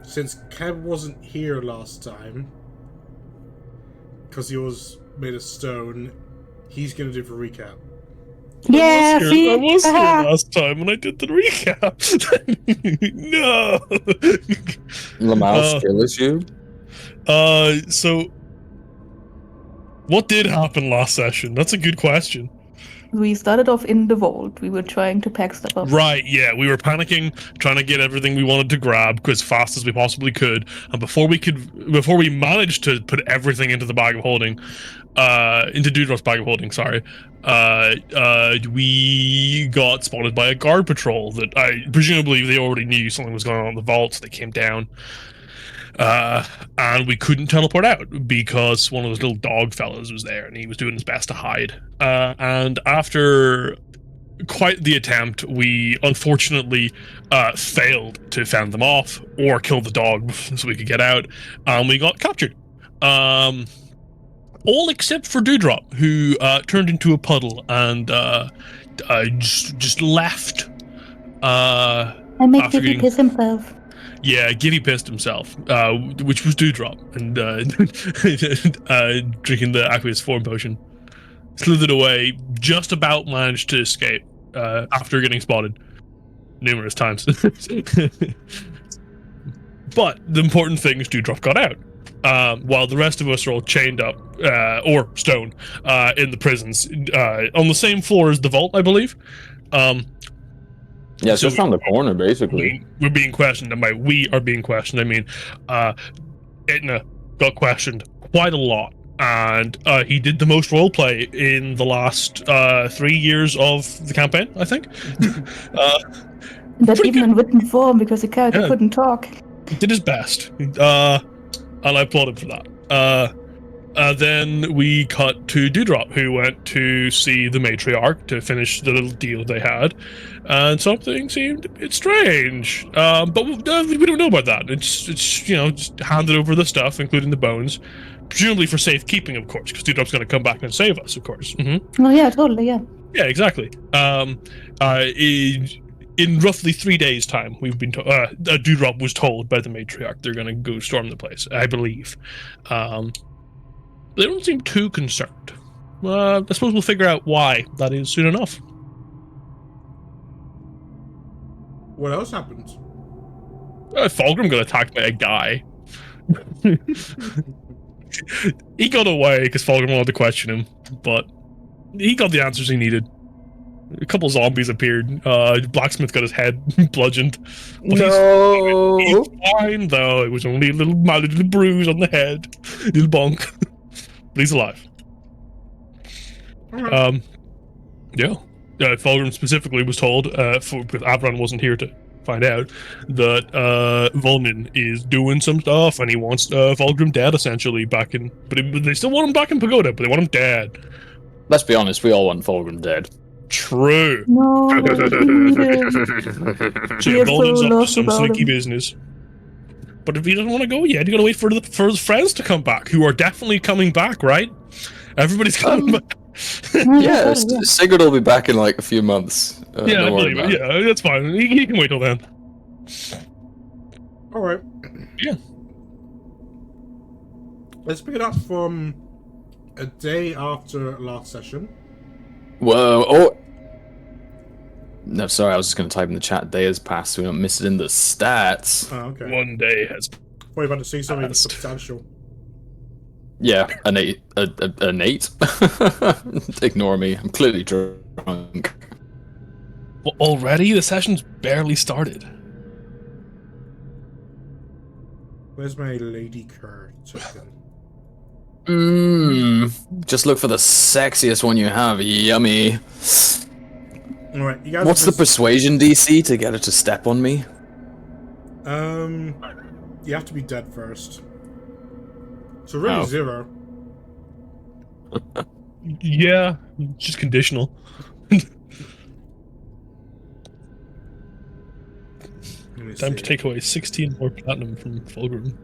Since Kev wasn't here last time, because he was made of stone, he's gonna do the recap. Yeah, I was here last time when I did the recap. No. Lamal still is you. So what did happen last session? That's a good question. We started off in the vault. We were trying to pack stuff up. Right, yeah, we were panicking, trying to get everything we wanted to grab as fast as we possibly could, and before we managed to put everything into the bag of holding, into Dewdrop's bag of holding, sorry, we got spotted by a guard patrol that presumably they already knew something was going on in the vault, so they came down. And we couldn't teleport out because one of those little dog fellas was there and he was doing his best to hide. And after quite the attempt, we unfortunately failed to fend them off or kill the dog so we could get out, and we got captured. All except for Dewdrop, who turned into a puddle and just left. I made Gibby piss himself. Yeah, Gibby pissed himself, which was Dewdrop, and drinking the aqueous form potion. Slithered away, just about managed to escape after getting spotted numerous times. But the important thing is Dewdrop got out, while the rest of us are all chained up, or stone, in the prisons, on the same floor as the vault, I believe. Yeah, it's just around the corner, basically. We're being questioned, and by we are being questioned, I mean, Itna got questioned quite a lot, and he did the most roleplay in the last 3 years of the campaign, I think. That even in written form, because the character couldn't talk. He did his best, and I applaud him for that. Then we cut to Dewdrop, who went to see the matriarch to finish the little deal they had, and something seemed a bit strange. But we don't know about that. It's just handed over the stuff, including the bones, presumably for safekeeping, of course, because Dewdrop's going to come back and save us, of course. Mm-hmm. Oh yeah, totally, yeah. Yeah, exactly. In roughly 3 days' time, we've been Dewdrop was told by the matriarch they're going to go storm the place, I believe. They don't seem too concerned. I suppose we'll figure out why that is soon enough. What else happened? Fulgrim got attacked by a guy. He got away because Fulgrim wanted to question him, but he got the answers he needed. A couple zombies appeared. Blacksmith got his head bludgeoned. But he's fine, though. It was only a little bruise on the head. Little bonk. But he's alive. Right. Yeah. Fulgrim specifically was told, because Abron wasn't here to find out, that Volnin is doing some stuff, and he wants Fulgrim dead, essentially, back in... But they still want him back in Pagoda, but they want him dead. Let's be honest, we all want Fulgrim dead. True. No. So Volnin's up to some sneaky business. But if he doesn't want to go yet, you gotta wait for his friends to come back, who are definitely coming back, right? Everybody's coming back. Yeah, Sigurd will be back in like a few months. Yeah, I believe it. Yeah, that's fine. He can wait till then. Alright. Yeah. Let's pick it up from a day after last session. Whoa, oh! No, sorry, I was just going to type in the chat, day has passed, so we don't miss it in the stats. Oh, okay. One day has... We're about to see something substantial. Yeah, an 8. An 8? Ignore me, I'm clearly drunk. Well, already? The session's barely started. Where's my Lady Kerr token? Just look for the sexiest one you have, yummy. Alright, you guys. What's the persuasion DC to get her to step on me? You have to be dead first. So really 0. Yeah, just conditional. Time to take away 16 more platinum from Fulgrim.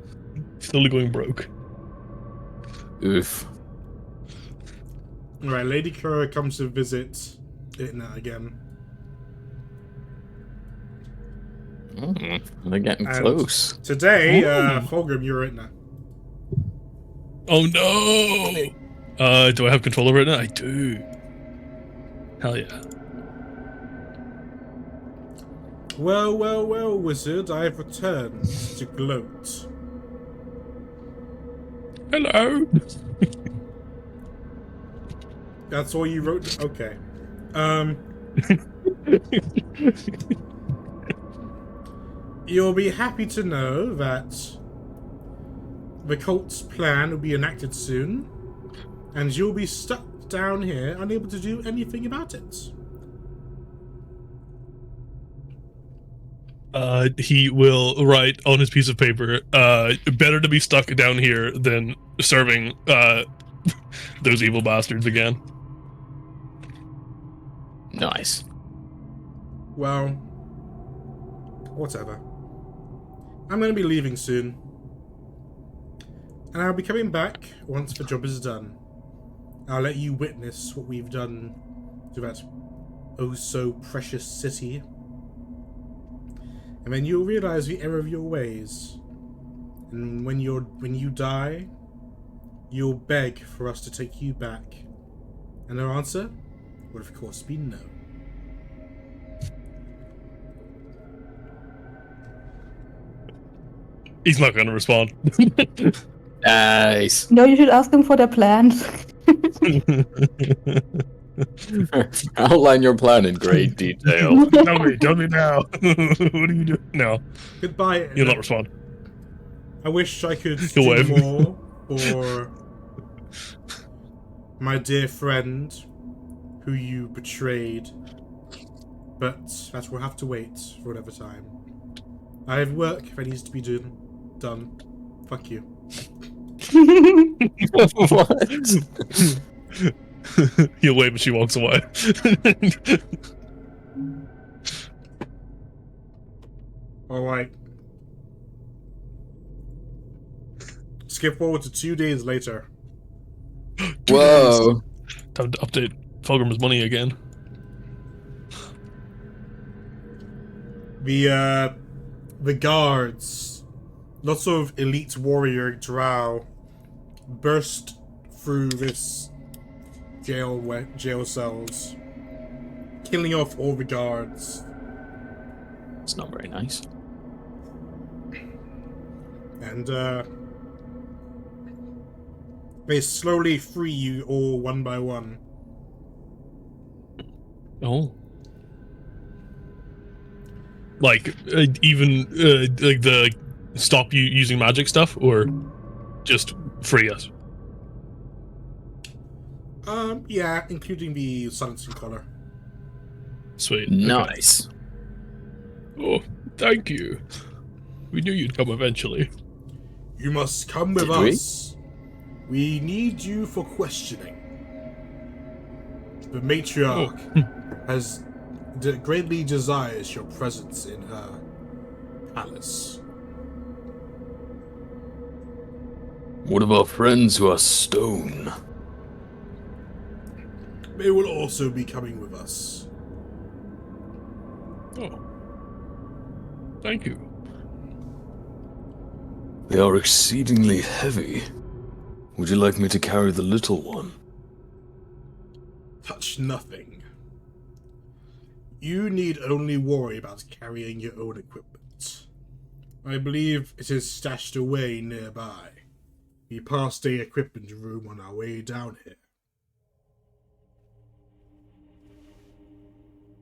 Slowly going broke. Oof. Alright, Lady Kerr comes to visit Itna again. They're getting And close. today, Ooh. Fulgrim, you're it now. Oh no! Do I have control over it now? I do. Hell yeah. Well, well, well, wizard, I have returned to gloat. Hello. That's all you wrote? Okay. You'll be happy to know that the cult's plan will be enacted soon, and you'll be stuck down here, unable to do anything about it. He will write on his piece of paper, better to be stuck down here than serving, those evil bastards again. Nice. Well, whatever. I'm going to be leaving soon. And I'll be coming back once the job is done. I'll let you witness what we've done to that oh so precious city. And then you'll realize the error of your ways. And when you die, you'll beg for us to take you back. And our answer would of course be no. He's not going to respond. Nice. No, you should ask them for their plans. Outline your plan in great detail. Tell me now. What are you doing now? Goodbye. He'll not respond. I wish I could He'll do wave. more for my dear friend who you betrayed. But that will have to wait for another time. I have work that needs to be done. Fuck you. What? He'll wave and she walks away. Alright. Skip forward to 2 days later. Whoa. Time to update Fulgrim's money again. The guards, lots of elite warrior drow, burst through this jail cells, killing off all the guards. It's not very nice. And they slowly free you all one by one. Oh. Like, even, like the stop you using magic stuff, or just free us? Yeah, including the silencing collar. Sweet. Okay. Nice. Oh, thank you. We knew you'd come eventually. You must come with Did we? us. We need you for questioning. The matriarch has greatly desires your presence in her palace. What of our friends who are stone? They will also be coming with us. Oh. Thank you. They are exceedingly heavy. Would you like me to carry the little one? Touch nothing. You need only worry about carrying your own equipment. I believe it is stashed away nearby. We passed a equipment room on our way down here.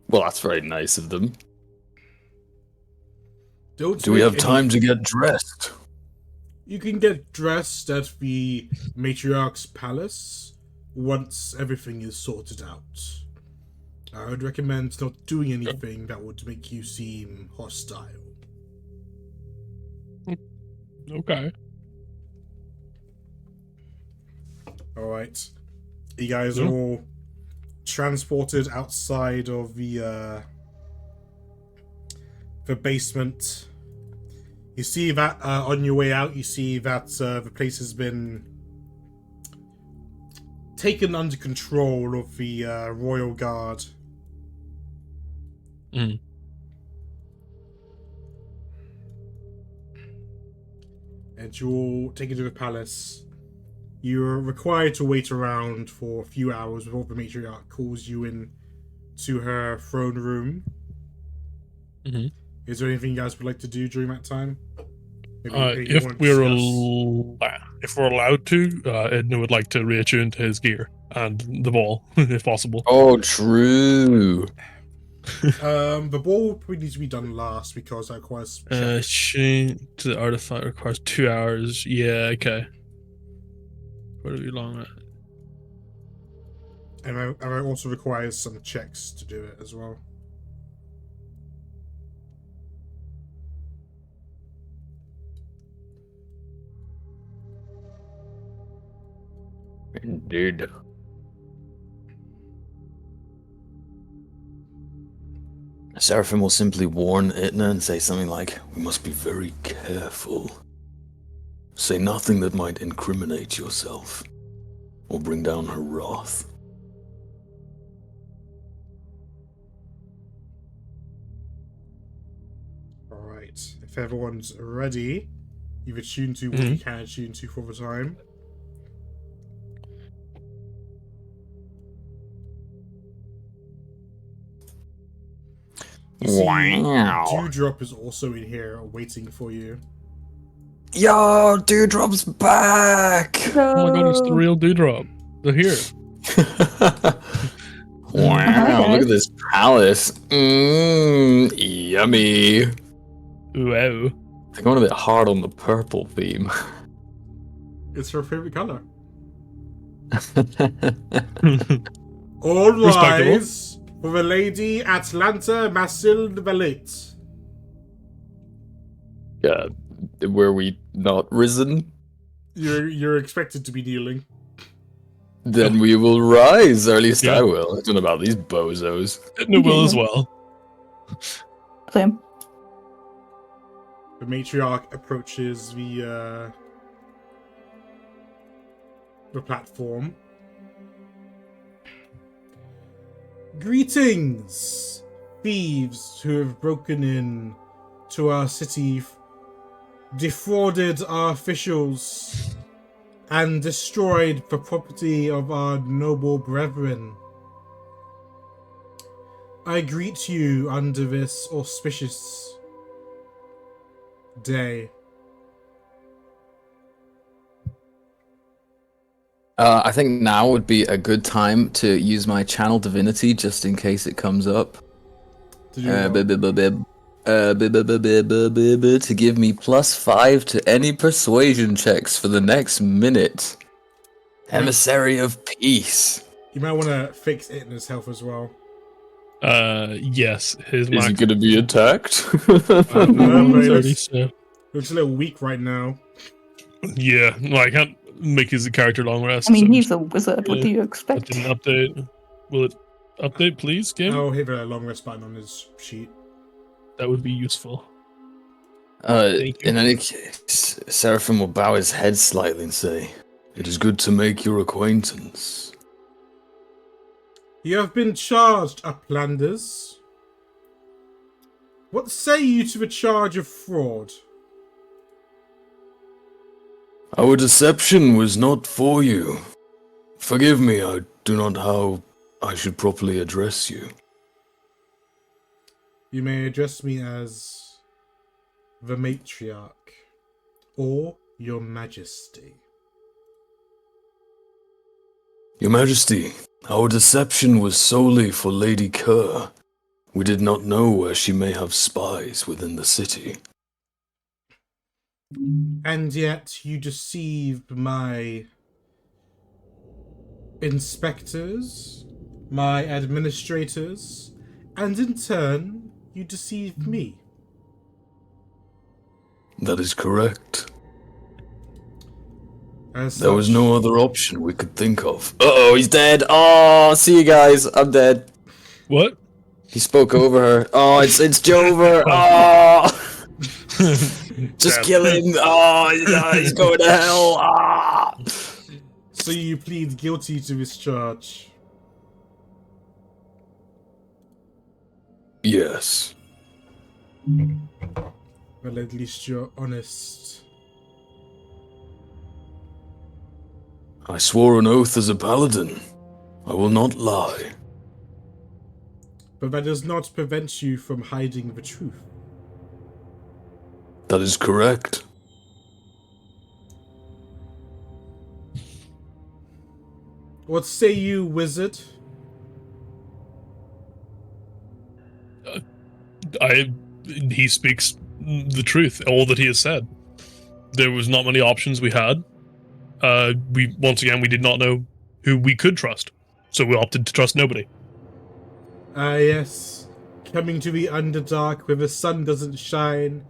Well, that's very nice of them. Don't Do we make have any- time to get dressed? You can get dressed at the matriarch's palace once everything is sorted out. I would recommend not doing anything that would make you seem hostile. Okay. Alright. You guys are all transported outside of the basement. You see that on your way out, you see that the place has been taken under control of the Royal Guard. Mm. and you all take it to the palace. You're required to wait around for a few hours before the matriarch calls you in to her throne room. Mm-hmm. Is there anything you guys would like to do during that time? Maybe anything you If want to if we're allowed to, Edna would like to reattune to his gear and the ball, if possible. Oh, true. The ball probably needs to be done last because that requires checks. Tune to the artifact requires 2 hours. Yeah, okay. Pretty long. And it also requires some checks to do it as well. Indeed. Seraphim will simply warn Itna and say something like, "We must be very careful. Say nothing that might incriminate yourself or bring down her wrath." Alright, if everyone's ready, you've attuned to what you can attune to for the time. You see, Wow. Dewdrop is also in here waiting for you. Yo, Dewdrop's back! Oh my god, it's the real Dewdrop. They're here. Wow, look at this palace. Yummy. Wow. I think I went a bit hard on the purple theme. It's her favorite color. All Respectable. rise for the Lady Atlanta Masilde Valit. Yeah, were we not risen? You're expected to be kneeling. Then we will rise, or at least Yeah. I will. I don't know about these bozos. Edna will as well. Same. The matriarch approaches the platform. Greetings, thieves who have broken in to our city, defrauded our officials, and destroyed the property of our noble brethren. I greet you under this auspicious day. I think now would be a good time to use my channel divinity just in case it comes up. To do To give me +5 to any persuasion checks for the next minute. Emissary of Peace. You might want to fix it in his health as well. Yes, his Is he max. gonna be attacked? No, but he 30, looks, so. looks a little weak right now. Yeah, no, I can't make his character long rest. I mean, so he's a wizard. What Yeah, do you that expect? didn't update. Will it update, please, game? I'll hit a long rest button on his sheet. That would be useful. Thank you. In any case, Seraphim will bow his head slightly and say, "It is good to make your acquaintance." You have been charged, Uplanders. What say you to the charge of fraud? Our deception was not for you. Forgive me, I do not know how I should properly address you. You may address me as the matriarch or your majesty. Your Majesty, our deception was solely for Lady Kerr. We did not know where she may have spies within the city. And yet you deceived my inspectors, my administrators, and in turn you deceived me. That is correct. As There was such- no other option we could think of. Uh-oh, he's dead. Oh, see you guys. I'm dead. What? He spoke over her. Oh, it's Jover. Oh, just Damn. kill him. Oh, he's going to hell. Ah. So you plead guilty to this charge. Yes. Well, at least you're honest. I swore an oath as a paladin. I will not lie. But that does not prevent you from hiding the truth. That is correct. What say you, wizard? He speaks the truth, all that he has said. There was not many options we had. We did not know who we could trust, so we opted to trust nobody. Ah, yes. Coming to the Underdark where the sun doesn't shine,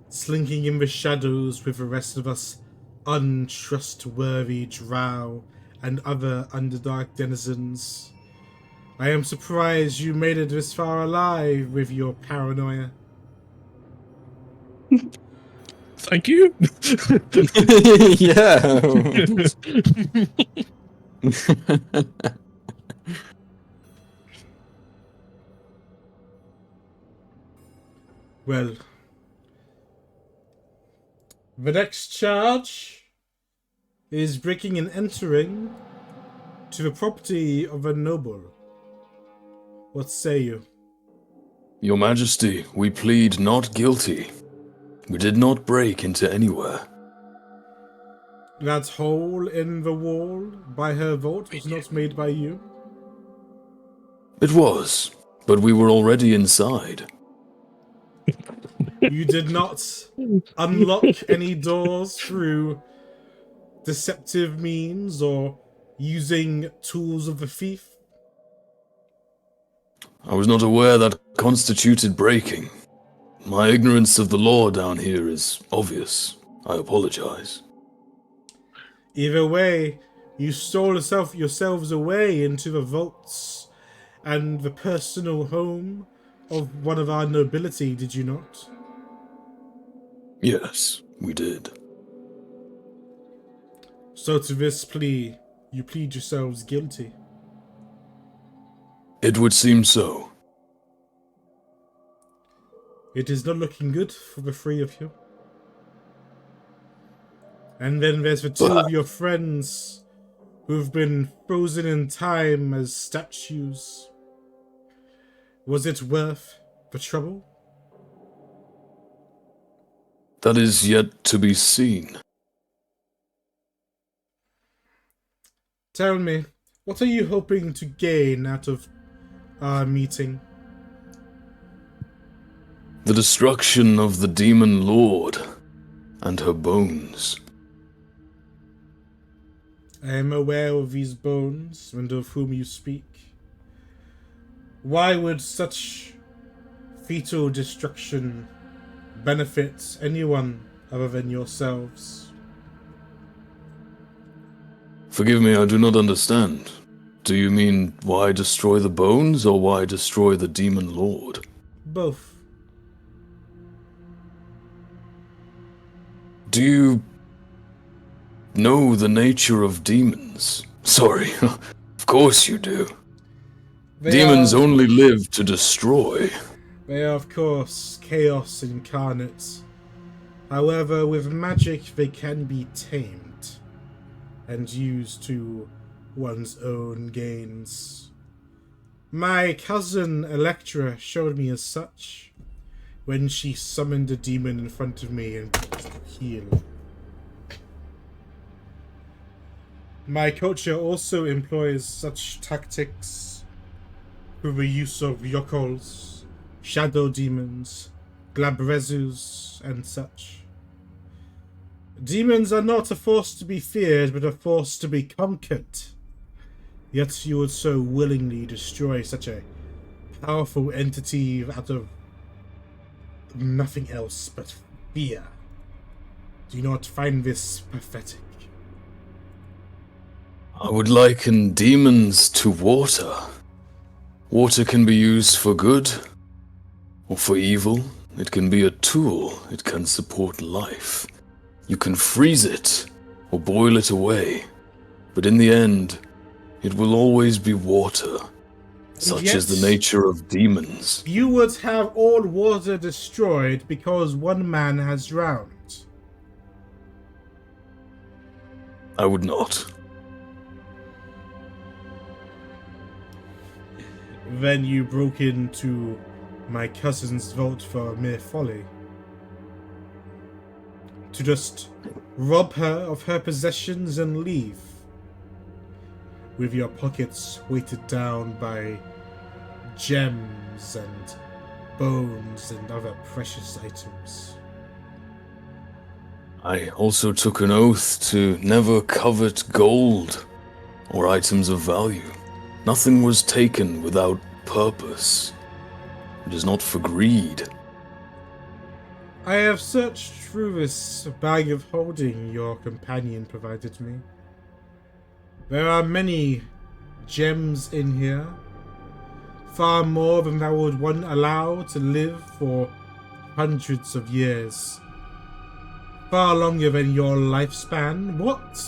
slinking in the shadows with the rest of us untrustworthy drow and other Underdark denizens. I am surprised you made it this far alive with your paranoia. Thank you. Yeah. Well, the next charge is breaking and entering to the property of a noble. What say you? Your Majesty, we plead not guilty. We did not break into anywhere. That hole in the wall by her vault was not made by you? It was, but we were already inside. You did not unlock any doors through deceptive means or using tools of the thief? I was not aware that constituted breaking. My ignorance of the law down here is obvious. I apologize. Either way, you stole yourselves away into the vaults and the personal home of one of our nobility, did you not? Yes, we did. So to this plea, you plead yourselves guilty. It would seem so. It is not looking good for the three of you. And then there's the two of your friends who've been frozen in time as statues. Was it worth the trouble? That is yet to be seen. Tell me, what are you hoping to gain out of our meeting? The destruction of the demon lord and her bones. I am aware of these bones and of whom you speak. Why would such fetal destruction benefit anyone other than yourselves? Forgive me, I do not understand. Do you mean why destroy the bones or why destroy the demon lord? Both. Do you know the nature of demons? Sorry, of course you do. Demons only live to destroy. They are, of course, chaos incarnate. However, with magic they can be tamed and used to one's own gains. My cousin Electra showed me as such when she summoned a demon in front of me and healed. My culture also employs such tactics through the use of yokkels, shadow demons, glabrezus, and such. Demons are not a force to be feared, but a force to be conquered. Yet you would so willingly destroy such a powerful entity out of nothing else but fear. Do you not find this pathetic? I would liken demons to water. Water can be used for good or for evil. It can be a tool. It can support life. You can freeze it or boil it away. But in the end, it will always be water. Such is the nature of demons. You would have all water destroyed because one man has drowned. I would not. then you broke into my cousin's vault for mere folly. To just rob her of her possessions and leave, with your pockets weighted down by gems and bones and other precious items. I also took an oath to never covet gold or items of value. Nothing was taken without purpose. It is not for greed. I have searched through this bag of holding your companion provided me. There are many gems in here, far more than I would want allow to live for hundreds of years. Far longer than your lifespan. What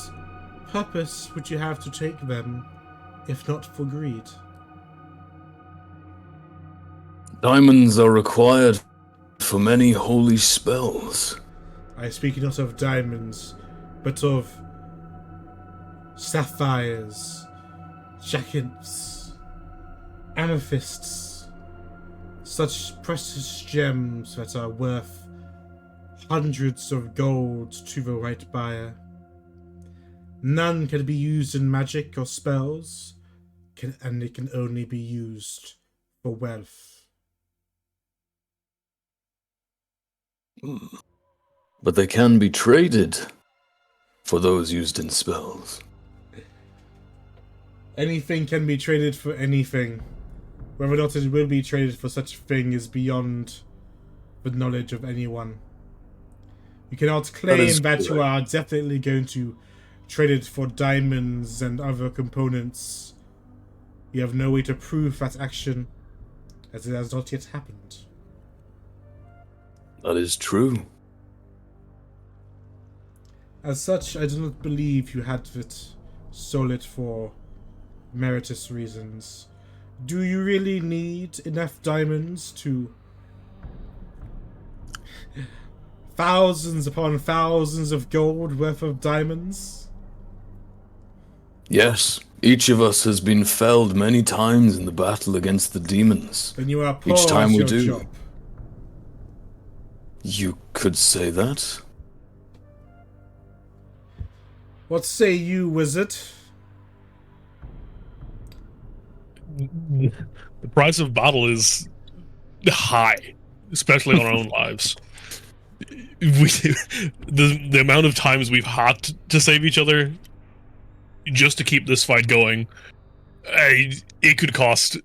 purpose would you have to take them, if not for greed? Diamonds are required for many holy spells. I speak not of diamonds, but of sapphires, jacinths, amethysts, such precious gems that are worth hundreds of gold to the right buyer. None can be used in magic or spells, and they can only be used for wealth. But they can be traded for those used in spells. Anything can be traded for anything. Whether or not it will be traded for such a thing is beyond the knowledge of anyone. You cannot claim that you are definitely going to trade it for diamonds and other components. You have no way to prove that action, as it has not yet happened. That is true. As such, I do not believe you had it sold it for meritorious reasons. Do you really need enough diamonds to... thousands upon thousands of gold worth of diamonds? Yes, each of us has been felled many times in the battle against the demons. Then you are poor Each time at we your do. job. You could say that. What say you, wizard? The price of battle is high, especially on our own lives. The amount of times we've had to save each other just to keep this fight going, it could cost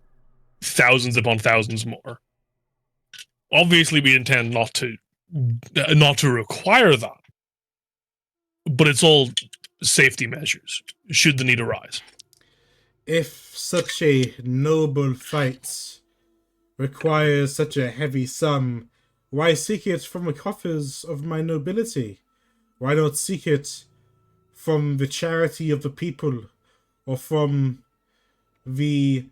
thousands upon thousands more. Obviously, we intend not to require that, but it's all safety measures should the need arise. If such a noble fight requires such a heavy sum, why seek it from the coffers of my nobility? Why not seek it from the charity of the people, or from the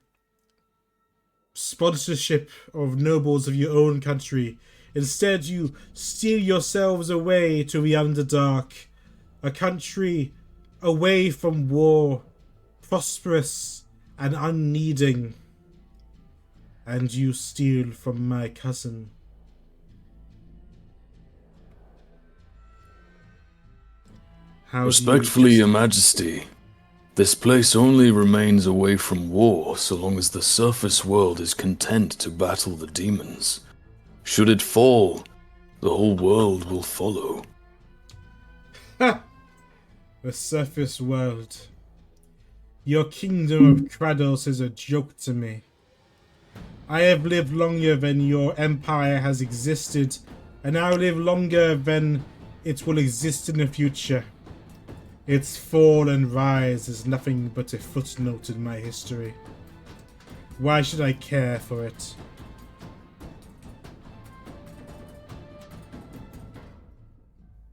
sponsorship of nobles of your own country? Instead, you steal yourselves away to the Underdark, a country away from war, prosperous and unneeding, and you steal from my cousin. How do you Respectfully, Your Majesty, this place only remains away from war so long as the surface world is content to battle the demons. Should it fall, the whole world will follow. Ha! The surface world. Your kingdom of Kratos is a joke to me. I have lived longer than your empire has existed, and I will live longer than it will exist in the future. Its fall and rise is nothing but a footnote in my history. Why should I care for it?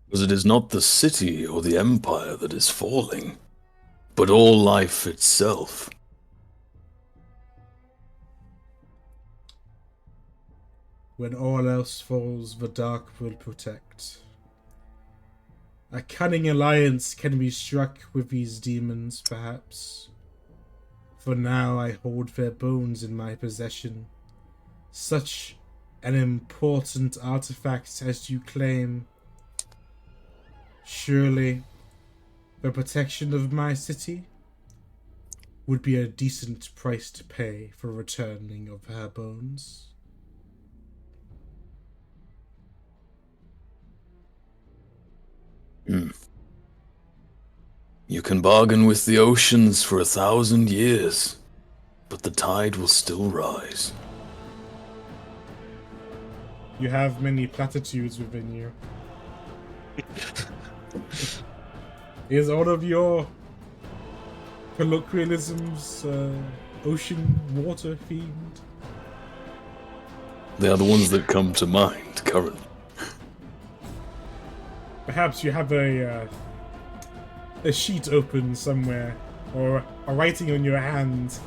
Because it is not the city or the empire that is falling, but all life itself. When all else falls, the dark will protect. A cunning alliance can be struck with these demons, perhaps. For now I hold their bones in my possession. Such an important artifact as you claim. Surely, the protection of my city would be a decent price to pay for returning of her bones. You can bargain with the oceans for 1,000 years, but the tide will still rise. You have many platitudes within you. Is all of your colloquialisms ocean water themed? They are the ones that come to mind currently. Perhaps you have a sheet open somewhere, or a writing on your hand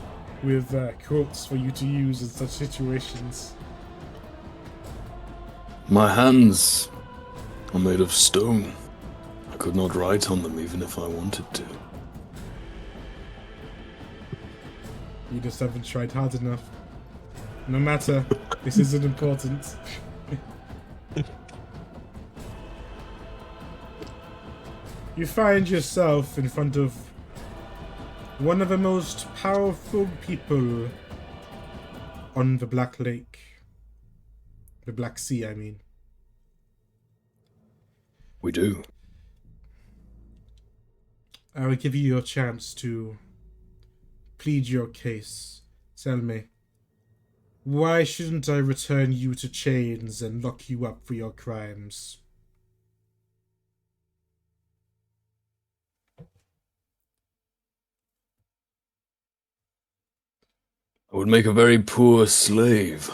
with quotes for you to use in such situations. My hands are made of stone. I could not write on them even if I wanted to. You just haven't tried hard enough. No matter, this isn't important. You find yourself in front of one of the most powerful people on the Black Lake. The Black Sea, I mean. We do. I will give you your chance to plead your case. Tell me, why shouldn't I return you to chains and lock you up for your crimes? I would make a very poor slave.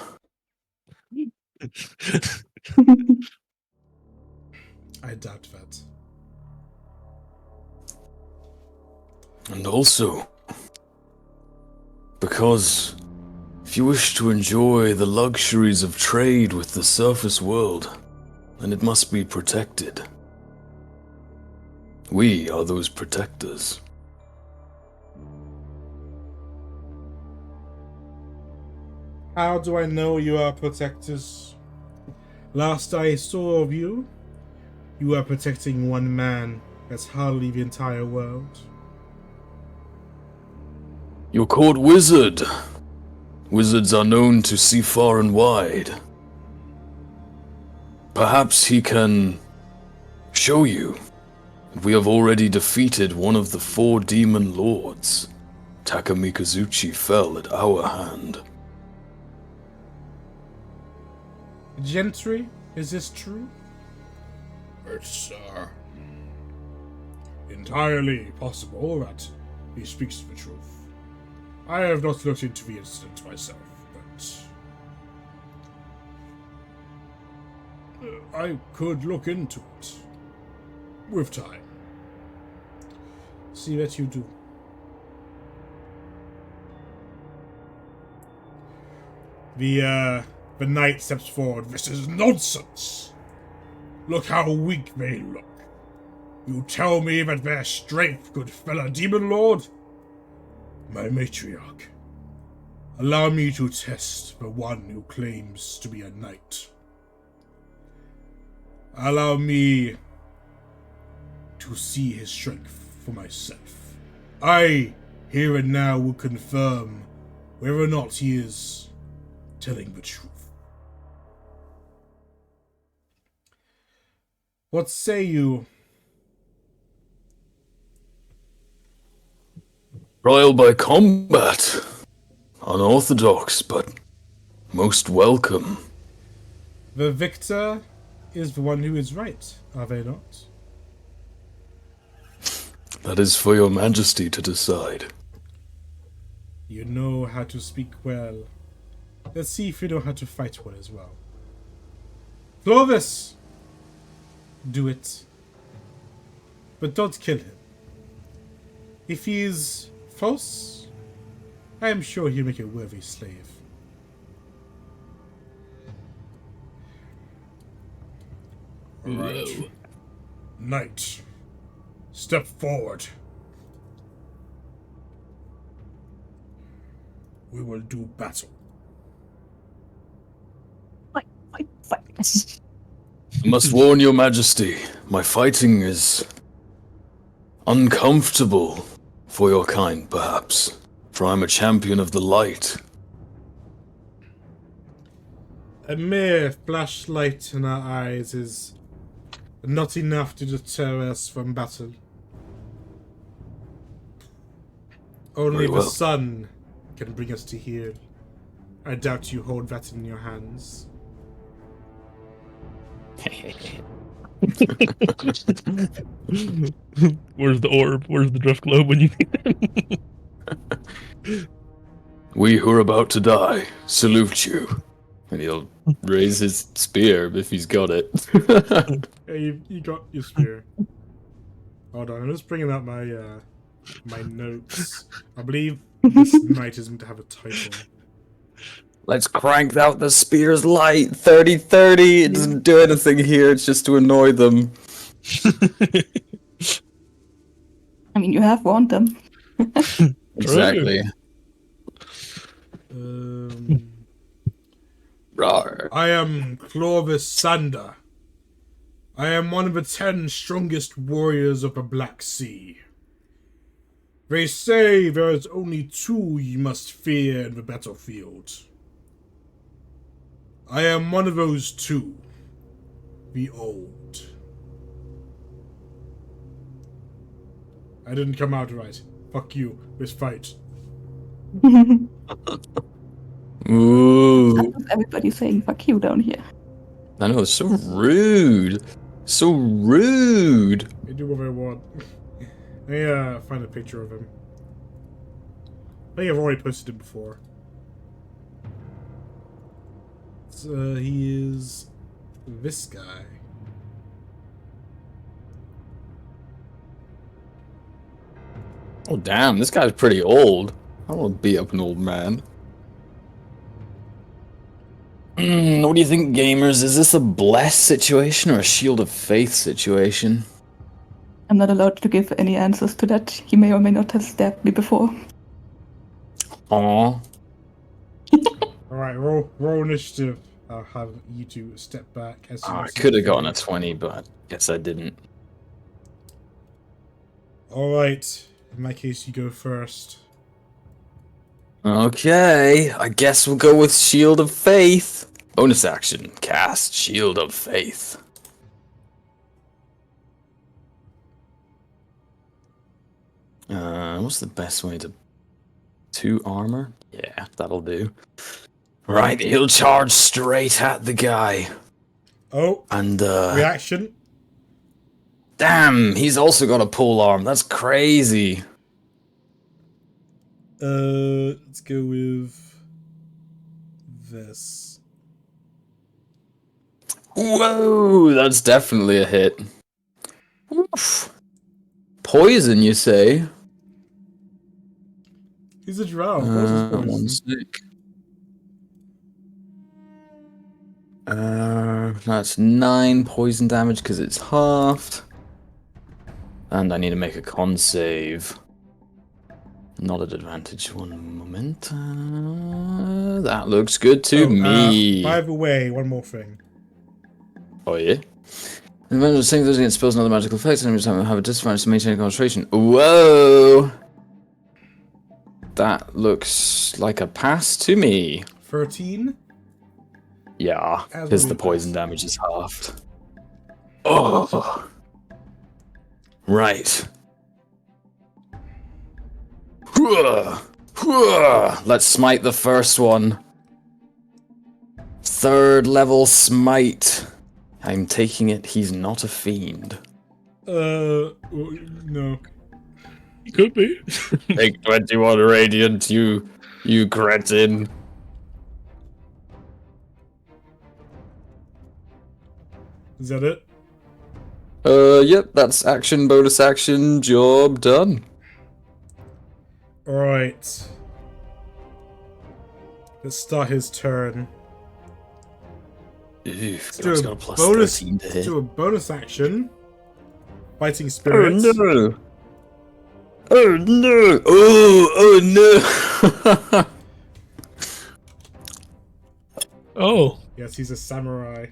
I doubt that. And also, because if you wish to enjoy the luxuries of trade with the surface world, then it must be protected. We are those protectors. How do I know you are protectors? Last I saw of you, you were protecting one man. That's hardly the entire world. Your court wizard. Wizards are known to see far and wide. Perhaps he can show you that we have already defeated one of the 4 demon lords. Takamikazuchi fell at our hand. Gentry, is this true? It's entirely possible that he speaks the truth. I have not looked into the incident myself, but I could look into it with time. See what you do. The knight steps forward. This is nonsense. Look how weak they look. You tell me that their strength could fell a demon lord? My matriarch, allow me to test the one who claims to be a knight. Allow me to see his strength for myself. I, here and now, will confirm whether or not he is telling the truth. What say you? Trial by combat. Unorthodox, but most welcome. The victor is the one who is right, are they not? That is for your majesty to decide. You know how to speak well. Let's see if you know how to fight well as well. Clovis! Do it. But don't kill him. If he is false, I am sure he'll make a worthy slave. Right. Knight, step forward. we will do battle. Fight. I must warn your majesty, my fighting is uncomfortable for your kind, perhaps, for I'm a champion of the light. A mere flashlight in our eyes is not enough to deter us from battle. Only Very well. the sun can bring us to here. I doubt you hold that in your hands. Where's the orb? Where's the drift globe when you need it? We who are about to die salute you. And he'll raise his spear if he's got it. Hey, you got your spear. Hold on, I'm just bringing up my my notes. I believe this knight is meant to have a title. Let's crank out the spear's light. 30-30. It doesn't do anything here. It's just to annoy them. I mean, you have warned them. Exactly. Rawr. I am Clovis Sander. I am one of the 10 strongest warriors of the Black Sea. They say there is only 2 you must fear in the battlefield. I am one of those 2. The Old. I didn't come out right. Fuck you. Let's fight. Ooh. Everybody saying fuck you down here. I know, it's so rude. So rude. They do what they want. Let me find a picture of him. I think I've already posted it before. So, he is this guy. Oh, damn, this guy's pretty old. I don't want to beat up an old man. What do you think, gamers? Is this a bless situation or a shield of faith situation? I'm not allowed to give any answers to that. He may or may not have stabbed me before. Aww. Alright, roll initiative. I'll have you two step back. As soon I as could have you- gotten a 20, but guess I didn't. Alright, in that case, you go first. Okay, I guess we'll go with Shield of Faith. Bonus action, cast Shield of Faith. What's the best way to... 2 armor? Yeah, that'll do. Right, he'll charge straight at the guy. Oh, And, reaction. damn, he's also got a pole arm. That's crazy. Let's go with this. Whoa, that's definitely a hit. Oof. Poison, you say? He's a drow. Of course it's poison. One sec. That's 9 poison damage because it's halved. And I need to make a con save. Not at advantage. One moment. That looks good to me. By the way, one more thing. Oh yeah. The advantage of saving those against spells and other magical effects, enemies have a disadvantage to maintain concentration. Whoa! That looks like a pass to me. 13? Yeah, As because we the poison pass. damage is halved. Oh! Right. Let's smite the first one. 3rd level smite. I'm taking it he's not a fiend. No. He could be. Take 21 radiant, you cretin. Is that it? Yep, that's action, bonus action, job done. Alright. Let's start his turn. Oof, Do God's a got a plus bonus, 13 to hit. do a bonus action. Fighting Oh spirits. no! Oh no! Oh no! Oh. Yes, he's a samurai.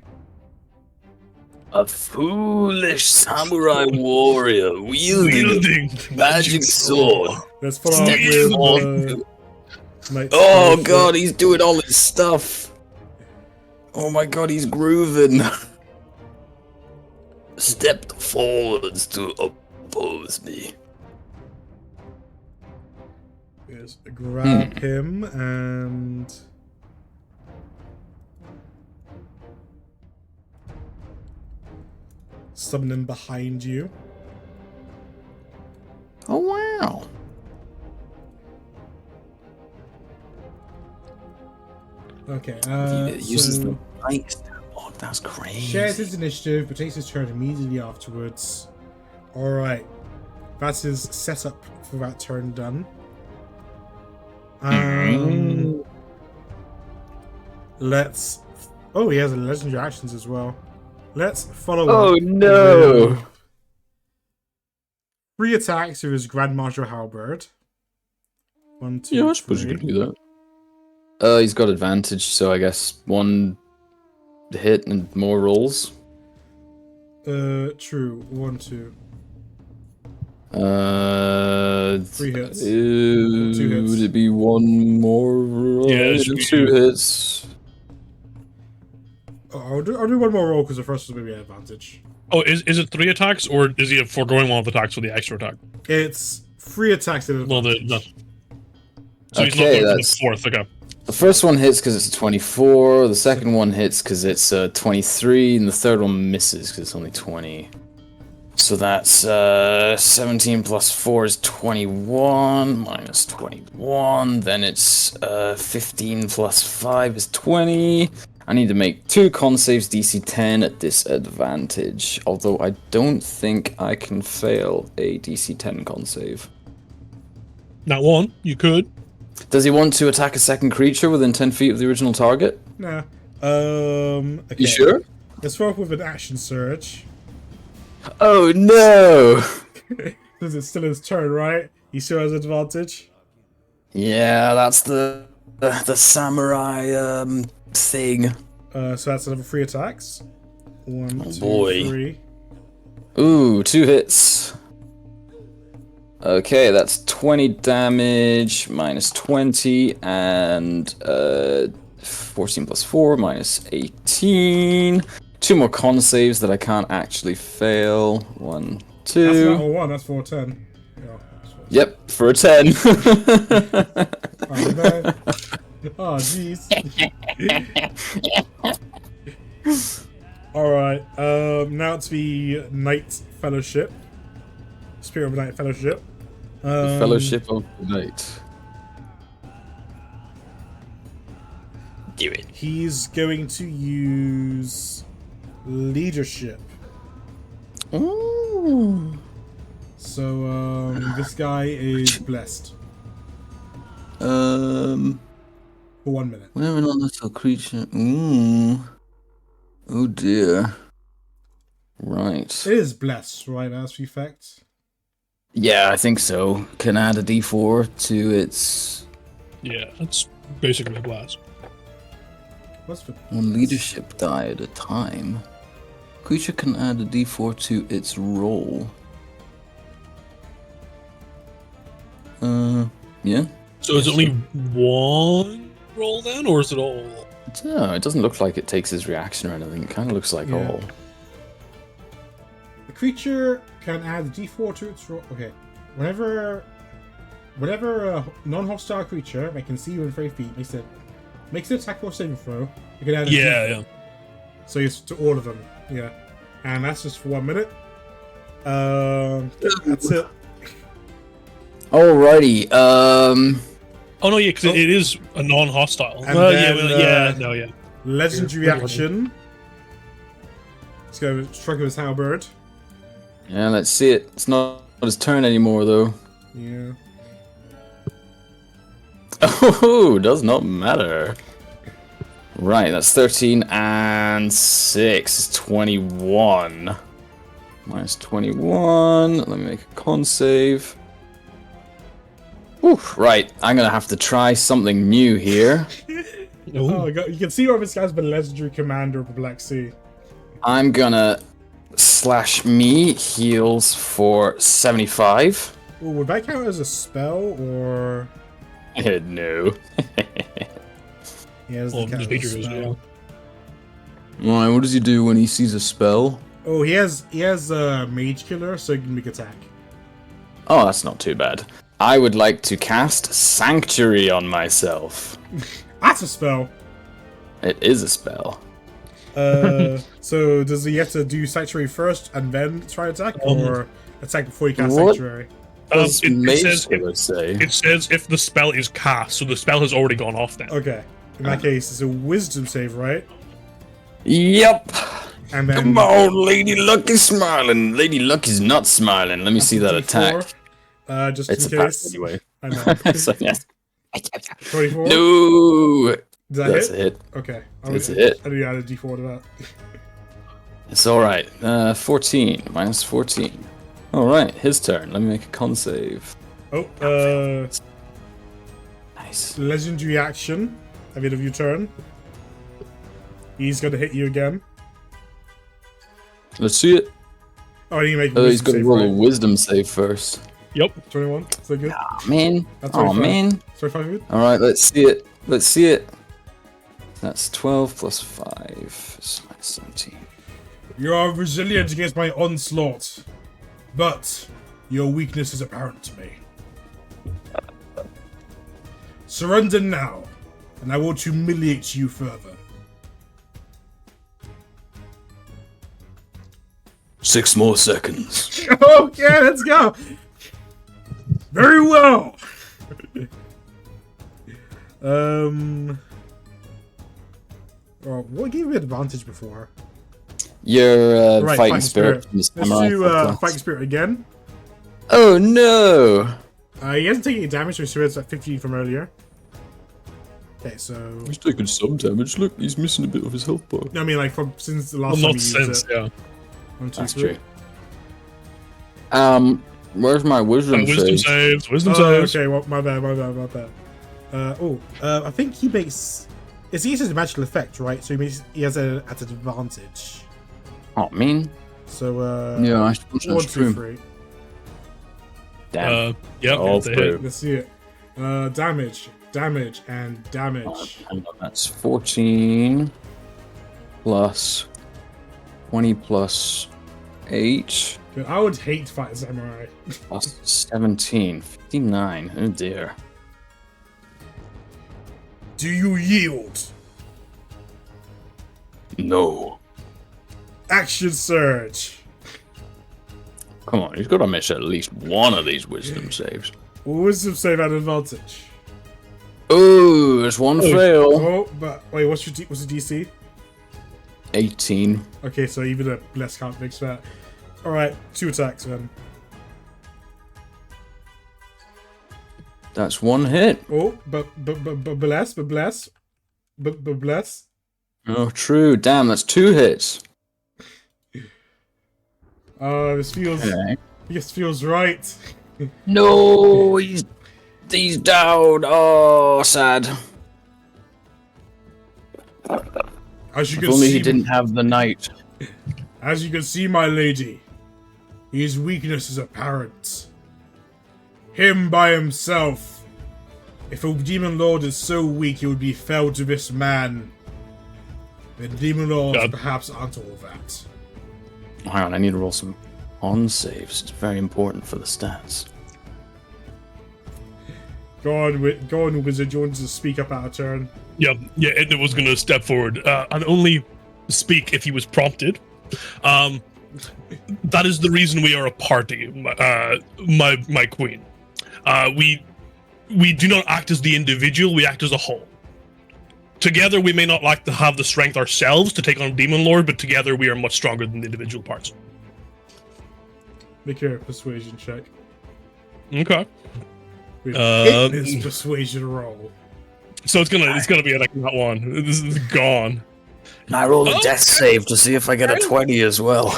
A foolish samurai warrior wielding magic sword. Let's follow up Step with Knight's Oh Fellowship. god, he's doing all his stuff. Oh my god, he's grooving. Stepped forwards to oppose me. Yes, grab him and summon him behind you. Oh wow. Okay, It uses so the lights. Oh, that's crazy. shares his initiative, but takes his turn immediately afterwards. Alright. That's his setup for that turn done. Let's... Oh, he has legendary actions as well. Let's follow Oh up no. with 3 attacks with his Grand Marshal Halberd. 1, 2, Yeah, I suppose you 3. could do that. He's got advantage, so I guess 1 hit and more rolls. True. 1, 2. 3 hits. 2 hits. Would it be 1 more? Yeah, it should be 2 hits. Oh, I'll do 1 more roll because the first was maybe an advantage. Oh, is it 3 attacks, or is he foregoing 1 of the attacks with the extra attack? It's 3 attacks and an Well, advantage. So he's not Okay, going for the that's- 4th, okay. The first one hits because it's a 24, the second one hits because it's a 23, and the third one misses because it's only 20. So that's 17 plus 4 is 21, minus 21, then it's 15 plus 5 is 20. I need to make 2 con saves DC 10 at disadvantage, although I don't think I can fail a DC 10 con save. Not 1, you could. Does he want to attack a second creature within 10 feet of the original target? Nah. Okay. You sure? Let's start with an action surge. Oh no! Because it's still his turn, right? He still has advantage. Yeah, that's the samurai thing. So that's another 3 attacks. 1, Oh 2, boy. 3. Ooh, 2 hits. Okay, that's 20 damage minus 20 and 14 plus 4 minus 18. 2 more con saves that I can't actually fail. 1, 2. That's not a 1, that's 4, 10. Yeah, that's 4. Yep, for a 10. Oh, no. Oh, jeez. Alright, now it's the Knight Fellowship. Spirit of Knight Fellowship. Fellowship of the Night. Do it. He's going to use leadership. Ooh. So, this guy is blessed For for 1 minute. whenever an unnatural creature. Ooh. Oh dear. Right. It is blessed, right? As the effect. Yeah, I think so. Can add a d4 to its Yeah, that's basically a blast. What's the one leadership die at a time. Creature can add a d4 to its roll. Yeah. So is it only 1 roll then, or is it all? No, it doesn't look like it takes his reaction or anything. It kind of looks like Yeah. all. The creature can add a d4 to its roll. Okay. Whenever a non-hostile creature that can see you in 3 feet makes an attack or saving throw, you can add a Yeah, D4. yeah. So it's to all of them. Yeah. And that's just for 1 minute. That's it. Alrighty. Oh no, yeah, because it is a non-hostile. And then, Legendary Yeah. action. Let's go strike with his halberd. Yeah, let's see it. It's not his turn anymore, though. Yeah. Oh, does not matter. Right, that's 13 and 6. 21. Minus 21. Let me make a con save. Whew, right, I'm gonna have to try something new here. Oh, you can see where this guy's been legendary commander of the Black Sea. I'm gonna slash me heals for 75. Ooh, would that count as a spell or? No. Yeah, Well, just nature goes down. Why? What does he do when he sees a spell? Oh, he has mage killer, so he can make attack. Oh, that's not too bad. I would like to cast Sanctuary on myself. That's a spell. It is a spell. So does he have to do sanctuary first and then try attack, or attack before he casts What? sanctuary? Does It Mage says Killer say? it says if the spell is cast, so the spell has already gone off then. Okay. In that case, it's a wisdom save, right? Yep. And then Come on, Lady Luck is smiling. Lady Luck is not smiling. Let me see that D4, attack. just It's in a pass case. anyway. I know. So, yes. 24. No. Does that That's hit? a hit. Okay. That's a hit. I need to add a D4 to that. It's alright. 14. Minus 14. Alright, his turn. Let me make a con save. Oh, Nice. legendary action. At the end of your turn. He's gonna hit you again. Let's see it. Oh, I need to make a Oh, he's wisdom got to save, roll a right? wisdom save first. Yep. 21. Is that good? Oh, man. That's Oh, 25. man. 25 good? Alright, let's see it. Let's see it. That's 12 plus 5. So that's 17. You are resilient against my onslaught, but your weakness is apparent to me. Surrender now, and I won't humiliate you further. 6 more seconds. Okay, let's go. Very well. Oh, what gave me advantage before? Your Right, fighting spirit from the Let's samurai do class. fighting spirit again. Oh no! He hasn't taken any damage, so his spirit's at 15 from earlier. Okay, so He's taking some damage. Look, he's missing a bit of his health bar. I mean, like from since the Well, last time not you since, used it. yeah. 1, 2, That's 3. true. Where's my wisdom Wisdom save? saves. Wisdom Oh, saves. okay. Well, my bad. I think he makes. It's a magical effect, right? So he has a at an advantage. Oh, man. So Yeah, I suppose 1, that's 2, true. 3. Damn. Yep. All they through. hit. Let's see it. Damage, and damage. Hang on, that's 14 plus 20 plus 8 Dude, I would hate to fight a samurai. plus 17. 59. Oh dear. Do you yield? No. Action surge. Come on, he's got to miss at least one of these wisdom saves. Wisdom save at advantage. Oh, there's one fail. Oh, but wait, what's the DC? 18. Okay, so even a bless can't fix that. All right, 2 attacks then. That's one hit. Oh, but bless. Oh, true. Damn, that's 2 hits. This feels right. No, he's down. Oh, sad. As you If can only see, he didn't have the knight. As you can see, my lady, his weakness is apparent. Him by himself. If a demon lord is so weak, he would be felled to this man. The demon lords God. perhaps aren't all that. Hang on, I need to roll some on saves. It's very important for the stats. Go on, Wizard. You want to speak up out of turn? Yeah, Edna was going to step forward and only speak if he was prompted. That is the reason we are a party, my queen. We do not act as the individual, we act as a whole. Together, we may not like to have the strength ourselves to take on Demon Lord, but together we are much stronger than the individual parts. Make your persuasion check. Okay. Hit this persuasion roll. So it's gonna be like that one. This is gone. And I roll a Oh, death save to see if I get a 20 as well.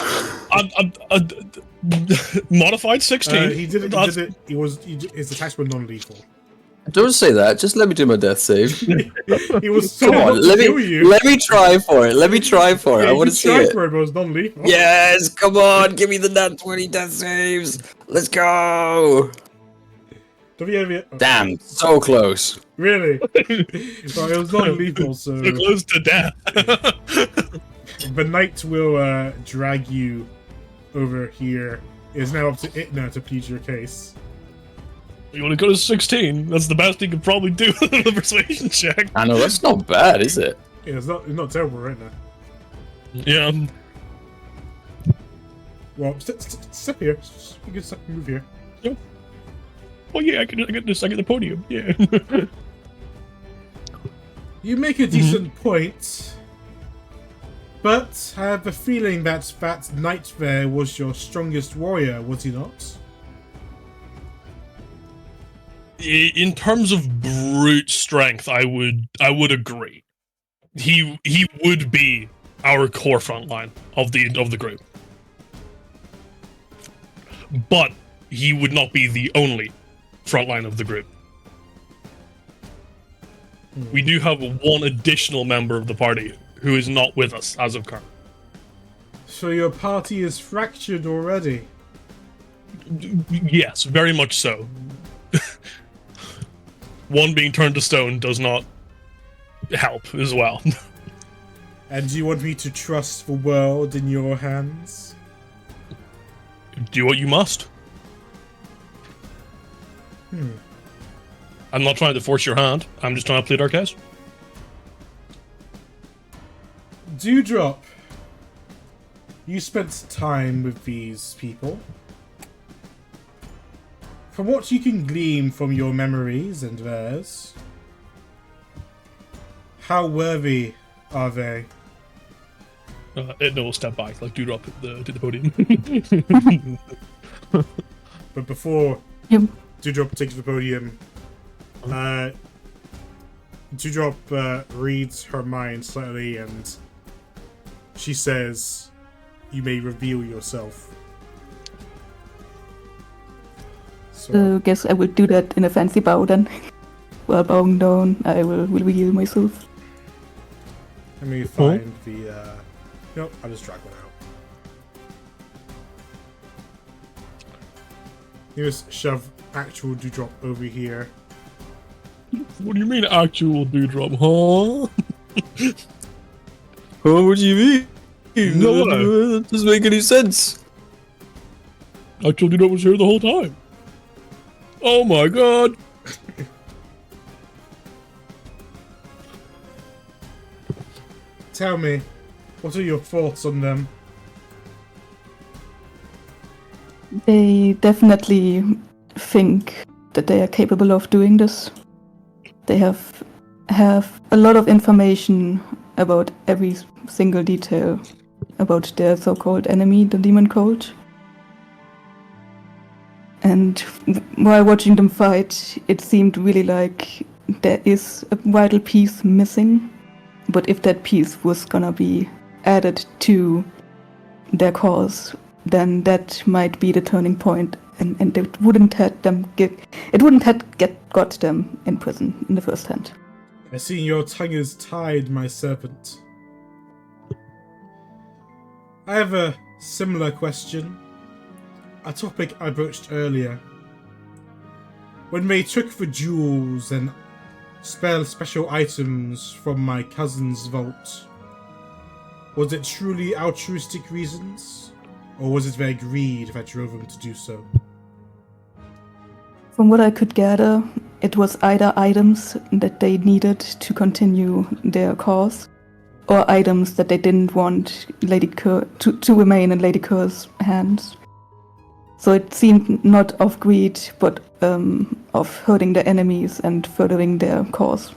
Modified 16. He did it. His attacks were non-lethal. Don't say that. Just let me do my death save. He was so Come on, to kill you. let me try for it. Let me try for it. Yeah, I you want to could see try it. for it, but it was non-lethal. Yes, come on, give me the nat 20 death saves. Let's go. Damn, so close. Really? Well, it was non-lethal, so So close to death. the knight will drag you over here. It is now up to it now to plead your case. You want to go to 16? That's the best you could probably do with a persuasion check. I know, that's not bad, is it? Yeah, it's not terrible right now. Yeah. Well, step here. You can move here. Oh yeah, I get the podium. Yeah. You make a decent point, but I have a feeling that knight there was your strongest warrior, was he not? In terms of brute strength, I would agree. He would be our core front line of the group, but he would not be the only front line of the group. We do have one additional member of the party who is not with us as of current. So your party is fractured already. Yes, very much so. One being turned to stone does not help as well. And do you want me to trust the world in your hands? Do what you must. I'm not trying to force your hand. I'm just trying to plead our case. Dewdrop, you spent time with these people. From what you can glean from your memories and theirs, how worthy are they? Edna will step back, like Dewdrop to the podium. But before Yep. Dewdrop takes the podium, Dewdrop reads her mind slightly and she says, "You may reveal yourself." So, Guess I will do that in a fancy bow then. While bowing down, I will reveal myself. let me find the. Nope, I'll just drag one out. You just shove actual Dewdrop over here. What do you mean, actual Dewdrop, huh? Oh, what do you mean? No way. That doesn't make any sense. Actual Dewdrop was here the whole time. Oh my god. Tell me, what are your thoughts on them? They definitely think that they are capable of doing this. They have a lot of information about every single detail about their so-called enemy, the demon cult. And while watching them fight, it seemed really like there is a vital piece missing. But if that piece was gonna be added to their cause, then that might be the turning point, and it wouldn't have got them in prison in the first hand. I see your tongue is tied, my serpent. I have a similar question. A topic I broached earlier. When they took the jewels and special items from my cousin's vault, was it truly altruistic reasons? Or was it their greed that drove them to do so? From what I could gather, it was either items that they needed to continue their cause, or items that they didn't want Lady Kerr to remain in Lady Kerr's hands. So it seemed not of greed, but of hurting their enemies and furthering their cause.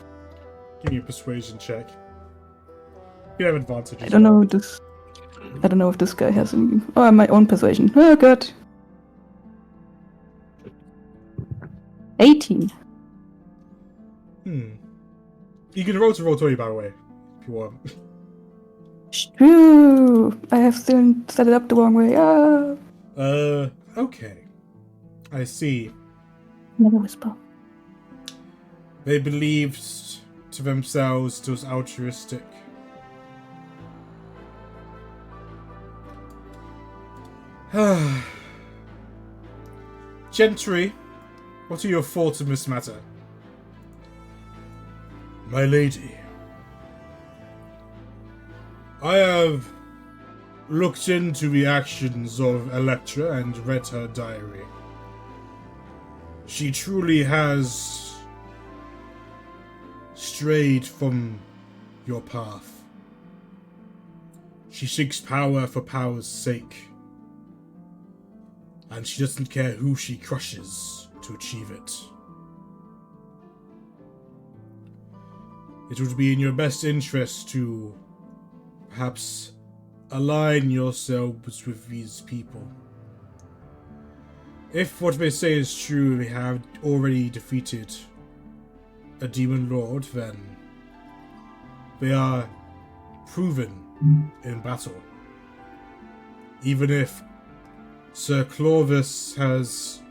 Give me a persuasion check. You have advantage. I don't know if this guy has any. Oh, my own persuasion. Oh god. 18. You can roll to roll 20, by the way, if you want. True. I have still set it up the wrong way. Ah. Okay. I see. Never whisper. They believed to themselves it was altruistic. Gentry, what are your thoughts on this matter? My lady, I have looked into the actions of Electra and read her diary. She truly has strayed from your path. She seeks power for power's sake, and she doesn't care who she crushes to achieve it. It would be in your best interest to perhaps align yourselves with these people. If what they say is true, they have already defeated a demon lord, then they are proven in battle. Even if Sir Clovis has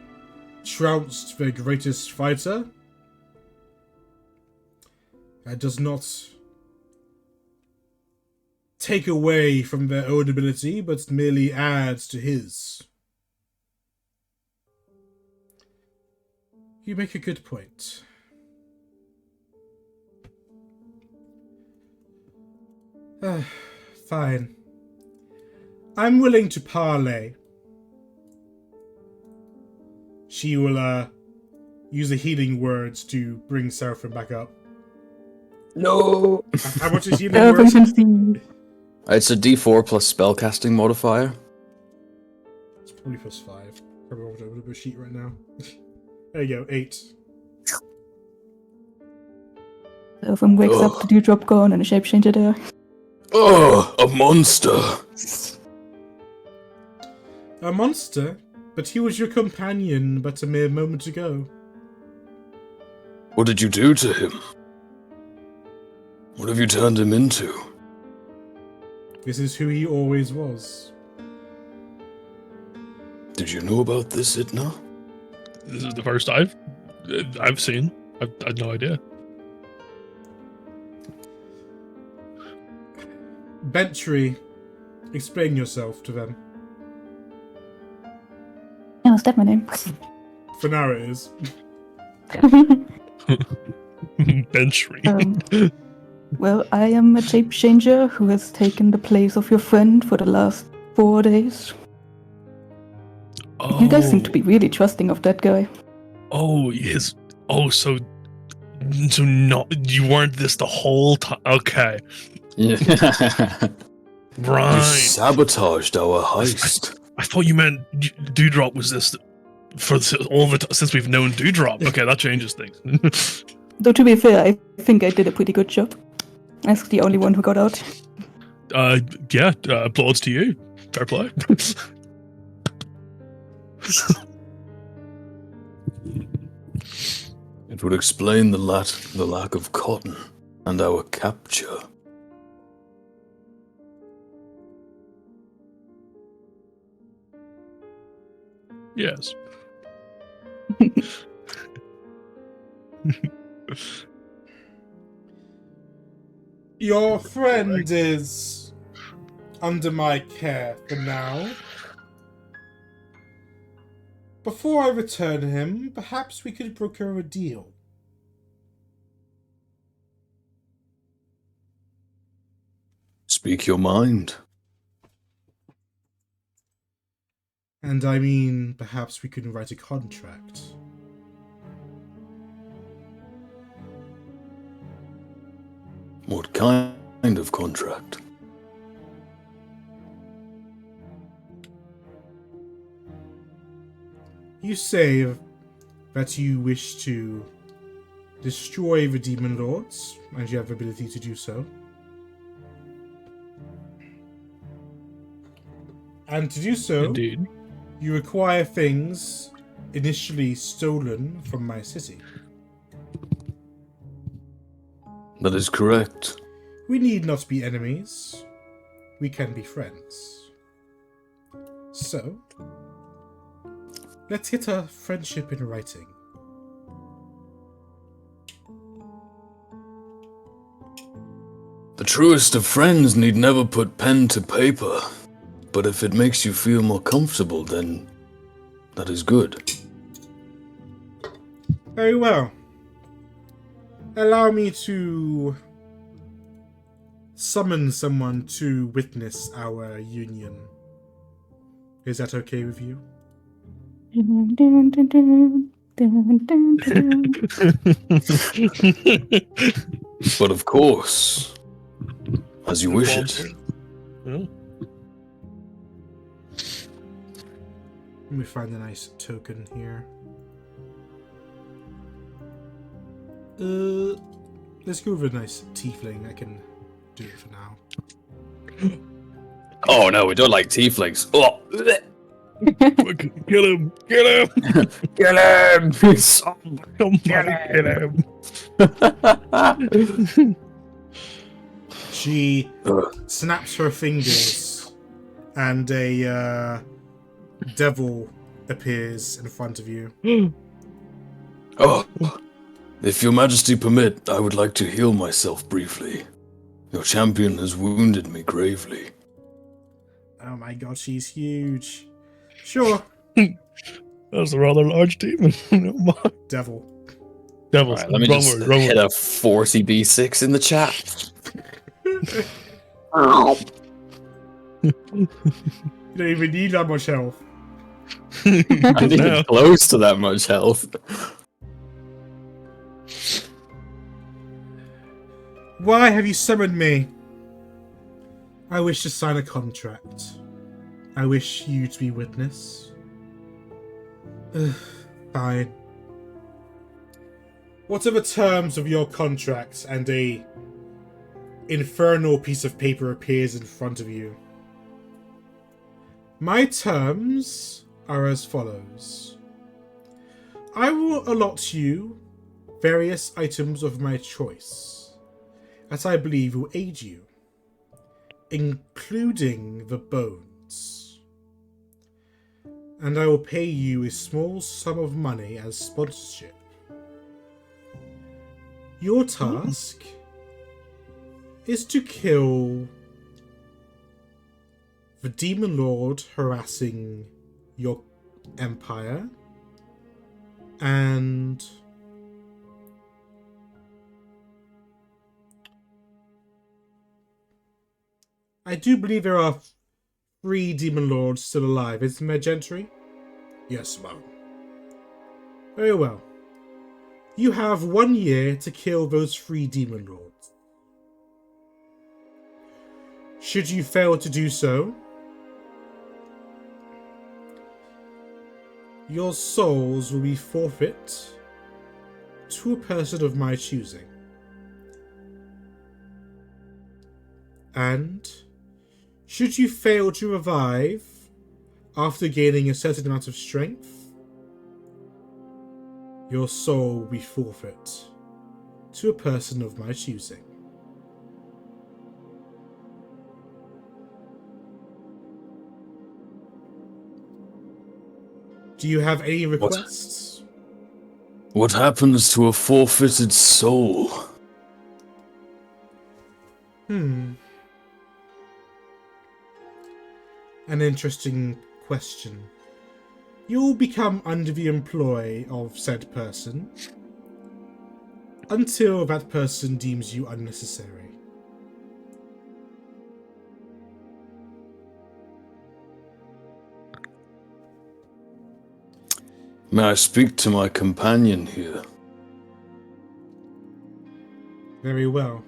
trounced their greatest fighter, that does not take away from their own ability, but merely adds to his. You make a good point. Fine. I'm willing to parley. She will, use the healing words to bring Seraphim back up. No. How much is healing Seraphim words? can see. It's a D4 plus spellcasting modifier. It's probably +5. Probably over the sheet right now. There you go, 8. Seraphim wakes up, the dewdrop gone, and a shape-changer there. Oh, a monster! A monster? But he was your companion but a mere moment ago. What did you do to him? What have you turned him into? This is who he always was. Did you know about this, Itna? This is the first I've seen. I had no idea. Bentry, explain yourself to them. Oh, is that my name? For now it is. Benchry. Well, I am a shape-changer who has taken the place of your friend for the last 4 days. Oh, You guys seem to be really trusting of that guy. Oh, yes. Oh, so not you weren't this the whole time? Okay, Yeah. You right. sabotaged our heist. I thought you meant Dewdrop was this for all the since we've known Dewdrop. Okay, that changes things. Though to be fair, I think I did a pretty good job. As the only one who got out. Yeah. Applause to you. Fair play. It would explain the lack of cotton and our capture. Yes. Your friend is under my care for now. Before I return him, perhaps we could broker a deal. Speak your mind. And I mean, perhaps we could write a contract. What kind of contract? You say that you wish to destroy the demon lords, and you have the ability to do so. And to do so, Indeed. you acquire things initially stolen from my city. That is correct. We need not be enemies. We can be friends. So, let's get our friendship in writing. truest of friends need never put pen to paper. But if it makes you feel more comfortable, then that is good. Very well. Allow me to summon someone to witness our union. Is that okay with you? But of course, as you wish it. Yeah. Let me find a nice token here. Let's go with a nice tiefling. I can do it for now. Oh no, we don't like tieflings. Oh, Kill him! Kill him! kill him! Somebody kill him! She snaps her fingers, and a devil appears in front of you. Oh, if your majesty permit, I would like to heal myself briefly. Your champion has wounded me gravely. Oh my god, she's huge. Sure. That's a rather large demon. Devil. Devils. Alright, let me wrong just word, wrong hit word. a 40b6 in the chat. You don't even need that much health. I'm not Now. even close to that much health. Why have you summoned me? I wish to sign a contract. I wish you to be witness. Fine. What are the terms of your contract? And a infernal piece of paper appears in front of you. My terms are as follows. I will allot you various items of my choice that I believe will aid you, including the bones. And I will pay you a small sum of money as sponsorship. Your task is to kill the demon lord harassing your empire, and I do believe there are 3 demon lords still alive, isn't there, Gentry? Yes, ma'am. Very well. You have 1 year to kill those 3 demon lords. Should you fail to do so, your souls will be forfeit to a person of my choosing. And should you fail to revive after gaining a certain amount of strength, your soul will be forfeit to a person of my choosing. Do you have any requests? What happens to a forfeited soul? An interesting question. You'll become under the employ of said person until that person deems you unnecessary. May I speak to my companion here? Very well.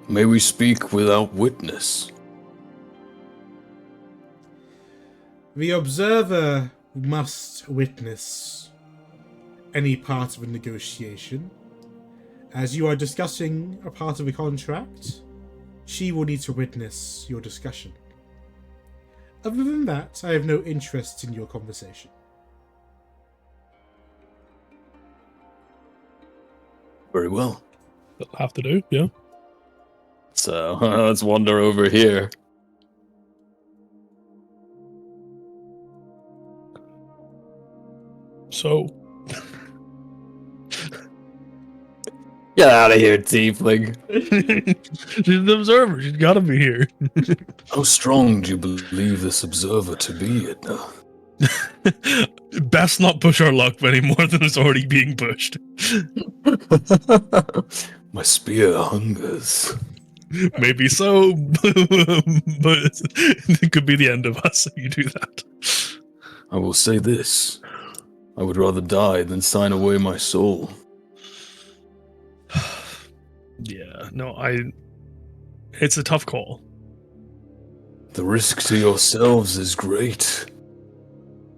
May we speak without witness? The observer must witness any part of a negotiation. As you are discussing a part of a contract, she will need to witness your discussion. Other than that, I have no interest in your conversation. Very well. That'll have to do, yeah. So let's wander over here. So, Get out of here, tiefling. She's the observer. She's got to be here. How strong do you believe this observer to be, Edna? Best not push our luck any more than is already being pushed. My spear hungers. Maybe so, but it could be the end of us if you do that. I will say this. I would rather die than sign away my soul. Yeah, no, it's a tough call. The risk to yourselves is great.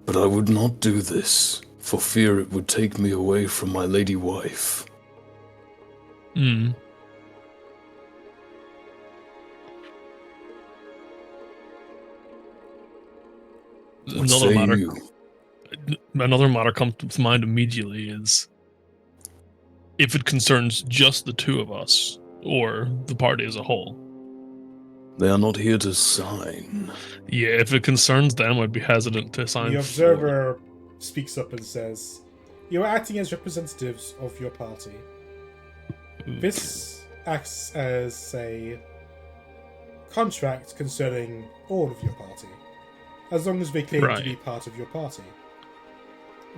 But I would not do this, for fear it would take me away from my lady wife. Hmm. What say you? Another matter comes to mind immediately is if it concerns just the two of us or the party as a whole. They are not here to sign. Yeah, if it concerns them, I'd be hesitant to sign. The observer speaks up and says, "You are acting as representatives of your party. This acts as a contract concerning all of your party, as long as they claim to be part of your party.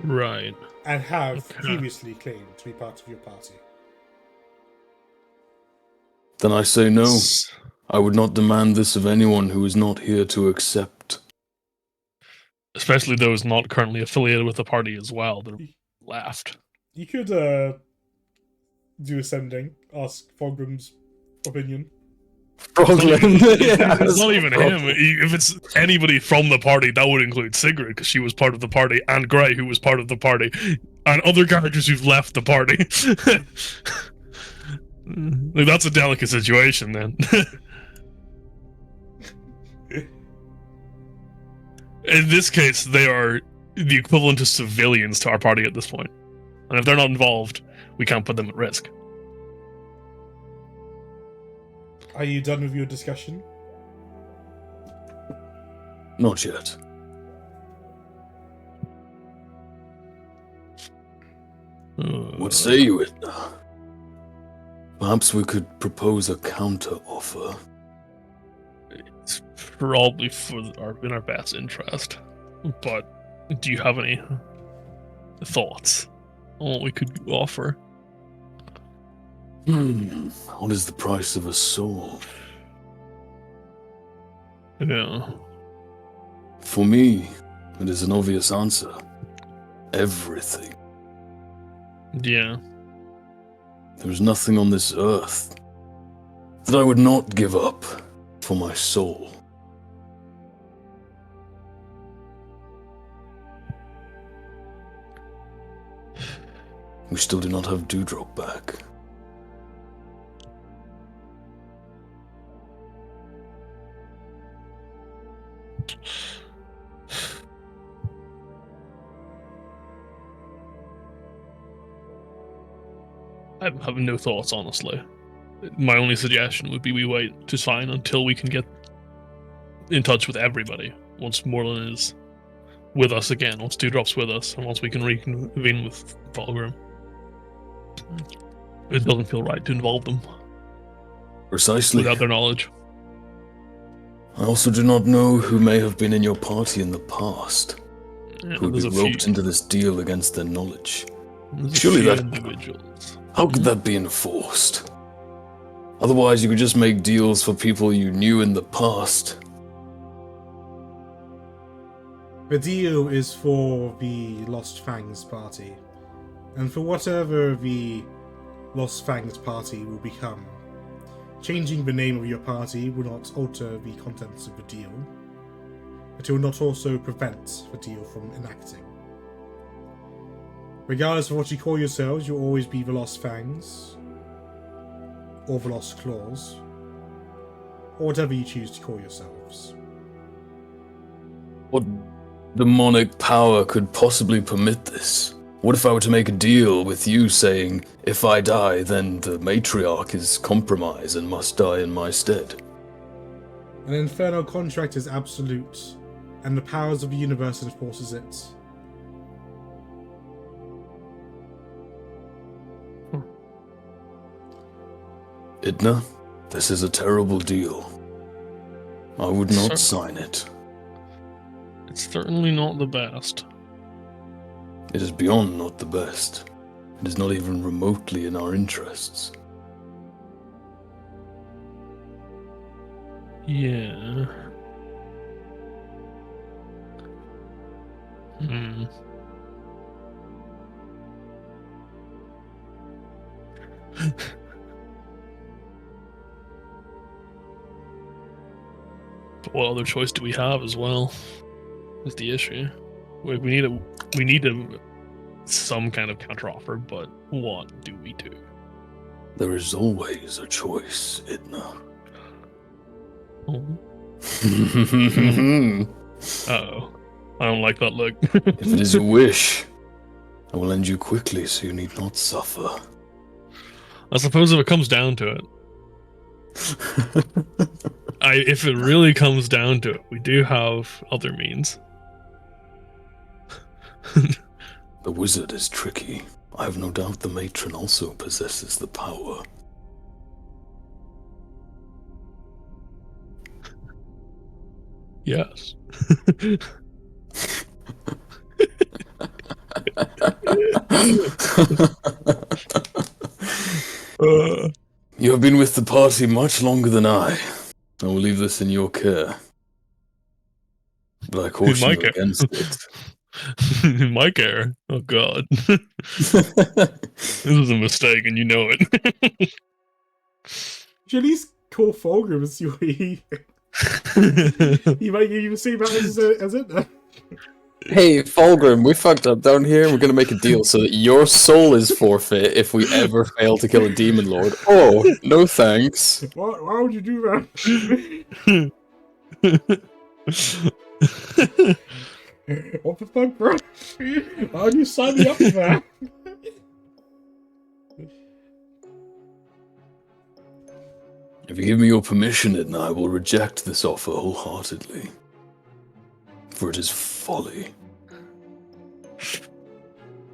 Right. And have previously claimed to be part of your party." Then I say no. I would not demand this of anyone who is not here to accept. Especially those not currently affiliated with the party as well. They're left. You could do ascending, ask Fogram's opinion. It's not even him. If it's anybody from the party, that would include Sigrid, because she was part of the party, and Gray, who was part of the party, and other characters who've left the party. Like, that's a delicate situation, then. In this case, they are the equivalent of civilians to our party at this point. And if they're not involved, we can't put them at risk. Are you done with your discussion? Not yet. What say you, Edna? Perhaps we could propose a counter-offer. It's probably in our best interest. But do you have any thoughts on what we could offer? What is the price of a soul? Yeah. For me, it is an obvious answer. Everything. Yeah. There is nothing on this earth that I would not give up for my soul. We still do not have Dewdrop back. I have no thoughts, honestly. My only suggestion would be we wait to sign until we can get in touch with everybody. Once Moreland is with us again, once Dewdrop's with us, and once we can reconvene with Fulgrim. It doesn't feel right to involve them. Precisely. Without their knowledge. I also do not know who may have been in your party in the past, who would be roped into this deal against their knowledge. Surely that individuals. How could that be enforced? Otherwise, you could just make deals for people you knew in the past. The deal is for the Lost Fangs party, and for whatever the Lost Fangs party will become. Changing the name of your party will not alter the contents of the deal, but it will not also prevent the deal from enacting. Regardless of what you call yourselves, you'll always be the Lost Fangs, or the Lost Claws, or whatever you choose to call yourselves. What demonic power could possibly permit this? What if I were to make a deal with you saying, if I die, then the matriarch is compromised and must die in my stead? An infernal contract is absolute, and the powers of the universe enforces it. Idna, this is a terrible deal. I would not sign it. It's certainly not the best. It is beyond not the best. It is not even remotely in our interests. Yeah. But what other choice do we have as well? Is the issue. We need some kind of counteroffer, but what do we do? There is always a choice, Idna. Oh. Uh-oh. I don't like that look. If it is your wish, I will end you quickly so you need not suffer. I suppose if it comes down to it. If it really comes down to it, we do have other means. The wizard is tricky. I have no doubt the matron also possesses the power. Yes. You have been with the party much longer than I. I will leave this in your care. But I caution you against it. In my care? Oh god. This is a mistake and you know it. Should at least call Fulgrim and see what he might give you the same as it. Hey, Fulgrim, we fucked up down here, and we're gonna make a deal so that your soul is forfeit if we ever fail to kill a demon lord. Oh, no thanks. Why would you do that? What the fuck, bro? Why would you sign me up for that? If you give me your permission, Edna, I will reject this offer wholeheartedly. For it is folly.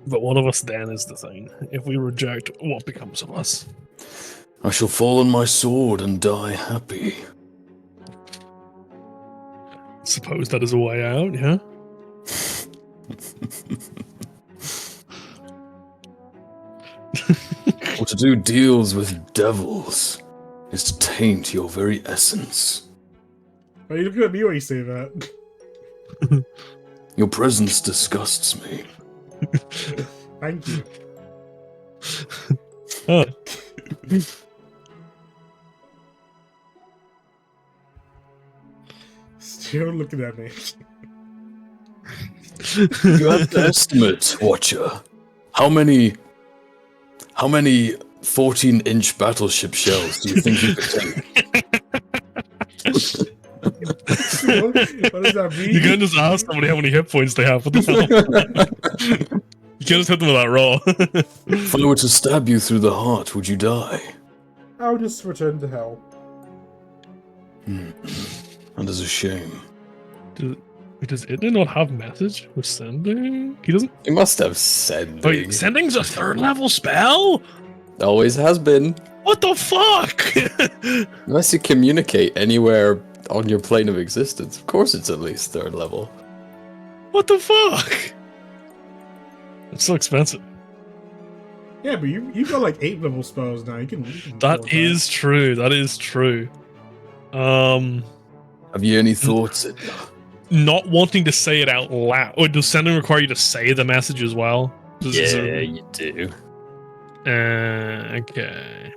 But one of us then is the thing. If we reject, what becomes of us? I shall fall on my sword and die happy. Suppose that is a way out, yeah? For to do deals with devils is to taint your very essence. Are you looking at me when you say that? Your presence disgusts me. Thank you. Oh. Still looking at me. You have to estimate, Watcher. How many 14-inch battleship shells do you think you could take? What does that mean? You can't just ask somebody how many hit points they have. What the hell? You can't just hit them with that roll. If I were to stab you through the heart, would you die? I'll just return to hell. That is a shame. Does Idna not have message with sending? He doesn't. He must have sending. Wait, sending's a 3rd level spell? Always has been. What the fuck? Unless you communicate anywhere on your plane of existence. Of course it's at least 3rd level. What the fuck? It's so expensive. Yeah, but you've got like 8 level spells now. You can That is true. That is true. Have you any thoughts, Edna? Not wanting to say it out loud. Or does sending require you to say the message as well? You do. Okay.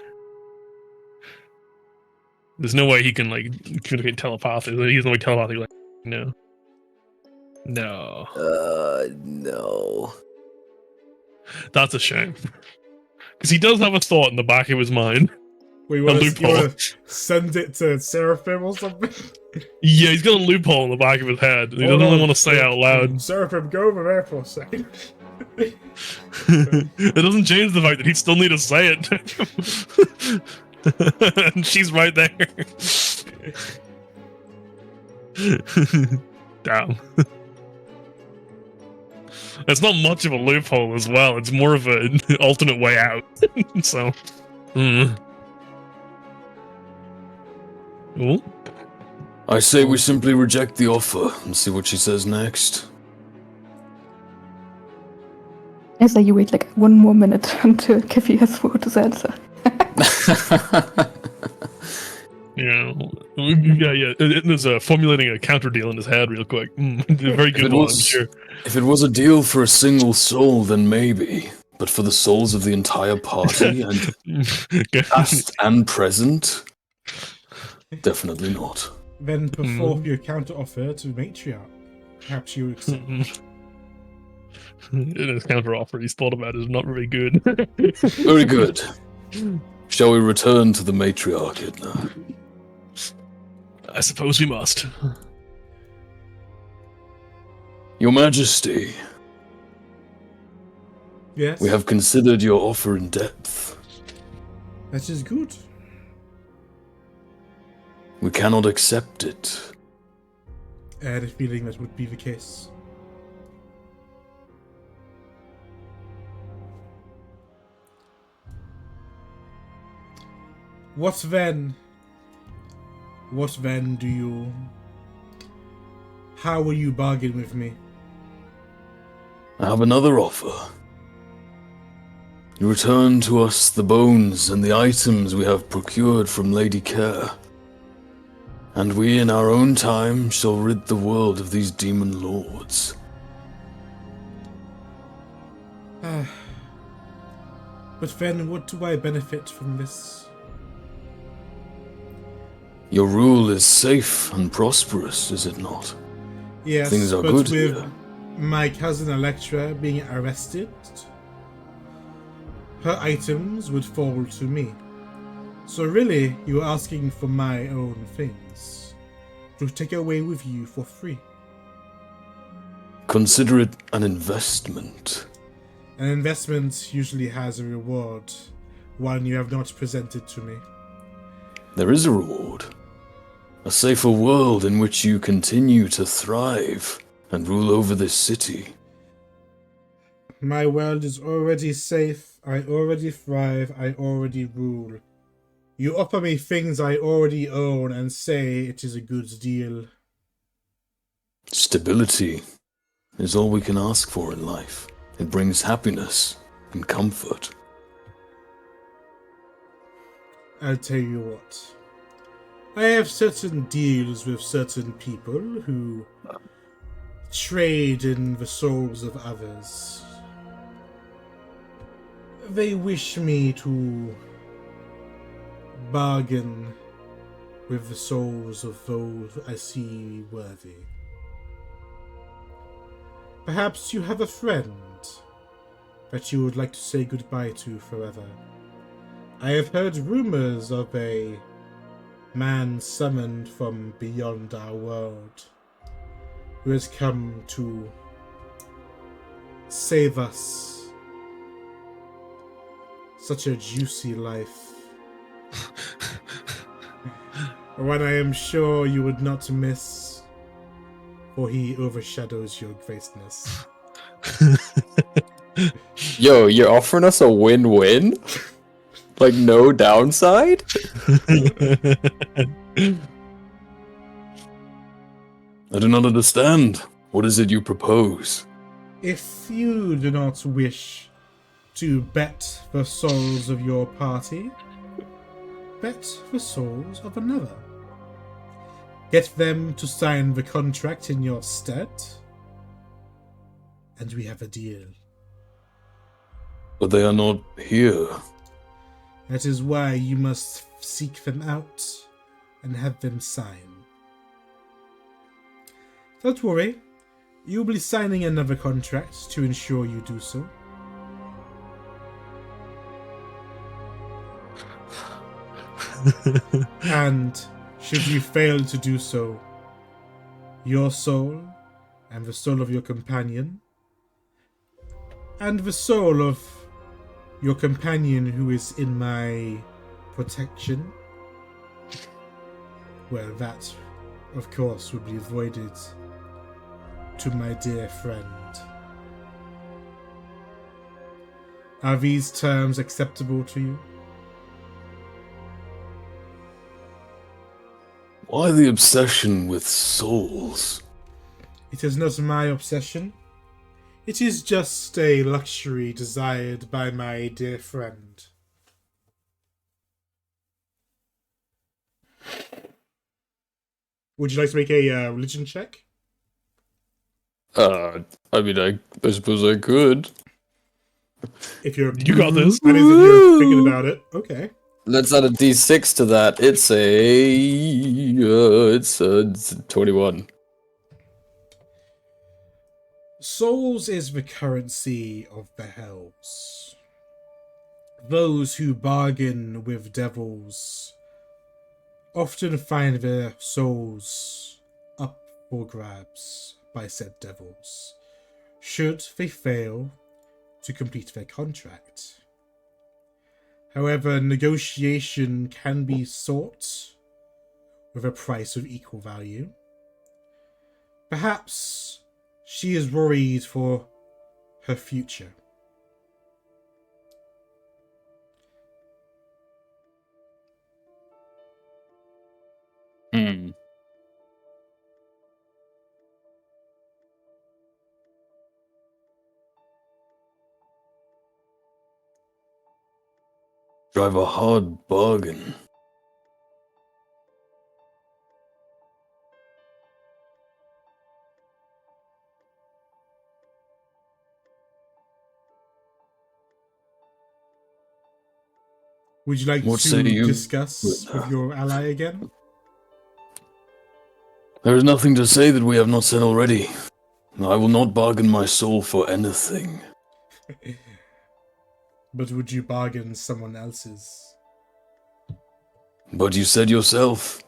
There's no way he can like communicate telepathically. He's no way telepathically. No. No. No. That's a shame. Because he does have a thought in the back of his mind. Wait, you A want loophole. to send it to Seraphim or something? Yeah, he's got a loophole in the back of his head. He doesn't really want to say out loud. Seraphim, go over there for a second. It doesn't change the fact that he'd still need to say it. And she's right there. Damn. It's not much of a loophole as well. It's more of an alternate way out. So, Oh, I say we simply reject the offer and see what she says next. I say you wait like 1 more minute until Kefi has thought his answer. yeah, yeah. There's formulating a counter deal in his head real quick. A very good one, I'm sure. If it was a deal for a single soul, then maybe. But for the souls of the entire party, and past and present, definitely not. Then put forth your counter offer to Matriarch. Perhaps you accept. In his counter offer, he's thought about is not very good. Very good. Shall we return to the matriarch, Edna? I suppose we must. Your Majesty, Yes. we have considered your offer in depth. That is good. We cannot accept it. I had a feeling that would be the case. What then? What then do you... How will you bargain with me? I have another offer. You return to us the bones and the items we have procured from Lady Kerr. And we in our own time shall rid the world of these demon lords. But then what do I benefit from this? Your rule is safe and prosperous, is it not? Yes, Things are but good with here. my cousin Electra being arrested, her items would fall to me. So really, you're asking for my own things to take away with you for free. Consider it an investment. An investment usually has a reward, one you have not presented to me. There is a reward. A safer world in which you continue to thrive and rule over this city. My world is already safe, I already thrive, I already rule. You offer me things I already own and say it is a good deal. Stability is all we can ask for in life. It brings happiness and comfort. I'll tell you what. I have certain deals with certain people who trade in the souls of others. They wish me to bargain with the souls of those I see worthy. Perhaps you have a friend that you would like to say goodbye to forever. I have heard rumors of a man summoned from beyond our world who has come to save us. Such a juicy life. One I am sure you would not miss, for he overshadows your greatness. Yo, you're offering us a win-win? Like, no downside? I do not understand. What is it you propose? If you do not wish to bet the souls of your party, bet the souls of another. Get them to sign the contract in your stead, and we have a deal. But they are not here. That is why you must seek them out and have them sign. Don't worry, you'll be signing another contract to ensure you do so. And should you fail to do so, your soul and the soul of your companion and the soul of your companion who is in my protection, well, that, of course, would be voided to my dear friend. Are these terms acceptable to you? Why the obsession with souls? It is not my obsession. It is just a luxury desired by my dear friend. Would you like to make a religion check? I mean, I suppose I could. If you're You got this. That is if you're thinking about it. Okay. Let's add a d6 to that. It's a 21. Souls is the currency of the hells. Those who bargain with devils often find their souls up for grabs by said devils, should they fail to complete their contract. However, negotiation can be sought with a price of equal value. Perhaps she is worried for her future. Hmm. Drive a hard bargain. Would you like What to say you discuss with with her? your ally again? There is nothing to say that we have not said already. I will not bargain my soul for anything. But would you bargain someone else's? But you said yourself,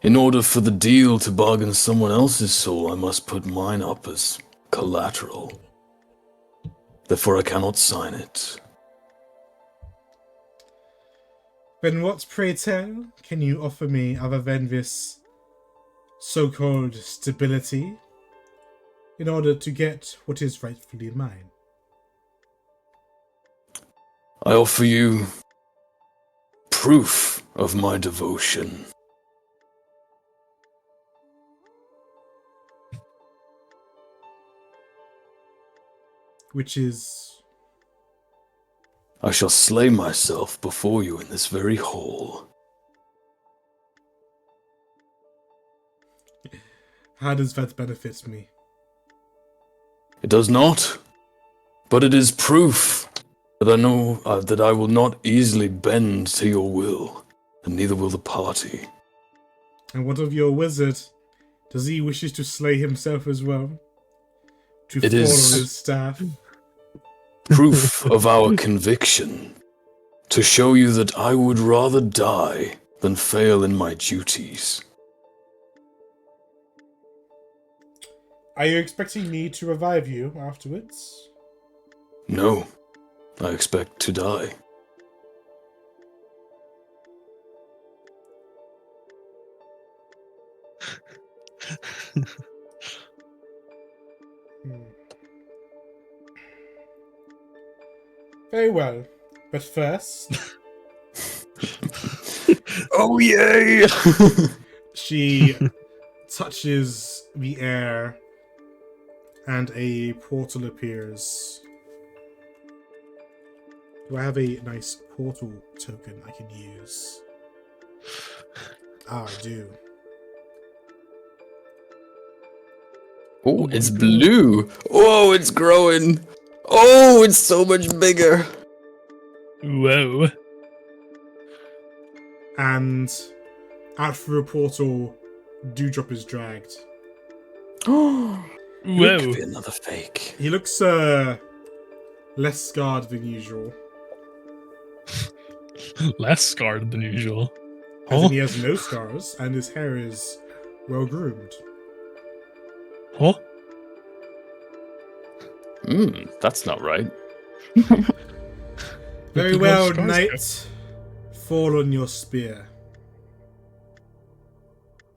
in order for the deal to bargain someone else's soul, I must put mine up as collateral. Therefore I cannot sign it. Then what, pray tell, can you offer me other than this so-called stability in order to get what is rightfully mine? I offer you proof of my devotion. Which is... I shall slay myself before you in this very hall. How does that benefit me? It does not, but it is proof that I know that I will not easily bend to your will, and neither will the party. And what of your wizard? Does he wishes to slay himself as well? To It fall is- on his staff? Proof of our conviction, to show you that I would rather die than fail in my duties. Are you expecting me to revive you afterwards? No, I expect to die. Very well. But first, Oh yay! she touches the air and a portal appears. Do I have a nice portal token I can use? Ah, I do. Oh, it's blue. Oh, it's growing. Oh, it's so much bigger. Whoa. And out through a portal, Dewdrop is dragged. Whoa. Could be another fake. He looks less scarred than usual. Less scarred than usual. As Huh? in he has no scars, and his hair is well groomed. Huh? That's not right. Very Did well, those scars knight. Fall on your spear.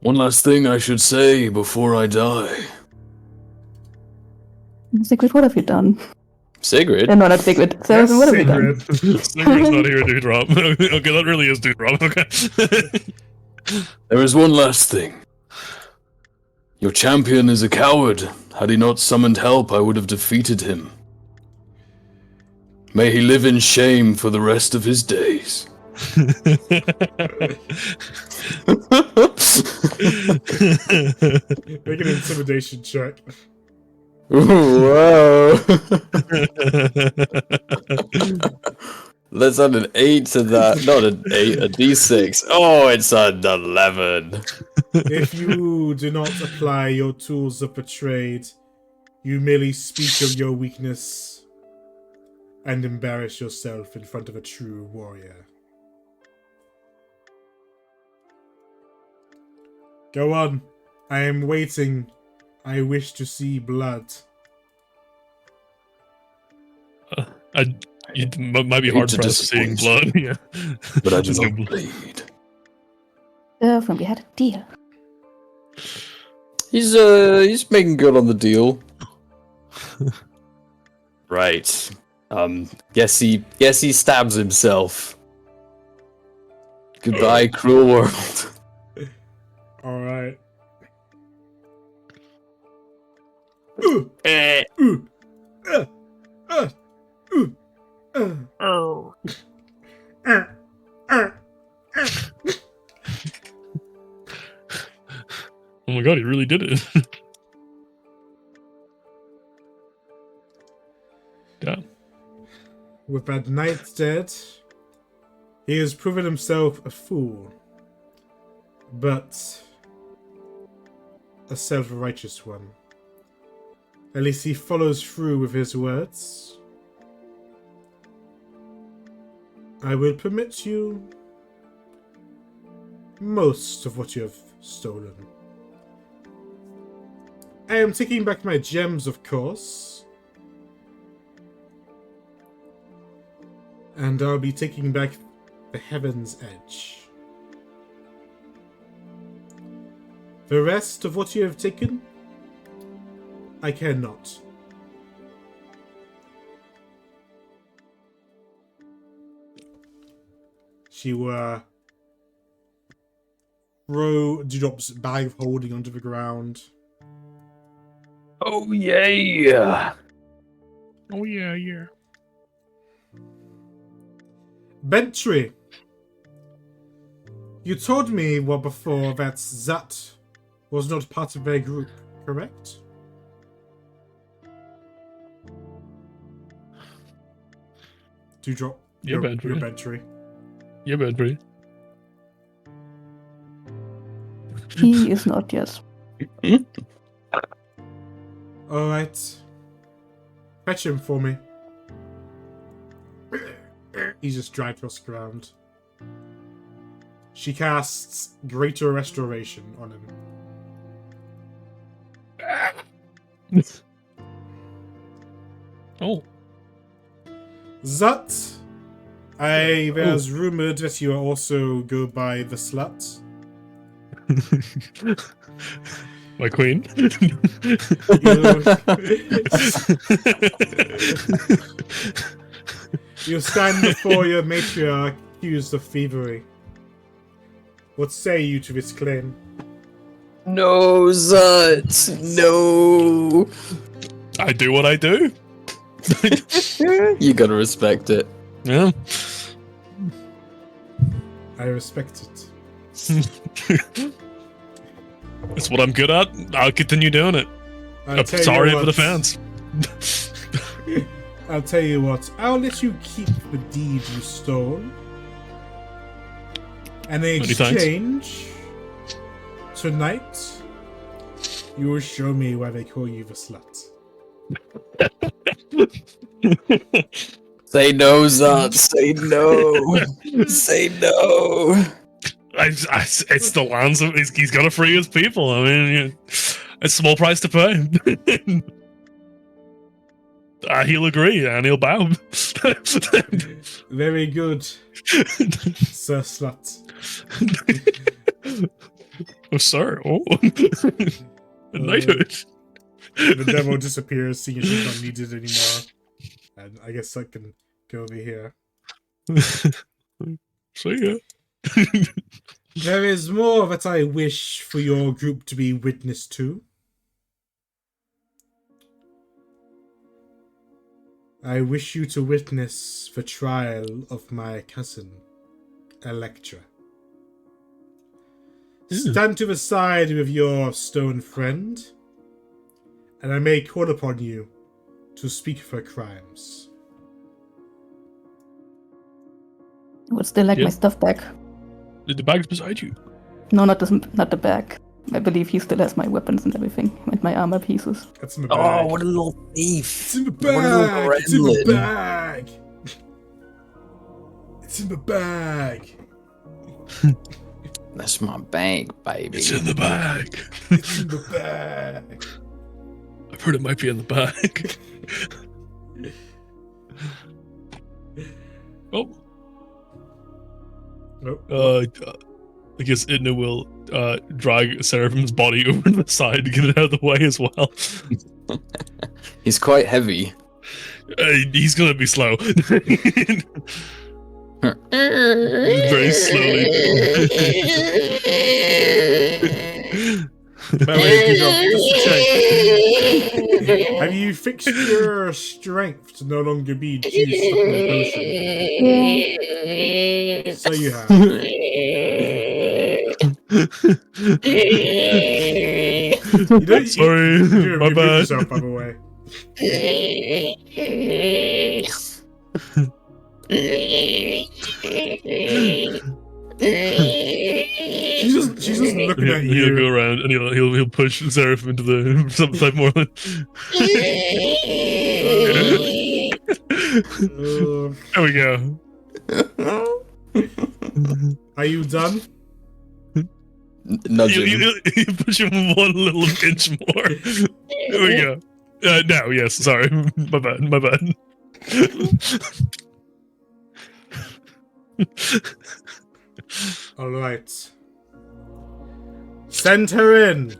One last thing I should say before I die. Sigrid, what have you done? Sigrid? No, not Sigrid. Seraphim, what have you done? Sigrid. Sigurd's not here, Dewdrop. Okay, that really is Dewdrop. Okay. There is one last thing. Your champion is a coward. Had he not summoned help, I would have defeated him. May he live in shame for the rest of his days. Make an intimidation check. Whoa. Let's add an 8 to that. Not an 8, a d6. Oh, it's an 11. If you do not apply your tools of trade, you merely speak of your weakness and embarrass yourself in front of a true warrior. Go on. I am waiting. I wish to see blood. It might be hard to pressed seeing disappoint blood. Yeah, But I do There's no not blood. bleed. When we had a deal. He's making good on the deal. Right. Guess he stabs himself. Goodbye, cruel world. Alright. Oh my god, he really did it. Damn. With that knight dead, he has proven himself a fool, but a self-righteous one. At least he follows through with his words. I will permit you most of what you have stolen. I am taking back my gems, of course. And I'll be taking back the Heaven's Edge. The rest of what you have taken, I care not. She will throw Dudop's bag of holding onto the ground. Oh yeah. Oh yeah, yeah. Bentry, you told me before that Zat was not part of their group, correct? Dewdrop, Yeah, your Bentry. Bentry. Yeah, Bedbury. He is not, yes. Alright. Fetch him for me. He's just dragged across the ground. She casts Greater Restoration on him. Oh. Zut! There's rumored that you also go by the slut. My queen. You stand before your matriarch accused of thievery. What say you to this claim? No, Zut. No. I do what I do. You gotta respect it. Yeah. I respect it. It's what I'm good at. I'll continue doing it. I'll I'm tell you sorry for what. the fans. I'll tell you what. I'll let you keep the deed you stole. And in Many thanks. exchange, tonight, you will show me why they call you the slut. Say no, Zut. Say no. Say no. It's the lands of. He's got to free his people. I mean, it's a small price to pay. He'll agree and he'll bow. Very good, Sir Slut. Oh, sir. Oh. Knighthood. The demo disappears, seeing as she's not needed anymore. And I guess I can go over here. See ya. There is more that I wish for your group to be witness to. I wish you to witness the trial of my cousin, Electra. Stand to the side with your stone friend, and I may call upon you to speak for crimes. I would still like Yeah. my stuff back. The bag's beside you. No, not the bag. I believe he still has my weapons and everything, and my armor pieces. That's in the bag. Oh, what a little thief! It's in the What a little bag! It's in the gremlin. bag! It's in the bag! That's my bank, baby. It's in the bag. It's in the bag! I've heard it might be in the bag. Oh. Nope. I guess Idna will drag Seraphim's body over to the side to get it out of the way as well. He's quite heavy. He's gonna be slow. Very slowly. By the way, good job. Just to check. Have you fixed your strength to no longer be juiced up in the potion? So you have. You don't, Sorry, you my moved bad. yourself, by the way. She's just looking at He'll you. go around and he'll push Seraphim into the side more. There we go. Are you done? Nudge him. You push him one little inch more. There we go. No, yes, sorry. My bad. Alright. Send her in!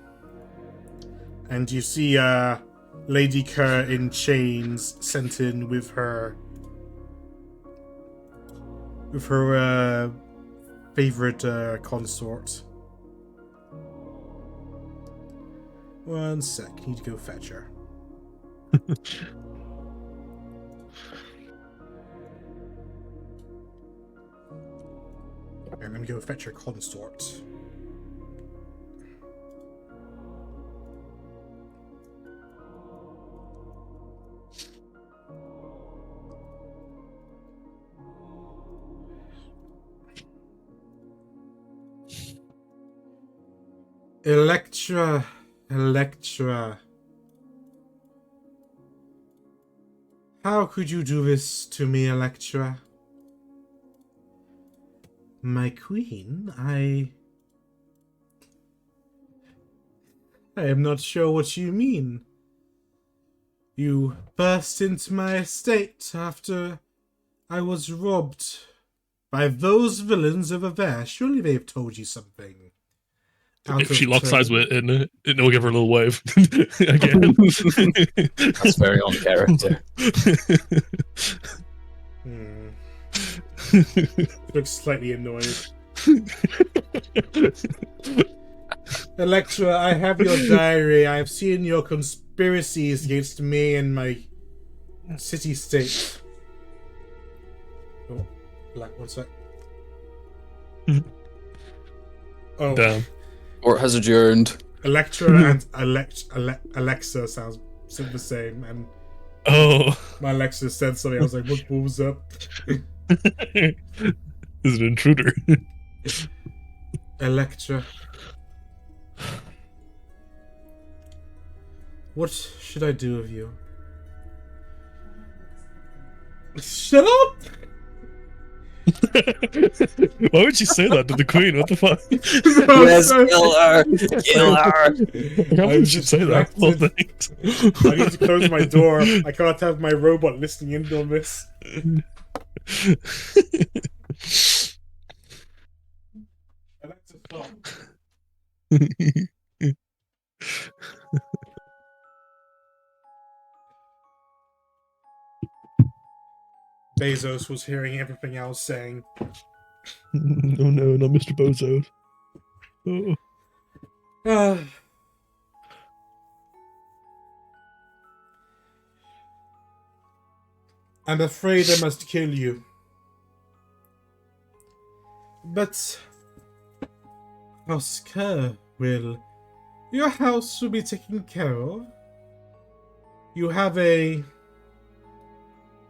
And you see Lady Kerr in chains sent in with her favorite consort. One sec, need to go fetch her. I'm gonna go fetch her consort. Electra. How could you do this to me, Electra? My queen, I am not sure what you mean. You burst into my estate after I was robbed by those villains over there. Surely they've told you something. If she locks eyes with it, it'll give her a little wave again. That's very on character. Looks slightly annoyed. Electra, I have your diary. I have seen your conspiracies against me and my city-state. Oh, black, one sec. Oh. Damn. Court has adjourned. Electra and Alexa sounds the same, and my Alexa said something. I was like, what was up? Is an intruder. Electra. What should I do with you? Shut up! Why would you say that to the queen? What the fuck? Yes, kill her! Kill her! How would you say that? Well, thanks. I need to close my door. I can't have my robot listening in on this. Alexa, stop. Bezos was hearing everything I was saying. No, not Mr. Bozo. Oh. Ah. I'm afraid I must kill you. But House Kerr will... Your house will be taken care of. You have a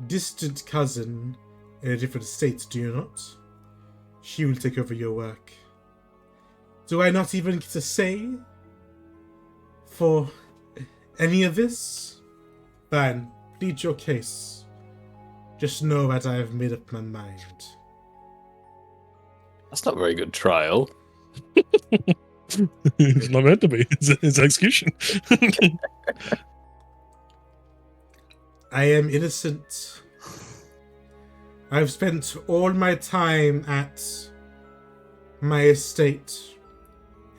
distant cousin in a different state, do you not? She will take over your work. Do I not even get a say for any of this? Fine, plead your case. Just know that I have made up my mind. That's not a very good trial. It's not meant to be. It's execution. I am innocent. I've spent all my time at my estate,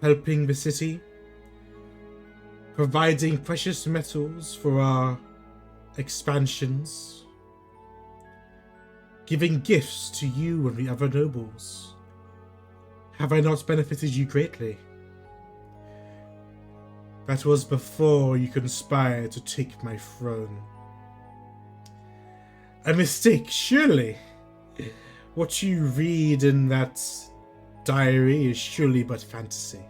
helping the city, providing precious metals for our expansions, giving gifts to you and the other nobles. Have I not benefited you greatly? That was before you conspired to take my throne. A mistake, surely. What you read in that diary is surely but fantasy.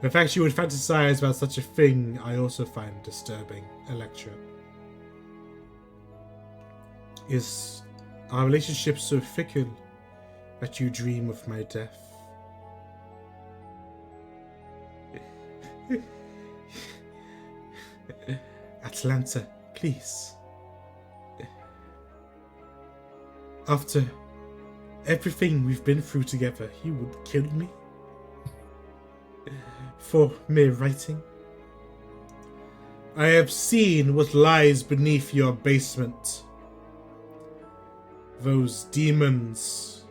The fact you would fantasize about such a thing, I also find disturbing, Electra. Is our relationship so fickle that you dream of my death? Atlanta, please. After everything we've been through together, you would kill me? For mere writing? I have seen what lies beneath your basement. Those demons,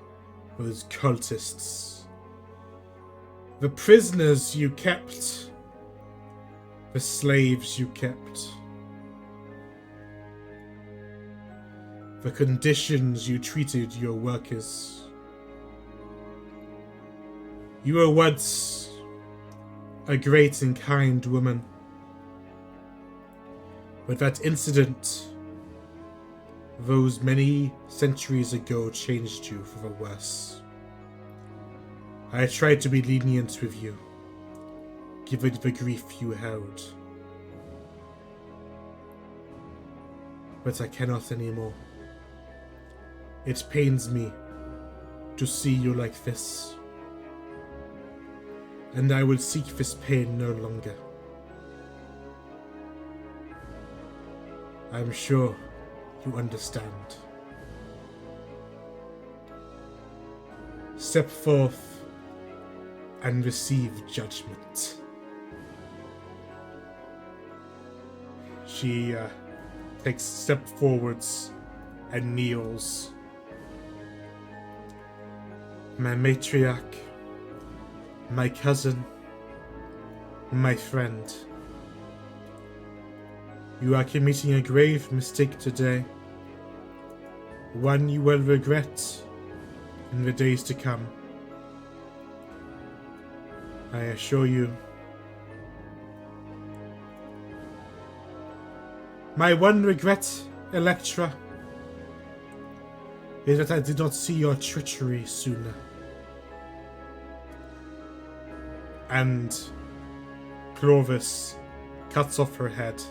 those cultists, the prisoners you kept, the slaves you kept, the conditions you treated your workers. You were once a great and kind woman, but that incident those many centuries ago changed you for the worse. I tried to be lenient with you, given the grief you held, but I cannot anymore. It pains me to see you like this, and I will seek this pain no longer. I'm sure you understand. Step forth and receive judgment. She takes a step forwards and kneels. My matriarch, my cousin, my friend. You are committing a grave mistake today. One you will regret in the days to come. I assure you. My one regret, Electra, is that I did not see your treachery sooner. And Clovis cuts off her head.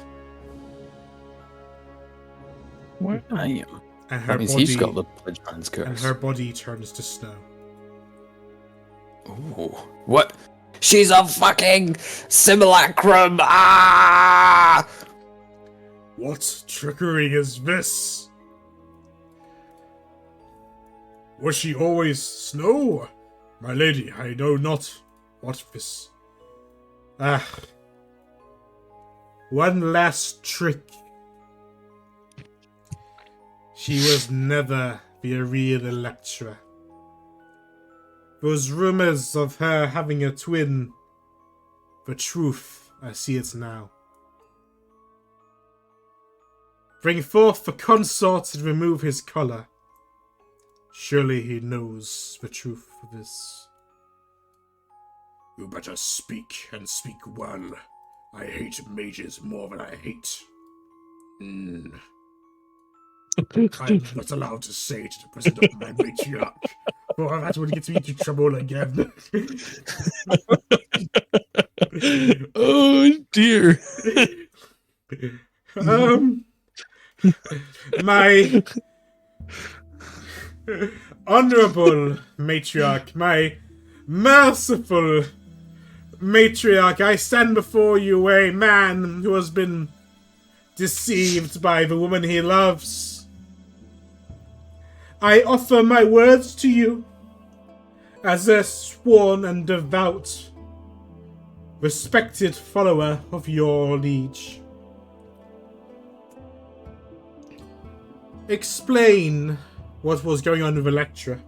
What? Damn. And her That means body, he's got the Pledge Man's curse. and her body turns to snow. Ooh. What? She's a fucking simulacrum! Ah! What trickery is this? Was she always snow? My lady, I know not what this... Ah. One last trick. She was never the real Electra. Those rumors of her having a twin, the truth, I see it now. Bring forth the consort and remove his collar. Surely he knows the truth of this. You better speak, and speak well. I hate mages more than I hate. I'm not allowed to say to the president of my matriarch. Oh, that would get me into trouble again. Oh dear. My honorable matriarch, my merciful matriarch, I stand before you a man who has been deceived by the woman he loves. I offer my words to you as a sworn and devout, respected follower of your liege. Explain what was going on with Electra.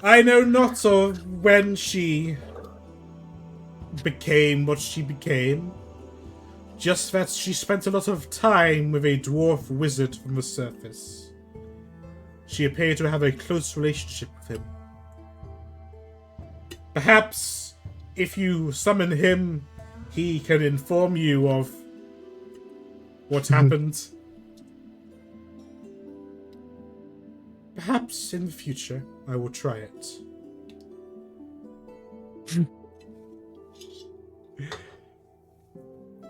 I know not of when she became what she became, just that she spent a lot of time with a dwarf wizard from the surface. She appeared to have a close relationship with him. Perhaps if you summon him, he can inform you of what happened. Perhaps in the future I will try it.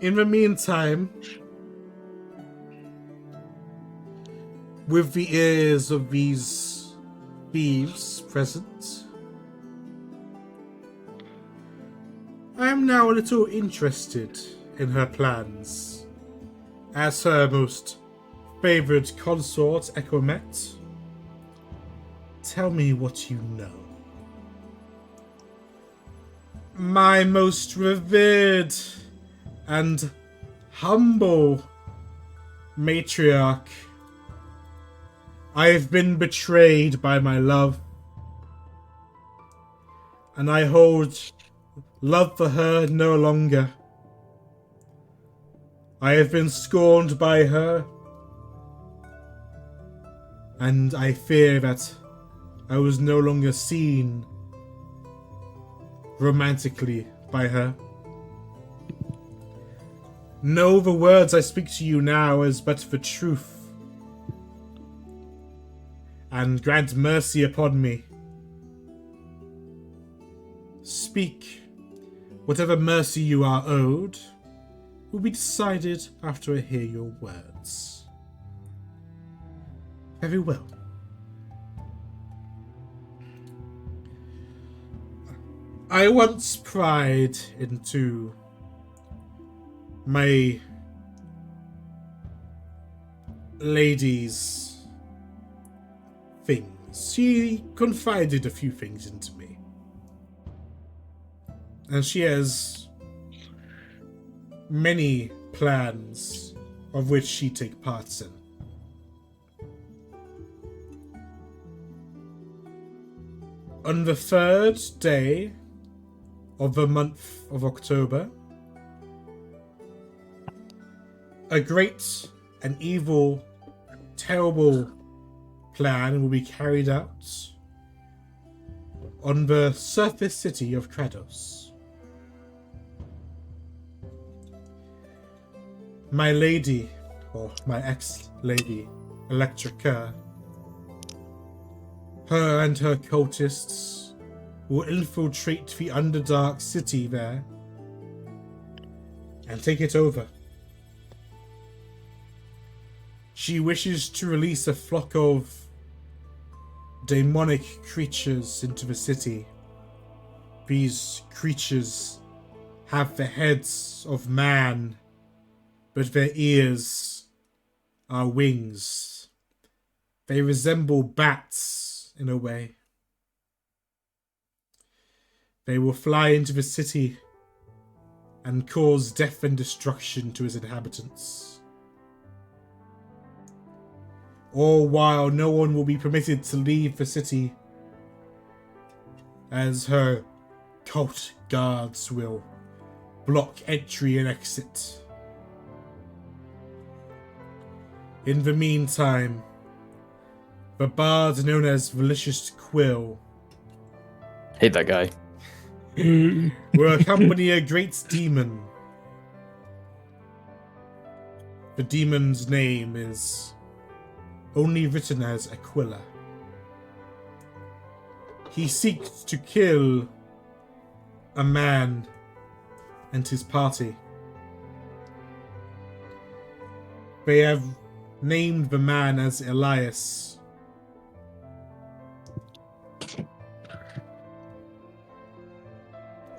In the meantime, with the ears of these thieves present, I am now a little interested in her plans. As her most favoured consort, Echomet, tell me what you know. My most revered and humble matriarch, I have been betrayed by my love, and I hold love for her no longer. I have been scorned by her, and I fear that I was no longer seen romantically by her. Know the words I speak to you now as but the truth, and grant mercy upon me. Speak. Whatever mercy you are owed will be decided after I hear your words. Very well. I once pried into my lady's things. She confided a few things into me. And she has many plans of which she takes parts in. On the 3rd day of the month of October, a great and evil, terrible plan will be carried out on the surface city of Kratos. My lady, or my ex-lady, Lady Kerr, her and her cultists will infiltrate the Underdark city there and take it over. She wishes to release a flock of demonic creatures into the city. These creatures have the heads of man, but their ears are wings. They resemble bats in a way. They will fly into the city and cause death and destruction to its inhabitants. All while no one will be permitted to leave the city, as her cult guards will block entry and exit. In the meantime, the bard known as Malicious Quill, Hate that guy. will accompany a great demon. The demon's name is only written as Aquila. He seeks to kill a man and his party. They have named the man as Elias.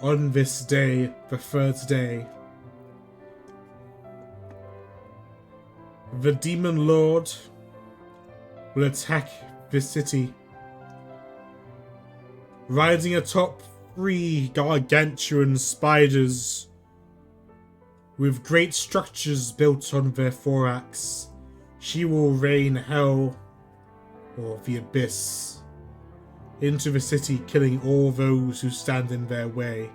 On this day, the third day, the Demon Lord will attack this city, riding atop 3 gargantuan spiders with great structures built on their thorax. She will rain hell, or the abyss, into the city, killing all those who stand in their way.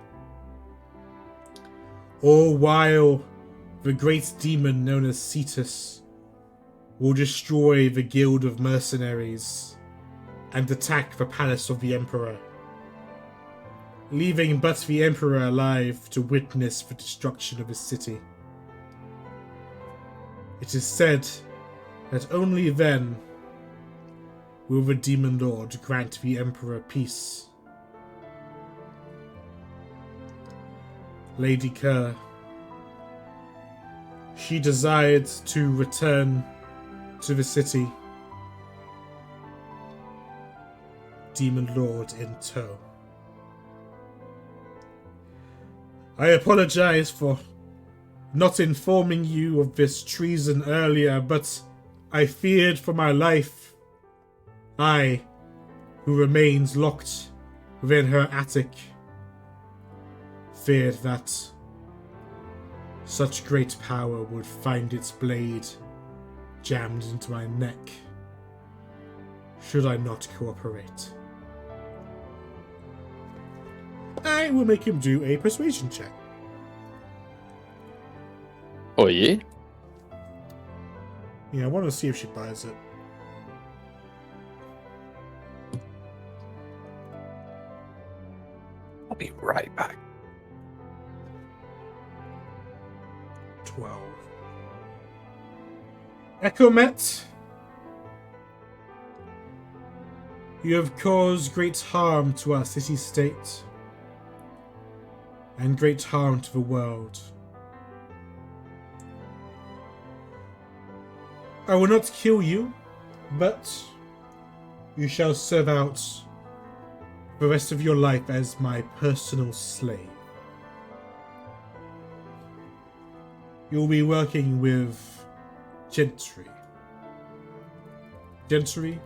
All while the great demon known as Cetus will destroy the guild of mercenaries and attack the palace of the Emperor, leaving but the Emperor alive to witness the destruction of his city. It is said that only then will the Demon Lord grant the Emperor peace. Lady Kerr, she desired to return to the city, Demon Lord in tow. I apologize for not informing you of this treason earlier, but I feared for my life. I, who remains locked within her attic, feared that such great power would find its blade jammed into my neck should I not cooperate. I will make him do a persuasion check. Oh, yeah? Yeah, I want to see if she buys it. I'll be right back. 12. Echomet, you have caused great harm to our city-state and great harm to the world. I will not kill you, but you shall serve out the rest of your life as my personal slave. You'll be working with Gentry. Gentry,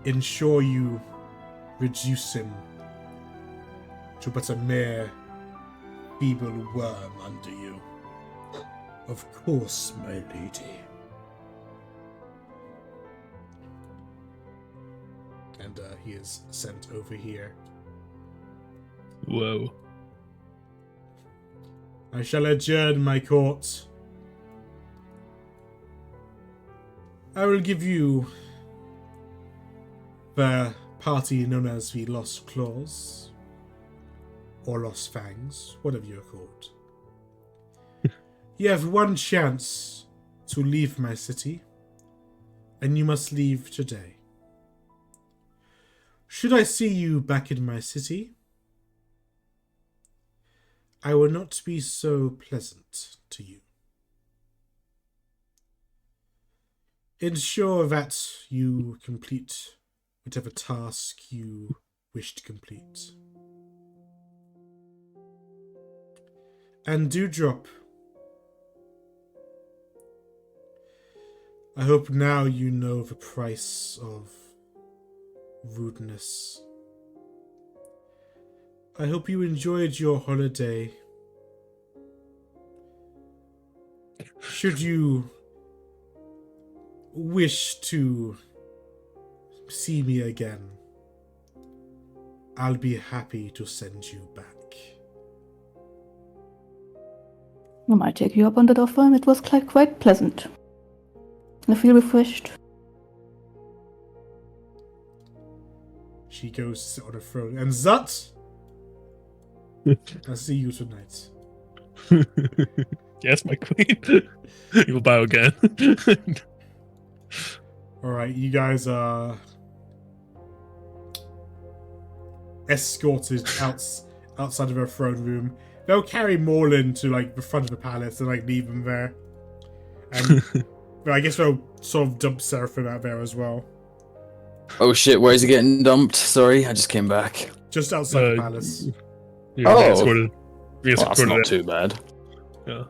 ensure you reduce him to but a mere feeble worm under you. Of course, my lady. And he is sent over here. Whoa. I shall adjourn my court. I will give you the party known as the Lost Claws, or Lost Fangs, whatever you're called. You have one chance to leave my city, and you must leave today. Should I see you back in my city, I will not be so pleasant to you. Ensure that you complete whatever task you wish to complete. And Dewdrop, I hope now you know the price of rudeness. I hope you enjoyed your holiday. Should you wish to see me again, I'll be happy to send you back. I might take you up on that offer. It was quite pleasant. I feel refreshed. She goes to sit on the throne. And Zut, I'll see you tonight. Yes, my queen. You'll bow again. Alright, you guys are escorted outside of her throne room. They'll carry Morlin to like the front of the palace and like leave him there. And but I guess they'll sort of dump Seraphim out there as well. Oh shit, where's he getting dumped? Sorry, I just came back. Just outside the palace. Yeah, Oh. escorted. Well, that's not too bad. Yeah.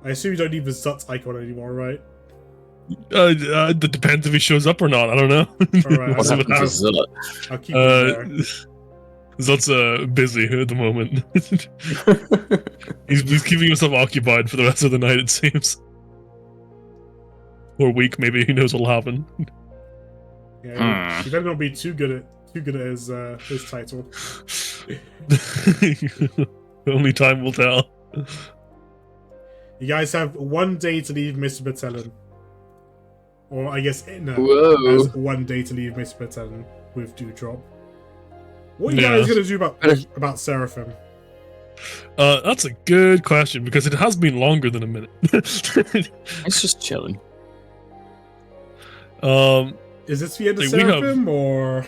I assume you don't need the Zut icon anymore, right? That depends if he shows up or not. I don't know. Alright, What's I'll happened to Zilla? I'll keep him there. Zut's busy at the moment. he's keeping himself occupied for the rest of the night, it seems. Or week, maybe. Who knows what'll happen. Yeah, he's not gonna be too good at his title. Only time will tell. You guys have 1 day to leave Mr. Bertellin. Or I guess Itna Whoa. has 1 day to leave Mr. Bertellin with Dewdrop. What are you guys gonna do about Seraphim? That's a good question because it has been longer than a minute. It's just chilling. Is this the end of we have- Seraphim or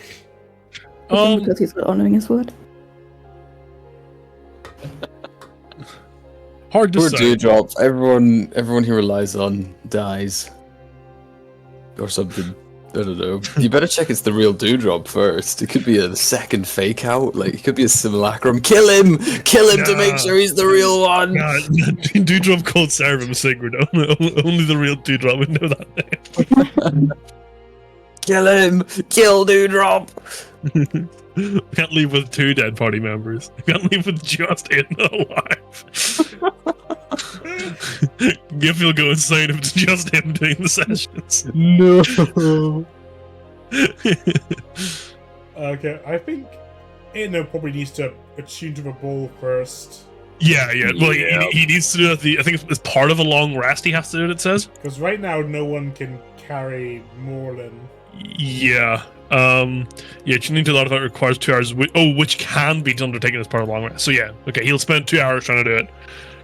Because he's not honoring his word. Hard to Poor say. Dewdrop. Everyone he relies on dies. Or something. I don't know. You better check it's the real Dewdrop first. It could be a second fake out. Like, it could be a simulacrum. Kill him! Kill him to make sure he's the real one! Nah, Dewdrop called Seraphim sacred. Only the real Dewdrop would know that name. Kill him! Kill Dewdrop! We can't leave with 2 dead party members. We can't leave with just Itna alive. Giff will go insane if it's just him doing the sessions. No. okay? I think Itna probably needs to attune to the ball first. Yeah. Well, Yeah. he needs to do it. I think it's part of a long rest. He has to do it. It says. Because right now no one can carry Morlin. Yeah. Tuning to a lot of that requires 2 hours. Which can be undertaken as part of a long rest. So yeah. Okay, he'll spend 2 hours trying to do it.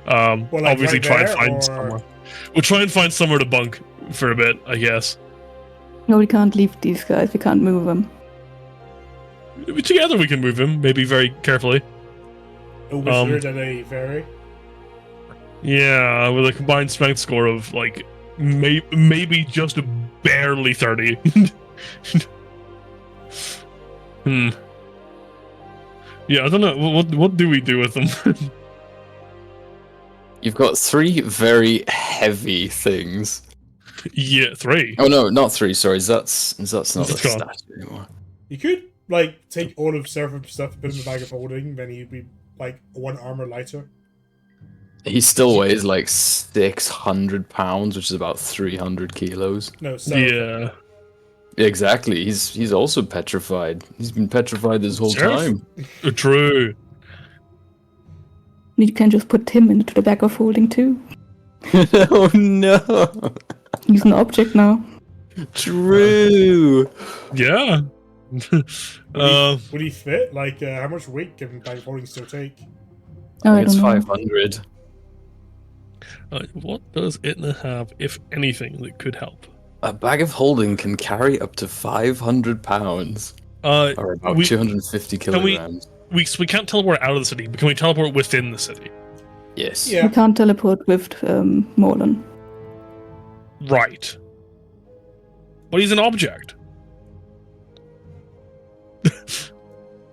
Well, like Obviously, right try and there, find or- somewhere. We'll try and find somewhere to bunk for a bit, I guess. No, we can't leave these guys. We can't move them. Together we can move him, maybe very carefully. A wizard and a fairy. Yeah, with a combined strength score of like maybe just barely 30. Yeah, I don't know. What do we do with them? You've got 3 very heavy things. Yeah, 3. Oh no, not 3, sorry. That's not a It's gone. stat anymore. You could like take all of Seraphim's stuff, put it in the bag of holding, then he'd be like 1 armor lighter. He still weighs like 600 pounds, which is about 300 kilos. No, Seraphim. Yeah. Exactly. He's also petrified. He's been petrified this whole Seraph? time. True. You can just put him into the bag of holding too. Oh no! He's an object now. True. Yeah. Would he fit? Like, how much weight can bag of holding still take? Oh, I It's don't know. 500. What does Itna have, if anything, that could help? A bag of holding can carry up to 500 pounds, or about we- 250 kilograms. we can't teleport out of the city, but can we teleport within the city? Yes. Yeah. We can't teleport with Morlin. Right. But he's an object.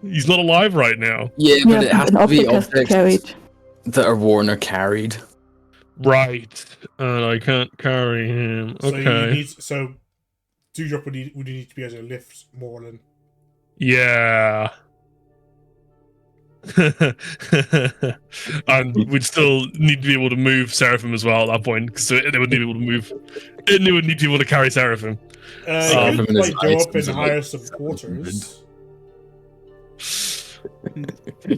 He's not alive right now. Yeah, but Yeah, it has an to be object has to be objects carried. that are worn or carried. Right. And I can't carry him. So you Okay. need Dewdrop would need to be able to lift Morlin. Yeah. And we'd still need to be able to move Seraphim as well at that point, because they would need to be able to move. They would need to be able to carry Seraphim. You could and his like go up and items are, like, hire some quarters.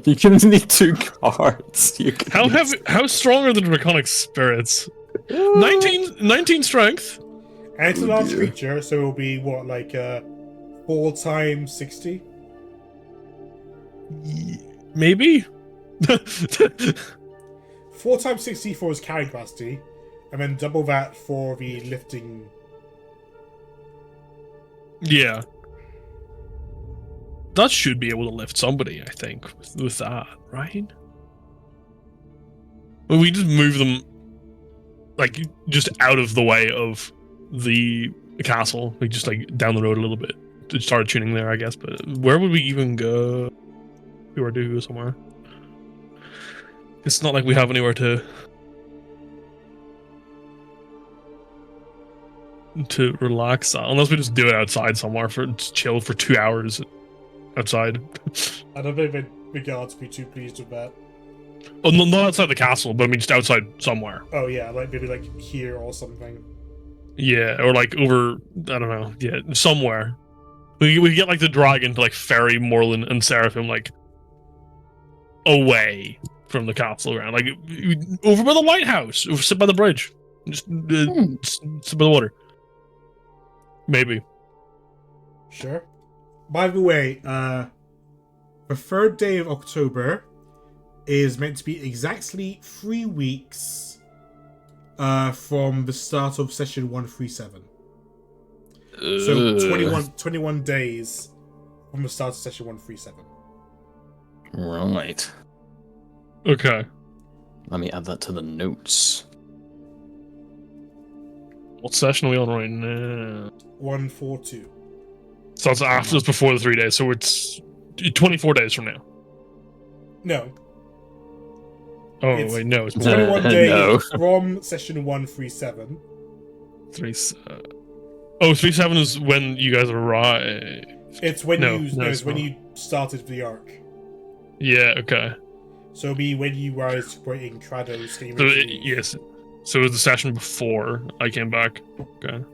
You can need 2 cards. You can How strong are the draconic spirits? 19 strength. And it's a large creature, so it'll be what, like 4 times 60? Maybe? 4 times 60 for his carrying capacity, and then double that for the lifting. Yeah. That should be able to lift somebody, I think, with that, right? Well, we just move them, like, just out of the way of the castle. Like, just, like, down the road a little bit to start tuning there, I guess. But where would we even go? If we were to go somewhere. It's not like we have anywhere to relax that, unless we just do it outside somewhere for chill for 2 hours outside. I don't think the guards would be too pleased with that. Oh, no, not outside the castle, but I mean just outside somewhere. Oh yeah, like maybe like here or something. Yeah, or like over, I don't know, yeah, somewhere. We get like the dragon to like ferry Morlin and Seraphim like away from the castle ground, like over by the lighthouse, over sit by the bridge, just sit by the water. Maybe. Sure. By the way, the 3rd day of October is meant to be exactly 3 weeks from the start of session 137. So 21 days from the start of session 137. Right. Okay. Let me add that to the notes. What session are we on right now? 142. So it's after, it's before the 3 days, so it's 24 days from now. No. Oh, It's wait, no. It's 21 days No. from session 137. 37 is when you guys arrive. It's when it's when not. you started the arc. Yeah, okay. So it'll be when you were supporting Kratos. So yes. So it was the session before I came back. Okay.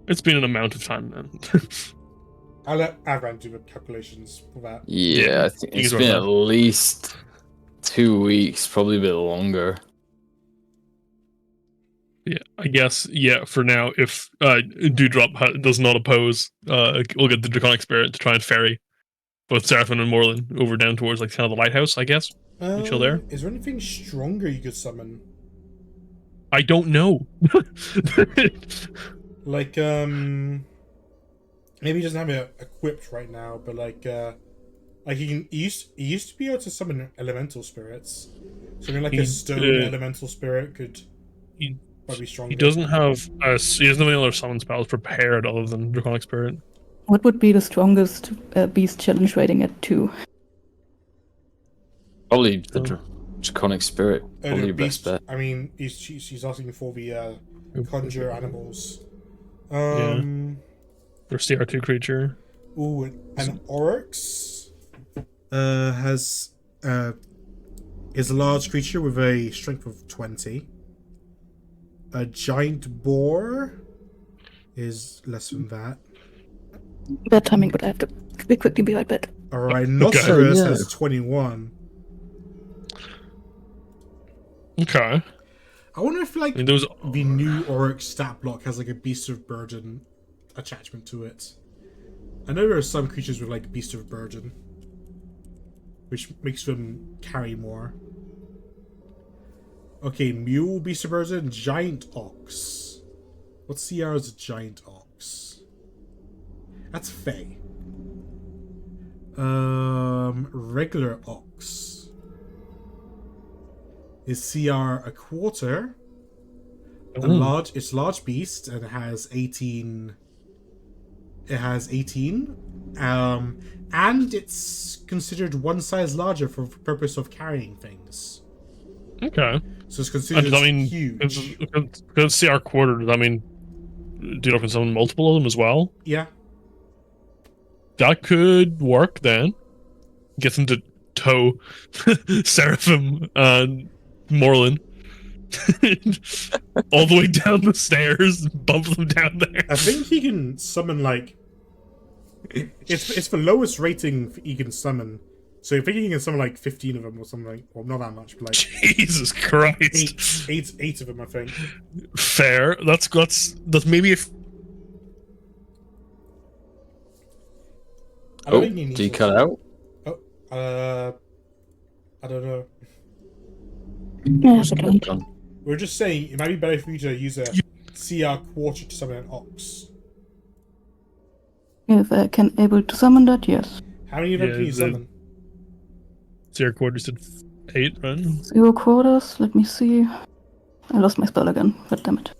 It's been an amount of time then. I'll let Avran do the calculations for that. Yeah, I think you it's can been start at least 2 weeks, probably a bit longer. Yeah, I guess, yeah, for now, if Dewdrop does not oppose, we'll get the Draconic Spirit to try and ferry both Seraphim and Morlin over down towards, like, kind of the lighthouse, I guess. Chill there. Is there anything stronger you could summon? I don't know. Like, maybe he doesn't have it equipped right now, but like he used to be able to summon elemental spirits. So maybe like a stone elemental spirit could might be stronger. He doesn't have any other summon spells prepared other than Draconic Spirit. What would be the strongest beast challenge rating at 2? Probably the Draconic Spirit. Probably the your best bet. I mean, she's asking for the conjure animals. For CR2 creature. Ooh, an Oryx is a large creature with a strength of 20. A giant boar is less than that. Bad timing, but I have to quickly be right back. A rhinoceros Okay. has 21. Okay. I wonder if like I mean, those the new Oryx stat block has like a beast of burden attachment to it. I know there are some creatures with like beast of burden, which makes them carry more. Okay, mule, beast of burden, giant ox. What's CR as a giant ox? That's Fey. Regular ox. Is CR a quarter? It's large beast and it has 18. It has 18. And it's considered one size larger for the purpose of carrying things. okay. So it's considered huge. Because CR quarter, does that mean do you can summon multiple of them as well? Yeah. That could work then. Get them to tow Seraphim and Morlin all the way down the stairs, bump them down there. I think he can summon like it's the lowest rating he can summon So you're thinking you can summon like 15 of them or something. Well, not that much, but like Jesus Christ. eight of them, I think. Fair. That's maybe if. I don't Oh, think you need do you to- cut out? I don't know. Yes, I don't. We are just saying it might be better for you to use a CR quarter to summon an ox. If I can able to summon that, yes. How many of them can you summon? Zero quarters did 8, right? 0 quarters, let me see. I lost my spell again, but damn it.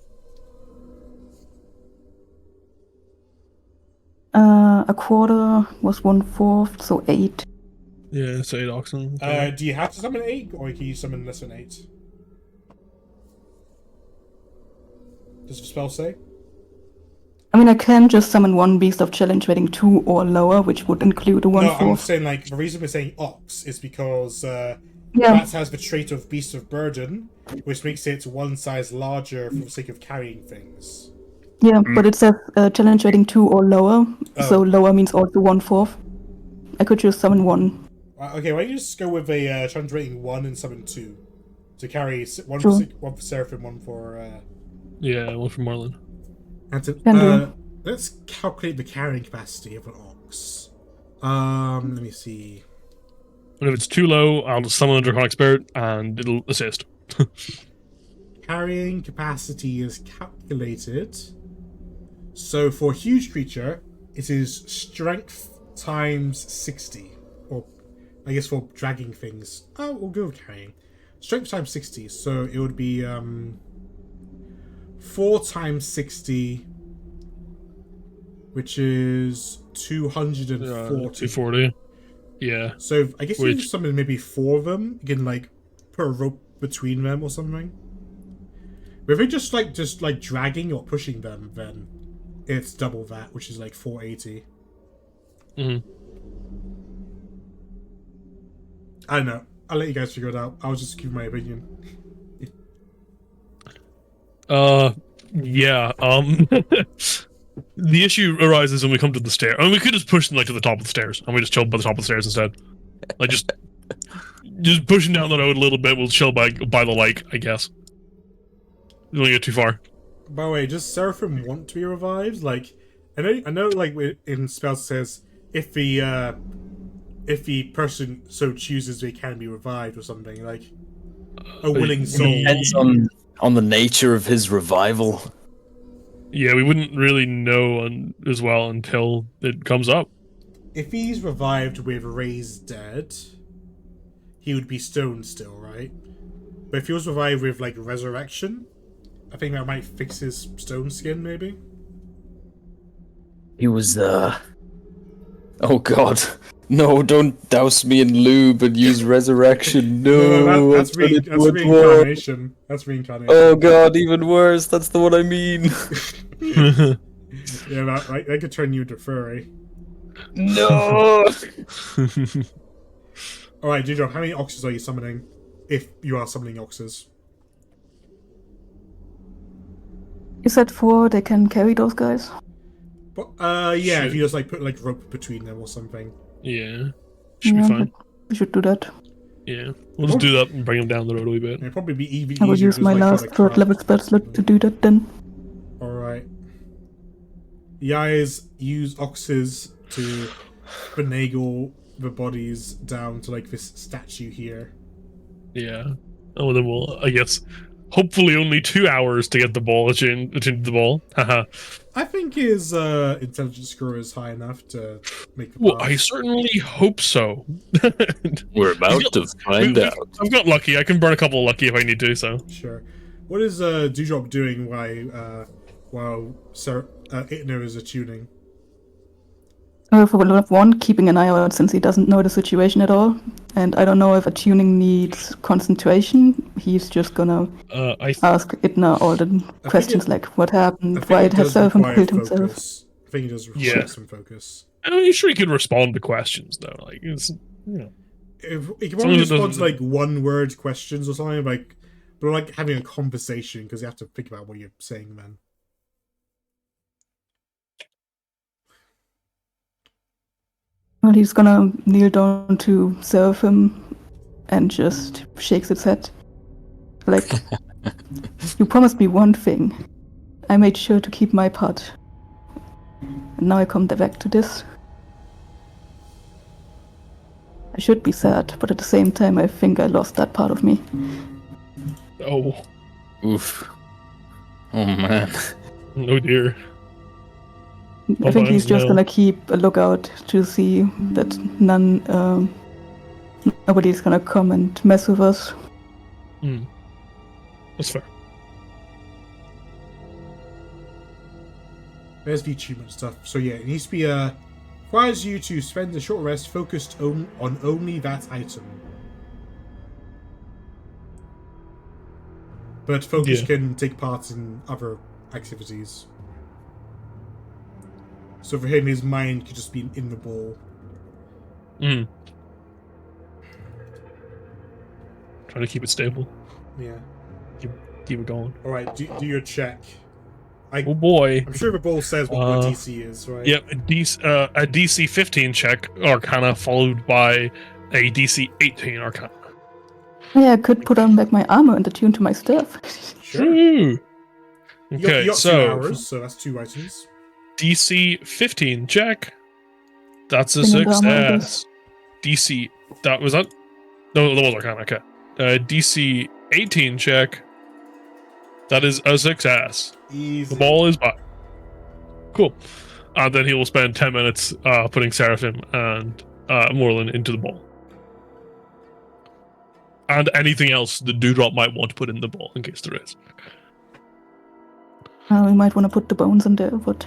A quarter was 1/4, so 8. Yeah, so 8 oxen. Do you have to summon 8, or can you summon less than 8? Does the spell say? I mean, I can just summon one beast of challenge rating 2 or lower, which would include a 1/4. No, I'm saying like the reason we're saying ox is because Yeah. that has the trait of beast of burden, which makes it one size larger for the sake of carrying things. Yeah, but it says challenge rating 2 or lower, so Oh. lower means also 1/4. I could just summon 1. Okay, why don't you just go with a challenge rating 1 and summon 2 to carry one Sure. one for Seraphim, one for. Yeah, one from Marlin. And to, Can do. let's calculate the carrying capacity of an ox. Let me see. But if it's too low, I'll just summon a Draconic Spirit and it'll assist. Carrying capacity is calculated. So for a huge creature, it is strength times 60. Or I guess for dragging things. Oh, we'll go with carrying. Strength times 60. So it would be 4 times 60, which is 240. 240. Yeah. So I guess you can Which- summon maybe 4 of them. You can like put a rope between them or something. But if it's just like dragging or pushing them, then it's double that, which is like 480. Mm-hmm. I don't know. I'll let you guys figure it out. I was just giving my opinion. Yeah. The issue arises when we come to the stair. I mean, we could just push them like to the top of the stairs, and we just chill by the top of the stairs instead. Like just pushing down the road a little bit. We'll chill by the lake, I guess. We don't get too far. By the way, does Seraphim want to be revived? Like, I know, like in spells it says if the person so chooses, they can be revived or something. Like a willing soul. Depends on the nature of his revival. Yeah, we wouldn't really know as well until it comes up. If he's revived with raised dead, he would be stoned still, right? But if he was revived with like resurrection, I think that might fix his stone skin, maybe. He was, oh god. No, don't douse me in lube and use resurrection. No, that's reincarnation. That's reincarnation. Oh god, even worse. That's the one I mean. Yeah, that could turn you into furry. No. All right, Ginger, how many oxes are you summoning? If you are summoning oxes. You said 4, they can carry those guys? But yeah, if Should- you just like put like rope between them or something. Yeah. Should be Yeah, fine. We should do that. Yeah. We'll just do that and bring him down the road a wee bit. It'd probably be even I will easier use to my just, like, last put a 3rd level craft- spell slot to do that then. All right. You guys use oxes to finagle the bodies down to like this statue here. Yeah. Oh, then we'll, I guess, hopefully only 2 hours to get the ball attuned to the ball. Haha. I think his intelligence score is high enough to make the Well, pass. I certainly hope so. We're about to find out. I've got lucky. I can burn a couple of lucky if I need to, so. Sure. What is Dewdrop doing while Itner is attuning? For level 1, keeping an eye out since he doesn't know the situation at all. And I don't know if attuning needs concentration. He's just gonna I ask Idna all the questions like what happened, why it has Seraphim killed himself. focus. I think he does require Yeah. some focus. mean, sure, he could respond to questions though. Like, it's, you know. If he can Someone only that respond to doesn't- like one-word questions or something, like, but like having a conversation because you have to think about what you're saying then. Well, he's gonna kneel down to Seraphim and just shakes its head. Like, you promised me one thing. I made sure to keep my part. And now I come back to this. I should be sad, but at the same time I think I lost that part of me. Oh, Oof. Oh man. oh dear. I think he's Sometimes, just no. gonna keep a lookout to see that nobody's gonna come and mess with us. That's fair. There's the achievement stuff. So yeah, it needs to be requires you to spend a short rest focused on only that item. But focus can take part in other activities. So for him, his mind could just be in the ball. Trying to keep it stable. Yeah. Keep it going. All right, do your check. Oh boy. I'm sure the ball says what DC is, right? Yep, a DC 15 check Arcana followed by a DC 18 Arcana. Yeah, I could put on like my armor and attune to my stuff. Sure. Ooh. You Okay, got 2 so hours, so that's 2 items. DC 15 check. That's a Bring it down, I success. DC that was that. No, that was Arcana. Okay. DC 18 check. That is a success. Easy. The ball is back. Cool. And then he will spend 10 minutes putting Seraphim and Moreland into the ball. And anything else the Dewdrop might want to put in the ball, in case there is. We might want to put the bones in there, but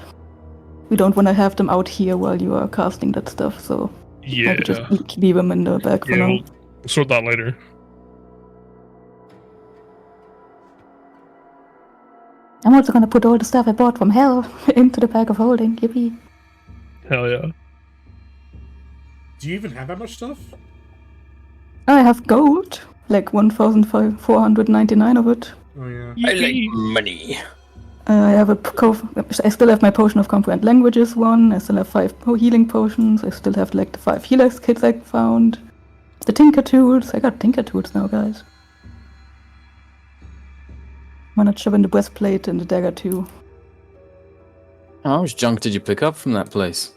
we don't want to have them out here while you are casting that stuff, so Yeah. I could just leave them in the bag for Yeah, now. we'll sort that later. I'm also gonna put all the stuff I bought from hell into the bag of holding. Yippee. Hell yeah. Do you even have that much stuff? I have gold, like 1,499 of it. Oh yeah. I like money. I have I still have my potion of comprehend languages one. I still have 5 healing potions. I still have like the 5 healers kits I found. The tinker tools. I got tinker tools now, guys. Why not shove in the breastplate and the dagger too? How much junk did you pick up from that place?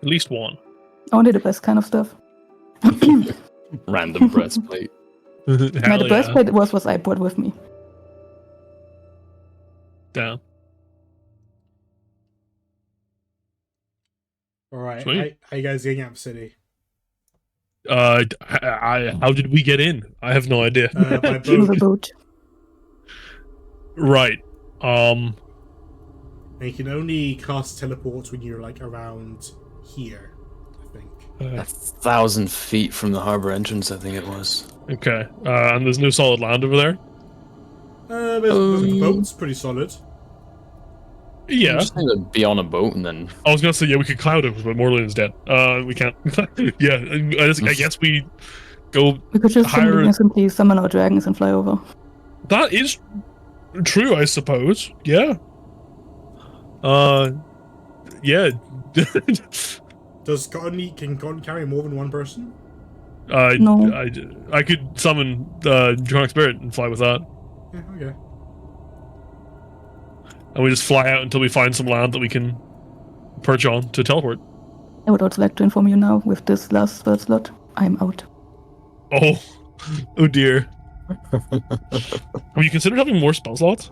At least one. Only the best kind of stuff. Random breastplate. Now, Hell the yeah. breastplate was what I brought with me. Down. All right. Sweet. How you guys getting out of the city? How did we get in? I have no idea. By With a boat. boat. Right. And you can only cast teleport when you're like around here, I think. 1,000 feet from the harbor entrance, I think it was. Okay. And there's no solid land over there? The boat's pretty solid. Yeah. You just need to be on a boat and then. I was gonna say, yeah, we could cloud it, but Morley is dead. We can't. Yeah, I guess we go We could just hire. simply summon our dragons and fly over. That is true, I suppose. Yeah. Yeah. Can Cotton carry more than one person? No. I could summon Draconic Spirit and fly with that. Yeah, okay. And we just fly out until we find some land that we can perch on to teleport. I would also like to inform you now, with this last spell slot, I'm out. Oh. Oh dear. Have you considered having more spell slots?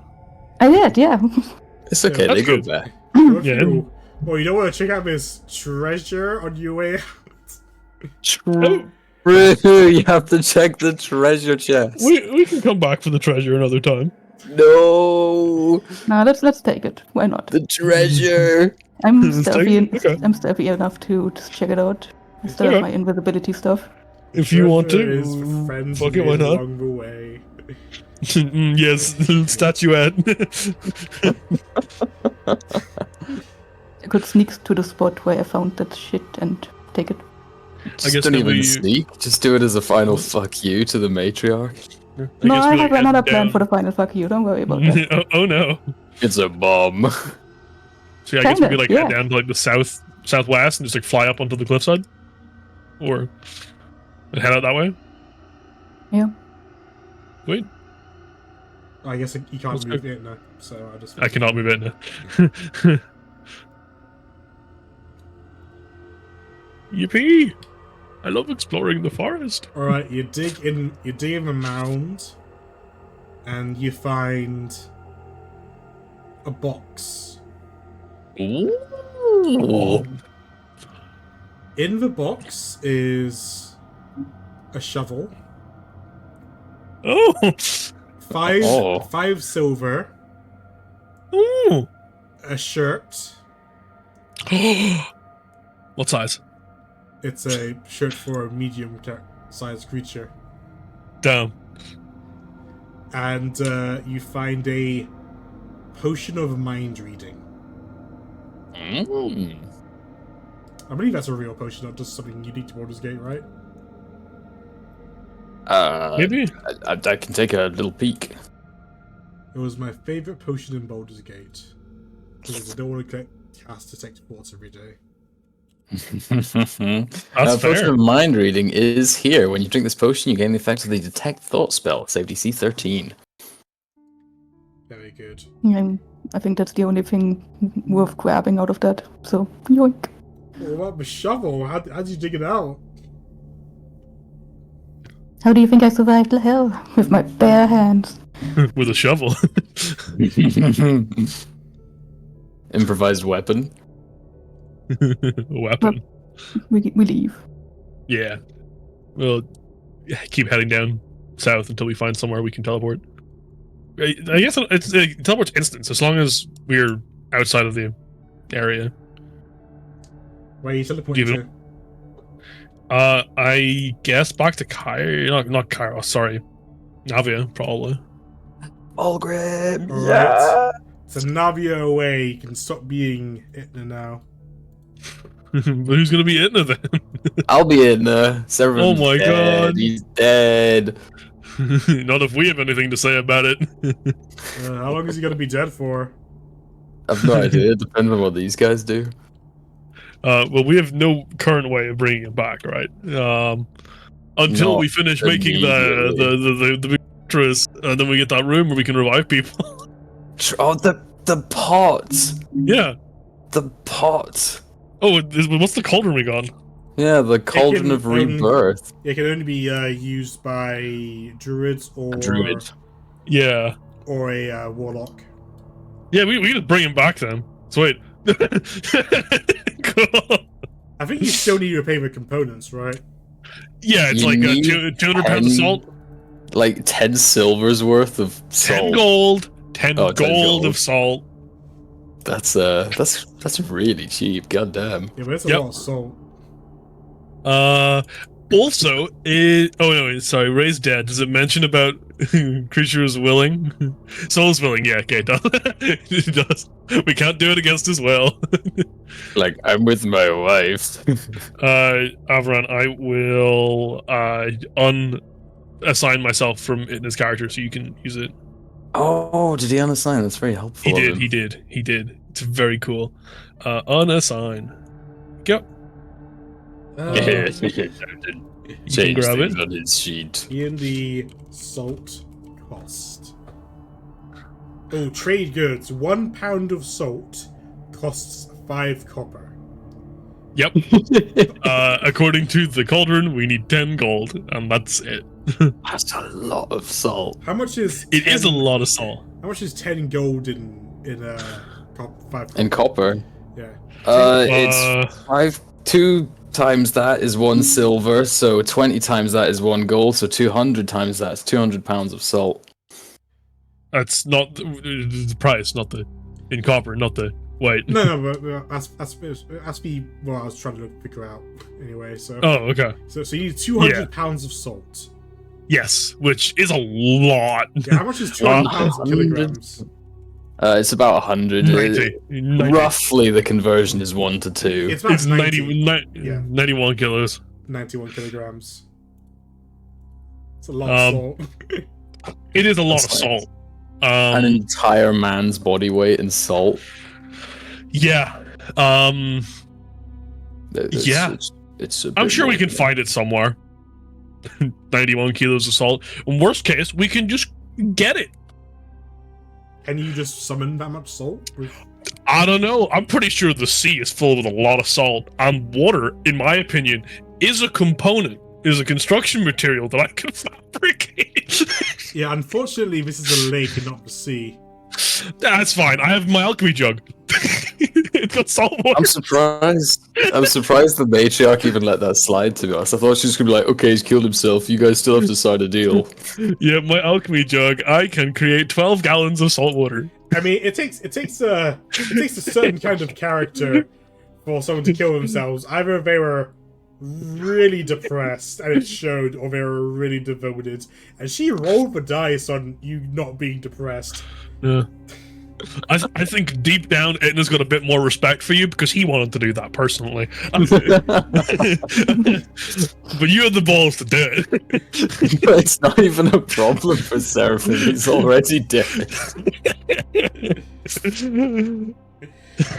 I did, yeah. It's okay, That's they go good. back. Good for Yeah. you. Well, you don't want to check out this treasure on your way out? Oh, You have to check the treasure chest. we can come back for the treasure another time. No, Now let's take it. Why not? the treasure. I'm Let's stealthy. take it? Okay. I'm stealthy enough to just check it out. I still Okay. have my invisibility stuff. If you want Treasure is for to, friends fuck it, why made not? along the way. Yes, statuette. I could sneak to the spot where I found that shit and take it. Just guess don't that even we- sneak. Just do it as a final fuck you to the matriarch. No, I have head another plan down. for the final fuck you. Don't worry about that. Oh no. It's a bomb. So yeah, I guess we Kinda, could like yeah. head down to like the south southwest and just like fly up onto the cliffside, or head out that way. Yeah. Wait, I guess you can't Let's move go. it now, so I just. I cannot move it now. Yippee! I love exploring the forest. All right, you dig in the mound, and you find a box. Ooh. In the box is a shovel, Oh! five silver, Ooh! a shirt. What size? It's a shirt for a medium-sized creature. Damn. And you find a potion of mind reading. Mm. I believe that's a real potion, not just something unique to Baldur's Gate, right? Maybe? I can take a little peek. It was my favorite potion in Baldur's Gate. Because I don't want to cast Detect Thoughts every day. That's Potion fair. of mind reading is here. When you drink this potion, you gain the effect of the detect thought spell. Save DC 13. Very good. I think that's the only thing worth grabbing out of that. So, yoink. What about the shovel? How did you dig it out? How do you think I survived the hell? With my bare hands. With a shovel. Improvised weapon. Weapon. We leave. Yeah. We'll keep heading down south until we find somewhere we can teleport. I guess it's teleport's instant, as long as we're outside of the area. Where are you teleporting Give it- to? I guess back to Cairo. Not Cairo, sorry. Navia, probably. All grip. Alright. It's a Navia away. You can stop being Itna now. But who's gonna be Itna then? I'll be in there. Oh my dead. God. He's dead. Not if we have anything to say about it. How long is he gonna be dead for? I've no idea. It depends on what these guys do. Well, we have no current way of bringing it back, right? Until Not we finish making the big mattress, and then we get that room where we can revive people. Oh, the pot. Yeah. The pot. Oh, what's the cauldron we got? Yeah, the cauldron of rebirth. It can only be used by druids or A druid. Yeah. or a warlock. Yeah, we just bring him back then. So wait. Cool. I think you still need to pay the components, right? Yeah, it's You like need 200 pounds of 10 salt, Like 10 silvers worth of 10 salt. gold, 10 Oh, 10 gold gold. of salt. That's really cheap. Goddamn. Yeah, but it's a Yep. lot of salt. Also, sorry, Ray's dead. Does it mention about creature is willing? Soul's willing, yeah, okay, it does. It does. We can't do it against his will. Like, I'm with my wife. Avron, I will unassign myself from Itna's character so you can use it. Oh, did he unassign? That's very helpful. He of did, him. he did. It's very cool. Unassign. Go. Yeah, You can change grab things it. on his sheet. In the salt cost. Oh, trade goods. 1 pound of salt costs 5 copper. Yep. According to the cauldron, we need 10 gold, and that's it. That's a lot of salt. How much is It is a lot of salt. How much is 10 gold in 5 In copper. Yeah. It's 2 times that is 1 silver, so 20 times that is 1 gold, so 200 times that is 200 pounds of salt. That's not the price, not the in copper, not the white. No, but that's me. Well, I was trying to figure out anyway. So, Oh, okay. so you need 200 Yeah. pounds of salt. Yes, which is a lot. Yeah, how much is 200 pounds in 100? kilograms? It's about 100. 90. Roughly, the conversion is 1 to 2. It's about It's 90, 91 kilos. 91 kilograms. It's a lot Um, of salt. It is a lot That's of like salt. An entire man's body weight in salt. Yeah. Yeah. It's a I'm bit sure we more can than find it somewhere. 91 kilos of salt. In worst case, we can just get it. Can you just summon that much salt? I don't know. I'm pretty sure the sea is full with a lot of salt. And water, in my opinion, is a component, is a construction material that I can fabricate. Yeah, unfortunately, this is a lake and not the sea. That's fine. I have my alchemy jug. It's got salt water. I'm surprised. I'm surprised the matriarch even let that slide, to be honest. I thought she was gonna be like, okay, he's killed himself. You guys still have to sign a deal. Yeah, my alchemy jug. I can create 12 gallons of salt water. I mean, it takes a certain kind of character for someone to kill themselves. Either they were really depressed and it showed, or they were really devoted. And she rolled the dice on you not being depressed. Yeah. I think deep down, Etna's got a bit more respect for you because he wanted to do that personally. But you had the balls to do it. It's not even a problem for Seraphim. He's already dead.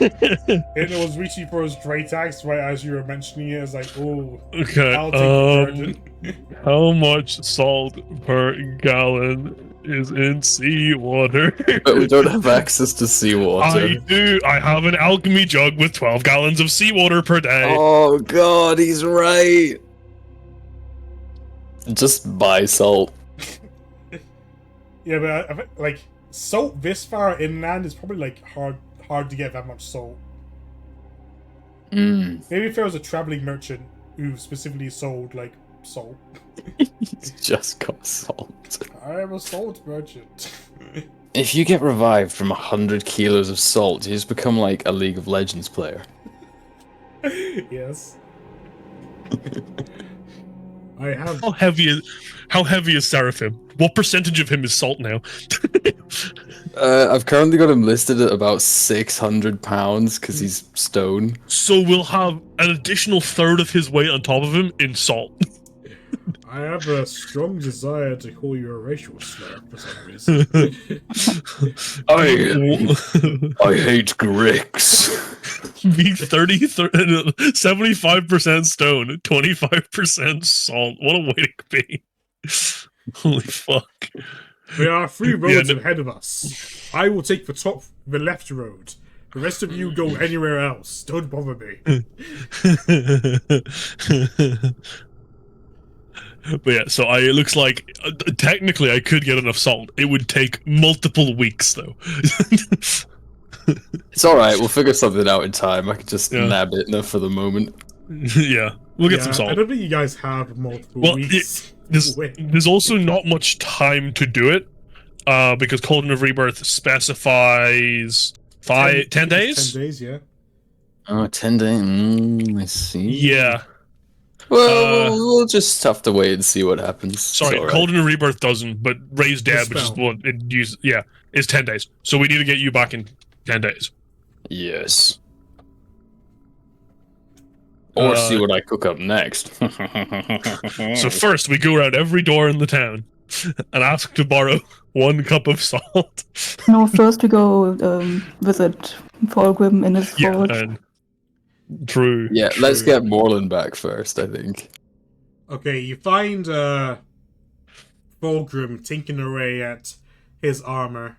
It was reaching for his great axe right as you were mentioning it. It's like, oh, Okay. I'll take the burden. How much salt per gallon is in seawater? But we don't have access to seawater. I do. I have an alchemy jug with 12 gallons of seawater per day. Oh god, he's right. Just buy salt. Yeah, but I think, like, salt this far inland is probably like hard to get that much salt. Maybe if there was a traveling merchant who specifically sold like salt. He's just got salt. I am a salt merchant. If you get revived from 100 kilos of salt, you just become like a League of Legends player. Yes. I have. How heavy is Seraphim? What percentage of him is salt now? I've currently got him listed at about 600 pounds because he's stone. So we'll have an additional third of his weight on top of him in salt. I have a strong desire to call you a racial slur for some reason. I hate Grix. Be 75% stone, 25% salt. What a way to be. Holy fuck. There are 3 roads Yeah, no- ahead of us. I will take the left road. The rest of you go anywhere else. Don't bother me. But yeah, so it looks like technically I could get enough salt. It would take multiple weeks though. It's alright, we'll figure something out in time. I can just Yeah. nab it enough for the moment. Yeah, we'll get some I salt. don't think you guys have multiple Well, weeks. Wait. there's also not much time to do it, because Cauldron of Rebirth specifies 10 days? 10 days, yeah. Oh, 10 days. I see. Yeah. Well, we'll just have to wait and see what happens. Sorry, It's alright. Cauldron of Rebirth doesn't, but Raise Dead, which is spell. what it uses, yeah, is 10 days. So we need to get you back in 10 days. Yes. Or see what I cook up next. So first, we go around every door in the town and ask to borrow 1 cup of salt. No, first we go visit Fulgrim in his Yeah, forge. and true. Yeah, let's true. get Morland back first, I think. Okay, you find Fulgrim tinkering away at his armor,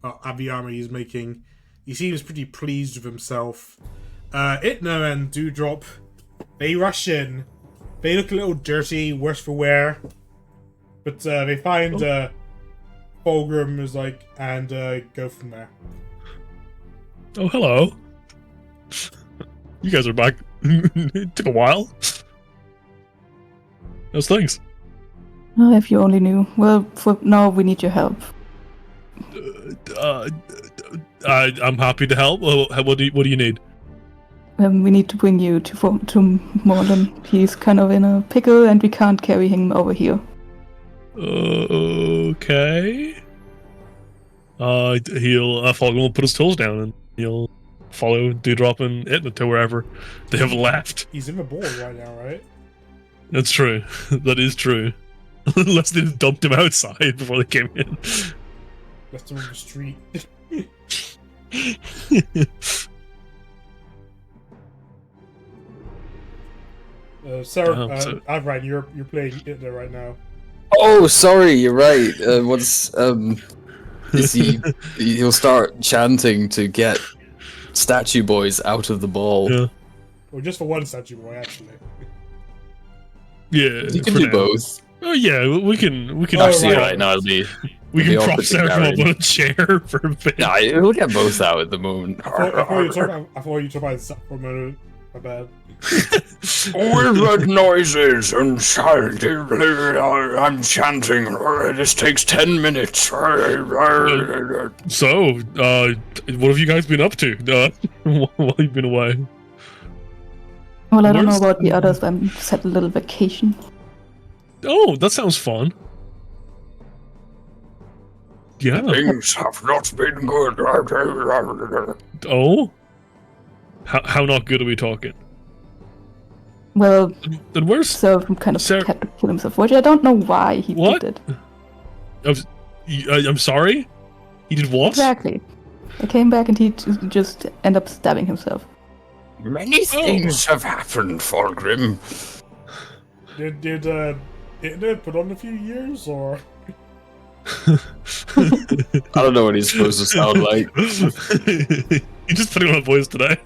at the armor he's making. He seems pretty pleased with himself. Itna and Dewdrop, they rush in. They look a little dirty, worse for wear. But they find Fulgrim is like, and go from there. Oh, hello. You guys are back. It took a while. Those things. Oh, if you only knew. Well, for now we need your help. I'm happy to help. What do you need? We need to bring you to Morland. He's kind of in a pickle and we can't carry him over here. Okay. Fulgrim will put his tools down and he'll follow Dewdrop and Itna to wherever they have left. He's in the board right now, right? That's true. That is true. Unless they dumped him outside before they came in. Left him on the street. Sarah, so- Avran, you're playing it there right now. Oh, sorry, you're right. Is he'll start chanting to get statue boys out of the ball. Yeah. Well, just for one statue boy, actually. Yeah. You can for do now. both. Oh yeah, we can. Oh, Actually, right. right now it'll be. We it'll can be prop opposite Seraphim up Garen. on a chair for a bit. Nah, we'll get both out at the moment. I thought you were talking about for a minute. My bad. Weird noises and I'm chanting. This takes 10 minutes. So, what have you guys been up to while you've been away? Well, I don't know Where's- about the others. I'm set a little vacation. Oh, that sounds fun. Yeah. Things have not been good. Oh? How not good are we talking? Well, Then where's... Seraphim kind of Ser- had to kill himself, which I don't know why he What? did it. I'm sorry? He did what? Exactly. I came back and he just ended up stabbing himself. Many things have happened, Fulgrim. Did internet put on a few years, or? I don't know what he's supposed to sound like. You just putting on a voice today.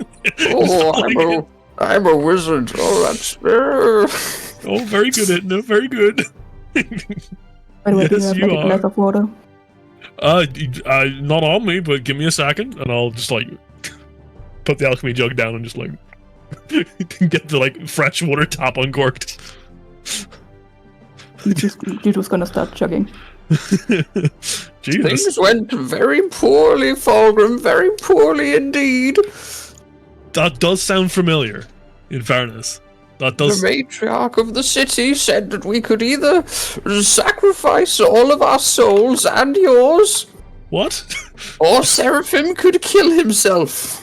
Oh, I'm a wizard. Oh, that's. Oh, very good, Edna. Very good. By the way, do you Yes, have you like a glass are. of water? Not on me, but give me a second, and I'll just like put the alchemy jug down and just like get the like fresh water tap uncorked. You just gonna start chugging. Jesus, Things went very poorly, Fulgrim. Very poorly indeed. that does sound familiar. In fairness, that does. The matriarch of the city said that we could either sacrifice all of our souls and yours, What? or Seraphim could kill himself.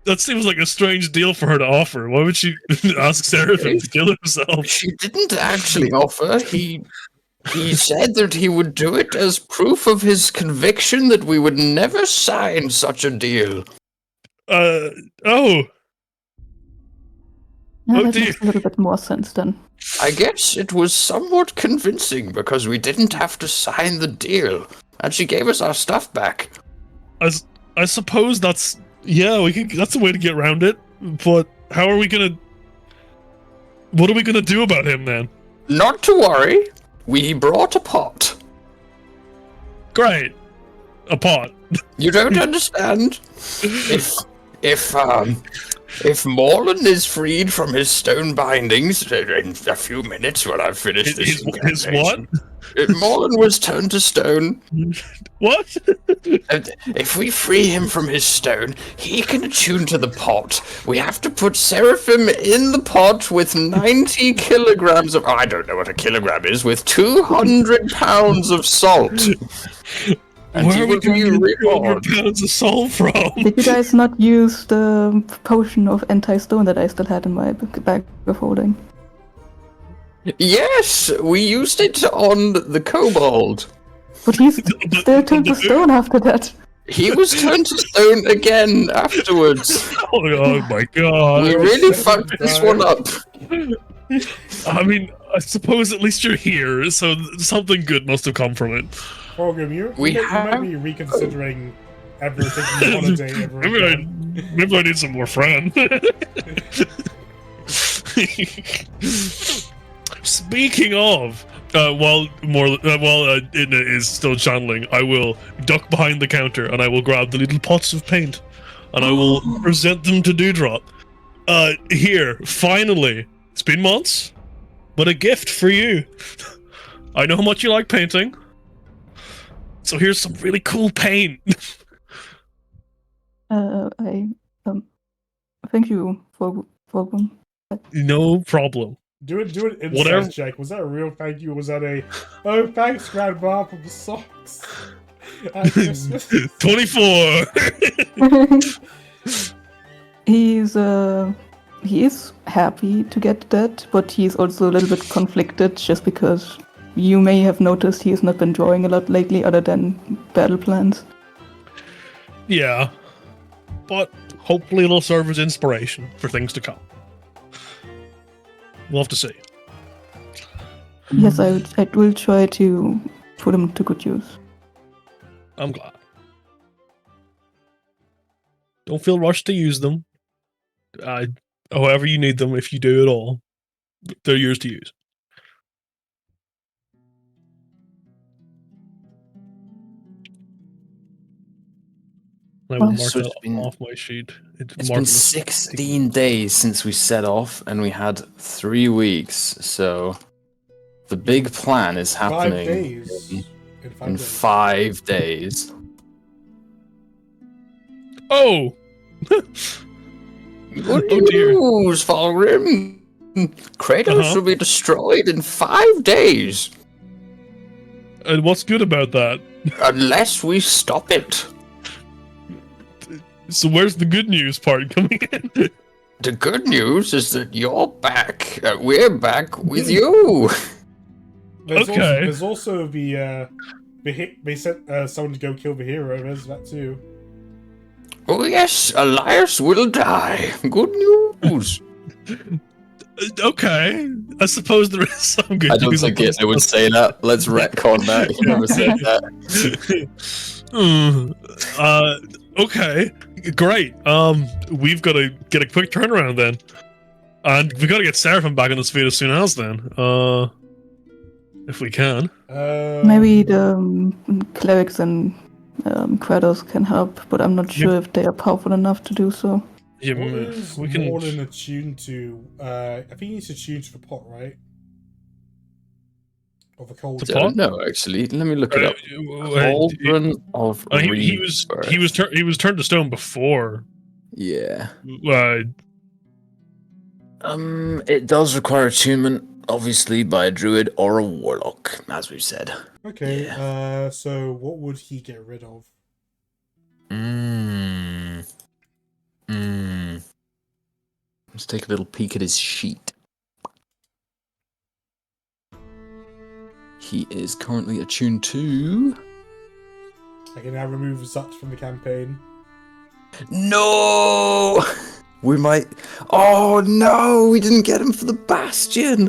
That seems like a strange deal for her to offer. Why would she ask Seraphim to kill himself? She didn't actually offer. He said that he would do it as proof of his conviction that we would never sign such a deal. Oh, Yeah, Oh, that dear. makes a little bit more sense then. I guess it was somewhat convincing because we didn't have to sign the deal, and she gave us our stuff back. I suppose that's that's a way to get around it. But how are we gonna? What are we gonna do about him then? Not to worry, we brought a pot. Great, a pot. You don't understand? If Morlan is freed from his stone bindings in a few minutes when I've finished this His what? incantation, if Morlan was turned to stone, What? if we free him from his stone, he can attune to the pot. We have to put Seraphim in the pot with 90 kilograms of... I don't know what a kilogram is, with 200 pounds of salt. And Where he are we will going be to get 200 reborn. pounds of soul from? Did you guys not use the potion of anti-stone that I still had in my bag of holding? Yes, we used it on the kobold. But he's still turned to stone after that. He was turned to stone again afterwards. Oh my god! We really fucked this one up. I mean, I suppose at least you're here, so something good must have come from it. Fulgrim, you might be reconsidering ever taking a holiday ever again. Maybe I need some more friends. Speaking of, while Idna is still channeling, I will duck behind the counter and I will grab the little pots of paint and I will present them to Dewdrop. Here, finally, it's been months, but a gift for you. I know how much you like painting, so here's some really cool paint. Thank you for No problem. Do it insight Whatever. check. Was that a real thank you? Or was that a oh thanks grandma for the socks at Christmas? 24. He is happy to get that, but he's also a little bit conflicted just because you may have noticed he has not been drawing a lot lately other than battle plans. Yeah, but hopefully it'll serve as inspiration for things to come. We'll have to see. Yes, I will try to put them to good use. I'm glad. Don't feel rushed to use them. However you need them, if you do at all, they're yours to use. I will Well, mark so that it's been- off my sheet. It's been marvelous. 16 days since we set off, and we had 3 weeks. So the big plan is 5 happening days. in 5 days. Oh! Good Oh dear. news, Falgrim. Kratos will be destroyed in 5 days And what's good about that? unless we stop it. So where's the good news part coming in? The good news is that you're back. We're back with you. Okay. There's also they sent someone to go kill the hero. There's that too. Oh yes, Elias will die. Good news. Okay. I suppose there is some good I don't news. think it would say that. Let's retcon that. He never said that. Okay. Great. We've got to get a quick turnaround then. And we've got to get Seraphim back on his feet as soon as then. If we can. Maybe the clerics and Kratos can help, but I'm not sure if they are powerful enough to do so. Yeah, What is we can. Morlin attuned to? I think he needs to tune to the pot, right? Or the cold. The I pot? don't know actually. Let me look it up. He Of was turned to stone before. Yeah. Uh, It does require attunement, obviously, by a druid or a warlock, as we've said. Okay. So what would he get rid of? Let's take a little peek at his sheet. He is currently attuned to... I can now remove Zut from the campaign. No! We might... Oh no! We didn't get him for the Bastion!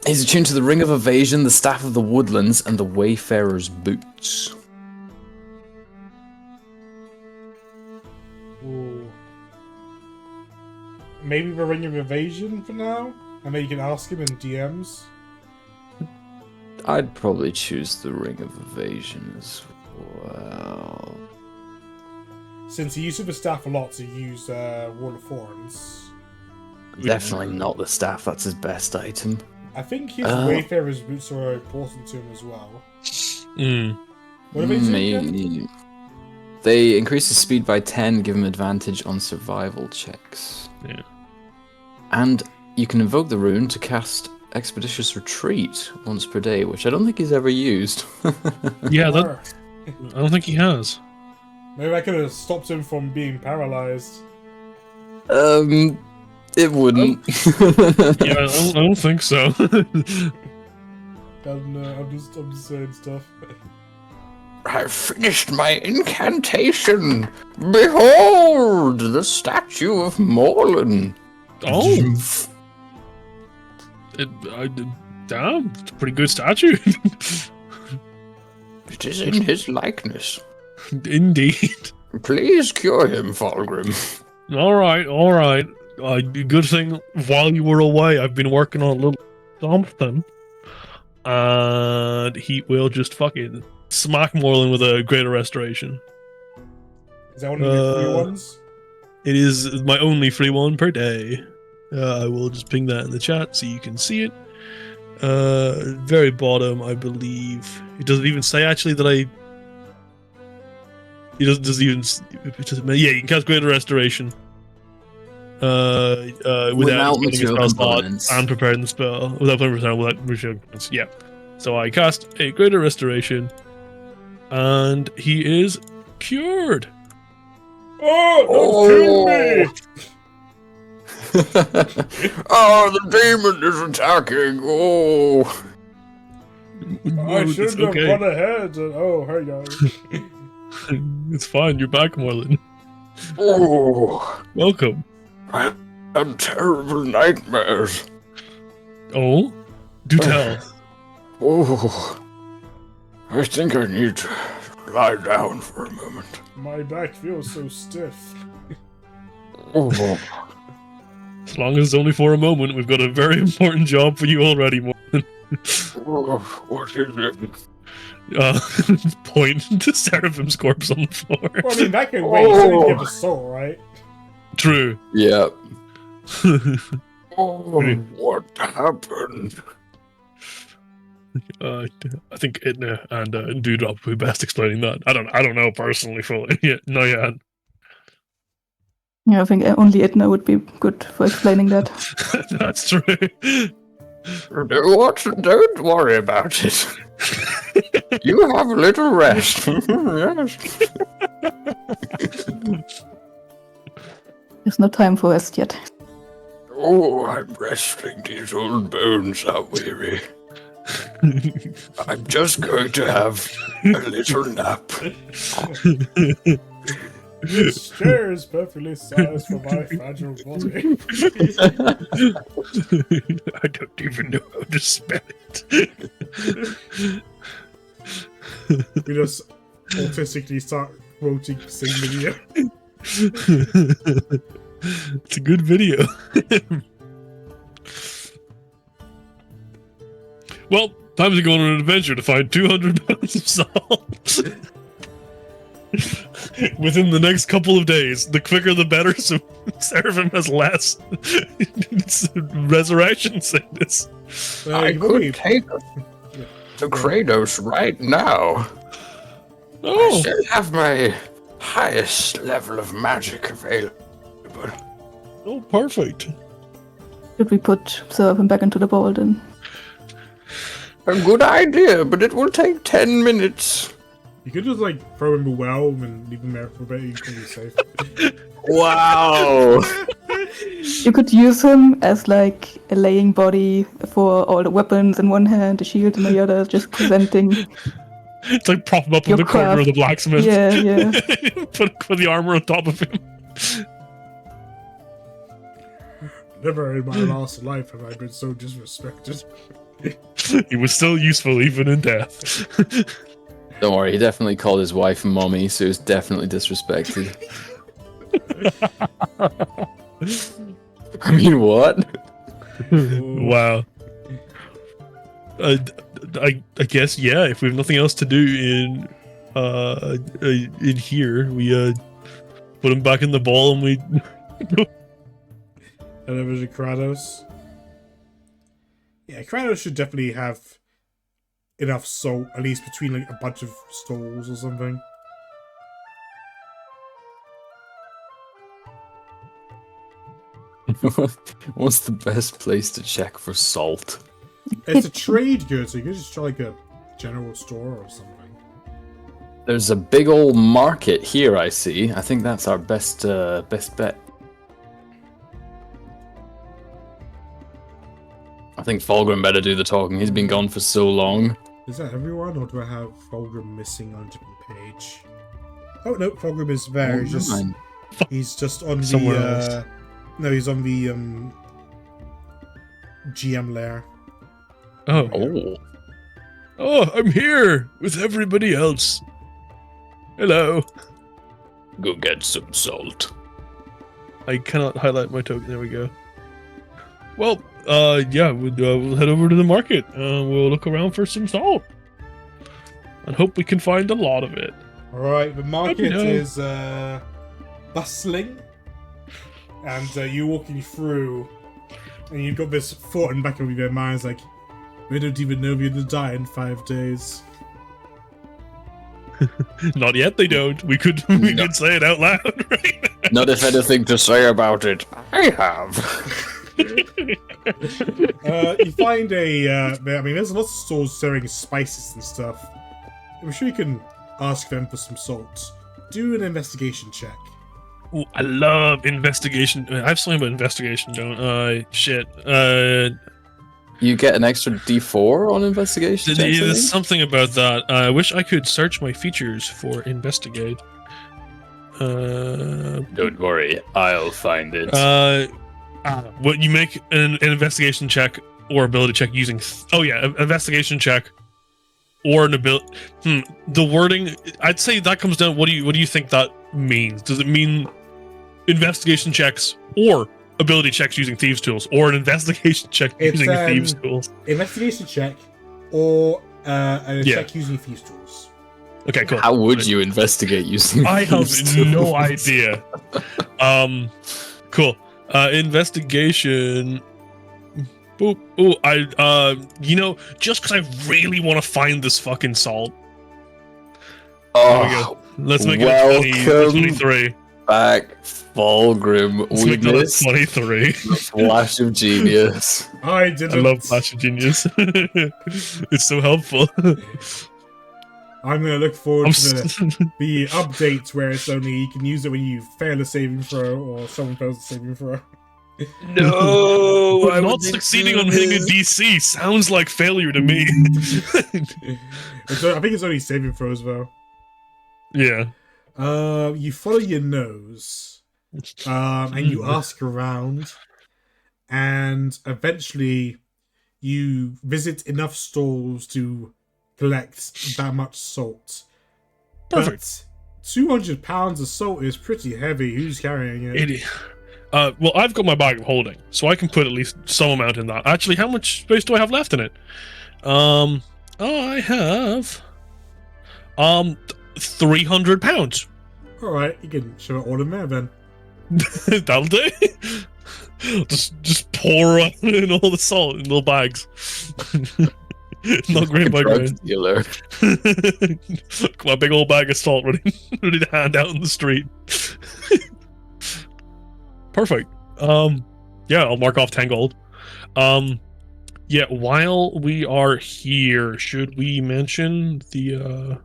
He's attuned to the Ring of Evasion, the Staff of the Woodlands, and the Wayfarer's Boots. Ooh. Maybe the Ring of Evasion for now? And then you can ask him in DMs. I'd probably choose the Ring of Evasion as well. Since he uses the staff a lot to use Wall of Thorns. Definitely not the staff, that's his best item. I think his Wayfarer's boots are important to him as well. mm. What do they do again? Maybe. They increase his speed by 10, give him advantage on survival checks. Yeah. And you can invoke the rune to cast Expeditious Retreat once per day, which I don't think he's ever used. Yeah, Or I don't think he has. maybe I could have stopped him from being paralyzed. It wouldn't. Yeah, I don't think so. I'm just saying stuff. I've finished my incantation. Behold, the statue of Morlin. Oh. Damn, it's a pretty good statue. It is in his likeness. Indeed. Please cure him, Falgrim. All right. Good thing while you were away, I've been working on a little something, and he will just fucking smack Morlin with a greater restoration. Is that one of your free ones? It is my only free one per day. I will just ping that in the chat so you can see it. Very bottom, I believe. It doesn't even say actually that I. It doesn't even. Yeah, you can cast greater restoration. Without putting a spell slot and preparing the spell without putting without yeah. So I cast a greater restoration, and he is cured. Oh, don't kill me! Oh, the demon is attacking. Oh. I should have run ahead. Oh, hey guys. It's fine. You're back, Morlin. Oh. Welcome. had terrible nightmares. Oh, do tell. Oh, I think I need to lie down for a moment. My back feels so stiff. Oh, As long as it's only for a moment, we've got a very important job for you already, Morgan. what is it? Point to Seraphim's corpse on the floor. Well, I mean, that can wait. You still need to get the soul, right? True. Yeah. Oh, what happened? I think Itna and Dewdrop would be best explaining that. I don't know personally fully. Yeah, no, yeah. Yeah, I think only Edna would be good for explaining that. That's true. Don't worry about it. You have a little rest. Yes. There's no time for rest yet. Oh, I'm resting. These old bones are weary. I'm just going to have a little nap. This chair is perfectly sized for my fragile body. I don't even know how to spell it. We just autistically start quoting sing video. It's a good video. Well, time to go on an adventure to find 200 pounds of salt. Within the next couple of days. The quicker the better, so Seraphim has less resurrection sickness. I could take the Kratos right now. I Oh, still have my highest level of magic available. oh, perfect. Should we put Seraphim back into the bowl then? A good idea, but it will take 10 minutes. You could just like throw him in a well and leave him there for a bit. You can be safe. Wow. You could use him as like a laying body for all the weapons in one hand, the shield in the other, just presenting. It's like prop him up in Your the corner of the blacksmith. Yeah, yeah. put the armor on top of him. Never in my last life have I been so disrespected. He was still useful even in death. Don't worry, he definitely called his wife mommy, so he was definitely disrespected. I mean, what? Wow. I guess, yeah, if we have nothing else to do in here, we put him back in the ball and we And then there's a Kratos. Yeah, Kratos should definitely have enough salt, at least between like a bunch of stalls or something. What's the best place to check for salt? It's a trade good, so you can just try like a general store or something. There's a big old market here, I see. I think that's our best bet. I think Fulgrim better do the talking. He's been gone for so long. Is that everyone, or do I have Fulgrim missing on a different page? Oh no, Fulgrim is there. He's just on Somewhere the else. no, he's on the GM layer. Oh. Oh. Oh, I'm here with everybody else. Hello. Go get some salt. I cannot highlight my token. There we go. Well, yeah, we'll head over to the market. We'll look around for some salt. And hope we can find a lot of it. Alright, the market know. is bustling. And you're walking through, and you've got this thought in the back of your mind, it's like, we don't even know if you're gonna die in 5 days. Not yet, they don't. We could could say it out loud, right? Not if anything to say about it. I have. You find I mean, there's lots of stores selling spices and stuff. I'm sure you can ask them for some salt. Do an investigation check. Ooh, I love investigation. I have something about investigation, don't I? Shit. You get an extra D4 on investigation checks, I There's think? something about that. I wish I could search my features for investigate. Don't worry, I'll find it. What you make an investigation check or ability check using? Investigation check or an ability. The wording. I'd say that comes down. What do you think that means? Does it mean investigation checks or ability checks using thieves' tools, or an investigation check using thieves' tools? Investigation check or a check using thieves' tools. Okay, cool. How would you investigate using? I have thieves' no tools? idea. Cool. Investigation. Boop. Oh, just because I really want to find this fucking salt. There we go. Let's make it a 23. Back, Fulgrim. Let's We make that a missed 23. Flash of Genius. I didn't. I love Flash of Genius. It's so helpful. I'm gonna look forward to the updates where it's only you can use it when you fail a saving throw or someone fails a saving throw. No, Not succeeding on hitting a DC sounds like failure to me. I think it's only saving throws though. Yeah. You follow your nose, and you ask around, and eventually you visit enough stalls to collect that much salt. Perfect. But 200 pounds of salt is pretty heavy. Who's carrying it? Well, I've got my bag of holding, so I can put at least some amount in that. Actually, how much space do I have left in it? I have 300 pounds. All right, you can shove it all in there then. That'll do. just pour in all the salt in little bags. Not great by grain. My big old bag of salt ready to hand out in the street. Perfect. Yeah, I'll mark off 10 gold. Yeah, while we are here, should we mention the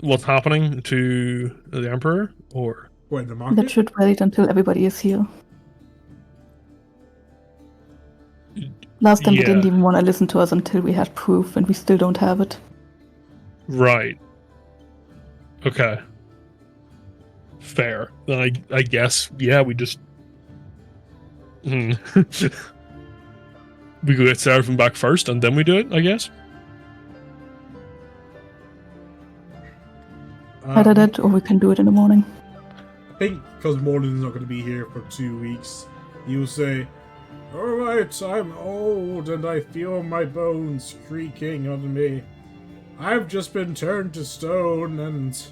what's happening to the Emperor, or what, in the market? That should wait until everybody is here. Last time they didn't even want to listen to us until we had proof, and we still don't have it. Right. Okay. Fair. Then I guess, yeah, we just we go get Seraphim back first, and then we do it, I guess. Either that, or we can do it in the morning. I think because Morden's not going to be here for 2 weeks, you'll say, "Alright, I'm old and I feel my bones creaking under me. I've just been turned to stone and...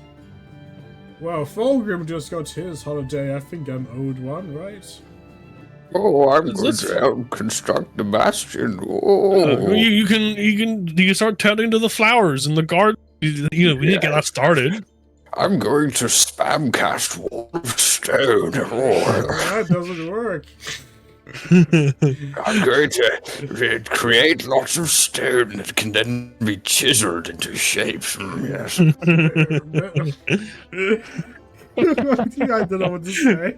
Well, Fulgrim just got his holiday. I think I'm owed one, right?" Oh, I'm going to help construct the bastion. Oh, You can start tending to the flowers in the garden. We need to get that started. I'm going to spam cast wall of stone. Oh. That doesn't work. I'm going to create lots of stone that can then be chiseled into shapes. Yes. I don't know what to say.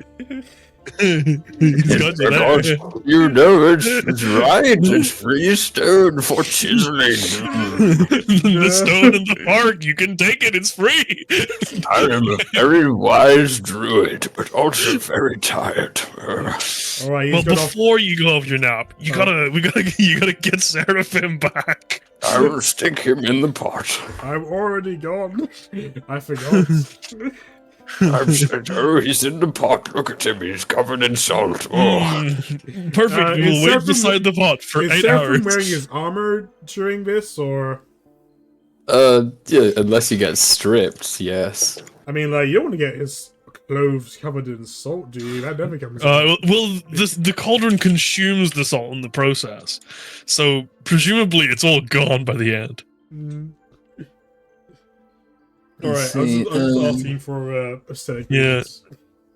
Because you know it's right. It's free stone for chiseling. The stone in the park, you can take it. It's free. I am a very wise druid, but also very tired. All right, well, before you go off your nap, you gotta get Seraphim back. I will stick him in the pot. I'm already gone. I forgot. I've said, oh, he's in the pot. Look at him. He's covered in salt. Oh. Perfect. We'll wait beside the pot for 8 hours. Is wearing his armor during this, or? Yeah, unless he gets stripped, yes. I mean, like, you don't want to get his clothes covered in salt, dude. That never comes. Well, the cauldron consumes the salt in the process, so presumably it's all gone by the end. All right, I was asking for aesthetic. Yeah.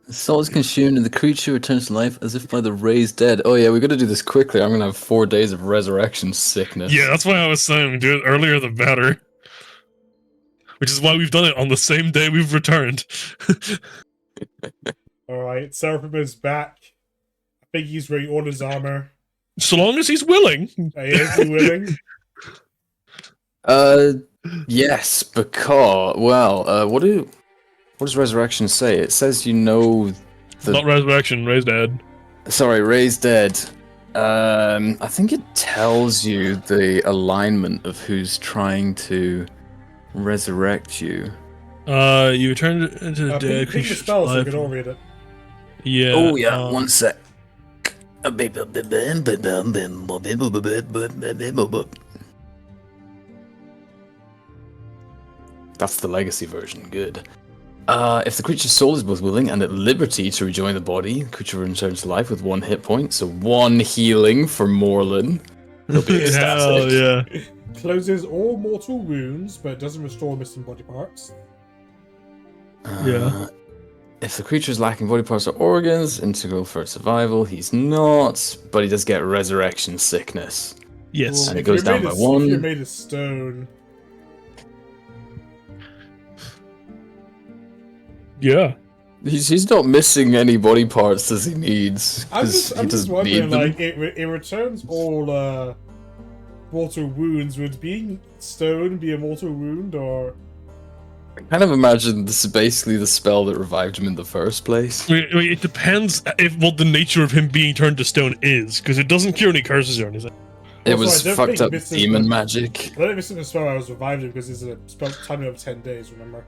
The salt is consumed and the creature returns to life as if by the raised dead. Oh yeah, we got to do this quickly. I'm gonna have 4 days of resurrection sickness. Yeah, that's why I was saying do it earlier the better. Which is why we've done it on the same day we've returned. All right, Seraphim is back. I think he's wearing all his armor. So long as he's willing. Is he willing? Yes, because what does resurrection say? It says you know Not resurrection, raised dead. Sorry, raise dead. I think it tells you the alignment of who's trying to resurrect you. You return into the dead Ping the creature's spell so you life. can all read it. Yeah. Oh yeah, um, one sec. That's the legacy version. Good. If the creature's soul is both willing and at liberty to rejoin the body, the creature returns to life with 1 hit point, so 1 healing for Morlin. He'll be Hell ecstatic. yeah. Closes all mortal wounds, but doesn't restore missing body parts. Yeah. If the creature is lacking body parts or organs, integral for survival, he's not, but he does get resurrection sickness. Yes. And it If goes you're down made by of- 1. If you're made of stone, Yeah. He's not missing any body parts as he needs. I'm 'Cause just he doesn't wondering, need them. like, it returns all mortal wounds. Would being stone be a mortal wound, or I kind of imagine this is basically the spell that revived him in the first place. It depends if what the nature of him being turned to stone is, because it doesn't cure any curses or anything. It Also, was I don't fucked think up this is demon the- magic. I don't know if it's in the spell I was revived it because it's a spell time of 10 days. Remember,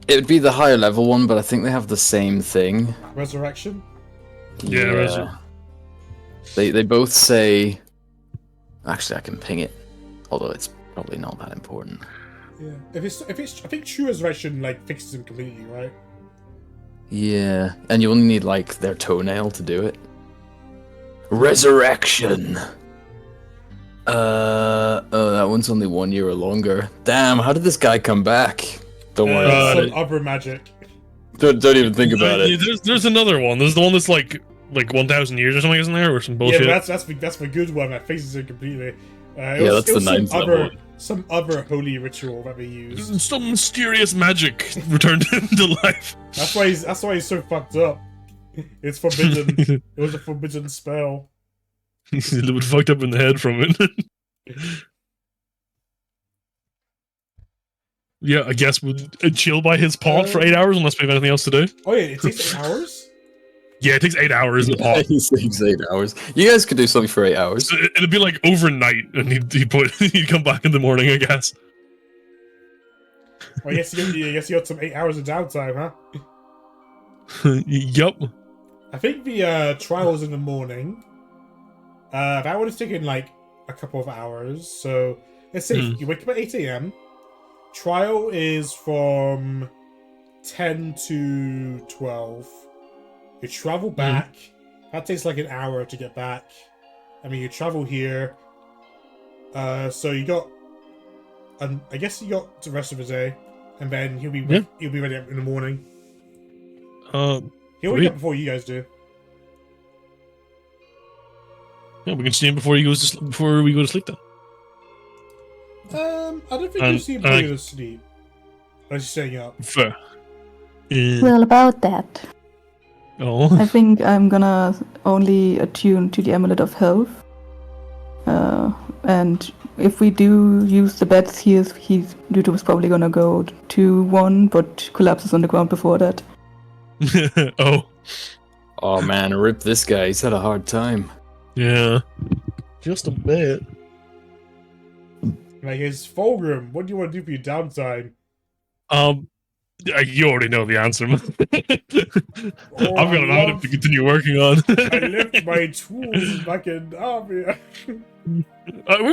It would be the higher level one, but I think they have the same thing. resurrection. Yeah, They both say. Actually, I can ping it, although it's probably not that important. Yeah, if it's I think true resurrection like fixes him completely, right? Yeah, and you only need like their toenail to do it. Resurrection. Oh, that one's only 1 year or longer. Damn, how did this guy come back? Don't worry about Some it. other magic. Don't even think about Yeah, it. there's another one. There's the one that's like 1,000 years or something, isn't there, or some bullshit? Yeah, but that's the good one that fixes it completely. Yeah, that's the ninth level. Some other holy ritual that they use. Some mysterious magic returned him to life. That's why he's so fucked up. It's forbidden. It was a forbidden spell. He's a little bit fucked up in the head from it. Yeah, I guess we'll chill by his pot for 8 hours unless we have anything else to do. Oh yeah, it takes 8 hours. Yeah, it takes 8 hours in the pot. He saves 8 hours. You guys could do something for 8 hours. So it'd be like overnight, and he'd come back in the morning, I guess. Well, I guess you got some 8 hours of downtime, huh? Yup. I think the trial's in the morning. That would have taken like a couple of hours. So let's say you wake up at 8 a.m. Trial is from 10 to 12. You travel back. That takes like an hour to get back. I mean, you travel here. So you got, I guess you got the rest of the day, and then he'll be ready in the morning. He'll wake up before you guys do. Yeah, we can see him before we go to sleep then. I don't think you'll see him going to sleep. Unless you're staying up. Fair. Well, about that, Oh. I think I'm gonna only attune to the Amulet of Health. And if we do use the beds, Duto was probably gonna go 2-1, but collapses on the ground before that. Oh. Oh man, rip this guy. He's had a hard time. Yeah. Just a bit. Like his fulgrim, what do you want to do for your downtime? You already know the answer. Oh, I've got an item to continue working on. I left my tools back in Navia. We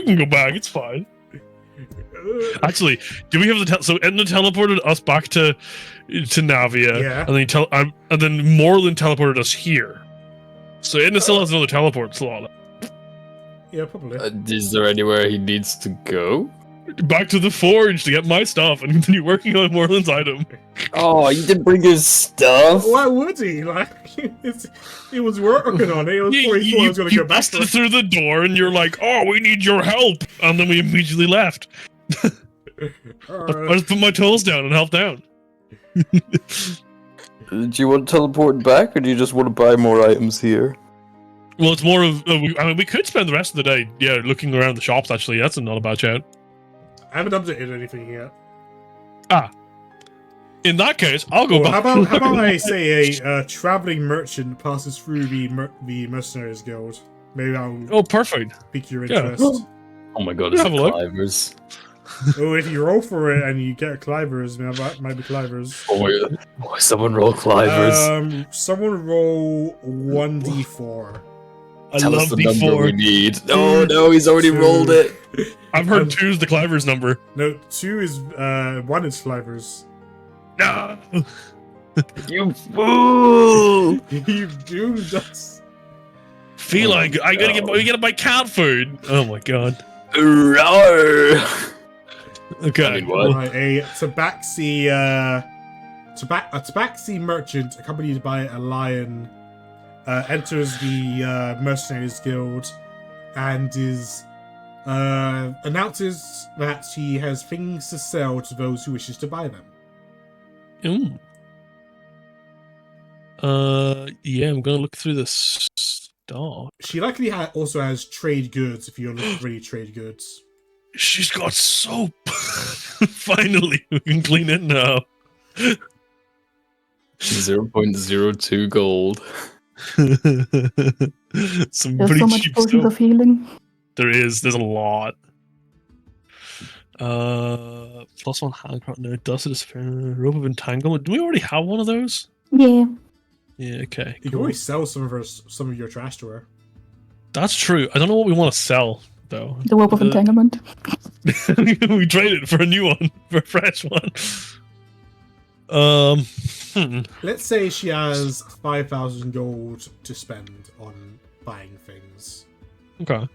can go back. It's fine. Actually, do we have the so Edna teleported us back to Navia, Yeah. and then Moreland teleported us here. So Edna still has another teleport slot. Yeah, probably. Is there anywhere he needs to go? Back to the forge to get my stuff and continue working on Moreland's item. Oh, you didn't bring his stuff? Why would he? Like, he was working on it. It was before he thought he was going to you go back to busted through the door and you're like, "Oh, we need your help," and then we immediately left. I just put my tools down and helped out. Do you want to teleport back, or do you just want to buy more items here? Well, it's more of we could spend the rest of the day, looking around the shops. Actually, that's not a bad shout. I haven't updated anything yet. In that case, I'll go Well, back. how about I say a traveling merchant passes through the mercenaries guild? Maybe I'll Oh, perfect. pique your Yeah. interest. Oh my god, it's Have a look. Clivers. Oh, if you roll for it and you get a Clivers, man, that might be Clivers. Oh my god. Oh, someone roll Clivers. Someone roll 1d4. I Tell love us the number we D4. need. Oh no, he's already rolled it. I've heard 2's the Cliver's number. No, 2 is 1 is Clivers. No. You fool! You doomed us. Feel Oh, like I gotta no. get my cat food. Oh my god. Roar! Okay. I mean, what? Right, a tabaxi merchant accompanied by a lion enters the mercenaries guild and is announces that he has things to sell to those who wishes to buy them. Ooh. Yeah, I'm gonna look through this stock. She likely also has trade goods if you're looking for any trade goods. She's got soap. Finally, we can clean it now. 0.02 gold. Some There's pretty so much cheap potions soap. of healing. There's a lot. +1 handcraft, no, dust of despair, rope of entanglement. Do we already have one of those? Yeah. Yeah, okay. You can Cool. always sell some of your trash to her. That's true. I don't know what we want to sell though. The rope of entanglement. We trade it for a new one, for a fresh one. Let's say she has 5,000 gold to spend on buying things. Okay.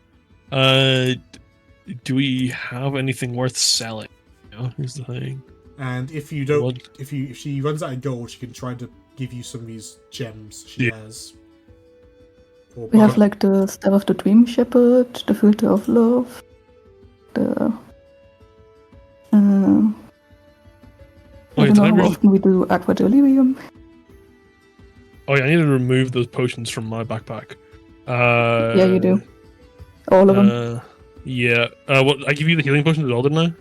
Do we have anything worth selling? Yeah, here's the thing. And if you don't, What? if she runs out of gold, she can try to give you some of these gems she Yeah. has. Or We have buy- like the Staff of the Dream Shepherd, the Filter of Love, the. I Wait, don't did I know how really? often we do Aqua Delirium. Oh yeah, I need to remove those potions from my backpack. Yeah, you do. All of them. Yeah. What? I give you the healing potion as well, didn't I?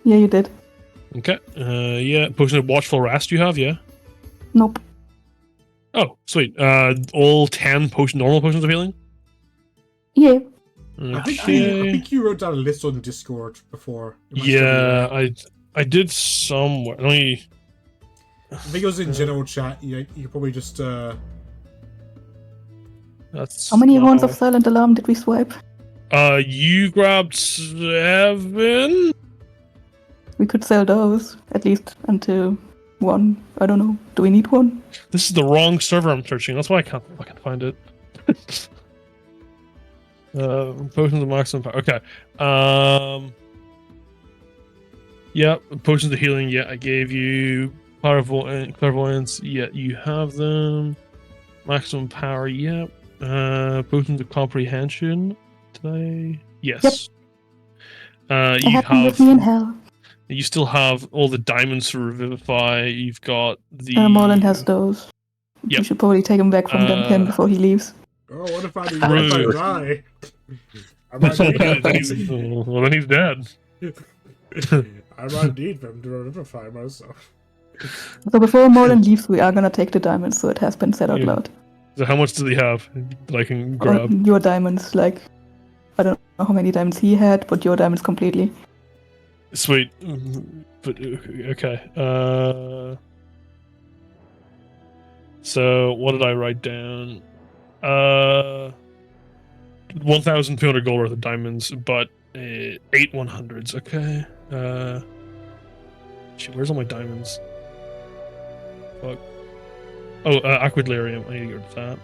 Yeah, you did. Okay. Yeah. Potion of Watchful Rest you have, yeah? Nope. Oh, sweet. All 10 normal potions of healing? Yeah. I Okay. think you wrote down a list on Discord before. It must Yeah, have I did somewhere. Let me... been- I think it was in general chat. You could probably just That's How many not horns how of Silent Alarm did we swipe? You grabbed 7? We could sell those, at least until 1. I don't know. Do we need 1? This is the wrong server I'm searching. That's why I can't fucking find it. Potions of maximum power. Okay. Yeah, potions of healing. Yeah, I gave you clairvoyance. Yeah, you have them. Maximum power. Yeah. Potions of comprehension. Did I? Yes. I You had them with have. me in hell. You still have all the diamonds to revivify. You've got the. Marlon has those. Yep. We should probably take him back from him before he leaves. Oh, what if I Rude. die? I might need then he's, well, then he's dead. I might need them to revivify myself. So before Marlon leaves, we are gonna take the diamonds, so it has been said out Yeah. loud. So how much does he have that I can Or grab? your diamonds, like, I don't know how many diamonds he had, but your diamonds completely. Sweet. But okay. So what did I write down? 1,200 gold worth of diamonds, but 8 100s. Okay. Shit, where's all my diamonds? Fuck. Oh, Aquadelirium. I need to get rid of that.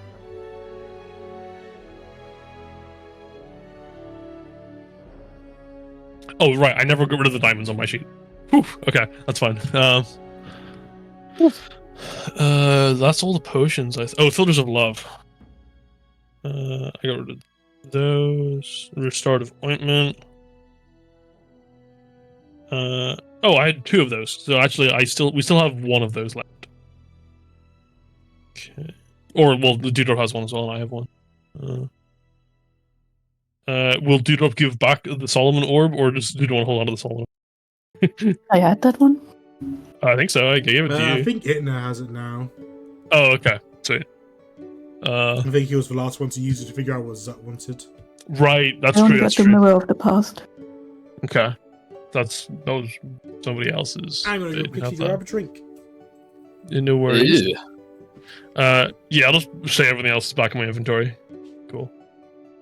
Oh, right. I never got rid of the diamonds on my sheet. Whew, okay, that's fine. That's all the potions. Filters of love. I got rid of those. Restorative ointment. I had 2 of those. So actually, we still have 1 of those left. Okay. Or well, the Dewdrop has 1 as well, and I have 1. Will Dewdrop give back the Solomon orb, or does Dewdrop want to hold on to the Solomon? I had that one. I think so. I gave it to you. I think Itna has it now. Oh, okay. Sweet. I think he was the last one to use it to figure out what Zut wanted. Right. That's I only true. got That's the true. mirror of the past. Okay. That was somebody else's. I'm gonna go quickly grab a drink. No worries. Ew. Yeah, I'll just say everything else is back in my inventory. Cool.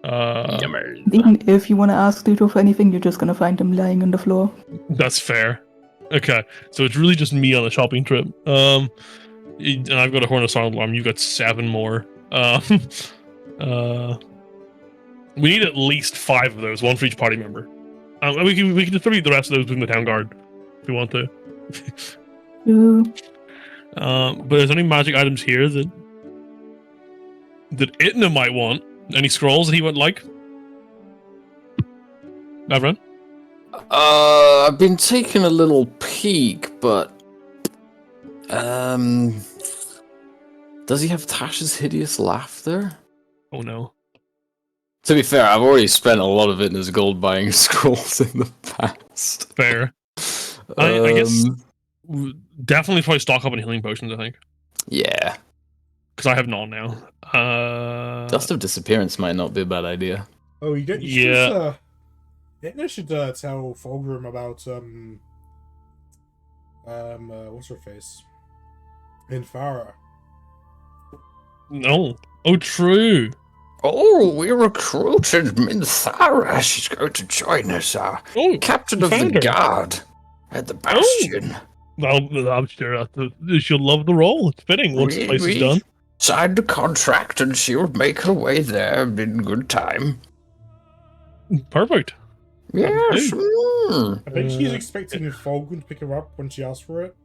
Even if you want to ask Ludo for anything, you're just gonna find him lying on the floor. That's fair. Okay, so it's really just me on a shopping trip. And I've got a Horn of Silent Alarm. You've got 7 more. We need at least 5 of those, one for each party member. We can distribute the rest of those within the town guard if we want to. Ooh. But there's any magic items here that Itna might want? Any scrolls that he would like? Everyone? I've been taking a little peek, but does he have Tasha's hideous laughter? Oh no. To be fair, I've already spent a lot of it as gold buying scrolls in the past. Fair. I guess definitely probably stock up on healing potions, I think. Yeah. Because I have none now. Dust of Disappearance might not be a bad idea. Oh, you don't. Yeah. Itna should tell Fulgrim about what's her face? Minthara. No. Oh, true. Oh, we recruited Minthara. She's going to join us, Oh, captain of the found her. guard at the Bastion. Well, I'm sure she'll love the role. It's fitting once the place is done. Signed a contract and she'll make her way there in good time. Perfect. Yes. I think she's expecting Fulgrim to pick her up when she asks for it.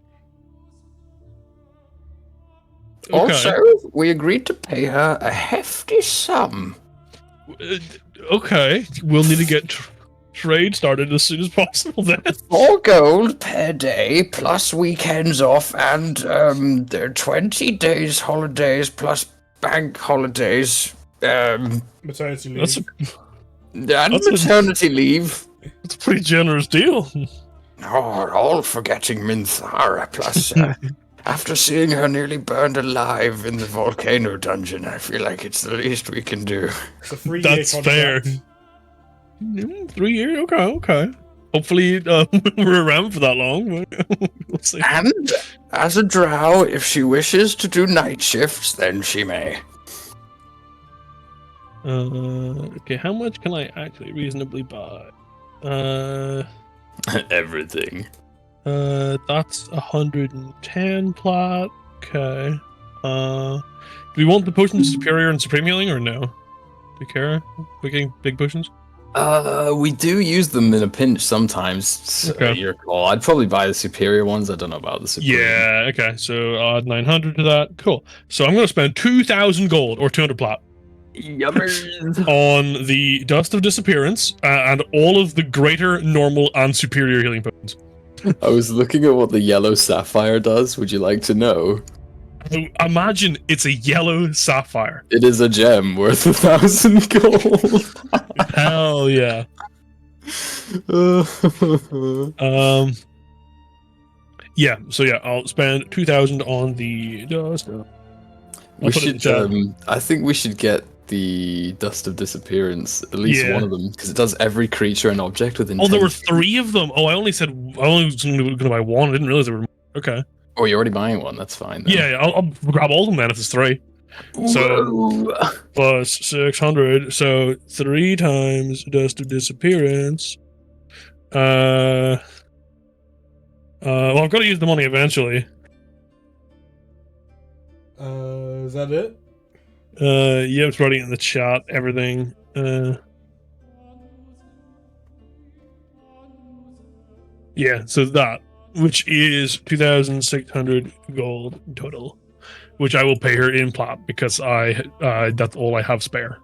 Okay. Also, we agreed to pay her a hefty sum. Okay. We'll need to get trade started as soon as possible then. 4 gold per day, plus weekends off, and there are 20 days holidays plus bank holidays. Maternity leave. And That's maternity leave. It's a pretty generous deal. Oh, all for getting Minthara. Plus, after seeing her nearly burned alive in the volcano dungeon, I feel like it's the least we can do. It's a 3-year That's fair. contract. 3 years? Okay. Hopefully we're around for that long. We'll see. And as a drow, if she wishes to do night shifts, then she may. Okay, how much can I actually reasonably buy? Everything. That's 110 plat. Okay. Do we want the potions of superior and supreme healing or no? Do you care? We're getting big potions? We do use them in a pinch sometimes. So Okay. your call. I'd probably buy the superior ones. I don't know about the superior. Yeah, okay. So add 900 to that. Cool. So I'm going to spend 2,000 gold or 200 plat Yummers. on the Dust of Disappearance and all of the greater, normal, and superior healing potions. I was looking at what the yellow sapphire does. Would you like to know? Imagine it's a yellow sapphire. It is a gem worth 1,000 gold. Hell yeah. Yeah, so yeah, I'll spend 2,000 on the dust. We should. I think we should get the Dust of Disappearance, at least Yeah. one of them, because it does every creature and object within. Oh, there 10 were feet. 3 of them. Oh, I only was going to buy 1. I didn't realize there were more. Okay. Oh, you're already buying one. That's fine. Then. Yeah, I'll grab all of them then if it's 3. So Whoa. plus 600. So 3 times Dust of Disappearance. Well, I've got to use the money eventually. Is that it? Yeah, it's writing in the chat. Everything. Yeah, so that, which is 2,600 gold total, which I will pay her in plat because that's all I have spare.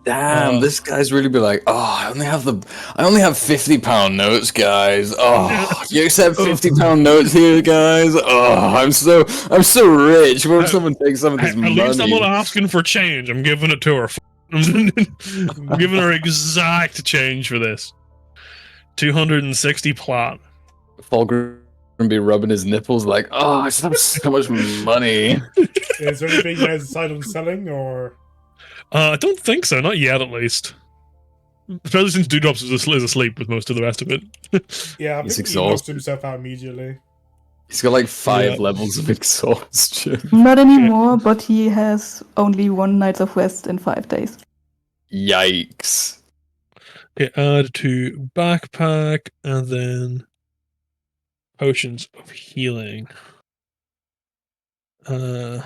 Damn, this guy's really be like, oh, I only have £50 notes, guys. Oh, you accept £50 notes here, guys? Oh, I'm so rich. What if someone takes some of this At money? least I'm not asking for change. I'm giving it to her. I'm giving her exact change for this. 260 plat. Fulgrim Gonna be rubbing his nipples like, oh, I just have so much money. Is there anything you guys decide on selling, or I don't think so. Not yet, at least. Especially since Dewdrops is asleep with most of the rest of it. yeah, I He's think he knocks exhausted. himself out immediately. He's got like 5 Yeah. levels of exhaustion. Not anymore, but he has only 1 night of rest in 5 days. Yikes. Okay, add to backpack, and then potions of healing. I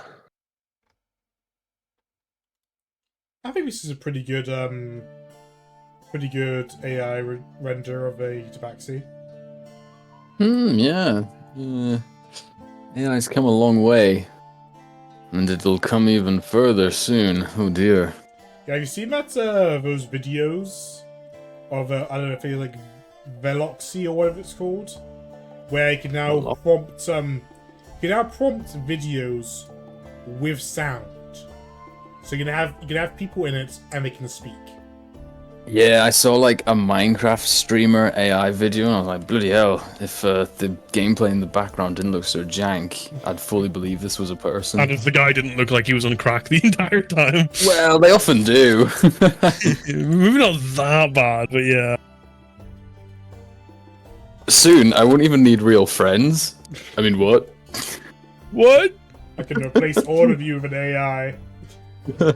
think this is a pretty good AI render of a tabaxi. Yeah. Yeah, it's come a long way. And it'll come even further soon. Oh dear. Yeah, have you seen that those videos of I don't know if it's like Veloxy or whatever it's called, where you can now prompt videos with sound. So you can have people in it and they can speak. Yeah, I saw like a Minecraft streamer AI video and I was like, bloody hell, if the gameplay in the background didn't look so jank, I'd fully believe this was a person. And if the guy didn't look like he was on crack the entire time. Well, they often do. Maybe not that bad, but yeah. Soon, I won't even need real friends. I mean, what? What? I can replace all of you with an AI. There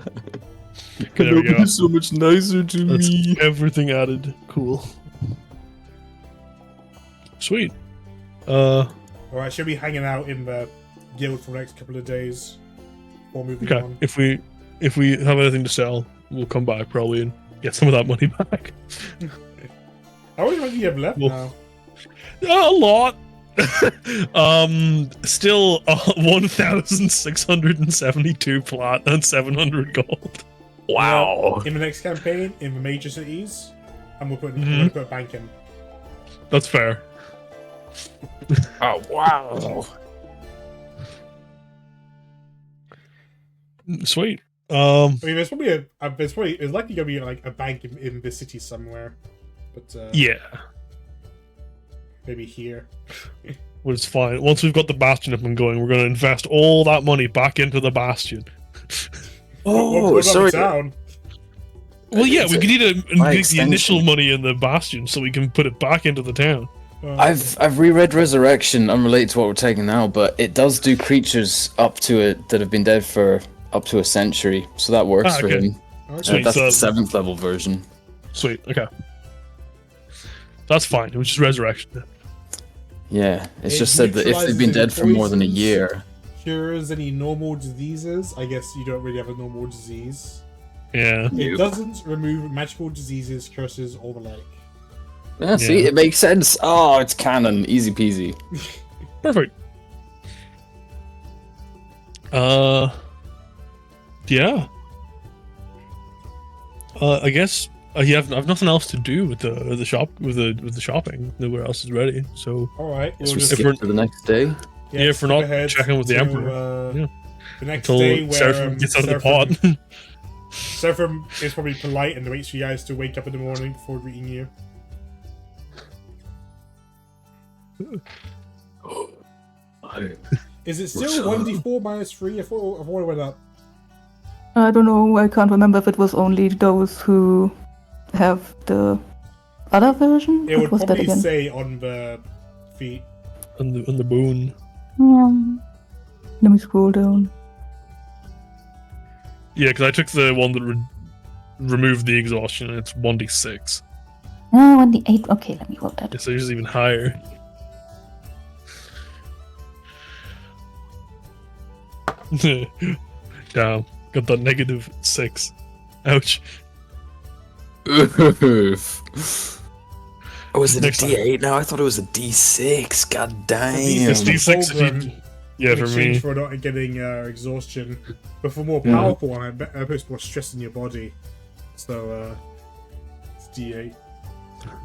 we go. Nobody's so much nicer to That's me. everything added. Cool. Sweet. Alright, she'll be hanging out in the guild for the next couple of days before moving Okay. on. If we have anything to sell, we'll come back probably and get some of that money back. How much money do you have left Well- now? A lot. Still 1,672 plat and 700 gold. Wow. In the next campaign, in the major cities, and we're Mm-hmm. going to put a bank in. That's fair. Oh, wow. Sweet. I mean, there's probably it's likely going to be like a bank in the city somewhere, but Yeah. maybe here. Well, it's fine. Once we've got the Bastion up and going, we're going to invest all that money back into the Bastion. Oh, what about sorry. the town? Well, yeah, we need to by make the initial extension. money in the Bastion so we can put it back into the town. I've reread Resurrection, unrelated to what we're taking now, but it does do creatures up to it that have been dead for up to a century, so that works for okay. him. Sweet, That's so- the 7th level version. Sweet, okay. That's fine. It was just resurrection. Yeah, it's It just said that if they've been dead for more than a neutralizes year. Cures any normal diseases. I guess you don't really have a normal disease. Yeah. It Nope. doesn't remove magical diseases, curses, or the like. Yeah, see, Yeah. it makes sense. Oh, it's canon, easy peasy. Perfect. Yeah. I guess I've nothing else to do with the shop with the shopping. Nowhere else is ready. So All right, we'll So we just skip to the next day. Yeah, if we're skip not ahead checking with the to, Emperor. Yeah. The next until day, where Seraphim gets out of the pod. Seraphim is probably polite and waits for you guys to wake up in the morning before greeting you. Is it still 1d4 minus 3? I thought it went up. I don't know, I can't remember if it was only those who have the other version. It What would was that probably again? say on the feet. on the boon. Yeah. Let me scroll down. Yeah, because I took the one that removed the exhaustion, and it's 1d6. Oh, 1d8. Okay, let me roll that. Yeah, so it's even higher. Damn, got that -6. Ouch. Oh, is it Next a time. D8 now? I thought it was a D6. God damn. It's D6 if you- Fulgrim Yeah, in for exchange me. for not getting exhaustion, but for more Yeah. powerful one, I bet it puts more stress in your body. So it's D8.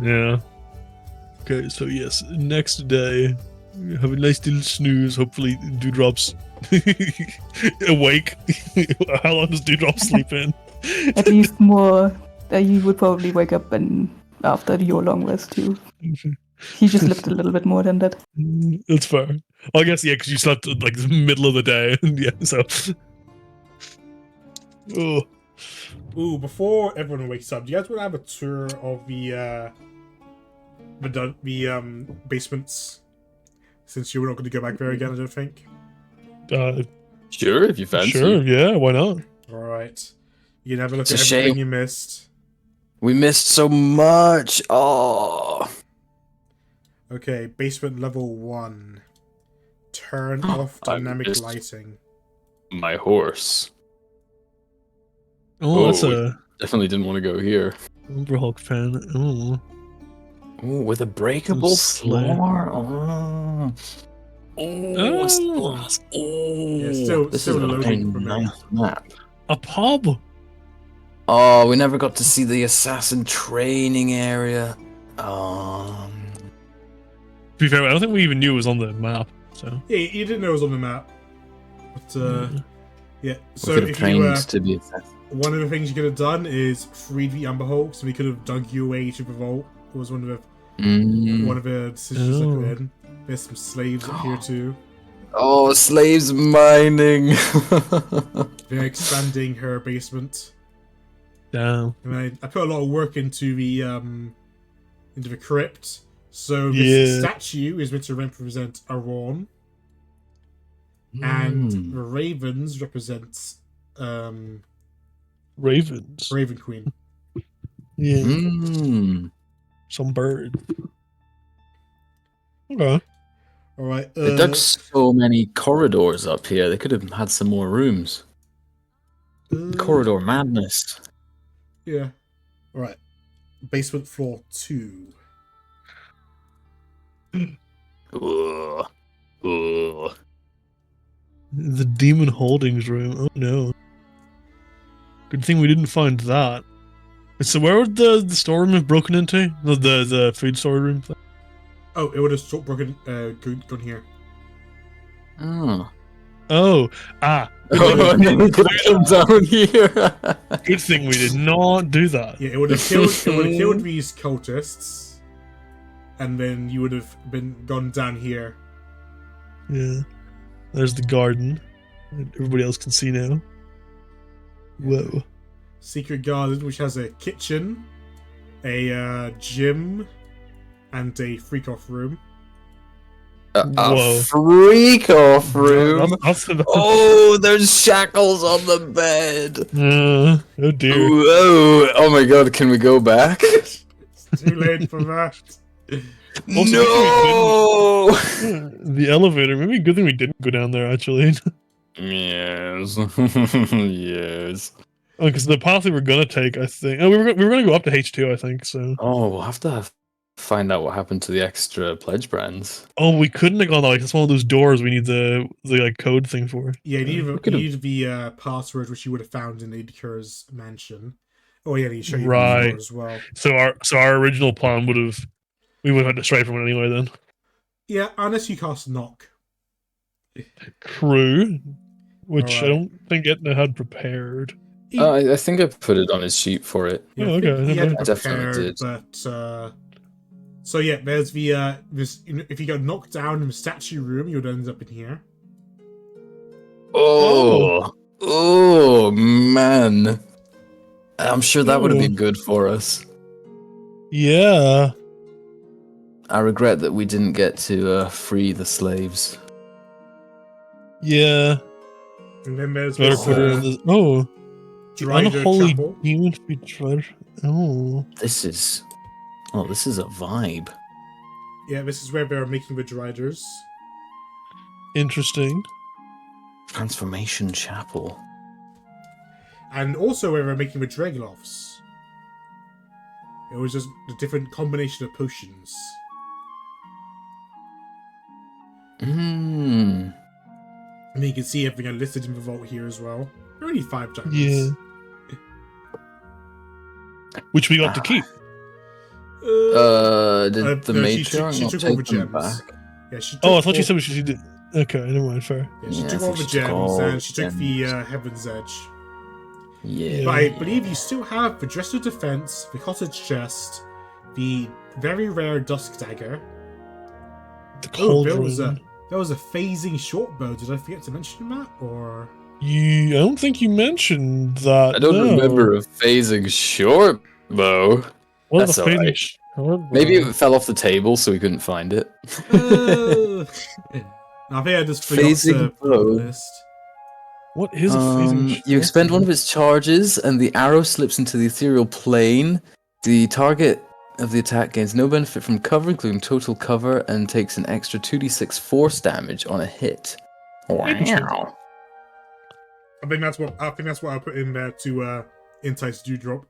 Yeah. Okay, so yes, next day, have a nice little snooze. Hopefully, Dewdrop's awake. How long does Dewdrop sleep in? At least more. You would probably wake up after your long rest too. He just lived a little bit more than that. It's fair. Well, I guess, yeah, because you slept like the middle of the day. Yeah, so. Oh. Ooh, before everyone wakes up, do you guys want to have a tour of the basements? Since you were not going to go back there again, I don't think. Sure, if you fancy. Sure, yeah, why not? Alright. You can have a look It's at a everything shame. you missed. We missed so much. Oh. Okay, basement level 1. Turn off I dynamic missed- lighting. My horse. Oh, that's Oh, a Definitely didn't want to go here. Overhawk fan. Oh. Ooh, with a breakable Slay. floor. Oh. Oh, it's glass. Oh, Yeah, still this still is a very loading for me. nice map. A pub. Oh, we never got to see the assassin training area. To be fair, I don't think we even knew it was on the map. So. Yeah, you didn't know it was on the map. But, yeah. We So could have if trained you, to be assassin. one of the things you could have done is freed the Amber Hulk, so we could have dug you away to the vault. It was one of the decisions I put in. There's some slaves up here too. Oh, slaves mining. They're expanding her basement. Damn. And I put a lot of work into the crypt. So this statue is meant to represent Aron, and the ravens represents Ravens. Raven Queen. Yeah. Some bird. Okay. All right. They dug so many corridors up here. They could have had some more rooms. Corridor madness. Yeah. All right. Basement floor 2. Ugh. Ugh. The demon holdings room. Oh no. Good thing we didn't find that. So where would the storeroom have broken into? The food storeroom thing? Oh, it would have broken. Gone here. Oh. Oh. Oh, and then we could have come down here. Good thing we did not do that. Yeah, it would have killed. It would have killed these cultists, and then you would have gone down here. Yeah. There's the garden. Everybody else can see now. Whoa. Secret garden, which has a kitchen, a gym, and a freak-off room. A freak-off room. Oh, there's shackles on the bed. Oh dear. Whoa. Oh my god, can we go back? It's too late for that. Also, No! The elevator. Maybe good thing we didn't go down there, actually. Yes. Yes. Oh, because the path we were gonna take, I think. Oh, we were gonna go up to H2, I think. So. Oh, we'll have to find out what happened to the extra pledge brands. Oh, we couldn't have gone that way. It's one of those doors we need the like code thing for. Yeah, you need the password which you would have found in Lady Kerr's mansion. Oh yeah, he showed you the door as well. So our original plan we would have had to stray from it anyway then. Yeah, unless you cast knock. True. Which Alright. I don't think Etna had prepared. I think I put it on his sheet for it. Yeah, Oh, I think okay. he had I it definitely prepared, did. but so yeah, there's the this. If you go knocked down in the statue room, you'd end up in here. Oh, oh man! I'm sure that would have been good for us. Yeah. I regret that we didn't get to free the slaves. Yeah. And then there's Better this put it in this. Oh. The Drider unholy chapel. demon feet Drider. Oh. This is a vibe. Yeah, this is where they're making the Driders. Interesting. Transformation Chapel. And also where they're making the Dragloffs. It was just a different combination of potions. Hmm. And you can see everything listed in the vault here as well. There are only 5 diamonds. Yeah. Which we got to keep. Did the no, matriarch she not took all the take them gems. back? Yeah, she took Oh, I thought all, you said she did. Okay, never mind. Fair. Yeah, she Yeah, took I all think the she took gems all and she took the gems. Heaven's Edge. Yeah. But I believe you still have the Dresser Defense, the Cottage Chest, the very rare dusk dagger. The Oh, cauldron. there was a phasing short bow. Did I forget to mention that, or? I don't think you mentioned that. I don't no. remember a phasing short bow. What That's the all phasing right. short Maybe bow? it fell off the table, so we couldn't find it. I think I just forgot to Phasing put it on the bow. list. What is a phasing short You expend one bow? of its charges, and the arrow slips into the ethereal plane. The target of the attack gains no benefit from cover, including total cover, and takes an extra 2d6 force damage on a hit. Interesting. Wow. I think that's what I put in there to entice Dewdrop.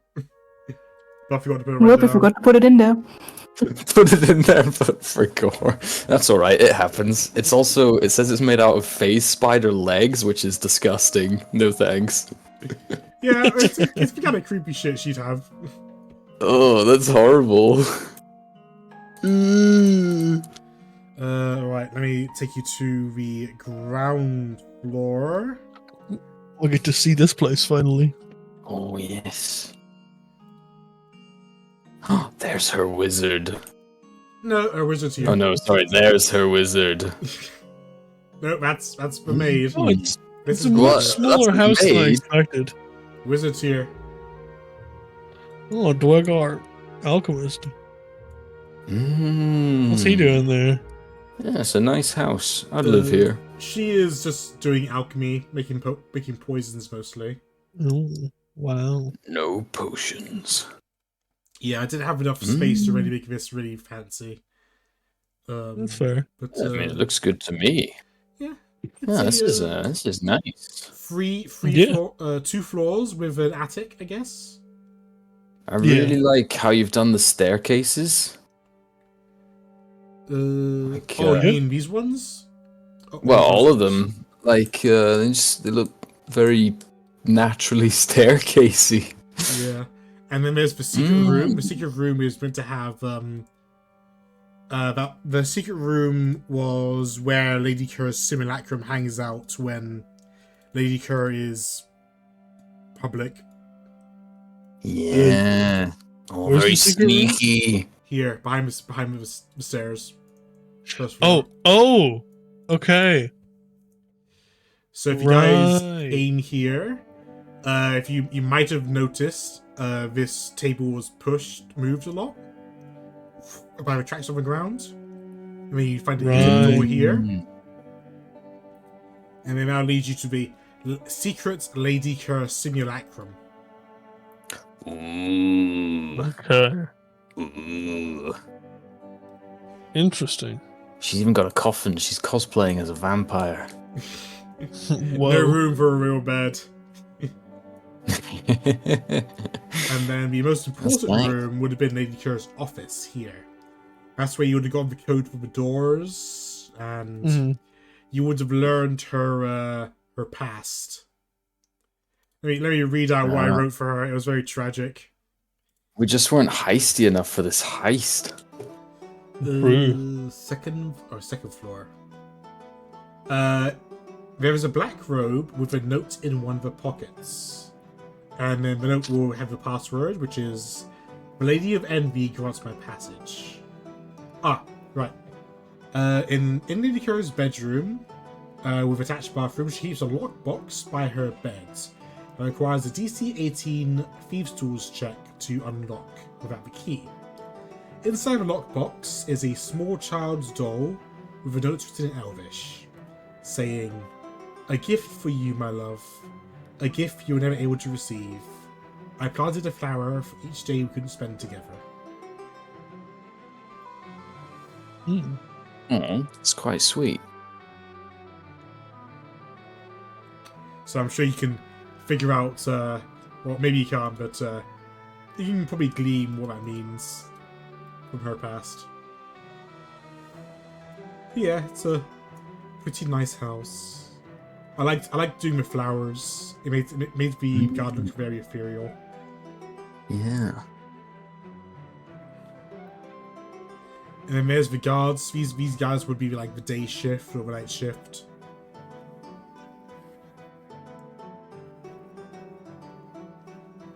But I forgot to put it right Whoop, I down. forgot to put it in there. Put it in there for gore. That's alright, it happens. It says it's made out of phase spider legs, which is disgusting. No thanks. Yeah, it's the kind of creepy shit she'd have. Oh, that's horrible. Right, let me take you to the ground floor. I'll get to see this place finally. Oh, yes. Oh, there's her wizard. No, a wizard's here. Oh no, sorry, there's her wizard. No, that's the maid. Oh, it's This a is much What? smaller That's house than I made. expected. Wizard's here. Oh, Dwegar, alchemist. What's he doing there? Yeah, it's a nice house. I'd live here. She is just doing alchemy, making poisons mostly. Oh, wow. No potions. Yeah, I didn't have enough space to really make this really fancy. That's fair. But I mean, it looks good to me. yeah, Yeah, this is nice. Yeah. two floors with an attic, I guess. I really like how you've done the staircases. You yeah. mean these ones? Oh, Well, those all of ones. them. Like, they look very naturally staircasey. Yeah, and then there's the secret room. The secret room is meant to have the secret room was where Lady Kerr's simulacrum hangs out when Lady Kerr is public. Yeah. Oh, Where's very the secret room? sneaky. Here, behind the stairs. First floor. Oh, okay. So if you guys Right. aim here, if you might have noticed, this table was moved a lot by the tracks on the ground. And then you find the hidden door here, and then that leads you to the secret Lady Kerr simulacrum. Okay. Interesting. She's even got a coffin. She's cosplaying as a vampire. Whoa. No room for a real bed. And then the most important nice. room would have been Lady Kerr's office here. That's where you would have got the code for the doors, and you would have learned her past. Let me read out what I wrote for her. It was very tragic. We just weren't heisty enough for this heist. Second floor. There is a black robe with a note in one of the pockets. And then the note will have the password, which is "The Lady of Envy grants my passage." Ah, right. In Lady Kerr's bedroom, with attached bathroom, she keeps a lockbox by her bed. That requires a DC 18 Thieves' Tools check to unlock without the key. Inside the lockbox is a small child's doll with a note written in Elvish, saying, "A gift for you, my love. A gift you were never able to receive. I planted a flower for each day we couldn't spend together." Oh, it's quite sweet. So I'm sure you can figure out, well, maybe you can't, but you can probably glean what that means from her past. Yeah, it's a pretty nice house. I liked doing the flowers. It made the garden look very ethereal. Yeah. And then there's the guards. These guys would be like the day shift or the night shift.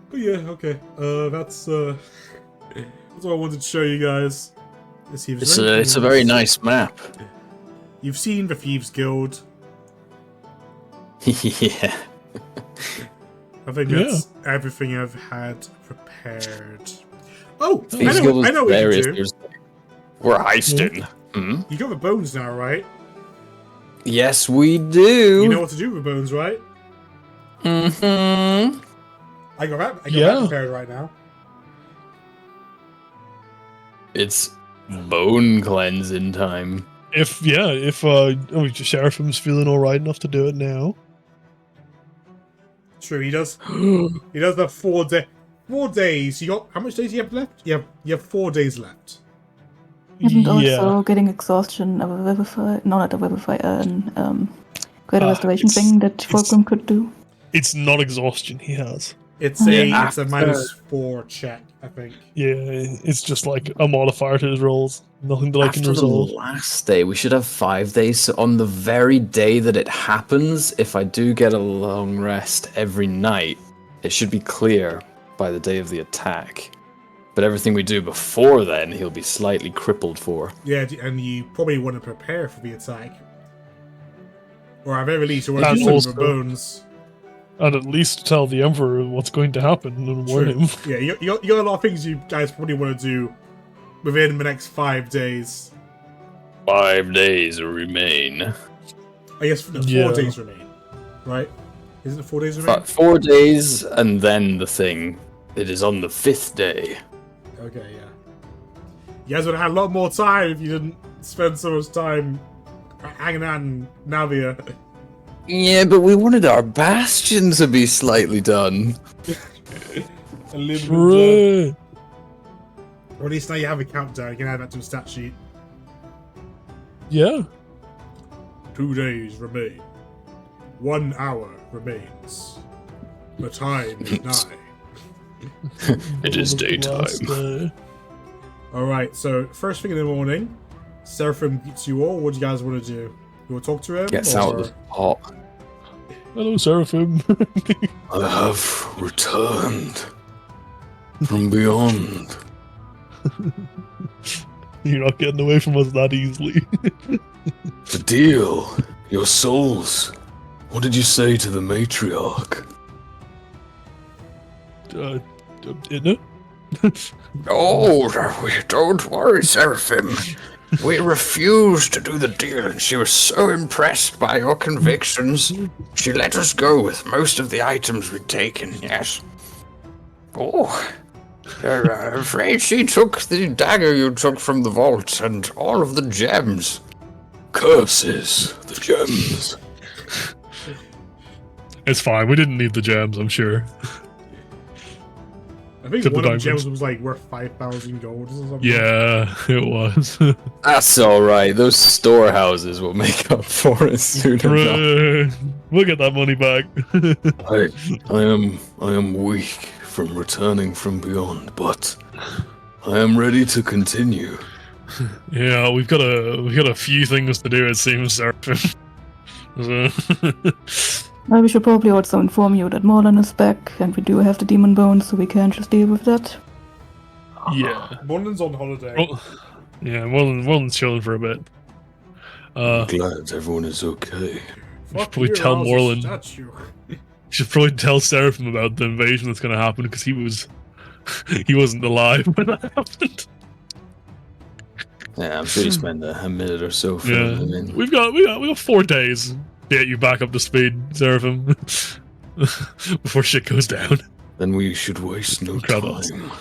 But yeah, okay. That's That's what I wanted to show you guys. Let's see if there's It's a anything very else. nice map. You've seen the Thieves Guild. Yeah. I think that's everything I've had prepared. Oh, I Thieves know, Guild I is know what you hilarious. do. We're heisting. Hmm? You got the bones now, right? Yes, we do. You know what to do with bones, right? Mm-hmm. I got that Yeah. prepared right now. It's bone cleansing time. If Seraphim's feeling alright enough to do it now. True, he does. He does the 4 day. 4 days. You got how much days do you have left? You have 4 days left. Isn't Yeah. also getting exhaustion of a vivify, not a vivify, greater restoration it's- thing that Fulcrum could do? It's not exhaustion he has. It's a Yeah, it's a -4 check, I think. Yeah, it's just like a modifier to his rolls. Nothing that I can After the resolve. last day, we should have 5 days. So on the very day that it happens, if I do get a long rest every night, it should be clear by the day of the attack. But everything we do before then, he'll be slightly crippled for. Yeah, and you probably want to prepare for the attack, or at very least, you want to And do some also- of the bones. And at least tell the Emperor what's going to happen and warn True. him. Yeah, you got a lot of things you guys probably want to do within the next 5 days. 5 days remain. I guess no, 4 Yeah. days remain, right? Isn't it 4 days remain? 4 days, and then the thing. It is on the 5th day. Okay, yeah. You guys would have had a lot more time if you didn't spend so much time hanging out in Navia. Yeah, but we wanted our bastion to be slightly done. A little bit, Hooray! or at least now you have a countdown. You can add that to the stat sheet. Yeah. 2 days remain. 1 hour remains. The time is nigh. It is The last daytime. day. Alright, so first thing in the morning, Seraphim beats you all. What do you guys want to do? You want to talk to him? Gets out of the pot. Hello, Seraphim. I have returned from beyond. You're not getting away from us that easily. The deal. Your souls. What did you say to the matriarch? Isn't it? Oh, don't worry, Seraphim. We refused to do the deal, and she was so impressed by your convictions, she let us go with most of the items we'd taken, yes. Oh, I'm afraid she took the dagger you took from the vault and all of the gems. Curses, the gems. It's fine. We didn't need the gems, I'm sure. I think Except one the of the gems diamonds. was like worth 5,000 gold or something. Yeah, it was. That's alright, those storehouses will make up for it soon enough. Hooray. We'll get that money back. I am weak from returning from beyond, but I am ready to continue. Yeah, we've got a few things to do, it seems, Seraphim. So- Well, we should probably also inform you that Morlan is back, and we do have the demon bones, so we can just deal with that. yeah. London's on holiday. Well, yeah, Morland's chilling for a bit. Glad everyone is okay. Fuck probably you, tell I was a Morland. statue. Should probably tell Seraphim about the invasion that's going to happen because he wasn't alive when that happened. Yeah, I'm sure you spend a minute or so for Yeah, him. we got 4 days to get you back up to speed, Seraphim, before shit goes down. Then we should waste no Crap. time.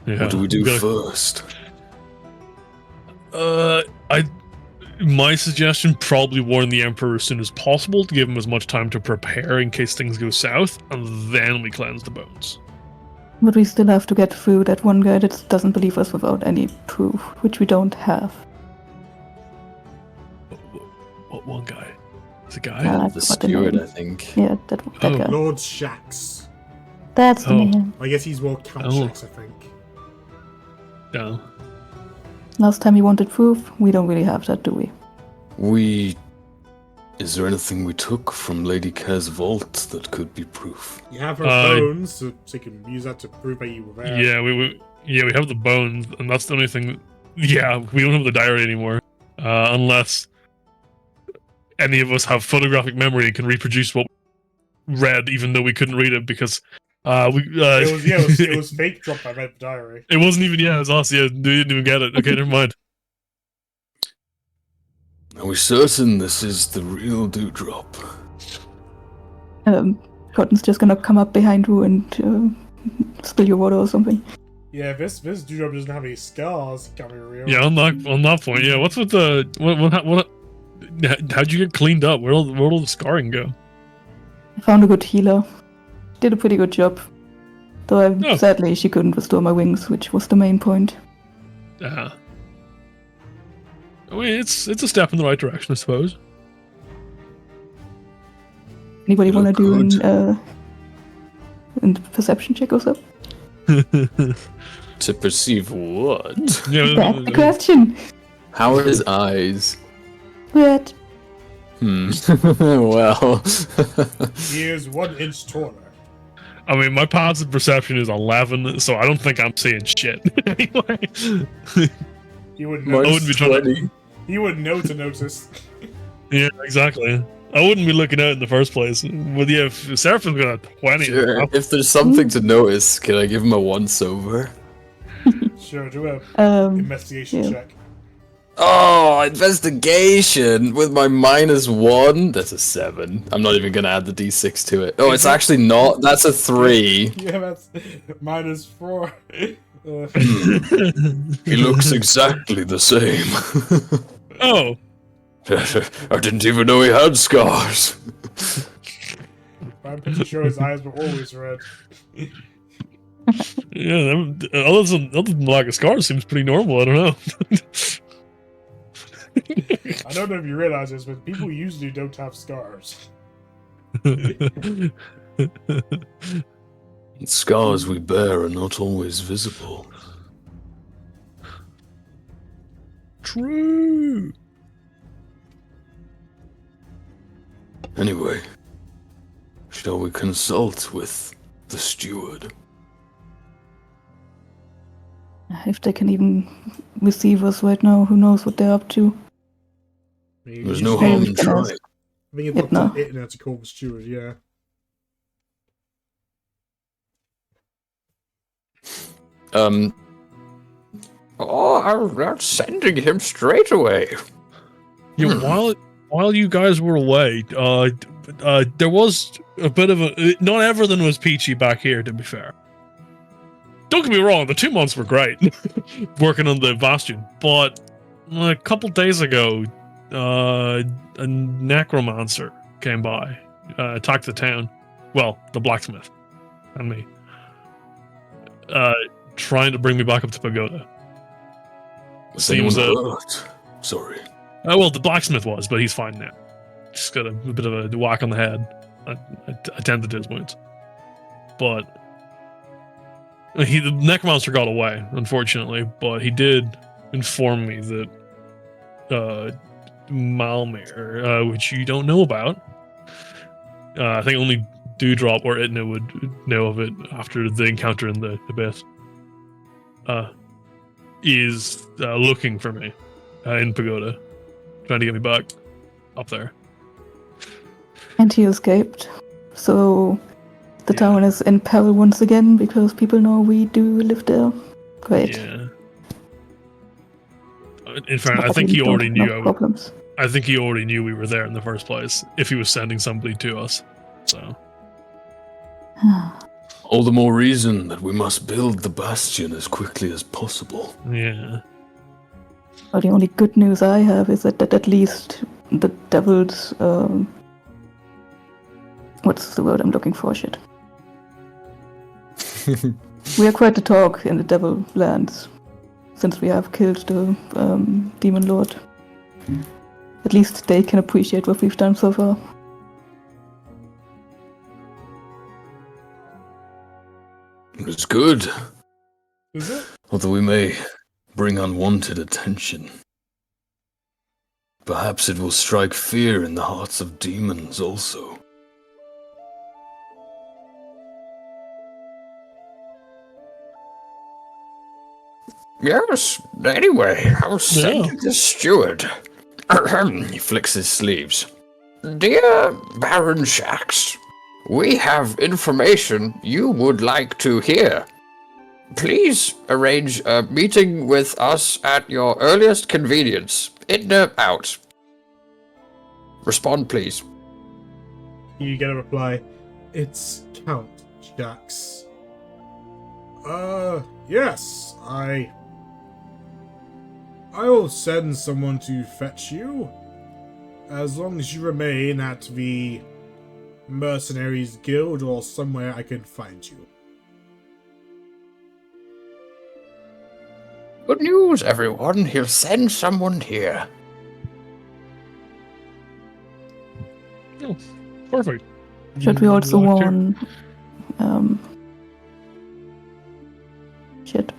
Yeah, What do we do we gotta- first? My suggestion, probably warn the Emperor as soon as possible to give him as much time to prepare in case things go south, and then we cleanse the bones. But we still have to get through that one guy that doesn't believe us without any proof, which we don't have. What one guy? Is a guy? I The forgot the steward, name. I think. Yeah, that Oh. guy. Lord Shax. That's the Oh. name. I guess he's more Count Oh. Shax, I think. Yeah. Last time we wanted proof, we don't really have that, do we? Is there anything we took from Lady Kerr's vault that could be proof? You have her Uh, bones, so you can use that to prove that you were there. Yeah, Yeah, we have the bones, and that's the only thing. Yeah, we don't have the diary anymore, unless any of us have photographic memory and can reproduce what we read, even though we couldn't read it because It was fake drop. I read the diary. It wasn't even. Yeah, it was us. Yeah, we didn't even get it. Okay, never mind. Are we certain this is the real dewdrop? Cotton's just gonna come up behind you and spill your water or something. Yeah, this dewdrop doesn't have any scars. Can't be real. Yeah, on that point. Yeah, what's with the what? How'd you get cleaned up? Where'd all the scarring go? I found a good healer. Did a pretty good job. Though sadly she couldn't restore my wings, which was the main point. I mean, it's a step in the right direction, I suppose. Anybody You want to look do good. an perception check or so? To perceive what? Yeah, That's the question. How are his eyes? Red. Well. He is 1 inch taller. I mean, my passive perception is 11, so I don't think I'm seeing shit. Anyway, He wouldn't know. I wouldn't be trying to. He wouldn't know to notice. Yeah, exactly. I wouldn't be looking out in the first place. But yeah, if Seraphim's got a 20, Sure. If there's something to notice, can I give him a once over? Sure, do a investigation yeah. check. Oh, investigation with my -1. That's a 7. I'm not even gonna add the d6 to it. Oh, it's actually not. That's a 3. Yeah, that's -4. He looks exactly the same. Oh, I didn't even know he had scars. I'm pretty sure his eyes were always red. yeah. Other than lack of scars, seems pretty normal. I don't know. I don't know if you realize this, but people usually don't have scars. Scars we bear are not always visible. True. Anyway, shall we consult with the steward? If they can even receive us right now, who knows what they're up to. There's no harm in trying. I think it's up No. to it now to call the steward, yeah. Oh, I'm sending him straight away. Yeah, while you guys were away, there was a bit of a. Not everything was peachy back here, to be fair. Don't get me wrong, the 2 months were great working on the bastion, but a couple days ago, a necromancer came by, attacked the town. Well, the blacksmith and me, trying to bring me back up to Pagoda. Was anyone Seems hurt? Sorry. well, the blacksmith was, but he's fine now. Just got a bit of a whack on the head. I attended to his wounds, but the necromancer got away, unfortunately. But he did inform me that Malmir, which you don't know about, I think only Dewdrop or Itna would know of it after the encounter in the abyss, is looking for me in Pagoda, trying to get me back up there. And he escaped. So the Yeah. town is in peril once again because people know we do live there. Great. Yeah. In fact, I Not think that we he don't already have knew. enough problems. I think he already knew we were there in the first place. If he was sending somebody to us, so All the more reason that we must build the bastion as quickly as possible. yeah. Well, the only good news I have is that at least the devil's what's the word I'm looking for? Shit. We are quite the talk in the devil lands, since we have killed the demon lord. At least they can appreciate what we've done so far. It's good, Is it? although we may bring unwanted attention. Perhaps it will strike fear in the hearts of demons also. Yes, anyway, I was sending the steward. He flicks his sleeves. Dear Baron Shax, we have information you would like to hear. Please arrange a meeting with us at your earliest convenience. Idna out. Respond, please. You get a reply. It's Count Shax. Yes, I'll send someone to fetch you. As long as you remain at the Mercenaries Guild or somewhere I can find you. Good news, everyone. He'll send someone here. Oh, perfect. Should we also Locked here. warn? Shit.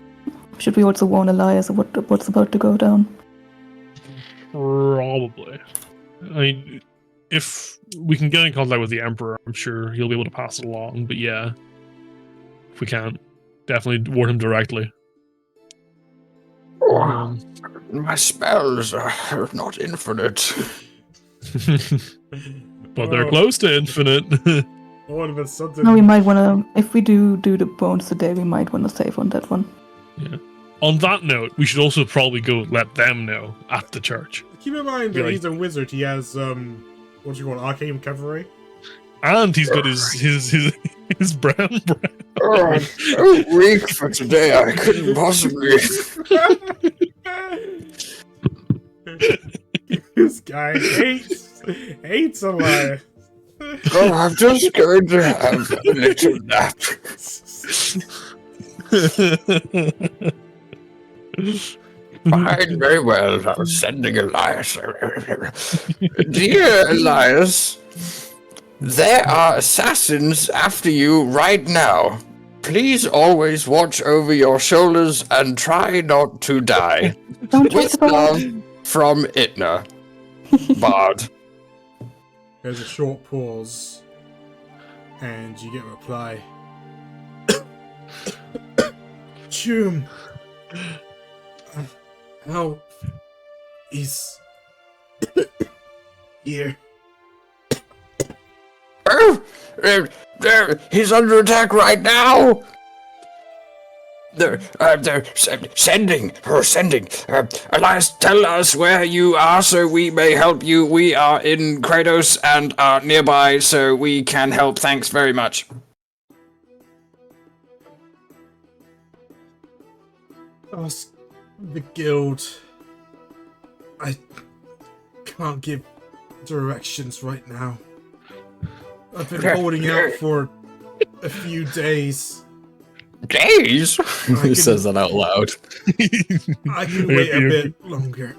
Should we also warn Elias of what's about to go down? Probably. I mean, if we can get in contact with the Emperor, I'm sure he'll be able to pass it along. But yeah, if we can't, definitely warn him directly. My spells are not infinite. But they're close to infinite. All of a sudden. No, we might want to. If we do the bones today, we might want to save on that one. Yeah. On that note, we should also probably go let them know at the church. Keep in mind that he's a wizard. He has what do you call it, arcane recovery? And he's got his brown breath. Oh, so weak for today. I couldn't possibly. This guy hates Elias. Oh, I'm just going to have a little nap. Fine, very well. I was sending Elias. Dear Elias, there are assassins after you right now. Please always watch over your shoulders and try not to die. Don't With talk about. love from Itna. Bard. There's a short pause, and you get a reply. Chum, how is here? Oh, he's under attack right now. They're sending. Elias, tell us where you are so we may help you. We are in Kratos and are nearby so we can help. Thanks very much. Ask the guild. I can't give directions right now. I've been holding out for a few days. Days? He says that out loud. I can wait a bit longer.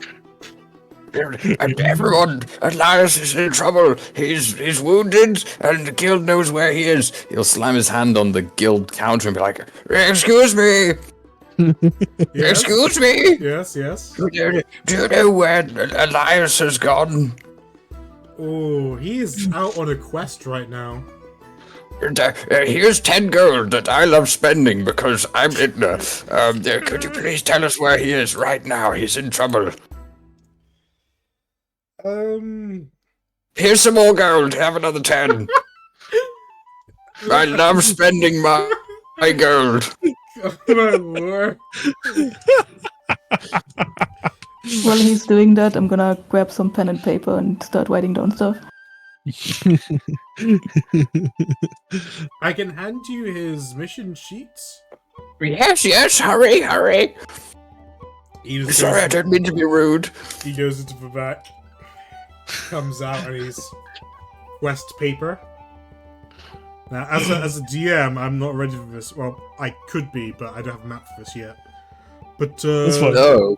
And everyone, Elias is in trouble. He's wounded, and the guild knows where he is. He'll slam his hand on the guild counter and be like, Excuse me. Yes? Excuse me. Yes, yes. Do you know where Elias has gone? Oh, he's out on a quest right now. Here's 10 gold that I love spending because I'm Itna. Could you please tell us where he is right now? He's in trouble. Here's some more gold. Have another 10. I love spending my gold. Oh my lord. While he's doing that, I'm gonna grab some pen and paper and start writing down stuff. I can hand you his mission sheets. Yes, hurry. He just Sorry, I don't mean to be rude. He goes into the back, comes out, and he's quest paper. Now, as a DM, I'm not ready for this. Well, I could be, but I don't have a map for this yet. But That's fine. no.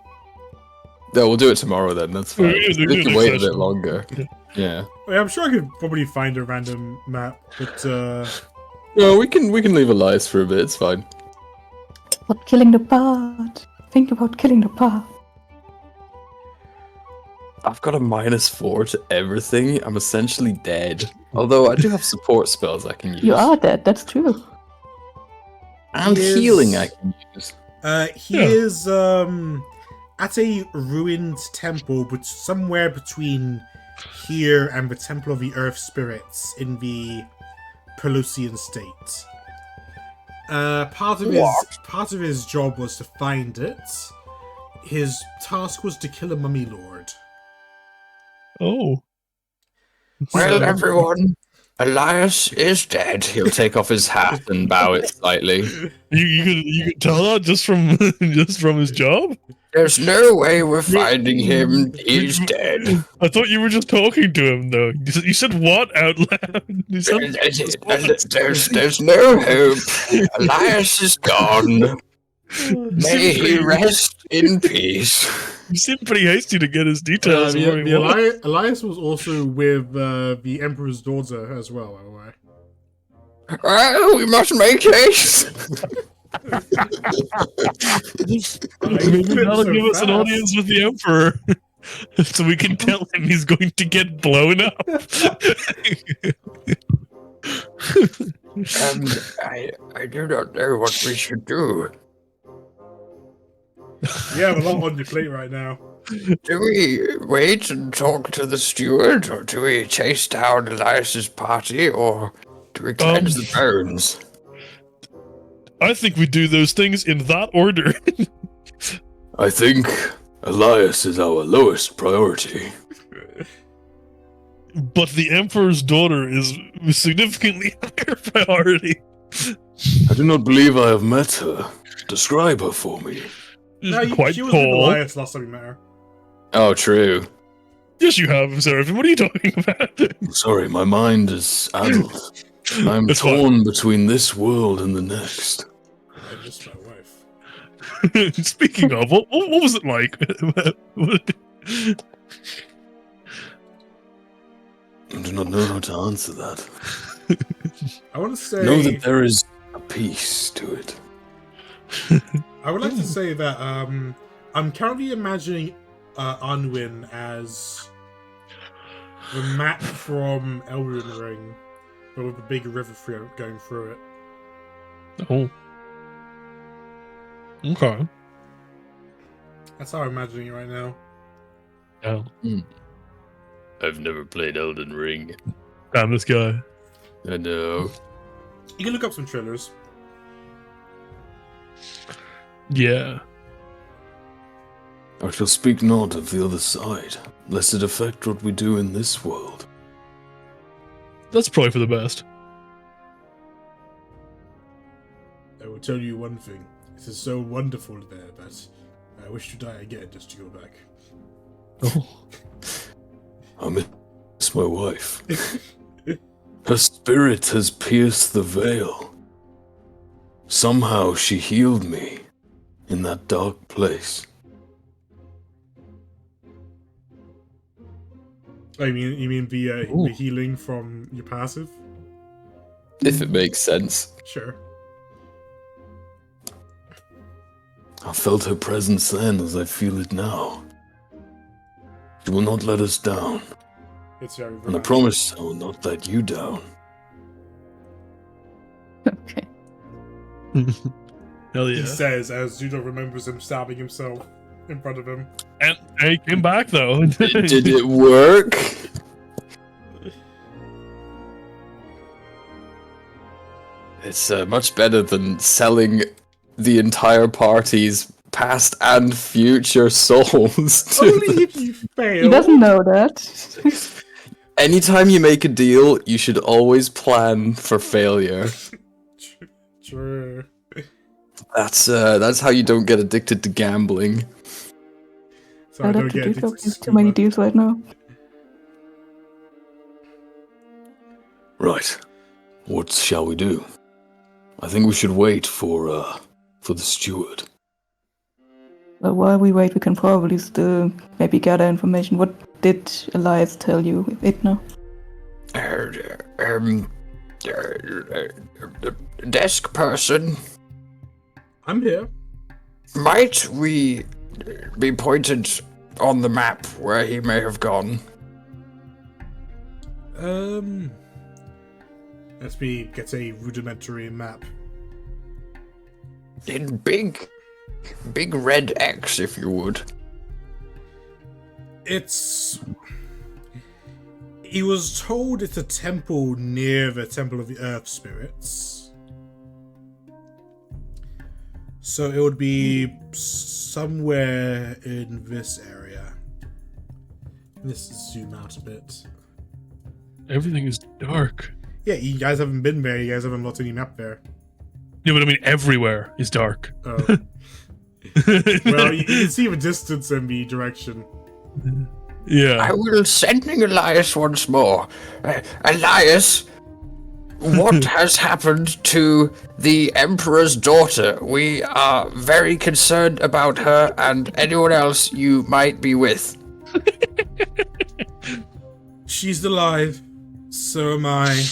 No, we'll do it tomorrow then. That's fine. Yeah, We do can it wait a next bit session. longer. Yeah. I'm sure I could probably find a random map. But No, we can leave Elias for a bit. It's fine. About killing the bard. Think about killing the bard. I've got a -4 to everything. I'm essentially dead. Although I do have support spells I can use. You are dead. That's true. And Yes. healing I can use. He Yeah. is at a ruined temple, but somewhere between here and the Temple of the Earth Spirits in the Pelusian state. Part of his job was to find it. His task was to kill a mummy lord. Oh. Well, So- everyone, Elias is dead. He'll take off his hat and bow it slightly. You could tell that just from just from his job? There's no way we're finding him. He's dead. I thought you were just talking to him though. You said what out loud? You said, There's no hope. Elias is gone. May he rest in peace. you seemed pretty hasty to get his details. of where he was. Elias was also with the Emperor's daughter as well, by the way. Well, we must make haste. Maybe that'll so give us an fast. audience with the Emperor. So we can tell him he's going to get blown up. I do not know what we should do. You have a lot on your plate right now. Do we wait and talk to the steward, or do we chase down Elias's party, or do we cleanse the bones? I think we do those things in that order. I think Elias is our lowest priority. But the Emperor's daughter is significantly higher priority. I do not believe I have met her. Describe her for me. She's No, quite she was with tall. Elias last time we met her. Oh, true. Yes, you have, Seraphim. What are you talking about? I'm sorry, my mind is addled. I'm It's torn between this world and the next. I just my wife. Speaking of, what was it like? I do not know how to answer that. I want to say. Know that there is a peace to it. I would like to say that I'm currently imagining Unwin as the map from Elden Ring, but with a big river going through it. Oh. Okay. That's how I'm imagining it right now. Yeah. I've never played Elden Ring. Damn this guy. I know. You can look up some trailers. Yeah. I shall speak not of the other side, lest it affect what we do in this world. That's probably for the best. I will tell you one thing. It is so wonderful there that I wish to die again just to go back. Oh. I miss my wife. Her spirit has pierced the veil. Somehow she healed me in that dark place. Oh, you mean the healing from your passive? If it makes sense. Sure. I felt her presence then as I feel it now. She will not let us down, It's very and I promise I will not let you down. Okay. Hell He yeah. says as Judo remembers him stabbing himself in front of him. And he came back though. Did it work? It's much better than selling the entire party's past and future souls. To Only if you fail. He doesn't know that. Anytime you make a deal, you should always plan for failure. True. That's how you don't get addicted to gambling. So I I'd don't have to get do addicted to too many scuba. deals right now. Right. What shall we do? I think we should wait for the steward. But while we wait, we can probably still maybe gather information. What did Elias tell you, Idna? Desk person, I'm here. might we be pointed on the map where he may have gone? Let me get a rudimentary map. In big big red X, if you would. He was told it's a temple near the Temple of the Earth Spirits. So it would be somewhere in this area. Let's zoom out a bit. Everything is dark. Yeah, you guys haven't been there. You guys haven't looked any map there. Yeah, but I mean, everywhere is dark. Oh. Well, you can see the distance and the direction. Yeah. I will sending Elias once more. Elias, what has happened to the Emperor's daughter? We are very concerned about her and anyone else you might be with. She's alive. So am I.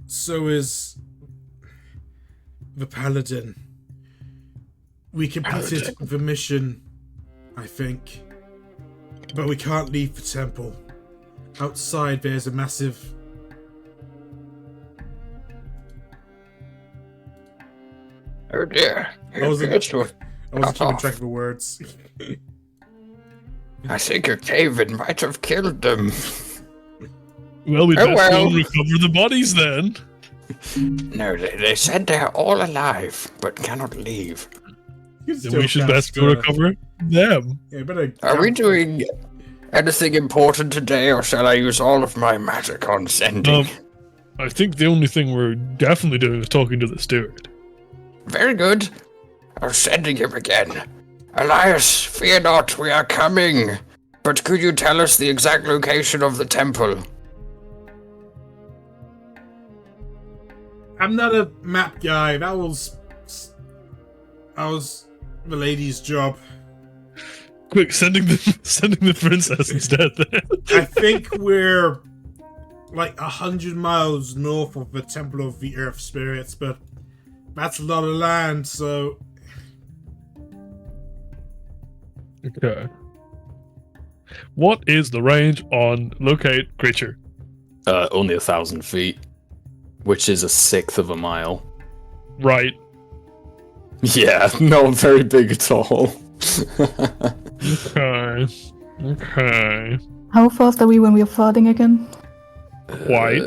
So is the Paladin. We completed the mission, I think. But we can't leave the temple. Outside there's a massive... Oh dear. I wasn't keeping track of the words. I think a cave-in might have killed them. Well, we Oh, best well. go recover the bodies then. No, they said they're all alive, but cannot leave. Then we should best go recover them. Yeah, better Are we doing anything important today, or shall I use all of my magic on sending? I think the only thing we're definitely doing is talking to the steward. Very good. I'm sending him again. Elias, fear not, we are coming. But could you tell us the exact location of the temple? I'm not a map guy. That was the lady's job. Quick, sending the princess instead. Then. I think we're like 100 miles north of the Temple of the Earth Spirits, but that's a lot of land, so... Okay. What is the range on locate creature? Only 1,000 feet, which is 1/6 of a mile. Right. Yeah, not very big at all. Okay. Okay. How fast are we when we are farting again? White.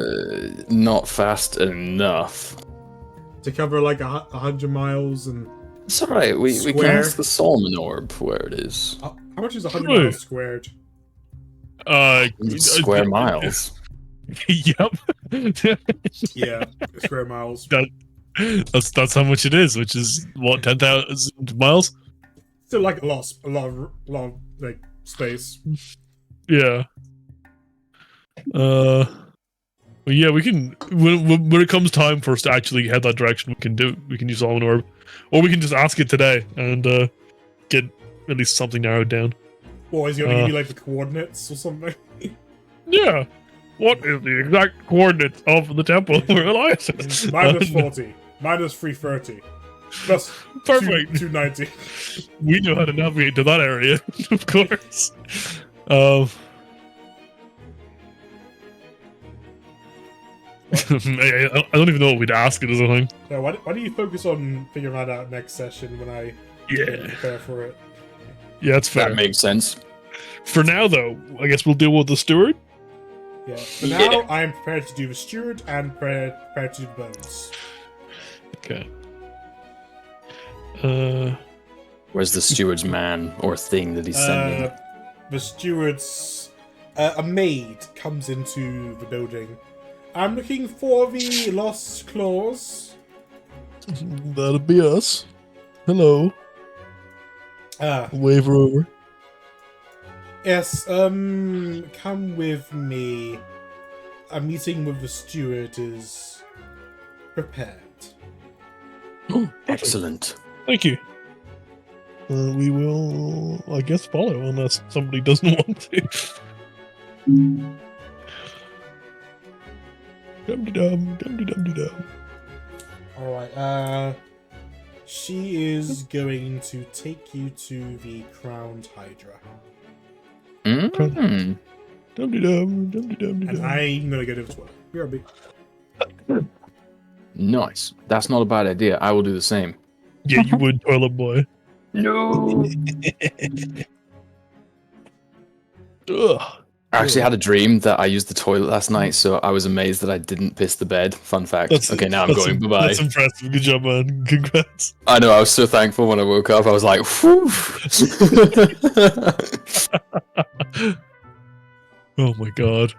Not fast enough. To cover like 100 miles and... It's alright, we can Square. ask the Solomon Orb where it is. How much is 100 True. miles squared? Square miles. Yep. Yeah, square miles. That's how much it is, which is what 10,000 miles. Still like a lot of like space. Yeah. Well, yeah, we can. When it comes time for us to actually head that direction, we can use Solomon Orb, or we can just ask it today and get at least something narrowed down. Or is he gonna give you like the coordinates or something? Yeah. What is the exact coordinates of the temple where Elias is? Minus 40, minus 330, plus Perfect. 290. We know how to navigate to that area, of course. I don't even know what we'd ask it as a thing. Yeah, why do you focus on figuring that out next session when I prepare for it? Yeah, that's fair. That makes sense. For now, though, I guess we'll deal with the steward. Yeah. For now, I am prepared to do the steward and prepared to do the bones. Okay. Where's the steward's man or thing that he's sending? The steward's a maid comes into the building. I'm looking for the lost claws. That'll be us. Hello. Wave her over. Yes, come with me. A meeting with the steward is prepared. Oh, excellent. Thank you. We will, I guess, follow unless somebody doesn't want to. Dum-de-dum, dum-de-dum-de-dum. Alright, she is going to take you to the crowned hydra. Mm-hmm. Dum-de-dum, dum-de-dum-de-dum. And I'm gonna go to the toilet. BRB. Nice. That's not a bad idea. I will do the same. Yeah, you would, toilet boy. No. Ugh. I actually had a dream that I used the toilet last night, so I was amazed that I didn't piss the bed. Fun fact. Okay, now I'm going. Bye That's bye. impressive. Good job, man. Congrats. I know. I was so thankful when I woke up. I was like, whew. Oh my god.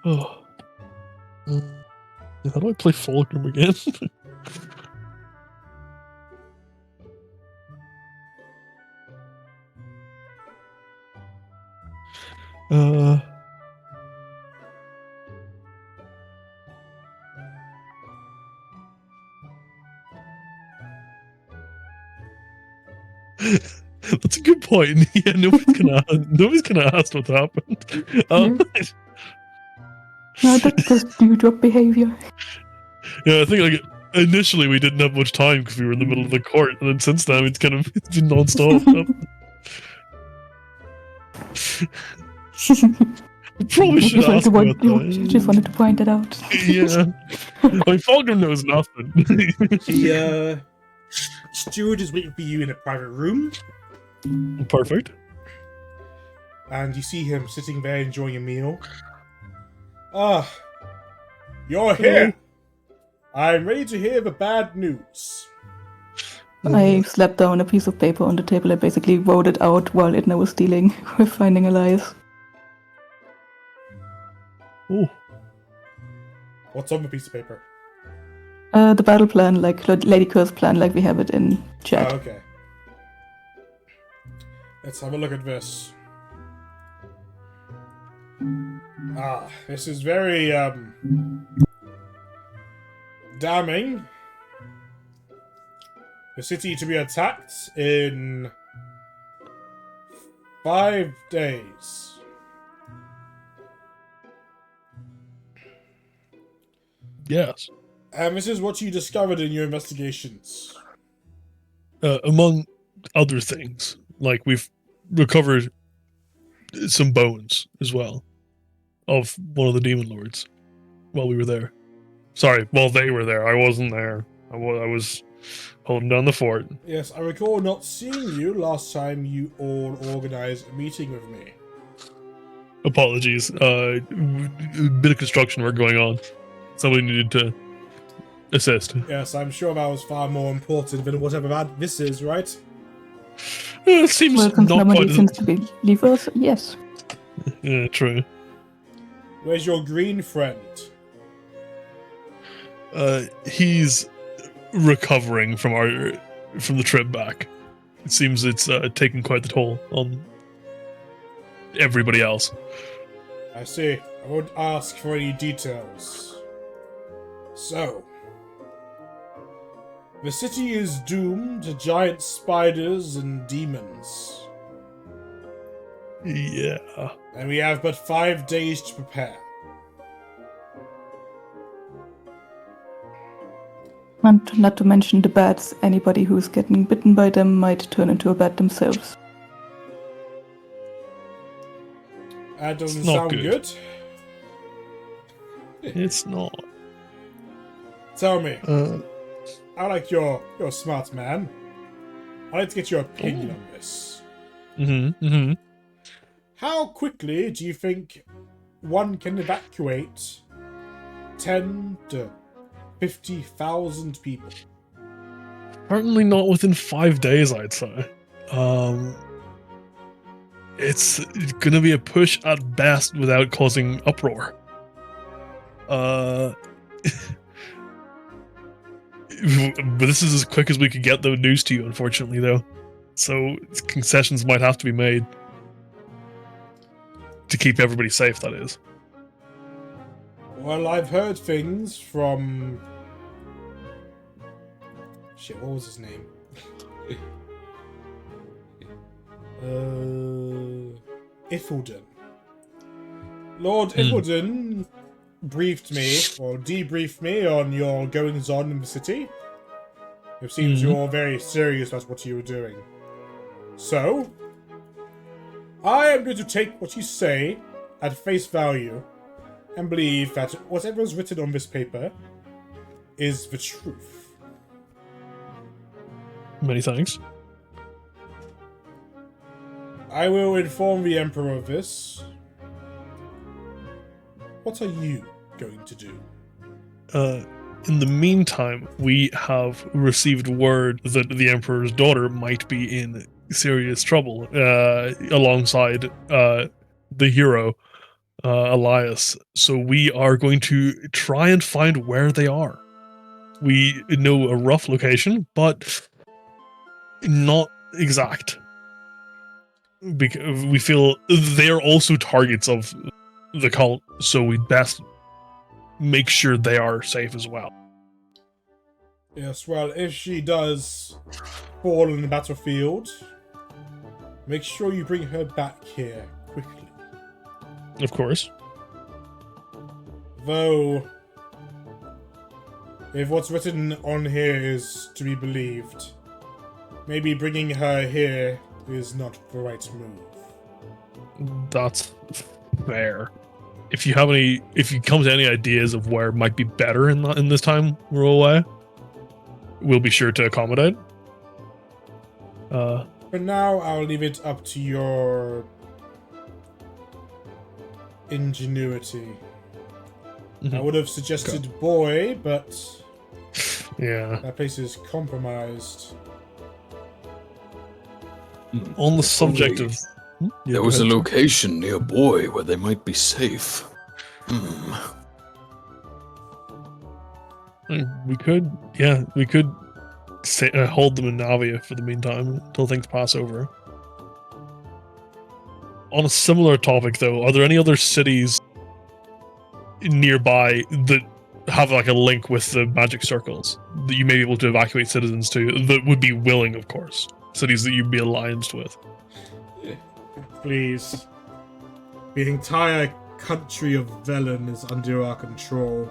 Oh. How do I play Fulcrum again? That's a good point. Yeah, nobody's gonna ask what happened. No, that's just dewdrop behavior. Yeah, I think like initially we didn't have much time because we were in the middle of the court, and then since then it's been non-stop. We probably should ask about that. Just wanted to point that out. Yeah, I mean, Fulcrum knows nothing. The steward is waiting for you in a private room, Perfect. and you see him sitting there enjoying a meal. Ah, you're here. I'm ready to hear the bad news. I slapped down a piece of paper on the table and basically wrote it out while Idna was dealing with finding Elias. Oh, What's on the piece of paper? The battle plan, like Lady Kerr's plan, like we have it in chat. Oh, okay. Let's have a look at this. This is very, damning. The city to be attacked in 5 days. yes. And this is what you discovered in your investigations. Among other things, like we've recovered some bones as well of one of the demon lords while we were there. Sorry, while they were there. I wasn't there. I was holding down the fort. Yes, I recall not seeing you last time you all organized a meeting with me. Apologies. A bit of construction work going on. Somebody needed to assist. Yes, I'm sure that was far more important than whatever that this is, right? It seems Well, since not nobody quite as... seems to believe us, yes. Yeah, true. Where's your green friend? He's recovering from the trip back. It seems it's taken quite the toll on everybody else. I see. I won't ask for any details. So, the city is doomed to giant spiders and demons, Yeah. and we have but 5 days to prepare. And not to mention the bats, anybody who's getting bitten by them might turn into a bat themselves. That doesn't It's not sound good. good. It's not. Tell me, I like you're a smart man. I'd like to get your opinion on this. How quickly do you think one can evacuate 10 to 50,000 people? Certainly not within 5 days, I'd say. It's gonna be a push at best without causing uproar. But this is as quick as we could get the news to you, unfortunately, though. So concessions might have to be made to keep everybody safe, that is. Well, I've heard things from... Shit, what was his name? Iffelden. Lord Iffelden briefed me, or debriefed me, on your goings-on in the city. It seems you're very serious about what you were doing. So, I am going to take what you say at face value and believe that whatever is written on this paper is the truth. Many thanks. I will inform the Emperor of this. What are you going to do? In the meantime, we have received word that the Emperor's daughter might be in serious trouble, alongside the hero, Elias. So we are going to try and find where they are. We know a rough location, but not exact. Because we feel they are also targets of the cult, so we best make sure they are safe as well. Yes, well, if she does fall in the battlefield, make sure you bring her back here quickly. Of course. Though, if what's written on here is to be believed, maybe bringing her here is not the right move. That's fair. If you come to any ideas of where it might be better in this time we're away, we'll be sure to accommodate. For now, I'll leave it up to your ingenuity. Mhm. I would have suggested Boy, but Yeah. that place is compromised. On the subject of, There was a location near Boy where they might be safe. we could hold them in Navia for the meantime until things pass over. On a similar topic, though, are there any other cities nearby that have like a link with the magic circles that you may be able to evacuate citizens to, that would be willing, of course, cities that you'd be allianced with? Please. The entire country of Velen is under our control.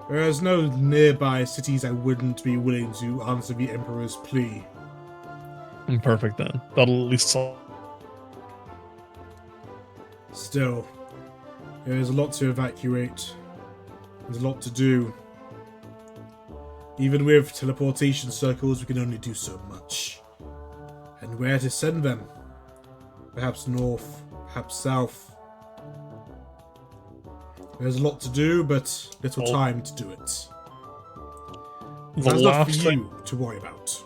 There is no nearby cities I wouldn't be willing to answer the Emperor's plea. Perfect, then. That'll at least solve. Still, there is a lot to evacuate. There's a lot to do. Even with teleportation circles, we can only do so much. And where to send them? Perhaps north, perhaps south. There's a lot to do, but little time to do it. That's not for you to worry about.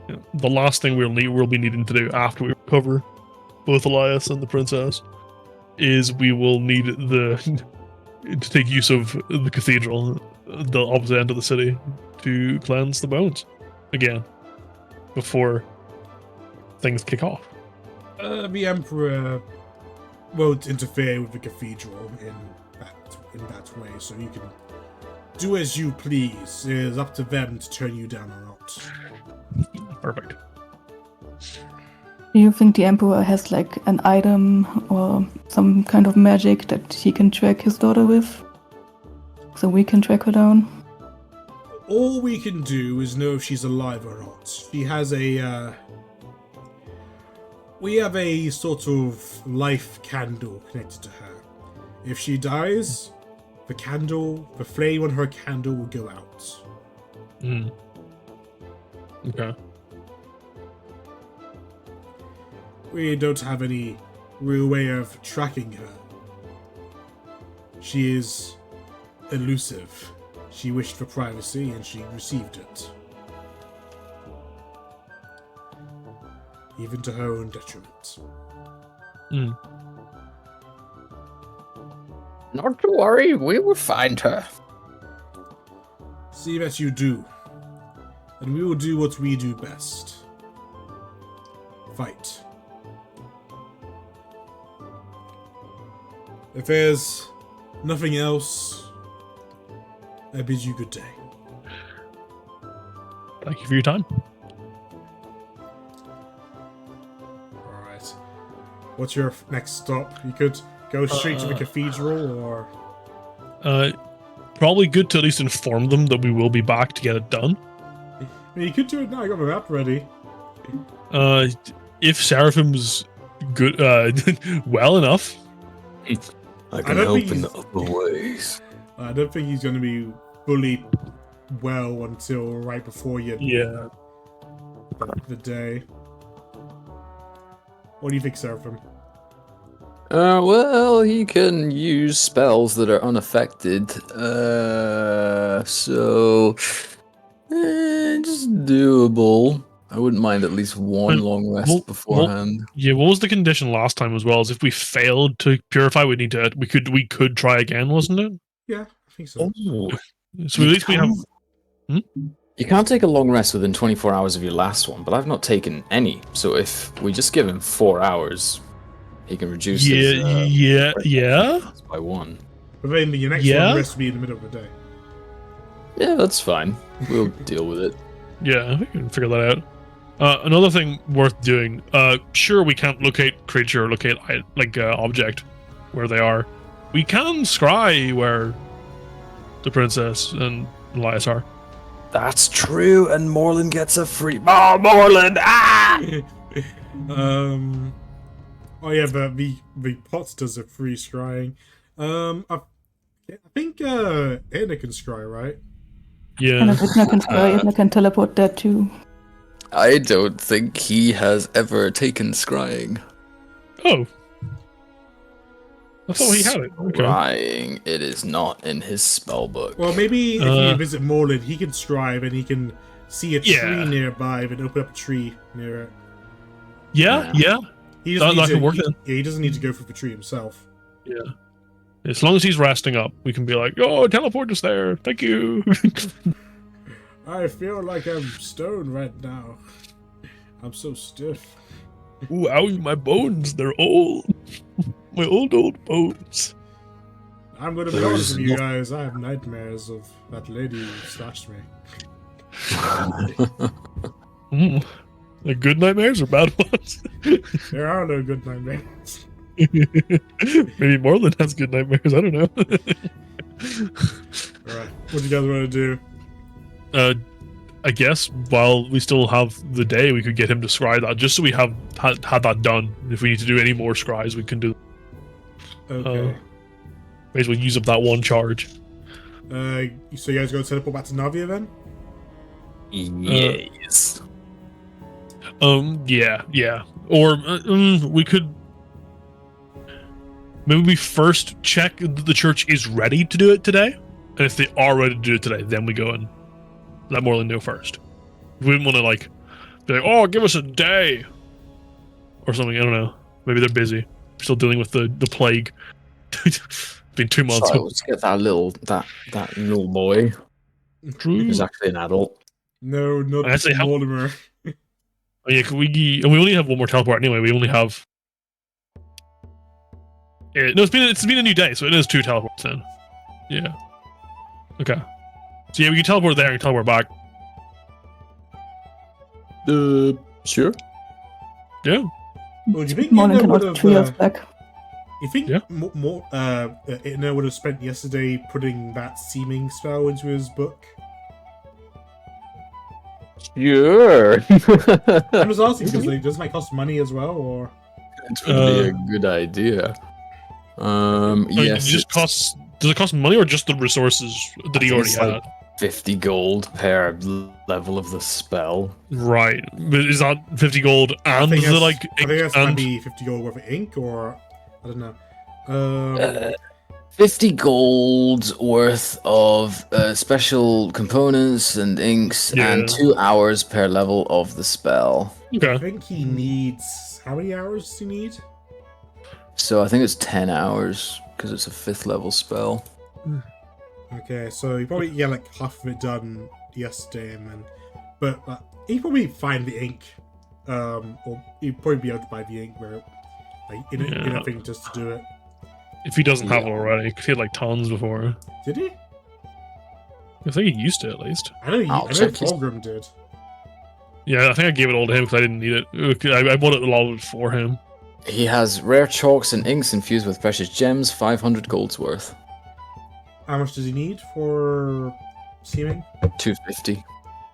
Yeah, the last thing we'll be needing to do after we recover both Elias and the princess is we will need to take use of the cathedral, the opposite end of the city, to cleanse the bones again before things kick off. The Emperor won't interfere with the cathedral in that way, so you can do as you please. It is up to them to turn you down or not. Perfect. Do you think the Emperor has like an item or some kind of magic that he can track his daughter with? So we can track her down? All we can do is know if she's alive or not. She has a, we have a sort of life candle connected to her. If she dies, the flame on her candle will go out. Okay. We don't have any real way of tracking her. She is elusive. She wished for privacy and she received it. Even to her own detriment. Not to worry, we will find her. See that you do. And we will do what we do best. Fight. If there's nothing else, I bid you good day. Thank you for your time. Alright. What's your next stop? You could go straight to the cathedral, or... Probably good to at least inform them that we will be back to get it done. I mean, you could do it now, I got the map ready. If Seraphim's good, well enough. I can help in other ways. I don't think he's going to be fully well until right before Yeah. the day. What do you think, Seraphim? Well, he can use spells that are unaffected. Just doable. I wouldn't mind at least one And long rest Well, beforehand. yeah, what was the condition last time as well? Is if we failed to purify, we could try again, wasn't it? Yeah, I think so. Oh, So at least we have. You can't take a long rest within 24 hours of your last one, but I've not taken any. So if we just give him 4 hours, he can reduce his Yeah. by 1. But then your next Yeah? long rest will be in the middle of the day. Yeah, that's fine. We'll deal with it. Yeah, we can figure that out. Another thing worth doing. Sure, we can't locate creature or locate object where they are. We can scry where the princess and Elias are. That's true, and Morlin gets a free. Oh, Morlin! Ah! Oh yeah, but the pot does a free scrying. I think Edna can scry, right? And Yeah. if Idna can scry, Idna can teleport there too. I don't think he has ever taken scrying. Oh. I thought he had it. Okay. Scrying, it is not in his spellbook. Well, maybe if you visit Morlin, he can strive and he can see a tree Yeah. nearby and open up a tree near it. Yeah. He doesn't That need can work to. then. He doesn't need to go through the tree himself. Yeah. As long as he's resting up, we can be like, "Oh, teleport us there. Thank you." I feel like I'm stoned right now. I'm so stiff. Ooh, ow, my bones. They're old. My old bones. I'm gonna be honest with you guys. I have nightmares of that lady who slashed me. The good nightmares or bad ones? There are no good nightmares. Maybe Moreland has good nightmares. I don't know. Alright, what do you guys want to do? I guess while we still have the day, we could get him to scry that, just so we have had that done. If we need to do any more scries, we can do. Okay. May as well use up that one charge. So you guys go teleport back to Navia then? Yes. Yeah. Or we could maybe we first check that the church is ready to do it today, and if they are ready to do it today, then we go and let Moreland know first. We wouldn't want to be like, "Oh, give us a day," or something. I don't know. Maybe they're busy, still dealing with the plague. Been 2 months. So let's get that little boy. True. Who's actually an adult. No, not I say how- Mortimer. Oh, yeah, we only have one more teleport anyway. We only have. No, it's been a new day, so it is 2 teleports then. Yeah. Okay. So yeah, we can teleport there and teleport back. Sure. Yeah. Well, do you think Morning Idna can would also have? tree us back. You think Yeah. Idna would have spent yesterday putting that seeming spell into his book? Sure. I'm just asking because doesn't that cost money as well, or? It would be a good idea. Yes. It just costs. Does it cost money or just the resources that he already It's had? like 50 gold per level of the spell. Right. But is that 50 gold and I think the that's- I think that's and maybe 50 gold worth of ink, or I don't know. 50 gold worth of special components and inks, Yeah. and 2 hours per level of the spell. I okay. think he needs how many hours does he need? So I think it's 10 hours because it's a 5th level spell. Okay, so he probably get like half of it done yesterday, and then, but he'd probably find the ink, or he'd probably be able to buy the ink where, like, in a thing just to do it. If he doesn't have it already, because he had like tons before. Did he? I think he used to at least. I know. I'll I know check his- Fulgrim did. Yeah, I think I gave it all to him because I didn't need it. Okay, I bought it a lot for him. He has rare chalks and inks infused with precious gems, 500 gold's worth. How much does he need for seeming? 250.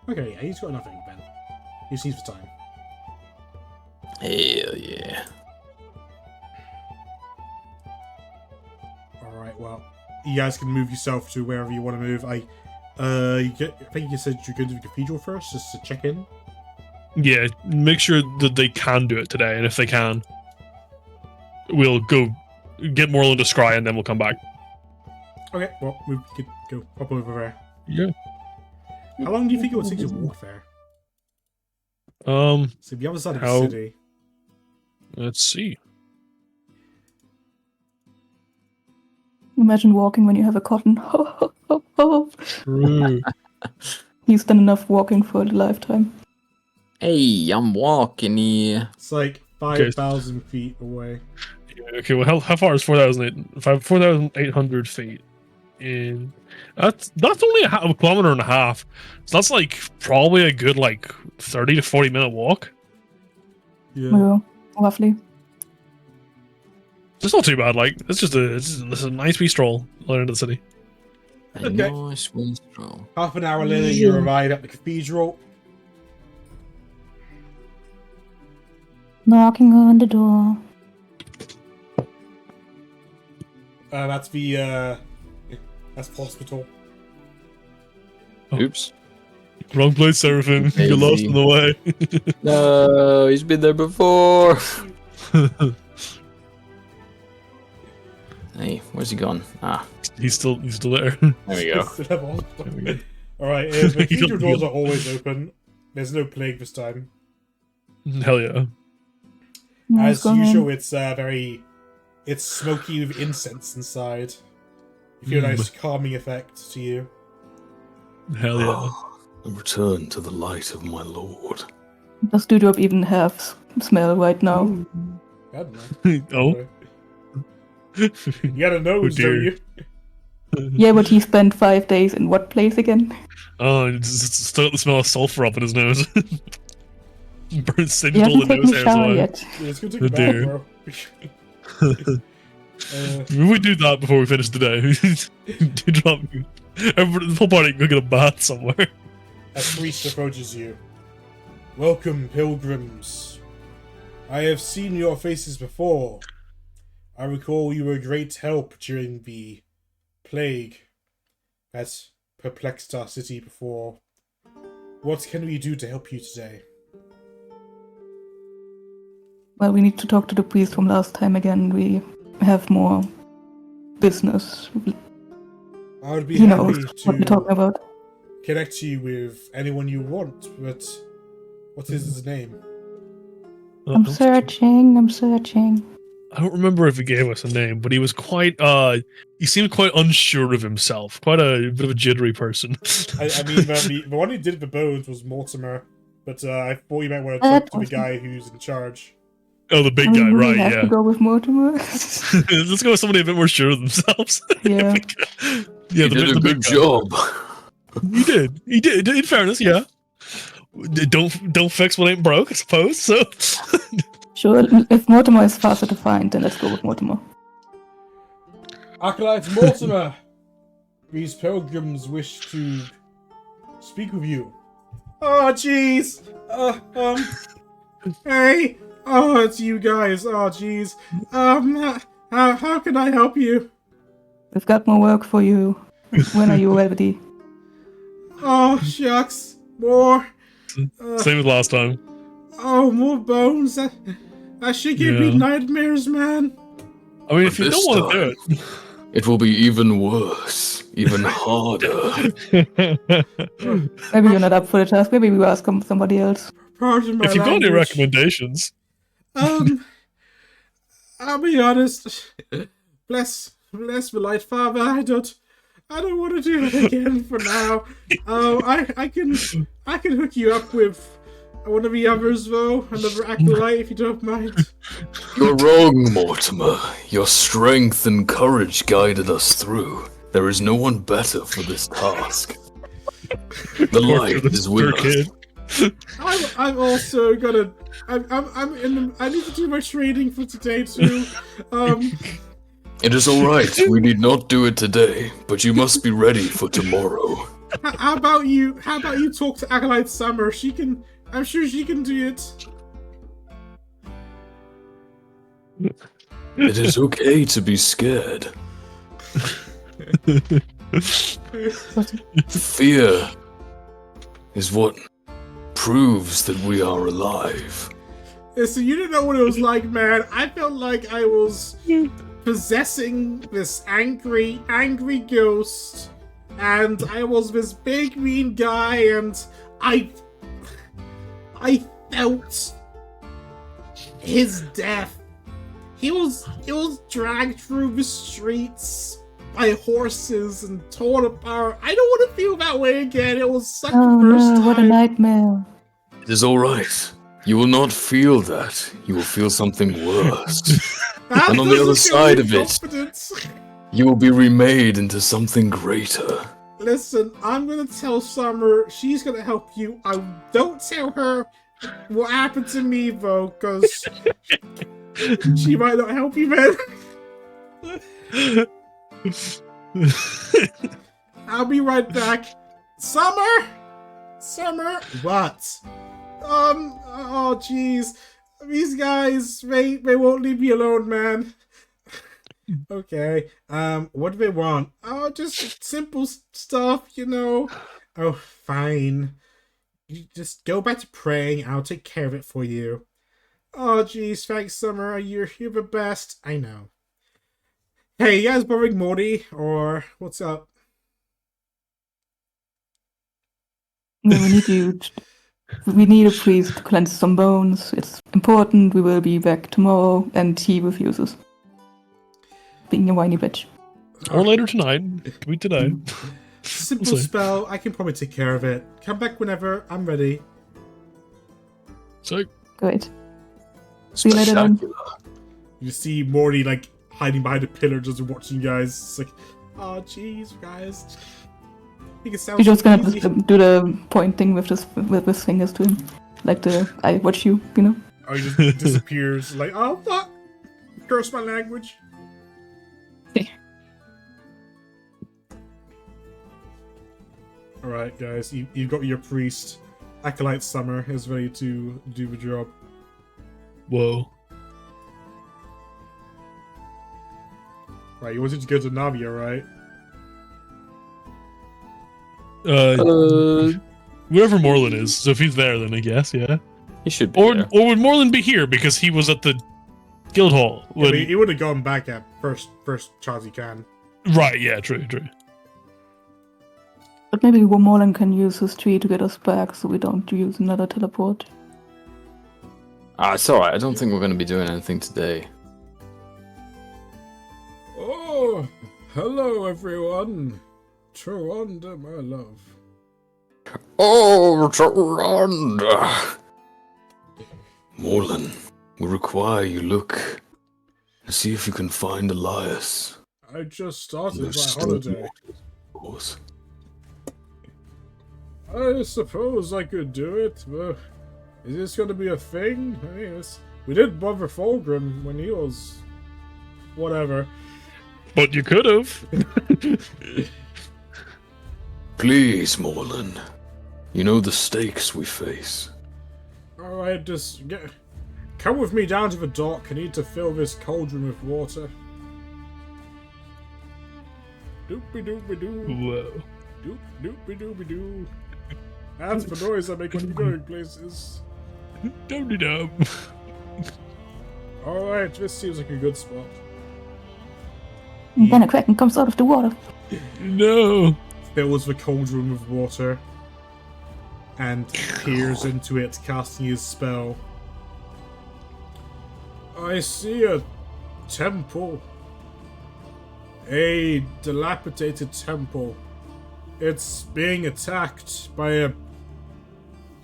Okay, yeah, he's got nothing then. He just needs the time. Hell yeah. Alright, well, you guys can move yourself to wherever you want to move. I think you said you go to the cathedral first, just to check in. Yeah, make sure that they can do it today, and if they can, we'll go get Morlund to scry, and then we'll come back. Okay, well, we could go pop over there. Yeah. How long do you think it would take to walk there? So the other side of how- the city. let's see. Imagine walking when you have a cotton. True. He's done enough walking for a lifetime. Hey, I'm walking here. It's like 5,000 feet away. Okay, well, how far is 4,800 feet? In that's only a kilometer and a half. So that's like probably a good 30 to 40-minute walk. Yeah, roughly. It's not too bad. It's just a nice wee stroll out into the city. A Okay. nice wee stroll. Half an hour later, you arrive at the cathedral. Knocking on the door. That's that's the hospital. Oops. Wrong place, Seraphim. You're lost Crazy. in the way. No, he's been there before. Hey, where's he gone? Ah, he's still there. there we go. Alright, the cathedral doors are always open. There's no plague this time. Hell yeah. As usual, it's smoky with incense inside. You feel a nice calming effect to you. Hell yeah. A return to the light of my lord. Does Dewdrop even have smell right now? I don't know. Oh. You got a nose, dear. don't you? Yeah, but he spent 5 days in what place again? Oh, it's still got the smell of sulfur up in his nose. Burn singed He all the hasn't taken nose a hairs shower away. yet. Yeah, let's go take Oh, a bath, dear. bro. We do that before we finish today. Do drop everybody, the whole party go get a bath somewhere. A priest approaches you. Welcome, pilgrims. I have seen your faces before. I recall you were a great help during the plague that perplexed our city before. What can we do to help you today? Well, we need to talk to the priest from last time again. We have more business. I would be He happy knows what we're talking to about. connect you with anyone you want, but what is his name? I'm searching. I don't remember if he gave us a name, but he was quite he seemed quite unsure of himself, quite a bit of a jittery person. I mean, the one who did the bones was Mortimer, but I thought you might want to talk to the guy who's in charge. Oh, the big I mean, guy, we right? have Yeah. to go with Mortimer. Let's go with somebody a bit more sure of themselves. Yeah. Yeah, You did a good job. You did. He did. In fairness, yeah. Don't fix what ain't broke, I suppose. So. Sure, if Mortimer is faster to find, then let's go with Mortimer. Acolyte Mortimer! These pilgrims wish to speak with you. Oh, jeez! Hey! Oh, it's you guys. Oh, jeez. How can I help you? We've got more work for you. When are you ready? Oh, shucks. More. Same as last time. Oh, more bones. That should give me Yeah. nightmares, man. I mean, But if you this don't want to do It will be even worse, even harder. it. Maybe you're not up for the task. Maybe we ask somebody else. Pardon my If you've got any language. recommendations. I'll be honest. Bless the light father. I don't want to do it again for now. I can hook you up with one of the others though, another acolyte if you don't mind. You're wrong, Mortimer. Your strength and courage guided us through. There is no one better for this task. The light is with us. I'm also gonna. I'm in. I need to do my training for today too. It is alright, we need not do it today, but you must be ready for tomorrow. How about you talk to Acolyte Summer? I'm sure she can do it. It is okay to be scared. Fear is what proves that we are alive. Listen, you didn't know what it was like, man. I felt like I was possessing this angry ghost, and I was this big mean guy, and I felt his death. He was dragged through the streets by horses and torn apart. I don't want to feel that way again. It was such Oh the first no, time. what a nightmare. It is all right. You will not feel that. You will feel something worse. That And on the doesn't other fill side me of it- confidence. You will be remade into something greater. Listen, I'm gonna tell Summer. She's gonna help you. I don't tell her what happened to me though, because she might not help you, man. I'll be right back. Summer? Summer? What? Oh jeez. These guys, they won't leave me alone, man. Okay, what do they want? Oh, just simple stuff, you know. Oh, fine. You just go back to praying. I'll take care of it for you. Oh, jeez, thanks, Summer. You're the best. I know. Hey, you guys bothering Morty, or what's up? No, we need you. We need a priest to cleanse some bones. It's important. We will be back tomorrow, and he refuses. Being a whiny bitch. Or later tonight. Could be today. Simple We'll see. spell. I can probably take care of it. Come back whenever. I'm ready. So, Great. See you later then. Spectacular. You see Morty like hiding behind a pillar, just watching you guys. It's like, oh jeez, guys. I think it sounds You're just gonna easy. do the pointing with his fingers to him, like the I watch you, you know. Oh, he just disappears. Like, oh fuck! Curse my language. All right, guys, you've got your priest. Acolyte Summer is ready to do the job. whoa. Right, you wanted to go to Navia, right? Wherever Moreland is. So if he's there, then I guess, yeah. He should be Or there. would Moreland be here because he was at the guild hall? Yeah, but he would have gone back at first chance he can. Right, yeah, true. But maybe Warmolen can use his tree to get us back, so we don't use another teleport. It's alright. I don't think we're going to be doing anything today. Oh, hello everyone. Tawanda, my love. Oh, Tyrande! Morlan, we require you look and see if you can find Elias. I just started There's my still holiday. more, of course. I suppose I could do it, but is this going to be a thing? I mean, we did bother Fulgrim when he was... whatever. But you could have. Please, Morlan. You know the stakes we face. Alright, just come with me down to the dock. I need to fill this cauldron with water. Doopy-doopy-doo. Whoa. Doop doopy-doopy-doo. That's the noise I make when I'm going places. Dum-de-dum. Alright, this seems like a good spot. And then a kraken comes out of the water. No. Fills the cauldron with water and peers into it, casting his spell. I see a temple. A dilapidated temple. It's being attacked by a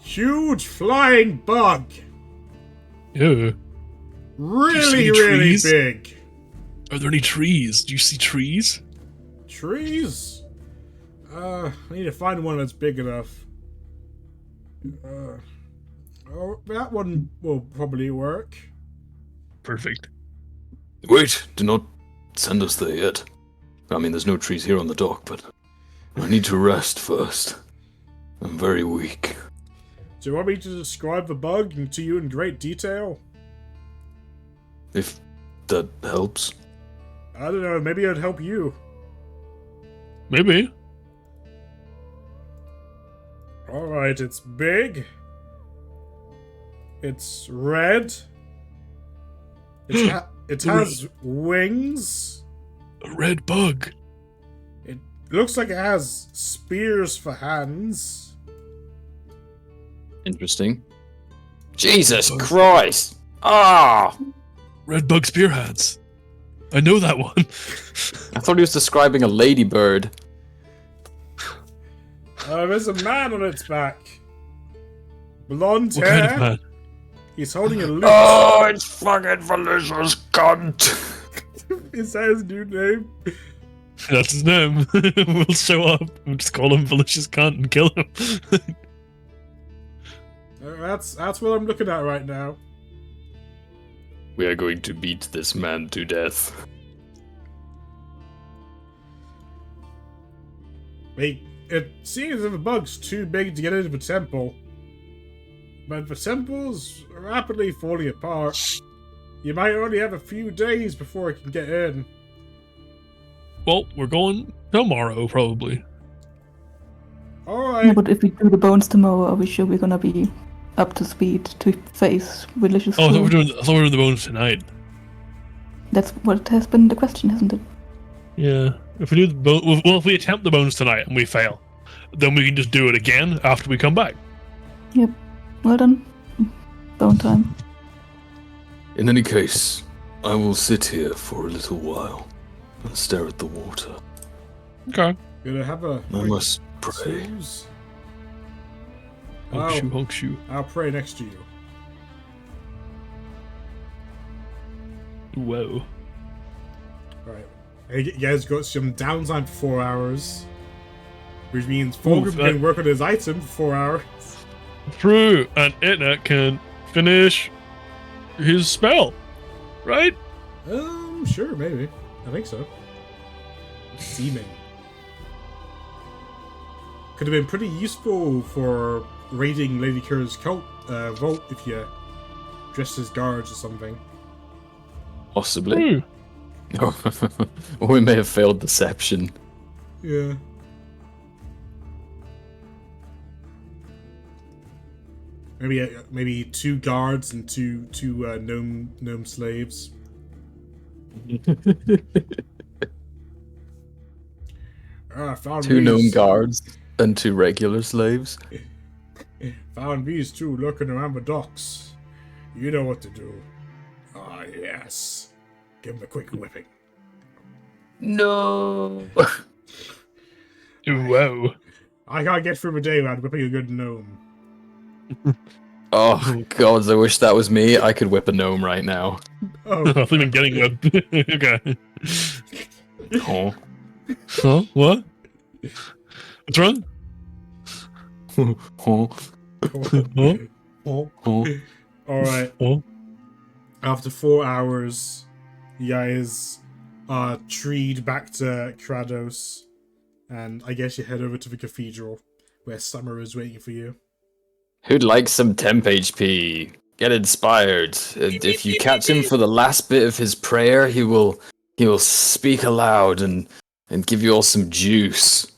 huge flying bug. Ew. Really, see really trees? big. Are there any trees? Do you see trees? Trees? I need to find one that's big enough. Oh, that one will probably work. Perfect. Wait, do not send us there yet. I mean, there's no trees here on the dock, but I need to rest first. I'm very weak. Do you want me to describe the bug to you in great detail? If that helps. I don't know, maybe it'd help you. Maybe. Alright, it's big. It's red. It has wings. A red bug. It looks like it has spears for hands. Interesting. Jesus Christ! Ah! Red bug spearheads. I know that one. I thought he was describing a ladybird. There's a man on its back. Blonde What hair. kind of man? He's holding a lute. Oh, it's fucking malicious cunt! Is that his new name? That's his name. We'll show up and just call him Malicious Cunt and kill him. That's what I'm looking at right now. We are going to beat this man to death. Wait, it seems as if the bug's too big to get into the temple. But the temple's rapidly falling apart. You might only have a few days before it can get in. Well, we're going tomorrow, probably. Yeah, Alright. but if we do the bones tomorrow, are we sure we're gonna be up to speed to face religious Oh, I thought we food? were doing the bones tonight. That's what has been the question, hasn't it? Yeah. If we do if we attempt the bones tonight and we fail, then we can just do it again after we come back. Yep. Well done. Bone time. In any case, I will sit here for a little while and stare at the water. Okay. Gonna have a I quick must pray. snooze. Honk shoe, honk shoe. I'll pray next to you. Whoa. Alright. Hey, you guys got some downtime for 4 hours. Which means Fulgrim that- can work on his item for 4 hours. True, and Itna can finish his spell, right? Sure, maybe. I think so. Seeming. Could have been pretty useful for raiding Lady Kerr's vault if you dressed as guards or something. Possibly. Or we may have failed deception. Yeah. Maybe 2 guards and two gnome slaves. I found 2 gnome these. guards and 2 regular slaves. Found these 2 lurking around the docks. You know what to do. Ah, yes. Give them a quick whipping. No. Whoa. I can't get through the day without whipping a good gnome. Oh god, I wish that was me. I could whip a gnome right now. Oh, I've been getting a. Okay. Oh. Huh? What? What's wrong? Oh. Huh? oh. Oh. Alright. Oh. After 4 hours, you guys are treed back to Kratos. And I guess you head over to the cathedral, where Summer is waiting for you. Who'd like some temp HP? Get inspired. And if you catch him for the last bit of his prayer, he will speak aloud and give you all some juice.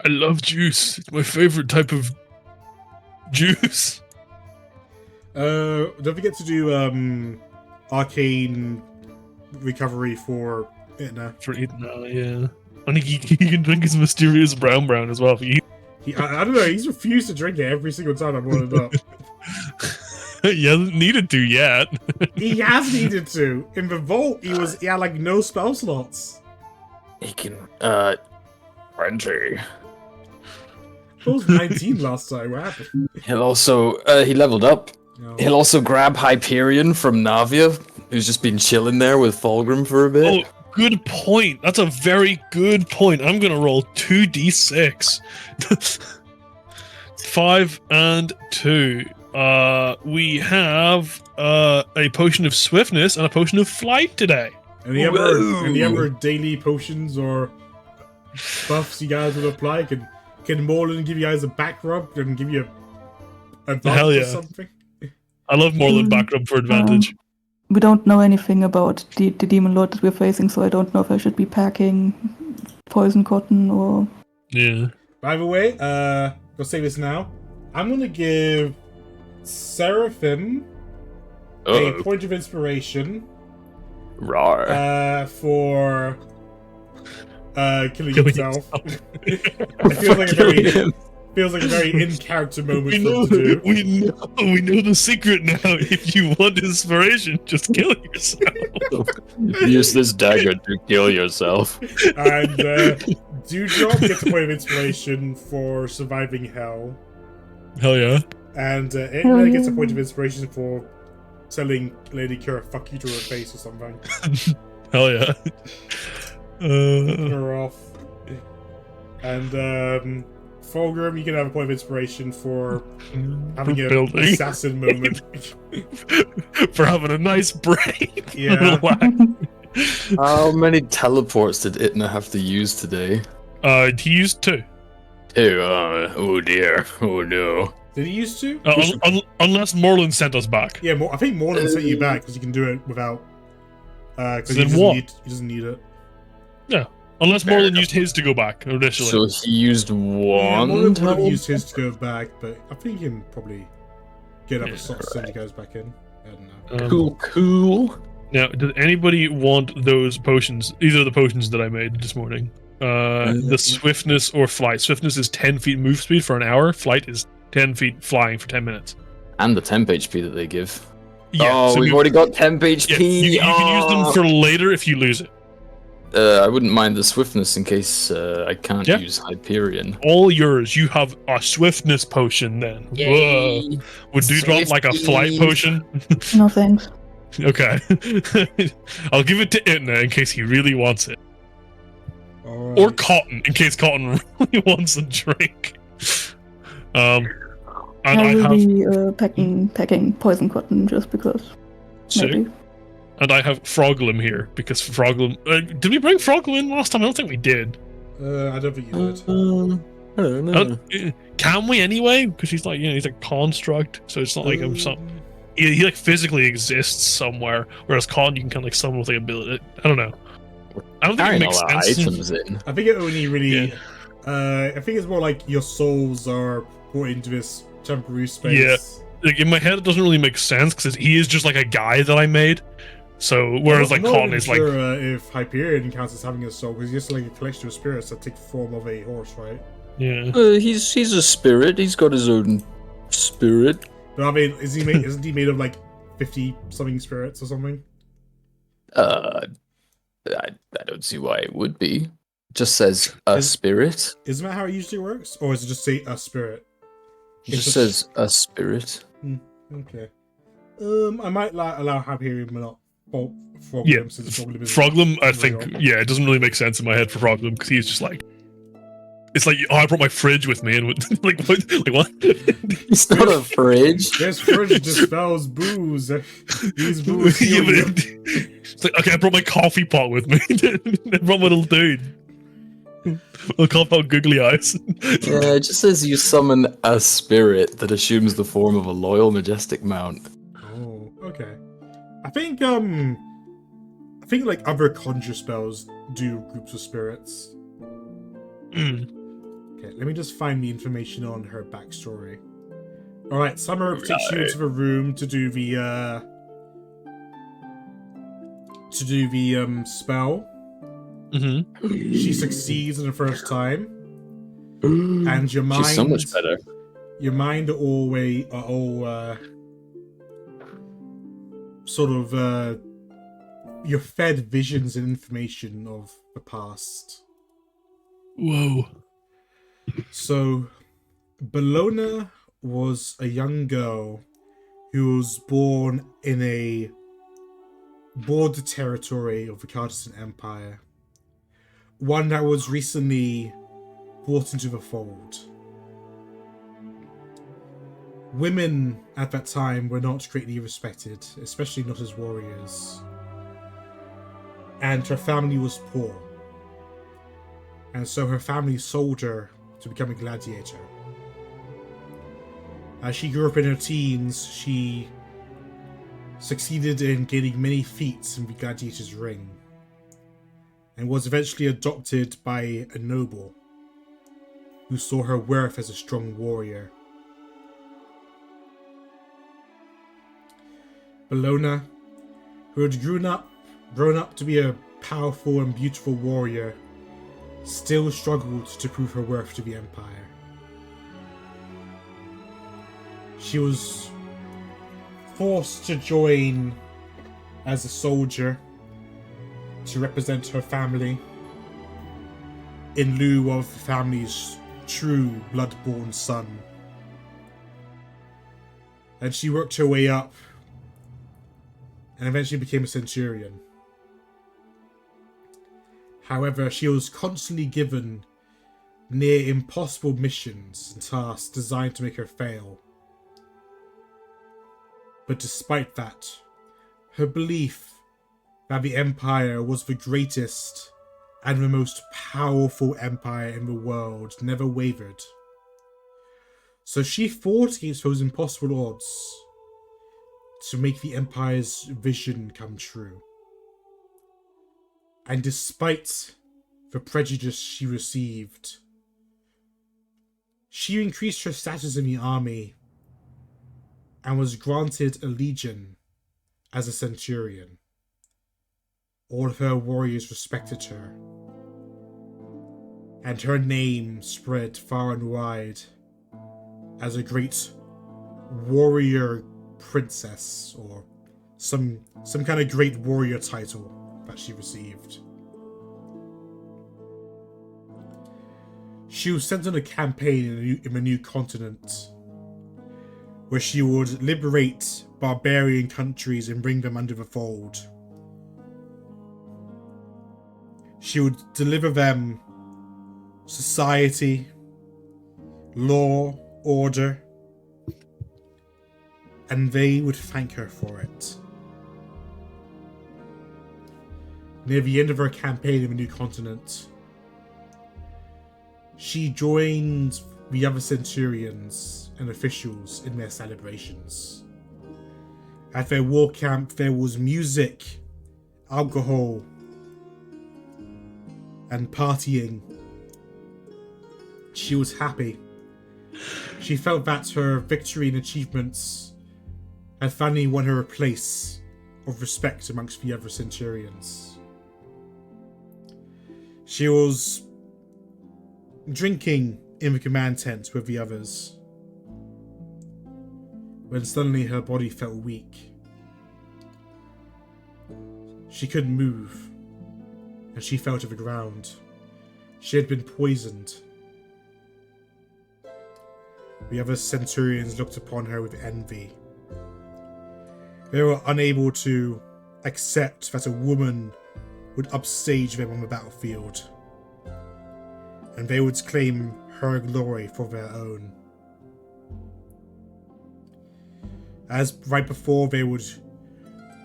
I love juice. It's my favorite type of juice. Don't forget to do arcane recovery for Itna. For eating that, yeah. I think he can drink his mysterious brown as well. I don't know, he's refused to drink it every single time I brought it up. He hasn't needed to yet. He has needed to. In the vault, he had like no spell slots. He can, 20. He was 19 last time. What happened? He'll also, he leveled up. No. He'll also grab Hyperion from Navia, who's just been chilling there with Fulgrim for a bit. Oh, good point. That's a very good point. I'm gonna roll 2d6. 5 and 2. We have a potion of swiftness and a potion of flight today. Any other daily potions or buffs you guys would apply? Can Morland give you guys a back rub and give you a advantage Hell yeah. or something? I love Morland back rub for advantage. We don't know anything about the demon lord that we're facing, so I don't know if I should be packing poison cotton or Yeah. By the way, go say this now. I'm gonna give Seraphim a point of inspiration Rar. for killing himself. It feels like a very in character moment We for know, him to do. we know the secret now. If you want inspiration, just kill yourself. Use this dagger to kill yourself. And Dewdrop gets a point of inspiration for surviving hell. Hell yeah. And Itna gets a point of inspiration for telling Lady Kerr fuck you to her face or something. Hell yeah. Her off. And Fulgrim, you can have a point of inspiration for having a Building. assassin moment. For having a nice break. Yeah. How many teleports did Itna have to use today? He used 2. Oh dear. Oh no. Did he used to? Unless Morland sent us back. Yeah, I think Morland sent you back because you can do it without. Because Then he what? doesn't need it. Yeah. Unless Morland used his to go back initially. So he used Yeah, one Morland would have teleport? used his to go back, but I think he can probably get up a slot to send you guys back in. I don't know. Cool. Now, does anybody want those potions? These are the potions that I made this morning. The swiftness or flight. Swiftness is 10 feet move speed for an hour. Flight is 10 feet flying for 10 minutes. And the temp HP that they give. Yeah, so we've already got temp HP. Yeah, you can use them for later if you lose it. I wouldn't mind the swiftness in case I can't Yeah. use Hyperion. All yours. You have a swiftness potion then. Whoa. Would Dewdrop like a flight potion? No thanks. Okay. I'll give it to Itna in case he really wants it. Alright. Or Cotton in case Cotton really wants a drink. And I I will have be packing poison cotton just because. sick. Maybe. And I have Froglim here because Froglim. Did we bring Froglim in last time? I don't think we did. I don't think you did. I don't know. Can we anyway? Because he's like, he's a construct, so it's not like I'm some. He like physically exists somewhere, whereas Con you can kind of like summon with the ability. I don't know. I don't think it Carrying a makes lot of sense. items in. I think it only really. Yeah. I think it's more like your souls are brought into this temporary space. Like in my head, it doesn't really make sense because he is just like a guy that I made. So whereas I'm like not Con even is sure, like if Hyperion counts as having a soul, because he's just like a collection of spirits that take the form of a horse, right? yeah. He's a spirit. He's got his own spirit. But I mean, isn't he made of like 50 something spirits or something? I don't see why it would be. It just says a spirit. Isn't that how it usually works, or is it just say a spirit? It just says a spirit. Okay. I might allow Hyperion, but not Froglim, Yeah, since Froglim is Froglim, I very think, odd. it doesn't really make sense in my head for Froglim because he's just like, it's like, I brought my fridge with me, and like what? It's not a fridge. This fridge dispels booze. These booze Yeah, heal but you. it's like, okay, I brought my coffee pot with me. I brought my little dude. A coffee pot with googly eyes. Yeah, it just says you summon a spirit that assumes the form of a loyal, majestic mount. Oh, okay. I think like other conjure spells do groups of spirits. Okay, let me just find the information on her backstory. Alright, Summer takes you into the room to do the spell. Mm-hmm. She succeeds in the first time. And your mind She's so much better. Your mind are all sort of you're fed visions and information of the past. Whoa. So, Bologna was a young girl who was born in a border territory of the Cardassian Empire. One that was recently brought into the fold. Women at that time were not greatly respected, especially not as warriors. And her family was poor. And so her family sold her to become a gladiator. As she grew up in her teens, she succeeded in gaining many feats in the gladiator's ring, and was eventually adopted by a noble. who saw her worth as a strong warrior. Bellona, who had grown up to be a powerful and beautiful warrior, still struggled to prove her worth to the Empire. She was forced to join as a soldier to represent her family in lieu of the family's true blood-born son. And she worked her way up and eventually became a centurion. However, she was constantly given near impossible missions and tasks designed to make her fail. But despite that, her belief that the Empire was the greatest and the most powerful empire in the world never wavered. So she fought against those impossible odds to make the Empire's vision come true. And despite the prejudice she received, she increased her status in the army and was granted a legion as a centurion. All of her warriors respected her, and her name spread far and wide as a great warrior princess, or some kind of great warrior title that she received. She was sent on a campaign in a new continent, where she would liberate barbarian countries and bring them under the fold. She would deliver them society, law, order, and they would thank her for it. Near the end of her campaign in the new continent, she joined the other centurions and officials in their celebrations. At their war camp, there was music, alcohol, and partying. She was happy. She felt that her victory and achievements had finally won her a place of respect amongst the other centurions. She was drinking in the command tent with the others when suddenly her body felt weak. She couldn't move, and she fell to the ground. She had been poisoned. The other centurions looked upon her with envy. They were unable to accept that a woman would upstage them on the battlefield, and they would claim her glory for their own. As right before, they would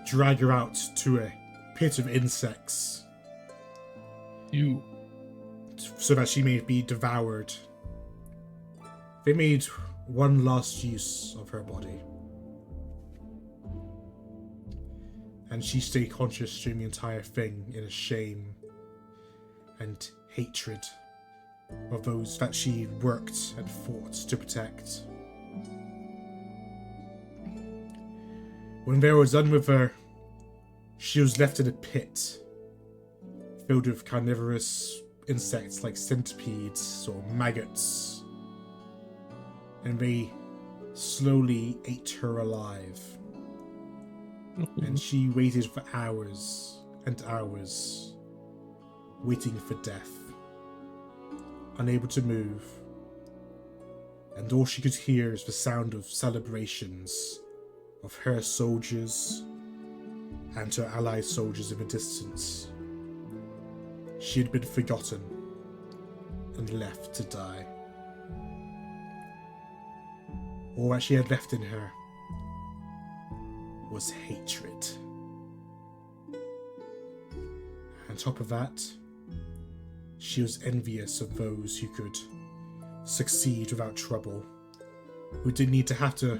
drag her out to a pit of insects, so that she may be devoured. They made one last use of her body, and she stayed conscious during the entire thing in a shame and hatred of those that she worked and fought to protect. When they were done with her, she was left in a pit filled with carnivorous insects like centipedes or maggots, and they slowly ate her alive. And she waited for hours and hours, waiting for death, unable to move, and all she could hear is the sound of celebrations of her soldiers and her allied soldiers in the distance. She had been forgotten and left to die. All that she had left in her was hatred. On top of that, she was envious of those who could succeed without trouble, who didn't need to have to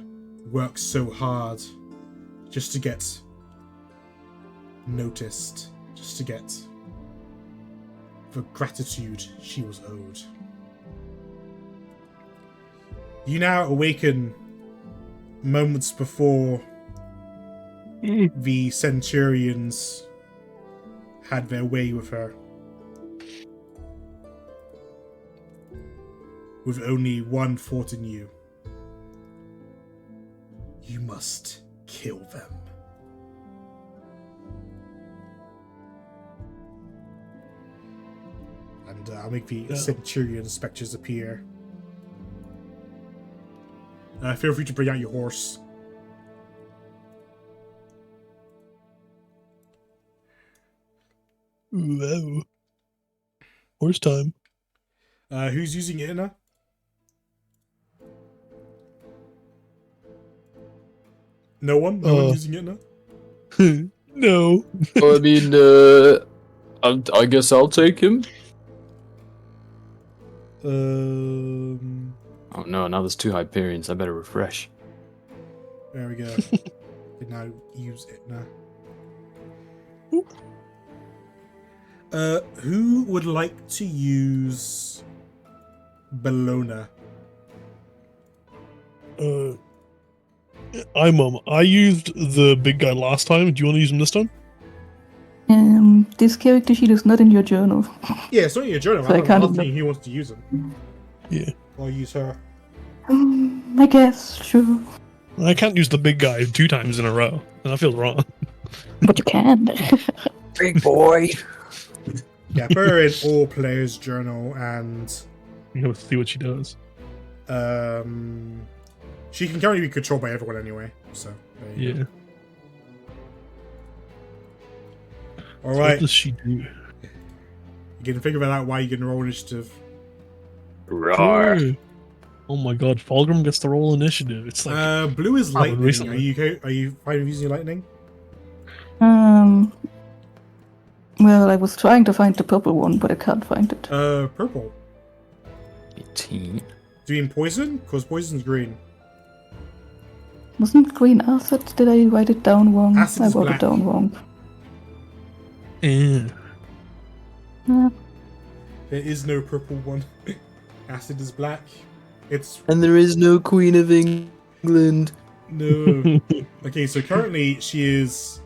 work so hard just to get noticed, just to get the gratitude she was owed. You now awaken moments before the Centurions had their way with her. With only one thought in you. You must kill them. And I'll make the Centurion spectres appear. Feel free to bring out your horse. Whoa. Horse time. Who's using it now? No one? No one using it now? No. I mean, I guess I'll take him. Oh no, now there's 2 Hyperions. I better refresh. There we go. Can now use it now. Who would like to use Bologna? I used the big guy last time. Do you want to use him this time? This character sheet is not in your journal. Yeah, it's not in your journal. So I I'm can't asking who wants to use him. Yeah. I'll use her. I guess, sure. I can't use the big guy 2 times in a row, and I feel wrong. But you can. Big boy. Yeah, put her in all players' journal, and You know, see what she does. she can currently be controlled by everyone anyway. So there you go. Yeah. All So right. what does she do? You can figure that out why you can roll initiative. Roar. Oh my god, Fulgrim gets to roll initiative. It's like Blue is lightning. recently. Are you fine with using lightning? Well, I was trying to find the purple one, but I can't find it. Purple. 18. Do you mean poison? Because poison's green. Wasn't green acid? Did I write it down wrong? Acid I is wrote black. it down wrong. eh. Yeah. There is no purple one. Acid is black. It's And there is no Queen of England. no. Okay, so currently she is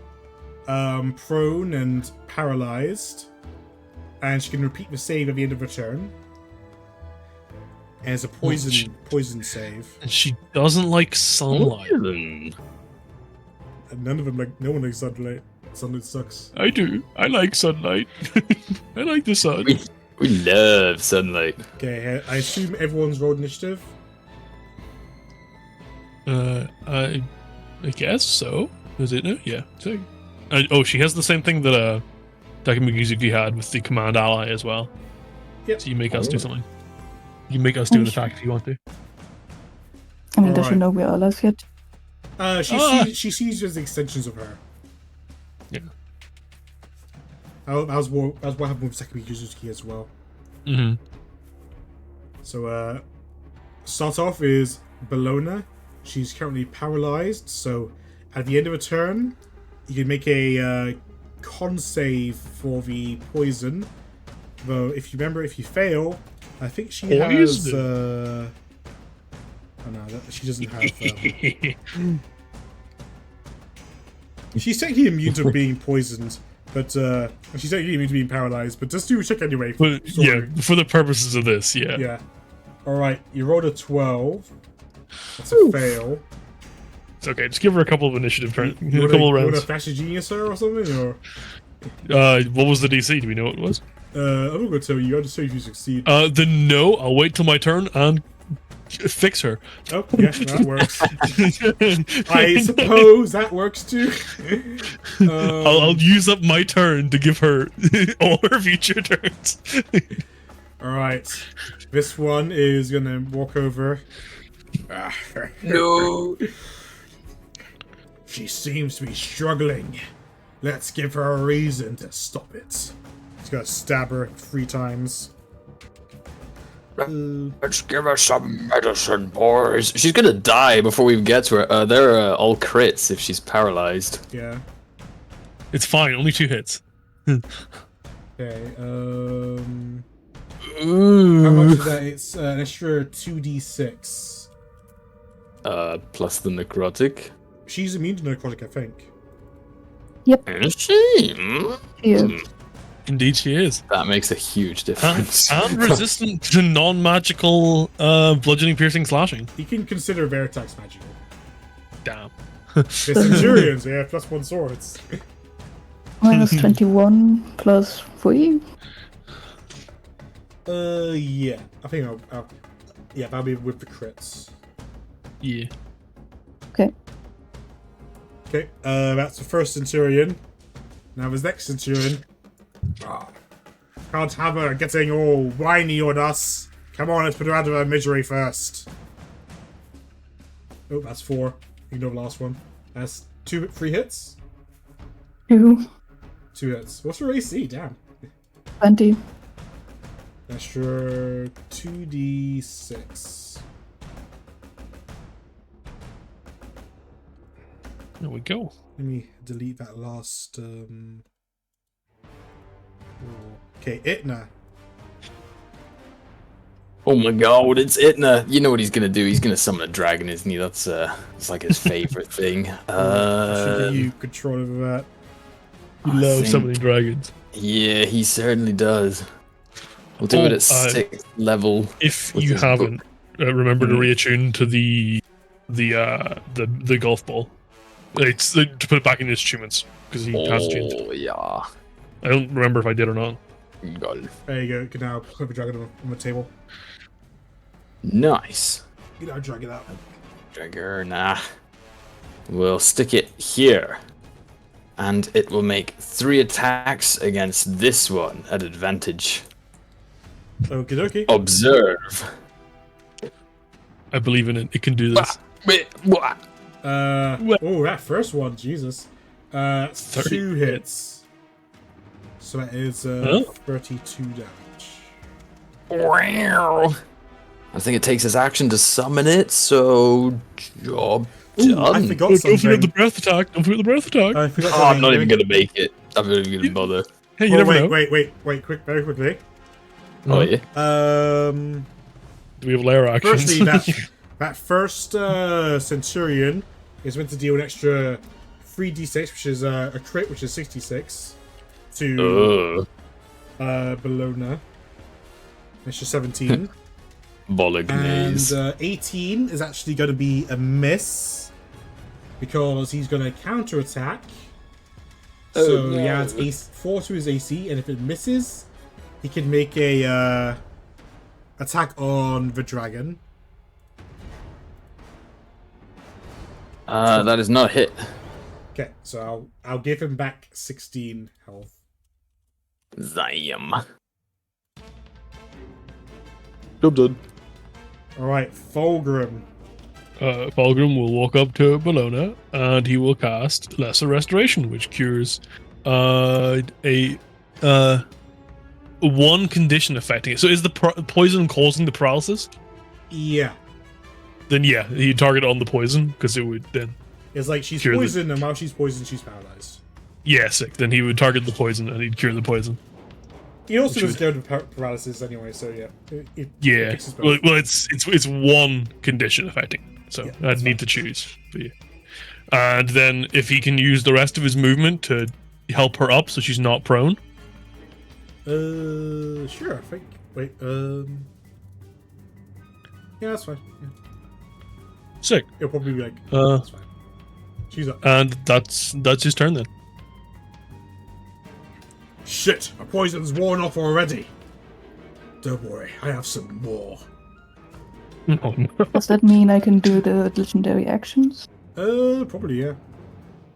prone and paralyzed, and she can repeat the save at the end of her turn. And it's a poison save. And she doesn't like sunlight. And none of them no one likes sunlight. Sunlight sucks. I do. I like sunlight. I like the sun. We love sunlight. Okay, I assume everyone's rolled initiative. I guess so. Is it? No? Yeah. So, oh, she has the same thing that Takamizuki had with the command ally as well. Yep. So you make us do something. You make us do an attack if you want to. I mean, does she Alright. know we're allies yet? She sees you as extensions of her. Yeah. That was what happened with Sakami Yuzuki as well. Mm-hmm. So, start off is Bologna. She's currently paralyzed, so at the end of a turn, you can make a con save for the poison. Though, if you remember, if you fail, I think she has. Oh no, she doesn't have. She's technically immune to being poisoned, but she's technically immune to being paralyzed. But just do a check anyway. But yeah, for the purposes of this, yeah. Yeah. All right, you rolled a 12. That's a fail. It's okay. Just give her a couple of initiative turns, a You couple of want rounds. to flash a genius her or something? Or What was the DC? Do we know what it was? I'm not going to tell you. I'll just tell you if you succeed. Then no. I'll wait till my turn and fix her. Oh, yeah, that works. I suppose that works too. I'll use up my turn to give her all her future turns. All right, this one is gonna walk over. No. She seems to be struggling. Let's give her a reason to stop it. He's gonna stab her 3 times. Let's give her some medicine, boys. She's gonna die before we get to her. They're all crits if she's paralyzed. Yeah. It's fine. Only 2 hits. Okay. How Ooh. much is that? It's an extra 2d6 Plus the necrotic. She's immune to narcotic, I think. Is she? Yeah. Indeed, she is. That makes a huge And, difference. and resistant to non-magical bludgeoning, piercing, slashing. You can consider Veritax magical. Damn. The Centurions, they have +1 swords. Minus 21 plus 3. Yeah. I think yeah, that'll be with the crits. Yeah. Okay. Okay, that's the first Centurion. Now this next Centurion. Can't have her getting all whiny on us. Come on, let's put her out of her misery first. Oh, that's 4. Ignore the last one. That's 3 hits? 2. 2 hits. What's her AC? Damn. 20. That's your 2d6. There we go. Let me delete that last. Okay, Itna. Oh my god, it's Itna. You know what he's gonna do? He's gonna summon a dragon, isn't he? That's it's like his favorite thing. I should give you control over that. You I love think- summoning dragons. Yeah, he certainly does. We'll do it at 6th level. If With you his haven't, remember to reattune to the golf ball. It's to put it back in his achievements because he has tuned. Oh yeah. I don't remember if I did or not. God. There you go. You can now put the dragon on the table. Nice. You know, drag it out. Dragger, nah. We'll stick it here. And it will make 3 attacks against this one at advantage. Okie dokie. Observe. I believe in it. It can do this. Wait, what? Oh, that first one, Jesus. 30. 2 hits. So that is Huh? 32 damage. Wow. I think it takes his action to summon it, so job Ooh, done. I forgot Don't forget something. the breath attack. Don't forget the breath attack. I forgot Oh, something. I'm not even gonna make it. I'm not even gonna bother. Hey, you Oh, never know. wait, quick, very quickly. Oh yeah. Do we have layer actions? Firstly, that first Centurion is meant to deal an extra 3d6, which is a crit, which is 66, to Bologna. It's just 17. Bolognese. And 18 is actually going to be a miss because he's going to counterattack. Oh, So no. he adds 4 to his AC, and if it misses, he can make a attack on the dragon. That is not a hit. Okay, so I'll give him back 16 health. Zam. Job done. All right, Fulgrim. Fulgrim will walk up to Bologna and he will cast Lesser Restoration, which cures one condition affecting it. So is the poison causing the paralysis? Yeah, Then yeah, he'd target on the poison because it would then. it's like she's Cure the- poisoned, and while she's poisoned, she's paralyzed. Yeah, sick. Then he would target the poison and he'd cure the poison. He also Which was would- scared of paralysis anyway, so yeah. It Yeah. fixes both. Well, it's one condition affecting. So Yeah, I'd that's need to choose. But yeah. And then if he can use the rest of his movement to help her up so she's not prone. Sure, I think. Wait, yeah, that's fine. Yeah. Sick. It'll probably be like, Uh, that's fine. She's up. And that's his turn then. Shit, my poison's worn off already. Don't worry, I have some more. Oh, no. Does that mean I can do the legendary actions? Probably, yeah.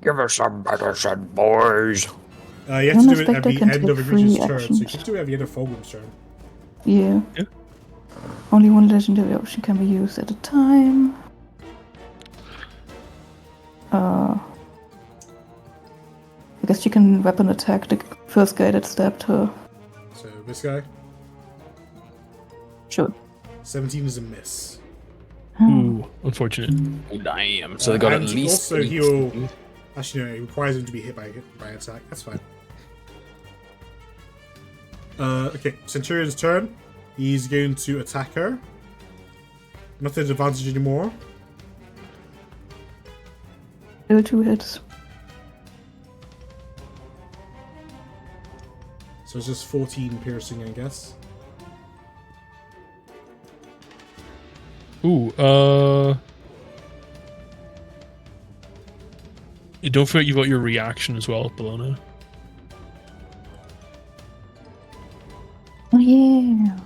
Give us some medicine, boys. You have to don't do it expect at I the can end take of a creature's free turn, so you actions. can do it at the end of Fulgrim's turn. Yeah. Yeah. Only one legendary option can be used at a time. I guess you can weapon attack the first guy that stabbed her. So this guy, Sure. 17 is a miss. Ooh, unfortunate. Damn. So they got at And least. also he'll... Actually, no, it requires him to be hit by attack. That's fine. Okay, Centurion's turn. He's going to attack her. Not at advantage anymore. Still 2 hits. So it's just 14 piercing, I guess. Ooh, you don't forget you've got your reaction as well, Bologna. Oh yeah.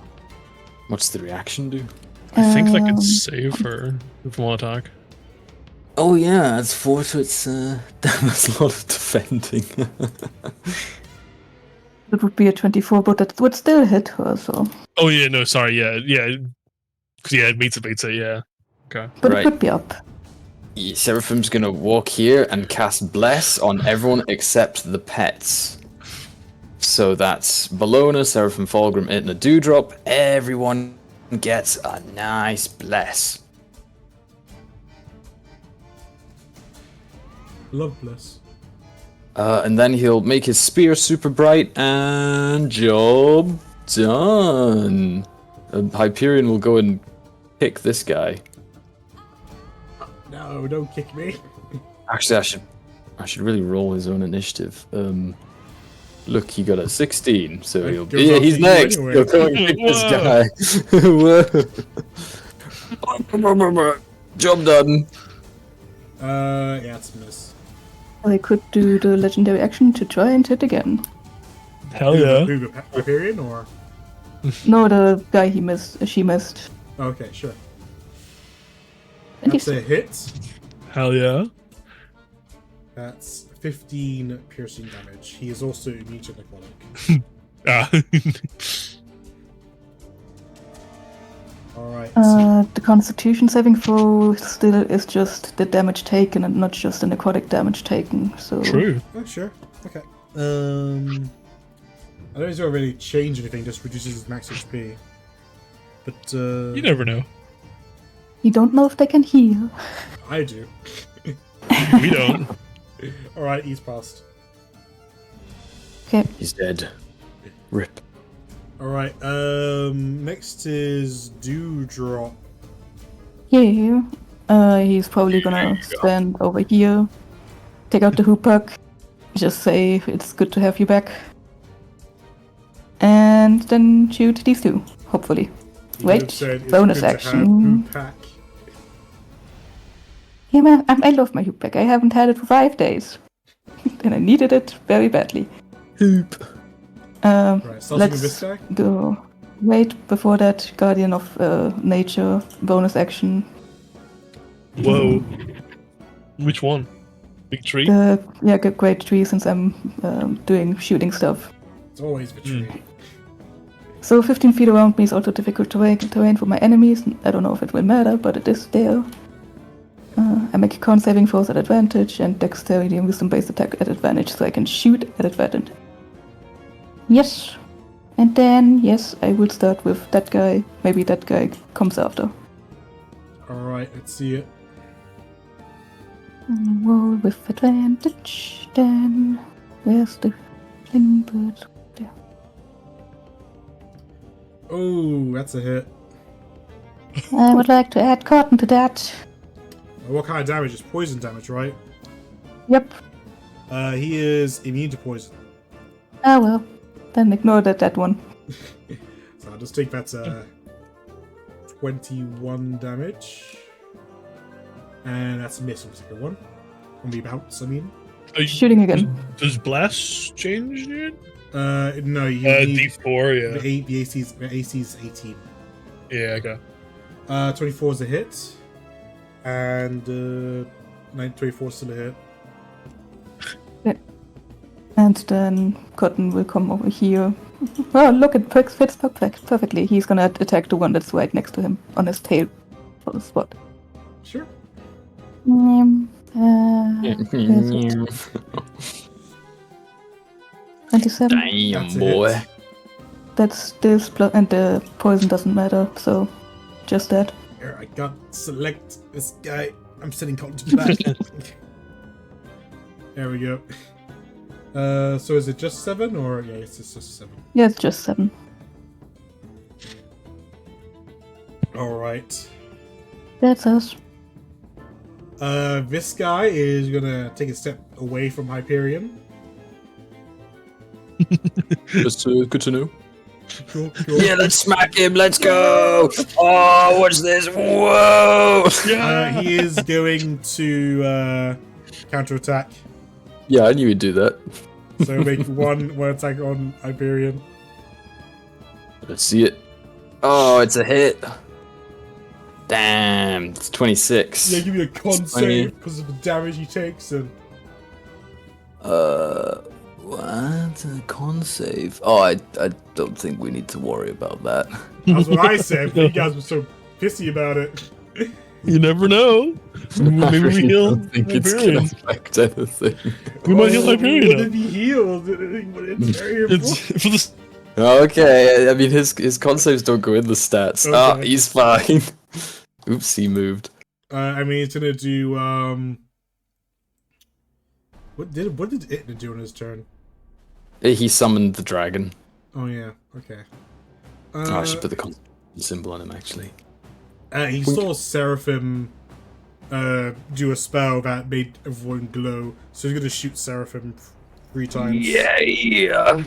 What's the reaction do? I think that Um, could save her with one attack. Oh yeah, it's 4 to its that's a lot of defending. It would be a 24, but that would still hit her, so. Oh yeah, no, sorry, yeah. 'Cause, yeah, it beats it, yeah. Okay. But Right. it could be up. Seraphim's gonna walk here and cast Bless on everyone except the pets. So that's Bologna, Seraphim, Fulgrim, Itna, Dewdrop. Everyone gets a nice Bless. Love bliss. And then he'll make his spear super bright and job done. Hyperion will go and kick this guy. No, don't kick me. Actually, I should really roll his own initiative. Look, he got a 16, so Right, he'll goes yeah, after he's you next. anyway. He'll go and kick this guy. Job done. Yeah, it's a miss. I could do the legendary action to try and hit again. Hell yeah. Who, Hyperion or? No, the guy she missed. Okay, sure. And That's he's a hit. Hell yeah. That's 15 piercing damage. He is also immune to necrotic. Ah. Alright. the Constitution saving throw still is just the damage taken and not just the necrotic damage taken. So True. Oh, sure. Okay. I don't think it's gonna really change anything, just reduces his max HP. But, You never know. you don't know if they can heal. I do. We don't. Alright, he's passed. Okay. He's dead. Rip. Alright, next is Dewdrop. Yeah. He's probably gonna stand over here, take out the hoopak, just say it's good to have you back, and then shoot these two, hopefully. You Wait, have said it's bonus good to have action. Hoopak. Yeah, man, I love my hoopak. I haven't had it for 5 days, and I needed it very badly. Hoop. Right, starting with this Let's guy. go. Wait, before that, Guardian of Nature, bonus action. Whoa. Which one? Big tree? Great tree, since I'm doing shooting stuff. It's always the tree. So 15 feet around me is also difficult terrain for my enemies. I don't know if it will matter, but it is there. I make a con saving throws at advantage and dexterity and wisdom-based attack at advantage, so I can shoot at advantage. Yes. And then, yes, I will start with that guy. Maybe that guy comes after. Alright, let's see it. Roll with advantage, then... Where's the fling bird? There. Oh, that's a hit. I would like to add cotton to that. What kind of damage? It's poison damage, right? Yep. He is immune to poison. Ah well. Then ignore that one. So I'll just take that 21 damage. And that's a miss on the second one. On the bounce, I mean. Shooting again. Does Blast change, dude? No, you need D4, yeah. the AC's 18. Yeah, okay. 24 is a hit. And 24 is still a hit. And then Cotton will come over here. Oh, look, it fits perfectly. He's gonna attack the one that's right next to him on his tail for the spot. Sure. Where's it? 27. Damn, That's a boy. hit. That's this, and the poison doesn't matter, so just that. Here, I can't select this guy. I'm sending Colin to the back. There we go. So is it just 7 or yeah, it's just 7. Yeah, it's just 7. Alright. That's us. This guy is gonna take a step away from Hyperion. Just good to know. Cool. Yeah, let's smack him. Let's go. Oh, what's this? Whoa. He is going to counterattack. Yeah, I knew he'd do that. So make one attack on Hyperion. Let's see it. Oh, it's a hit. Damn, it's 26. Yeah, give me a con save because of the damage he takes. And What? A con save? Oh, I don't think we need to worry about that. that's what I said. But you guys were so pissy about it. You never know. Maybe we heal don't think it's gonna Hyperion. affect anything. We might heal Hyperion. Would it be healed? It's very important. It's for the Okay, I mean his con saves don't go in the stats. Okay. Ah, he's fine. Oops, he moved. I mean, it's gonna do. What did it do on his turn? He summoned the dragon. Oh yeah. Okay. Oh, I should put the con symbol on him actually. He saw Seraphim do a spell that made everyone glow, so he's gonna shoot Seraphim 3 times. Yeah.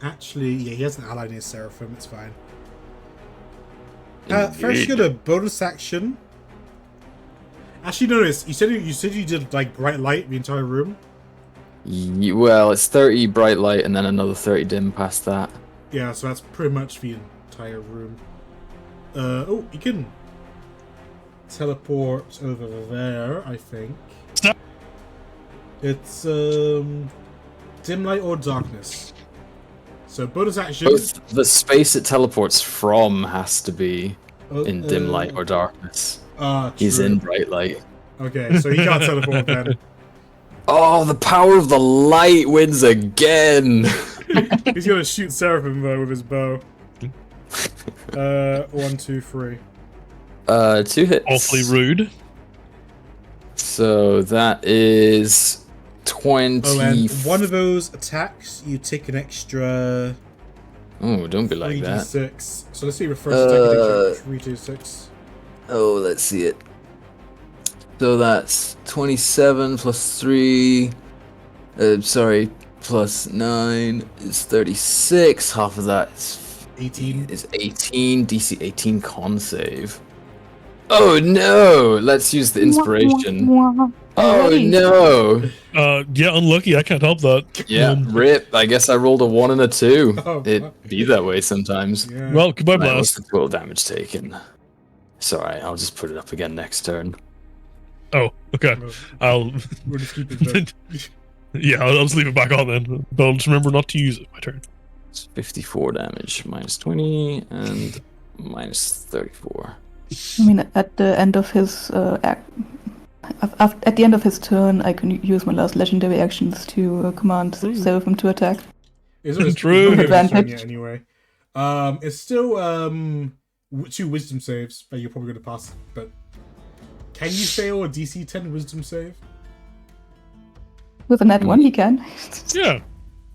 Actually, yeah, he has an ally near Seraphim. It's fine. First, you got a bonus action. Actually, notice you said you did like bright light the entire room. Well, it's 30 bright light and then another 30 dim past that. Yeah, so that's pretty much the entire room. Oh, you can teleport over there, I think. Stop. It's dim light or darkness. So bonus action. Both the space it teleports from has to be in dim light or darkness. He's true. in bright light. Okay, so he can't teleport then. Oh, the power of the light wins again. He's gonna shoot Seraphim though with his bow. 1, 2, 3. 2 hits. awfully rude. So that is 20. Oh, and one of those attacks, you take an extra Oh, don't be like that. 3d6. So let's see if the first attack you take extra 3d6. Oh, let's see it. So that's 27 plus 3. Plus 9 is 36. Half of that is 18. 18. DC 18 con save. Oh no! Let's use the inspiration. Oh Hey. no! Yeah, unlucky. I can't help that. Yeah, rip. I guess I rolled a 1 and a 2. Oh, It be that way sometimes. Yeah. Well, goodbye, Right, what's blast. the total damage taken? Sorry, I'll just put it up again next turn. Oh, okay. I'll. We'll just keep it there. Yeah, I'll just leave it back on then. But I'll just remember not to use it. My turn. It's 54 damage, minus 20, and minus 34. I mean, at the end of his at the end of his turn, I can use my last legendary actions to command Seraphim to attack. It's not True. it's not gonna Advantage. yet anyway. It's still 2 wisdom saves that you're probably gonna pass. But can you fail a DC 10 wisdom save? With a nat 1, he can. Yeah.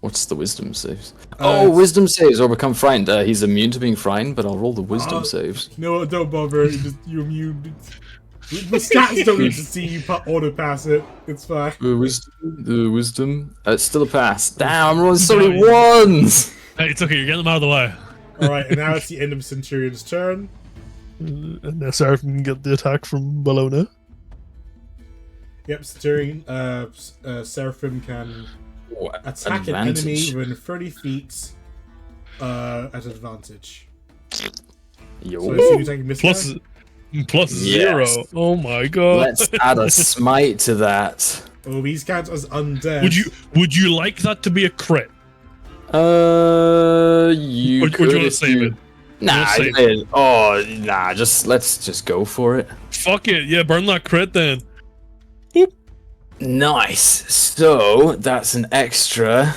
What's the wisdom saves? it's- Wisdom saves or become frightened. He's immune to being frightened, but I'll roll the wisdom saves. No, don't bother. You're immune. The stats don't need to see you auto pass it. It's fine. The wisdom. It's still a pass. Damn, I'm rolling so many ones! Hey, it's okay. You're getting them out of the way. Alright, and now it's the end of Centurion's turn. And now Seraphim can get the attack from below now. Yep, Centurion. Seraphim can attack an enemy within 30 feet at advantage. Yo. So if you attack this Plus, guy, plus Yes. 0. Oh my god. Let's add a smite to that. oh, these count as undead. Would you like that to be a crit? You Or do you could want to if save you- it? Nah, Save let's just go for it. Fuck it. Yeah, burn that crit then. Nice. So that's an extra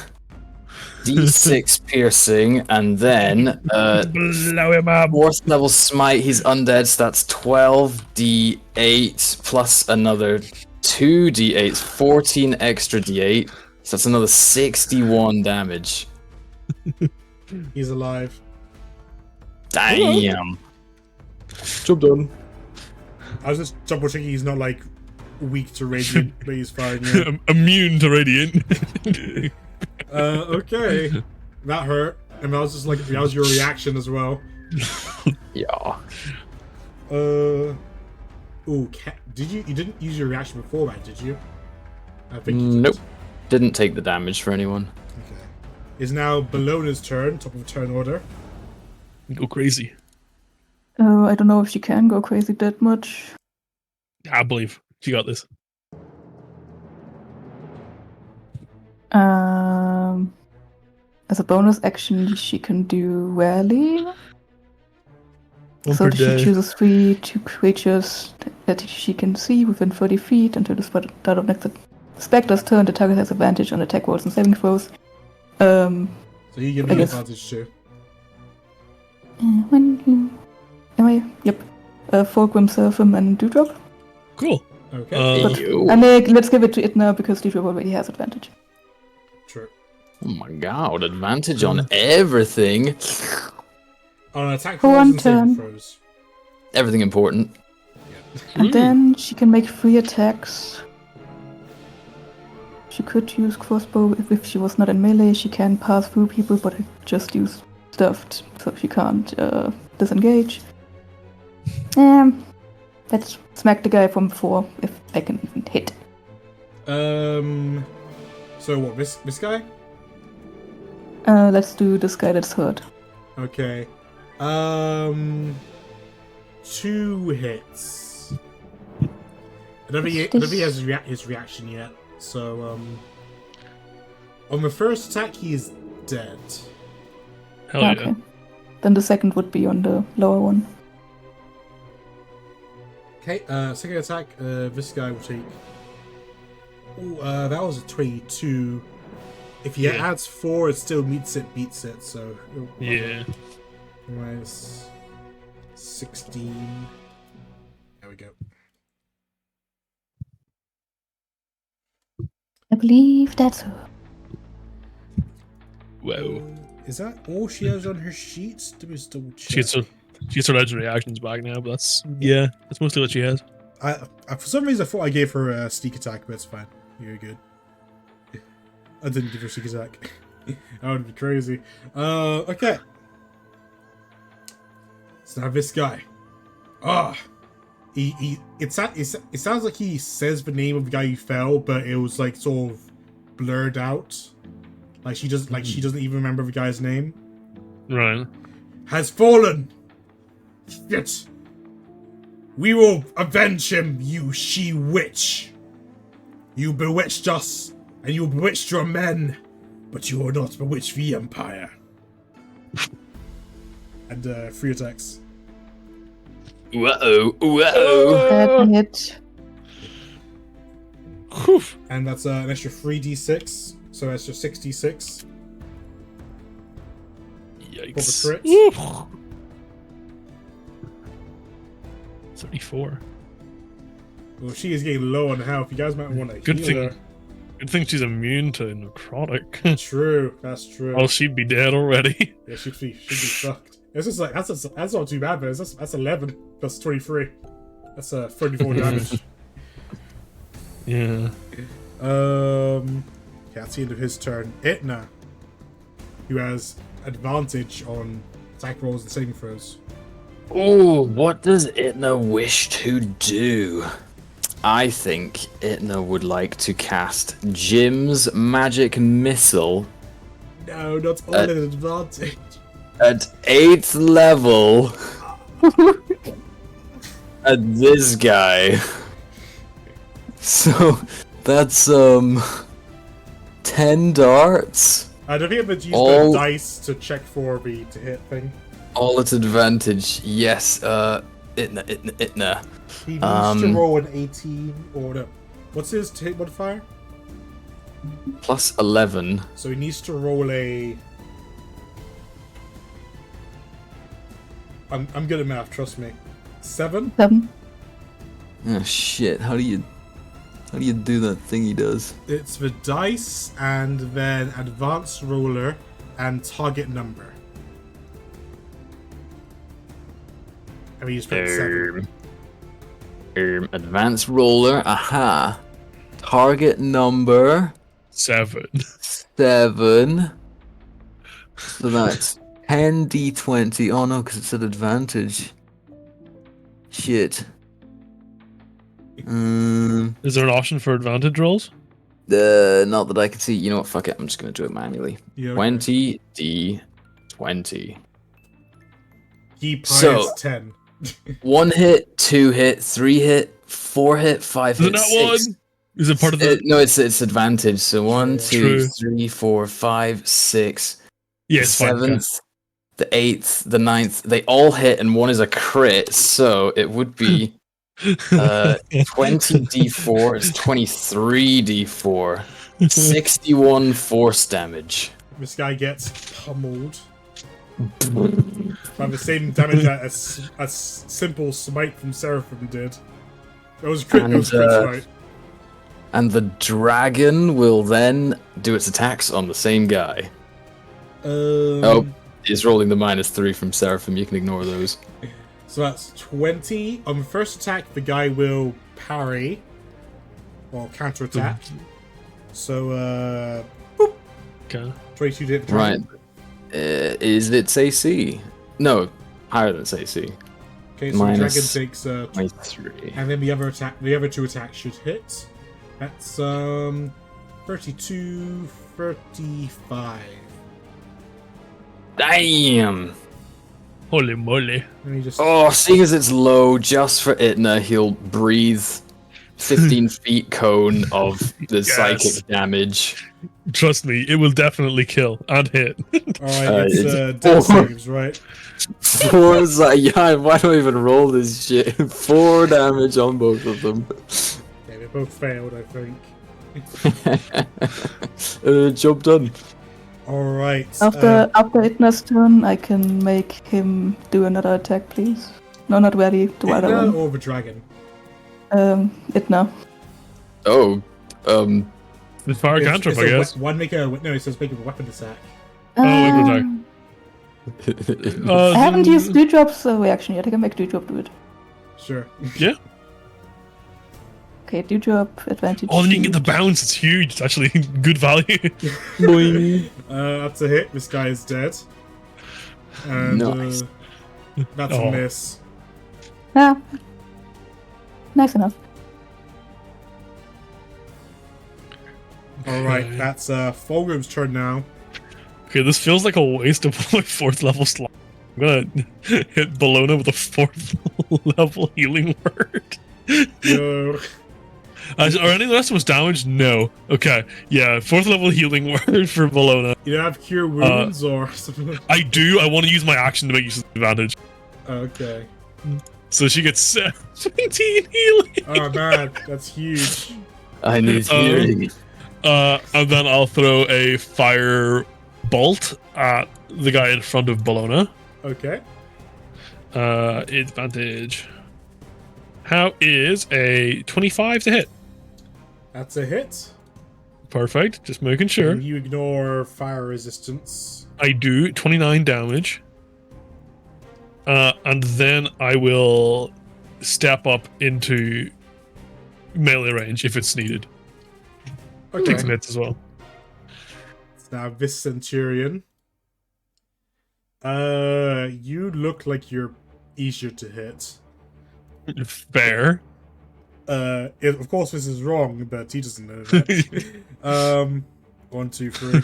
D6 piercing, and then Blow him up. 4th level smite. He's undead, so that's 12d8 plus another 2d8, 14 extra d8. So that's another 61 damage. He's alive. Damn. Job done. I was just double checking he's not like weak to radiant, but he's fine. Yeah. Immune to radiant. Okay, that hurt. And that was just like that was your reaction as well. Yeah. Ooh, did you didn't use your reaction before that, did you? I think you did. Nope. Didn't take the damage for anyone. Okay. Is now Bellona's turn, top of the turn order. Go crazy. I don't know if she can go crazy that much. I believe she got this. As a bonus action, she can do rally. One So per she day. chooses 2 creatures that she can see within 30 feet until the start of next specter's turn. The target has advantage on attack rolls and saving throws. So you give I me guess- advantage too. When you... Am I? Yep. Fulcrum, Seraphim, and Dewdrop. Cool. Okay. But- Ew. And let's give it to Itna because Dewdrop already has advantage. True. Oh my god, advantage on everything. On attack For rolls one and saving turn. throws. Everything important. And then she can make 3 attacks. She could use crossbow if she was not in melee. She can pass through people, but I just used stuffed, so she can't disengage. Let's smack the guy from before if I can even hit. So what? This guy? Let's do this guy that's hurt. Okay. 2 hits. I don't think he has his reaction yet. So on the first attack he is dead. Hell yeah. Okay. Then the second would be on the lower one. Okay. Second attack. This guy will take. Ooh, that was a 22. If he Yeah. adds 4, it still beats it. So Yeah. minus 16. There we go. I believe that's her. Whoa. Is that all she has on her sheet? Do we just double check? She gets her legendary actions back now, but that's mostly what she has. I for some reason I thought I gave her a sneak attack, but it's fine. You're good. I didn't give her a sneak attack. That would be crazy. Okay. So now this guy. It sounds like he says the name of the guy who fell, but it was like sort of blurred out. She doesn't even remember the guy's name. Right. Has fallen. Shit. We will avenge him, you she-witch. You bewitched us, and you bewitched your men, but you will not bewitch the Empire. And 3 attacks. Whoa, whoa. That hit. Whew. And that's an extra 3d6, so extra 6d6 Yikes. for the crit. Woo. 34. Well, she is getting low on health. You guys might want to Good heal thing. her. Good thing she's immune to necrotic. True, that's true. Oh, she'd be dead already. Yeah, she'd be fucked. It's just like that's not too bad, but that's 11 plus 23. That's 34 damage. Yeah. Yeah, that's the end of his turn. Itna, who has advantage on attack rolls and saving throws. Oh, what does Itna wish to do? I think Itna would like to cast Jim's magic missile No, not all an advantage. at 8th level at this guy. So that's 10 darts. I don't think I'm going to use All- the dice to check for the to hit thing. All its advantage. Yes, Itna. He needs to roll an 18 or no. What's his to hit modifier? Plus 11. So he needs to roll a. I'm good at math, trust me. 7? 7. Oh shit, how do you do that thing he does? It's the dice and then advanced roller and target number. I mean, he's put 7. Advanced roller. Aha. Target number 7. 7. So that's 10d20. Oh no, because it's an advantage. Shit. Is there an option for advantage rolls? Not that I can see. You know what? Fuck it. I'm just gonna do it manually. Yeah, okay. 20d20. Keep So- is 10. 1 hit, 2 hit, 3 hit, 4 hit, 5 Is it hit, not 6. one? Is it part of the? No, it's advantage. So 1, Yeah. 2, True. 3, 4, 5, 6. Yeah, The it's fine. Okay. 7th, the 8th, the 9th. They all hit, and one is a crit. So it would be 20d4. It's 23d4. 61 force damage. This guy gets pummeled by the same damage that a simple smite from Seraphim did. It was crit, it was crit smite. And the dragon will then do its attacks on the same guy. Oh, he's rolling the -3 from Seraphim. You can ignore those. So that's 20. On the first attack, the guy will parry or counterattack. So, boop. Okay. 22 to hit the Right. dragon. Is its AC? No, higher than its AC. Okay, so the dragon Minus takes 23. and then the other two attacks should hit. That's 32, 35. Damn! Holy moly! Let me just Oh, seeing as it's low, just for Itna, he'll breathe 15 feet cone of the Yes. psychic damage. Trust me, it will definitely kill and hit. Alright, it's it's death 4. saves, right? 4 is like, yeah, why do I even roll this shit? 4 damage on both of them. Yeah, they both failed, I think. Job done. Alright. After Itna's turn, I can make him do another attack, please. No, not really. The other Itna one. or the dragon? Itna. Oh, The fire It's- cantrip, it's I a guess. One make a no, it says make a weapon attack. weapon attack. I haven't used Dewdrop's reaction yet. I can make Dewdrop do it. Sure. Yeah. Okay, Dewdrop, advantage. Oh, then you can get the bounce. It's huge. It's actually good value. That's a hit. This guy is dead. And Nice. that's Oh. a miss. Yeah. Nice enough. Alright, Okay. that's Fulgrim's turn now. Okay, this feels like a waste of my 4th level slot. I'm gonna hit Bologna with a 4th level healing word. Yo. Are any of the rest of us damaged? No. Okay. Yeah, 4th level healing word for Bologna. You don't have cure wounds or something? I do. I want to use my action to make use of the advantage. Okay. So she gets 17 healing. Oh man, that's huge. I need healing. And then I'll throw a fire bolt at the guy in front of Bologna. Okay. Advantage. How is a 25 to hit? That's a hit. Perfect. Just making sure. And you ignore fire resistance. I do 29 damage. And then I will step up into melee range if it's needed. Okay. Takes hits as well. Now this centurion. You look like you're easier to hit. Fair. Of course this is wrong, but he doesn't know that. 1, 2, 3.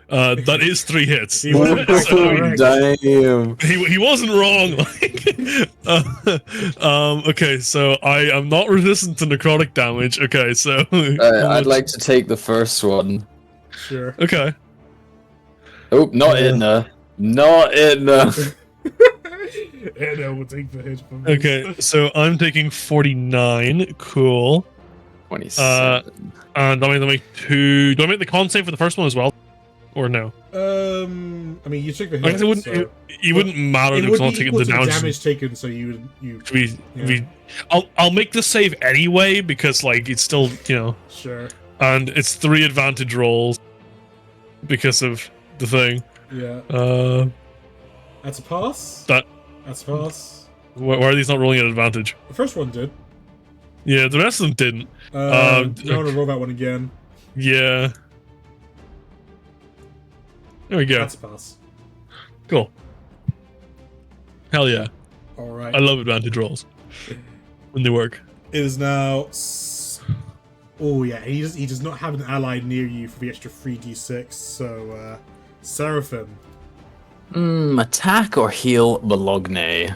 That is 3 hits. He wasn't correct. Damn. He wasn't wrong. Okay, so I am not resistant to necrotic damage. Okay, so I'd like to take the first one. Sure. okay. Oh, not Itna. Not Itna. And I will take the hit from this. Okay, so I'm taking 49. Cool. 27. And I make 2. Do I make the con save for the first one as well, or no? I mean, you took the I hit. guess it wouldn't. So It wouldn't matter it because would I'm be taking equal the to the damage. damage taken, so you Yeah. I'll make the save anyway because like it's still sure. and it's 3 advantage rolls because of the thing. Yeah. That's a pass. That That's a pass. why are these not rolling at advantage? The first one did. Yeah, the rest of them didn't. You want to roll that one again? Yeah. There we go. That's a pass. Cool. Hell yeah. All right. I love advantage rolls when they work. It is now. Oh yeah, he does not have an ally near you for the extra 3d6. So, Seraphim. Attack or heal Bologna?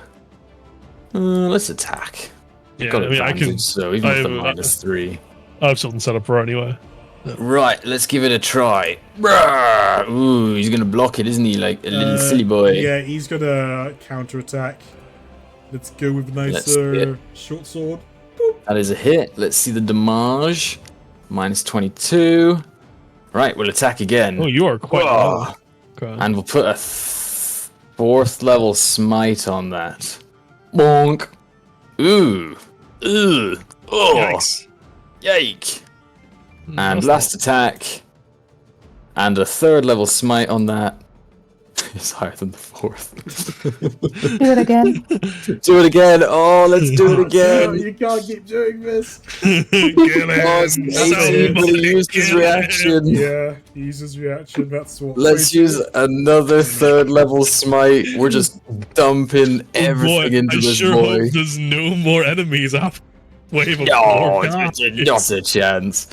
Let's attack. Yeah, Got I mean, I advantage, can. so even with the I- -3. I have something set up for her anyway. Right, let's give it a try. Brrr! Ooh, he's gonna block it, isn't he? Like a little silly boy. Yeah, he's gonna counterattack. Let's go with the Let's nicer short sword. That is a hit. Let's see the damage. -22. Right, we'll attack again. Oh, you are quite Whoa. low. Okay. And we'll put a 4th level smite on that. Bonk. Ooh. Ooh. Oh. Yikes. Yike. And That's last attack. And a 3rd level smite on that. It's higher than the 4th. Do it again. Do it again. Oh, let's do it No, again. you can't keep doing this. Get Oh, him. it's 18, but he used his Get him. reaction. Yeah, he uses reaction. That's what. Let's use another 3rd level smite. We're just dumping everything Boy, into I this sure boy. hope there's no more enemies halfway before. Oh, God. not a chance.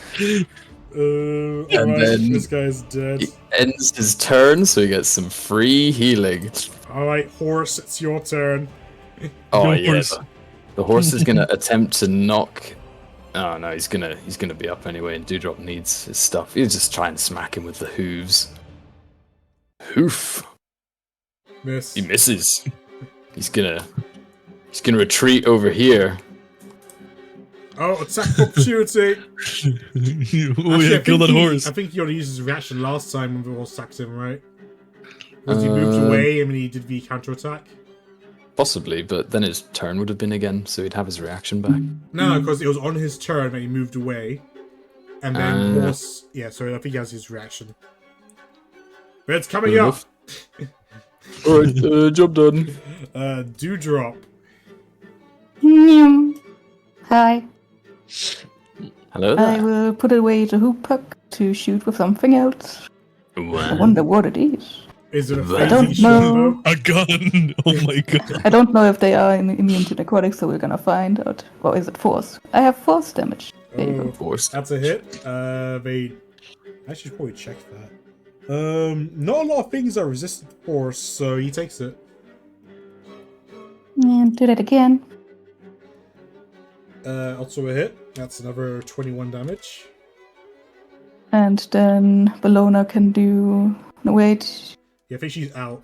Alright, then- this guy's dead. He ends his turn, so he gets some free healing. Alright, horse, it's your turn. Oh The yeah, horse. the horse is gonna attempt to knock. Oh no, he's gonna be up anyway, and Dewdrop needs his stuff. He'll just try and smack him with the hooves. Hoof. Miss. He misses. He's gonna retreat over here. Oh, attack of opportunity. Oh Actually, yeah, kill that horse. I think he already used his reaction last time when the horse sacked him, right? Because he moved away and then he did the counterattack. Possibly, but then his turn would have been again, so he'd have his reaction back. No, because it was on his turn that he moved away. And then horse... Yeah, sorry, I think he has his reaction. But it's coming Fair up! Alright, job done. Dewdrop. Hi. Hello I there. will put away the hoop puck to shoot with something else. I Wow. wonder what it is. Is it a I don't phasing know. short bow? A gun! Oh my god. I don't know if they are immune to necrotics, so we're gonna find out. Or is it force? I have force damage. There you go. Forced. That's a hit. They... I should probably check that. Not a lot of things are resistant to force, so he takes it. And do that again. Also a hit. That's another 21 damage. And then Bologna can do. No, wait. Yeah, I think she's out.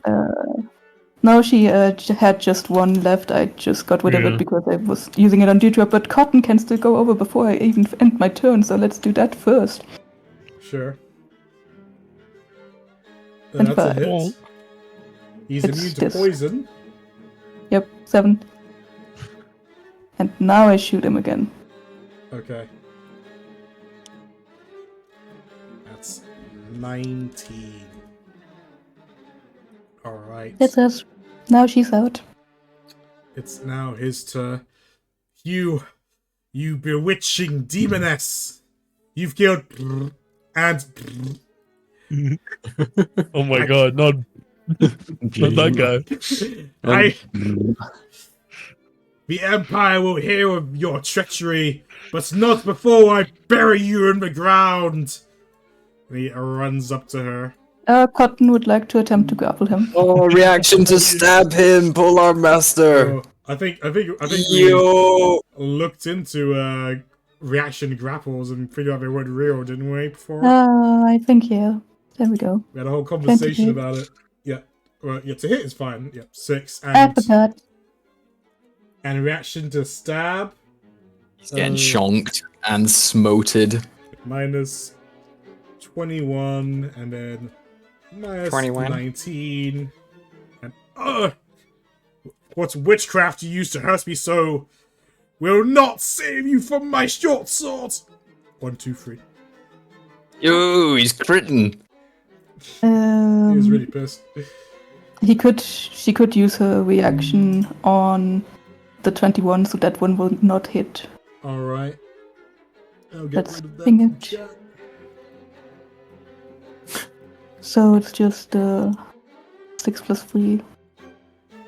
No, she had just one left. I just got rid of Yeah. it because I was using it on Dewdrop, but Cotton can still go over before I even end my turn, so let's do that first. Sure. And That's a five. hit. He's It's immune to this. poison. Yep, 7. And now I shoot him again. Okay. That's 19. Alright. That's us. Now she's out. It's now his turn. You bewitching demoness! You've killed and Oh my god, not that guy. The Empire will hear of your treachery, but not before I bury you in the ground. And he runs up to her. Cotton would like to attempt to grapple him. Oh, reaction to stab him, Polar Master. Oh, I think we Yo. looked into reaction grapples and figured out they weren't real, didn't we? Before I think, yeah. There we go. we had a whole conversation 20. about it. Yeah, well, yeah. To hit is fine. Yeah, 6 Apricot. and reaction to stab. He's getting shonked and smoted. Minus 21, and then minus 21. 19. And what witchcraft you used to hurt me so will not save you from my short sword. 1, 2, 3. Yo, he's critting. He was really pissed. She could use her reaction on the 21, so that one will not hit. Alright. I'll get Let's rid of that ping from it. chat. So it's just 6 plus 3.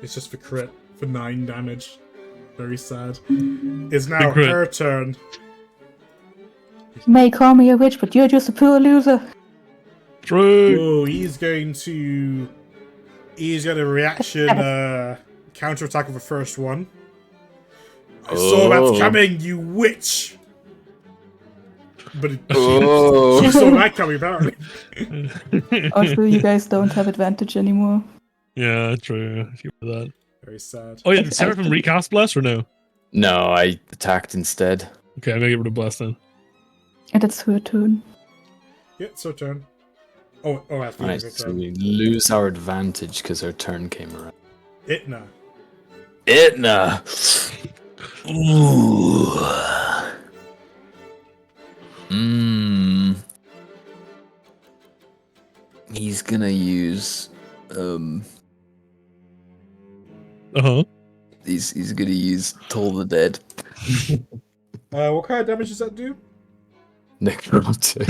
It's just for crit for 9 damage. Very sad. It's now Big crit. her turn. You may call me a witch, but you're just a poor loser. True. Oh, he's going to reaction counterattack of the first one. I saw that coming, you witch! But Oh. she saw that coming, apparently. Also, you guys don't have advantage anymore. Yeah, true. I remember that. Very sad. Oh yeah, did Seraphim recast Bless or no? No, I attacked instead. Okay, I'm gonna get rid of Bless then. And it's her turn. Yeah, it's her turn. Oh, that's Right, her so turn. we lose our advantage because her turn came around. Itna. Itna! Ooh. He's gonna use Uh-huh. he's gonna use Toll the Dead. What kind of damage does that do? Necrotic.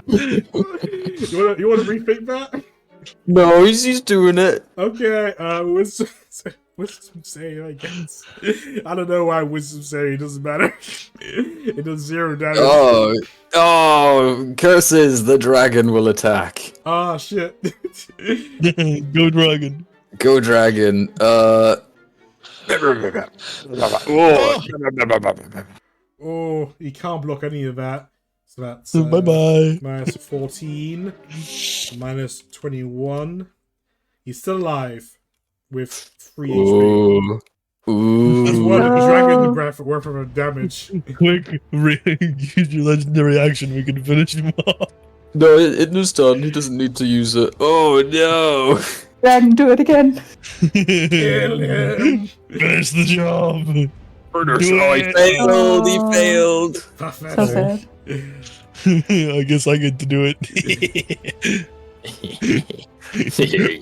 You want to rethink that? No, he's doing it. Okay, wisdom save, I guess. I don't know why wisdom save, it doesn't matter. It does 0 damage. Oh, curses, the dragon will attack. Ah, shit. Go dragon. Go dragon. Oh, he can't block any of that. So that's Bye bye. minus 14, minus 21. He's still alive with 3 HP. Ooh. That's Ooh. one dragon No. breath worth of damage. Quick, use your legendary action. We can finish him off. No, Itna's done. He doesn't need to use it. Oh no. Dragon, do it again. Kill him. Finish the job. He it. failed. He Oh. failed. So sad. I guess I get to do it.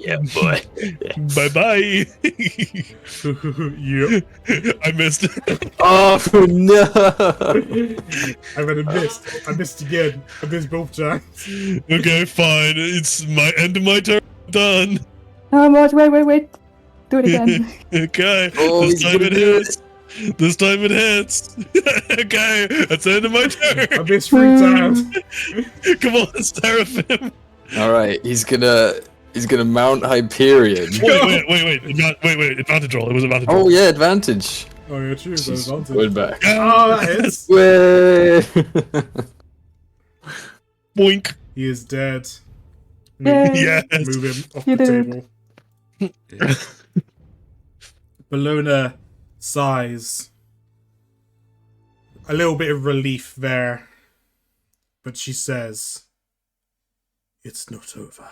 Yeah, boy. Bye bye. Yep. I missed. Oh no. I've had a missed. I missed again. I missed both times. Okay, fine. It's my end of my turn. Done. Oh, wait. Do it again. Okay. Oh, this he's time gonna it do hits. This time it hits. Okay, that's the end of my I turn. missed 3 times. Come on, Seraphim. All right, he's gonna mount Hyperion. Wait. Wait. Advantage roll. It was advantage roll. Oh yeah, advantage. Oh, yeah, true. So Jeez, advantage. going back. Oh, that hits. Way. Boink. He is dead. Yay. Yes. Move him off You the did. table. Bellona sighs. A little bit of relief there. But she says, "It's not over."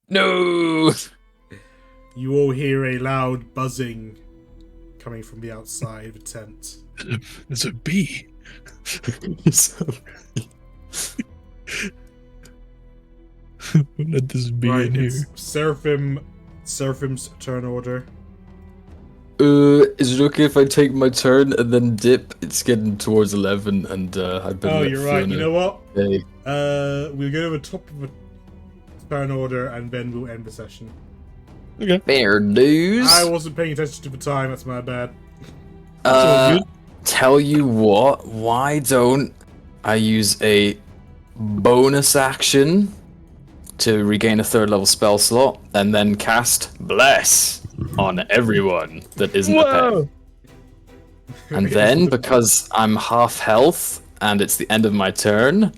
No. You all hear a loud buzzing coming from the outside of the tent. It's a bee. Let this bee Right, in here. it's Seraphim's turn order. Is it okay if I take my turn and then dip? It's getting towards 11, and I've been. Oh, let you're right. Fiona You know what? stay. We'll go to the top of the turn order and then we'll end the session. Fair dues. I wasn't paying attention to the time. That's my bad. all good. Tell you what. Why don't I use a bonus action to regain a 3rd level spell slot and then cast Bless on everyone that isn't a pet? And then, because I'm half health and it's the end of my turn,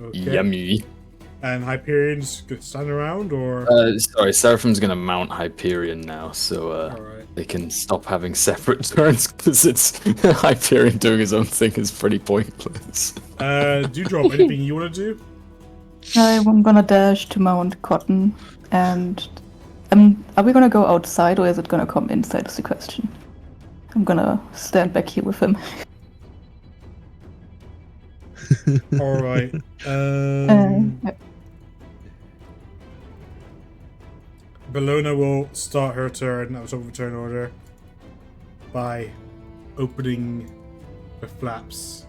Okay. yummy. And Hyperion's gonna stand around, or Sorry, Seraphim's gonna mount Hyperion now, so alright. they can stop having separate turns, because it's Hyperion doing his own thing is pretty pointless. Dewdrop, anything you want to do? I'm gonna dash to Mount Cotton, and are we gonna go outside or is it gonna come inside? Is the question. I'm gonna stand back here with him. Alright. Yeah. Bellona will start her turn, that was over turn order, by opening the flaps.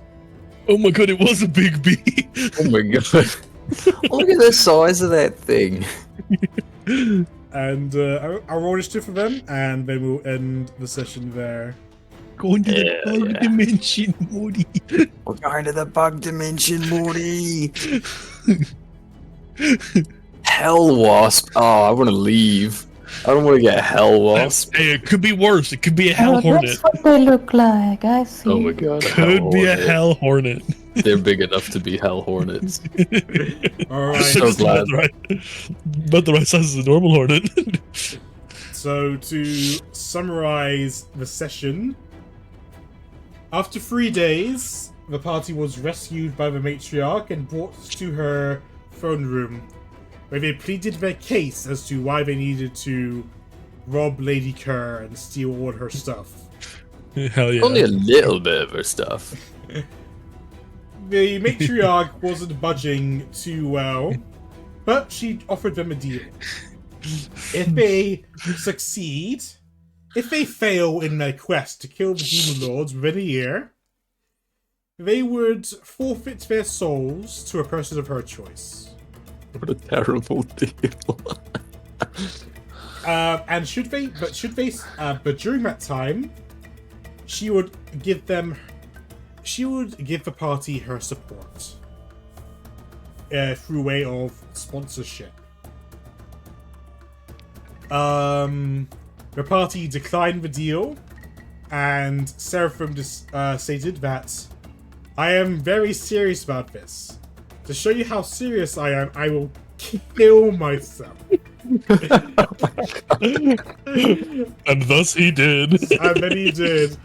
Oh my god, it was a big bee. Oh my god. Look at the size of that thing. And I'll roll initiative for them, and then we'll end the session there. Going to the Yeah, bug yeah. dimension, Morty. We're going to the bug dimension, Morty. Hell wasp. Oh, I want to leave. I don't want to get a hell wasp. Hey, it could be worse. It could be a hell Oh, hornet. that's what they look like. I see. Oh my god. Could be a hornet. hell hornet. They're big enough to be hell hornets. Alright, So Just about glad. about the right size as a normal hornet. so to summarize the session, after 3 days, the party was rescued by the matriarch and brought to her throne room, where they pleaded their case as to why they needed to rob Lady Kerr and steal all her stuff. Hell yeah. Only a little bit of her stuff. The matriarch wasn't budging too well, but she offered them a deal. If they succeed, if they fail in their quest to kill the demon lords within a year, they would forfeit their souls to a person of her choice. What a terrible deal. And but during that time, she would give the party her support through way of sponsorship. The party declined the deal, and Seraphim stated that I am very serious about this. To show you how serious I am, I will kill myself. And thus he did. And then he did.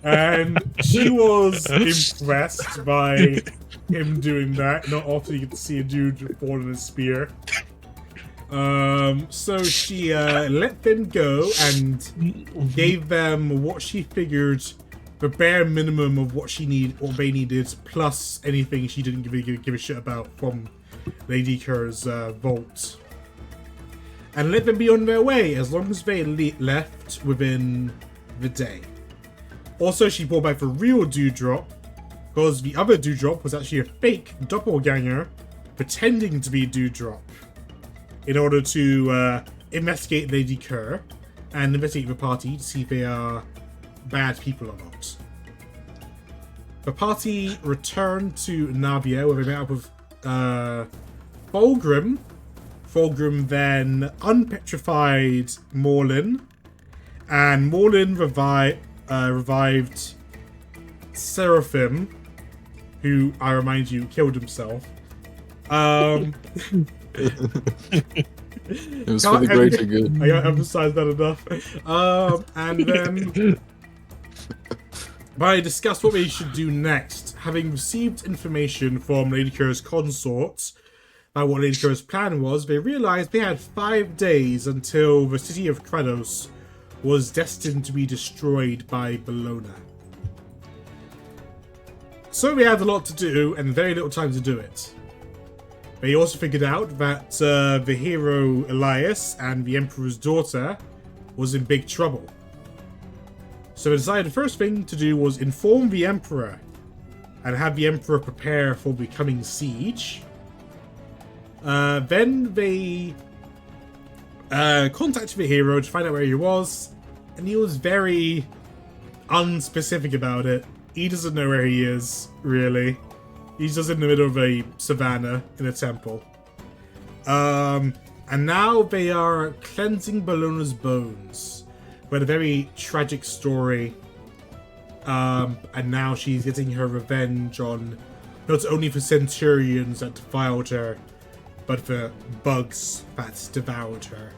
And she was impressed by him doing that. Not often you get to see a dude fall in a spear. So she let them go and gave them what she figured the bare minimum of what they needed, plus anything she didn't give a shit about from Lady Kerr's vault. And let them be on their way as long as they left within the day. Also, she brought back the real Dewdrop, because the other Dewdrop was actually a fake doppelganger pretending to be Dewdrop in order to investigate Lady Kerr and investigate the party to see if they are bad people or not. The party returned to Nabia, where they met up with Fulgrim. Fulgrim then unpetrified Morlin, and Morlin revived Seraphim, who, I remind you, killed himself. It was for the greater good. I gotta emphasize that enough. And then I discussed what we should do next. Having received information from Lady Kerr's consorts about what Lady Kerr's plan was, they realized they had 5 days until the city of Kratos was destined to be destroyed by Bellona. So they had a lot to do and very little time to do it. They also figured out that the hero Elias and the Emperor's daughter was in big trouble. So they decided the first thing to do was inform the Emperor and have the Emperor prepare for the coming siege. Then they contacted the hero to find out where he was, and he was very unspecific about it. He doesn't know where he is, really. He's just in the middle of a savannah in a temple. And now they are cleansing Bellona's bones. We had a very tragic story. And now she's getting her revenge on not only the centurions that defiled her, but the bugs that devoured her.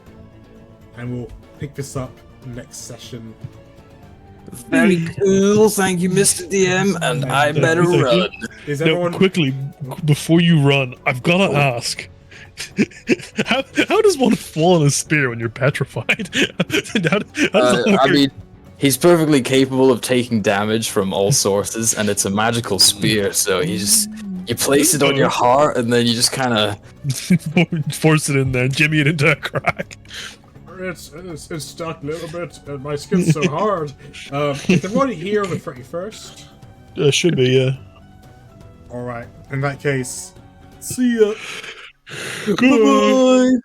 And we'll pick this up next session. Very cool, thank you, Mr. DM, and I better run. Is Now, everyone... quickly, before you run, I've got to ask. How does one fall in a spear when you're petrified? how does that I work? mean, he's perfectly capable of taking damage from all sources, and it's a magical spear, so he just You place it on your heart, and then you just kind of. Force it in there, jimmy it into a crack. It's stuck a little bit, and my skin's so hard. Is everybody here on the 31st? Should be, yeah. Alright, in that case, see ya. Good.